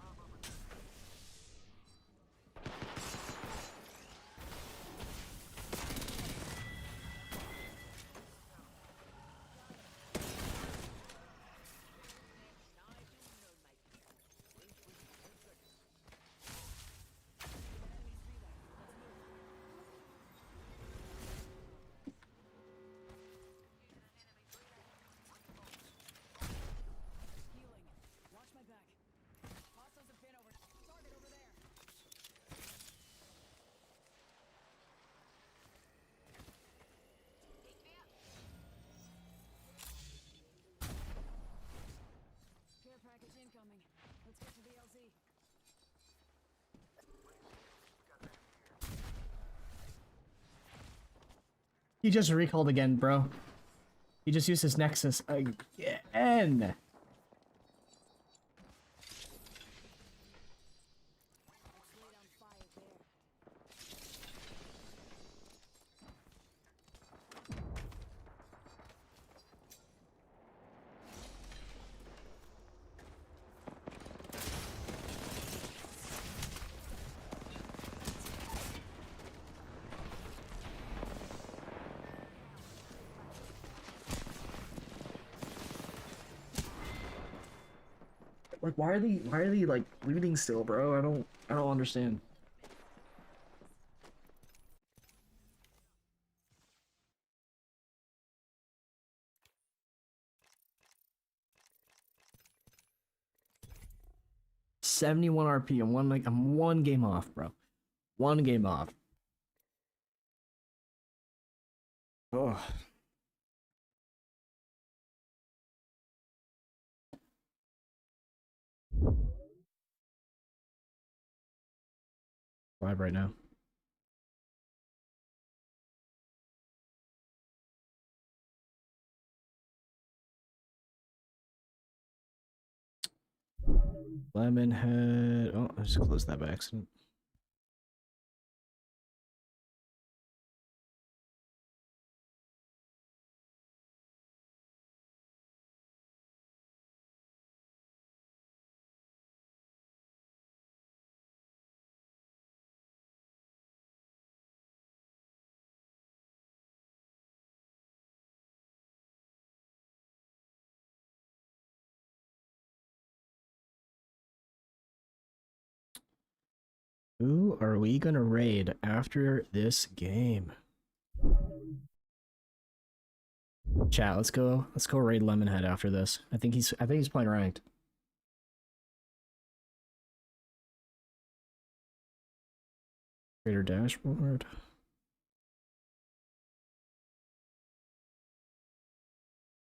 He just recalled again, bro. He just used his Nexus again. Like, why are they like looting still, bro? I don't understand. $71 RP. I'm one game off, bro. One game off. Oh. Live right now. Lemonhead. Oh, I just closed that by accident. Who are we gonna raid after this game? Chat, let's go raid Lemonhead after this. I think he's playing ranked. Trader dashboard.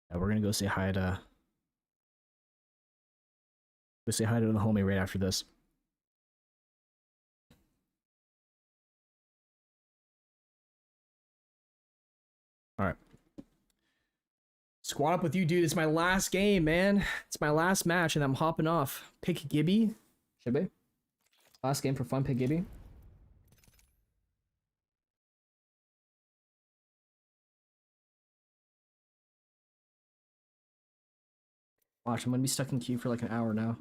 Yeah, we're gonna go say hi to the homie right after this. Alright. Squad up with you, dude. It's my last game, man. It's my last match, and I'm hopping off. Pick Gibby. Should be. Last game for fun, pick Gibby. Watch, I'm gonna be stuck in queue for like an hour now.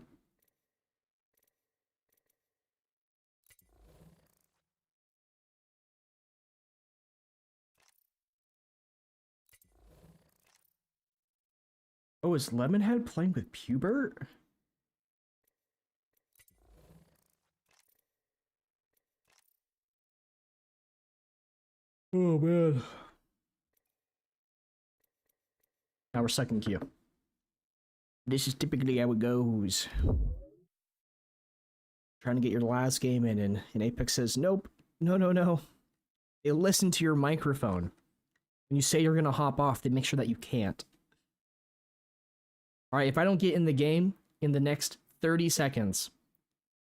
Oh, is Lemonhead playing with Pubert? Oh, man. Now we're stuck in queue. This is typically how it goes. Trying to get your last game in, and Apex says, nope, no. They listen to your microphone. When you say you're gonna hop off, they make sure that you can't. Alright, if I don't get in the game in the next 30 seconds,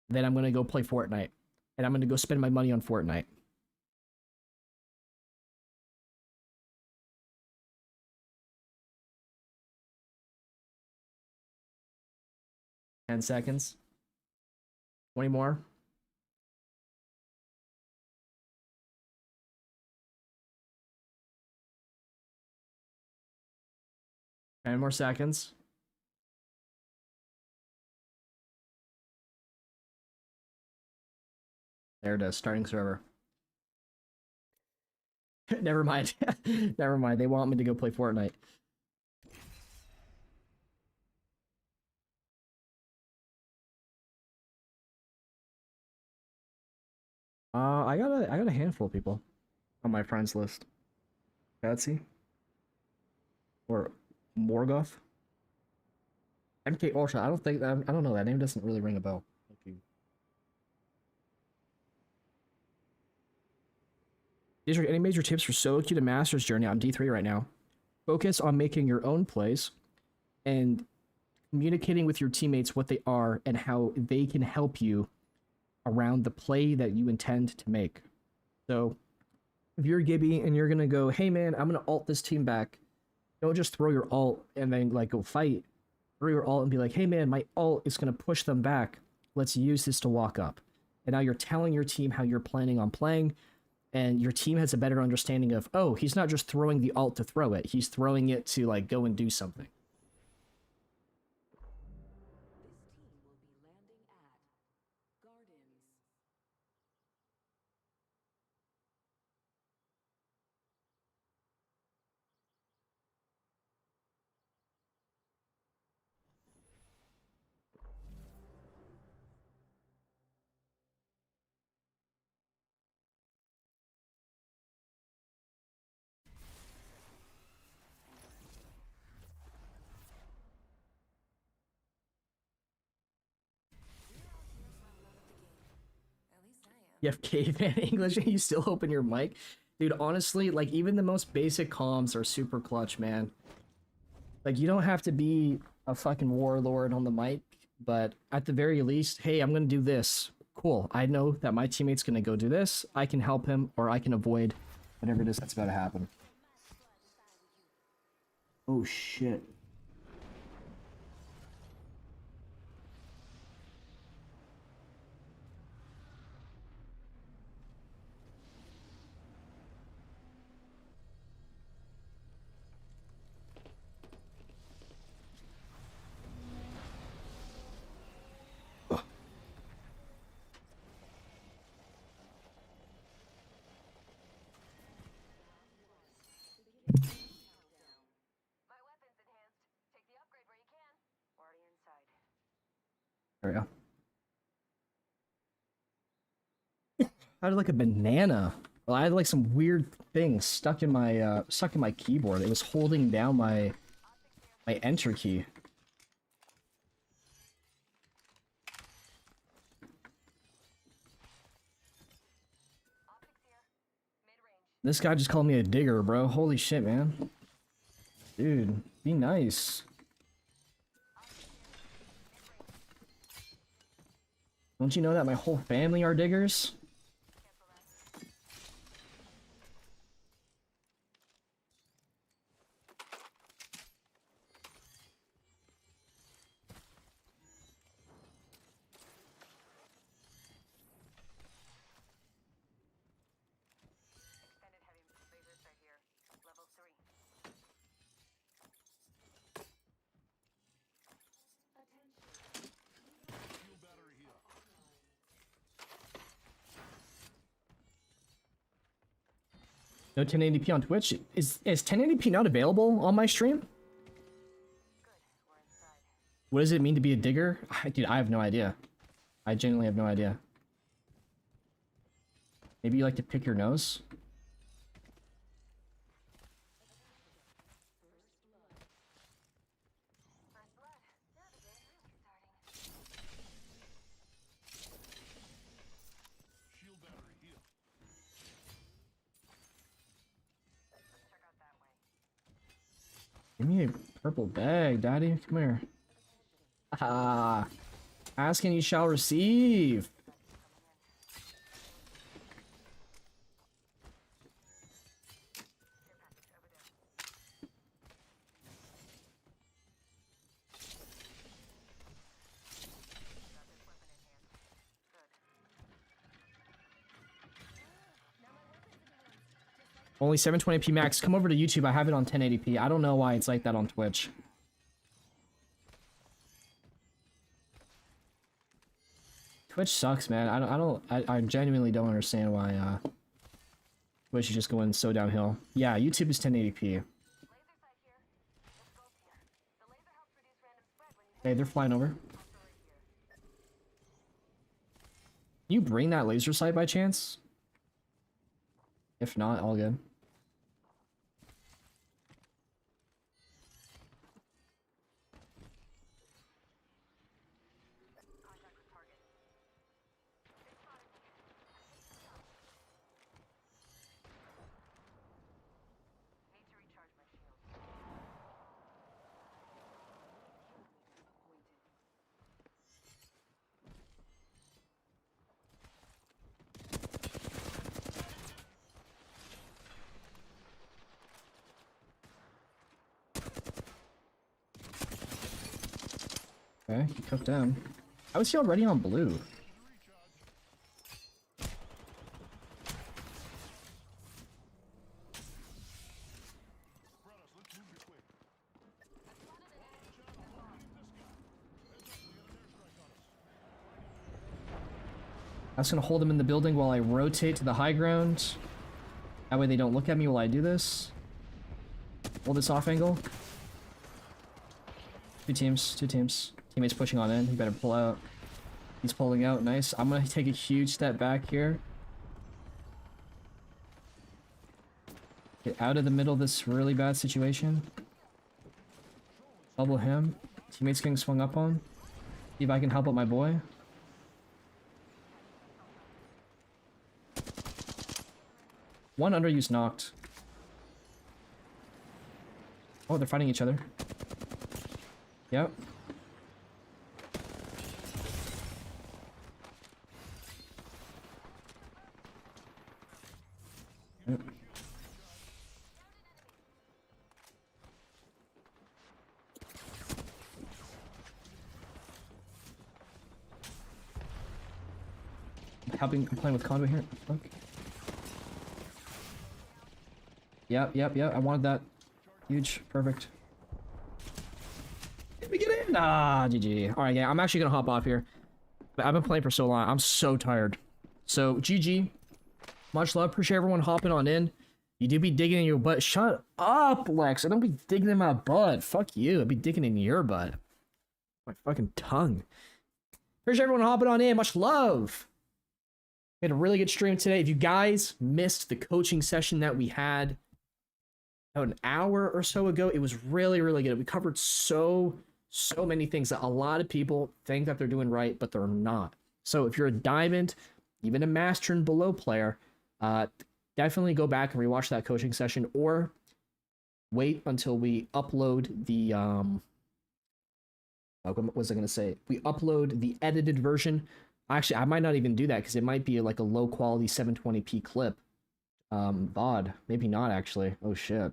then I'm gonna go play Fortnite. And I'm gonna go spend my money on Fortnite. Ten seconds. 20 more. 10 more seconds. There it is, starting server. Never mind. Never mind. They want me to go play Fortnite. I got a handful of people on my friends list. Patsy or Morgoth. MK Ultra. I don't think that. I don't know. That name doesn't really ring a bell. Okay. These are any major tips for solo queue to master's journey? I'm D3 right now. Focus on making your own plays and communicating with your teammates what they are and how they can help you around the play that you intend to make. So if you're Gibby and you're gonna go, hey man, I'm gonna ult this team back, don't just throw your ult and then like go fight. Throw your ult and be like, hey man, my ult is gonna push them back. Let's use this to walk up. And now you're telling your team how you're planning on playing, and your team has a better understanding of, oh, he's not just throwing the ult to throw it, he's throwing it to like go and do something. You have caveman English and you still open your mic? Dude, honestly, like, even the most basic comms are super clutch, man. Like, you don't have to be a fucking warlord on the mic, but at the very least, hey, I'm gonna do this. Cool, I know that my teammate's gonna go do this, I can help him, or I can avoid whatever it is that's about to happen. Oh, shit. There we go. I had like a banana. Well, I had like some weird thing stuck in my keyboard. It was holding down my enter key. This guy just called me a digger, bro. Holy shit, man. Dude, be nice. Don't you know that my whole family are diggers? No 1080p on Twitch? Is 1080p not available on my stream? What does it mean to be a digger? Dude, I have no idea. I genuinely have no idea. Maybe you like to pick your nose? Give me a purple bag, daddy. Come here. Ah, ask and you shall receive. Only 720p max. Come over to YouTube. I have it on 1080p. I don't know why it's like that on Twitch. Twitch sucks, man. I genuinely don't understand why Twitch is just going so downhill. Yeah, YouTube is 1080p. Hey, they're flying over. Can you bring that laser sight by chance? If not, all good. Okay, he cooked him. How is he already on blue? I'm just gonna hold him in the building while I rotate to the high ground. That way they don't look at me while I do this. Hold this off angle. Two teams. Teammates pushing on in. He better pull out. He's pulling out. Nice. I'm gonna take a huge step back here. Get out of the middle of this really bad situation. Bubble him. Teammates getting swung up on. See if I can help out my boy. One underuse knocked. Oh, they're fighting each other. Yep. Yep. Helping complain with conduit here. Fuck. Yep. I wanted that. Huge. Perfect. Let me get in. Ah, GG. All right, yeah. I'm actually gonna hop off here. But I've been playing for so long. I'm so tired. So GG. Much love. Appreciate everyone hopping on in. You do be digging in your butt. Shut up, Lex. I don't be digging in my butt. Fuck you. I be digging in your butt. My fucking tongue. Appreciate everyone hopping on in. Much love. We had a really good stream today. If you guys missed the coaching session that we had about an hour or so ago, it was really, really good. We covered so many things that a lot of people think that they're doing right, but they're not. So if you're a diamond, even a master and below player, definitely go back and rewatch that coaching session, or wait until we upload the what was I gonna say? We upload the edited version. Actually, I might not even do that because it might be like a low quality 720p clip. VOD. Maybe not actually. Oh shit.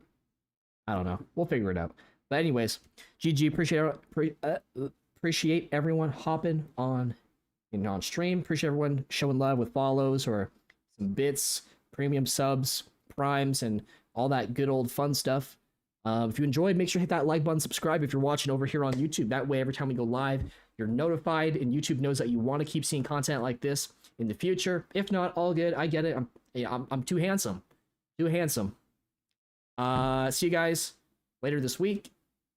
I don't know. We'll figure it out. But anyways, GG. Appreciate everyone hopping on stream. Appreciate everyone showing love with follows or some bits, premium subs, primes, and all that good old fun stuff. If you enjoyed, make sure to hit that like button, subscribe if you're watching over here on YouTube. That way, every time we go live, you're notified, and YouTube knows that you want to keep seeing content like this in the future. If not, all good. I get it. I'm too handsome. Too handsome. See you guys later this week.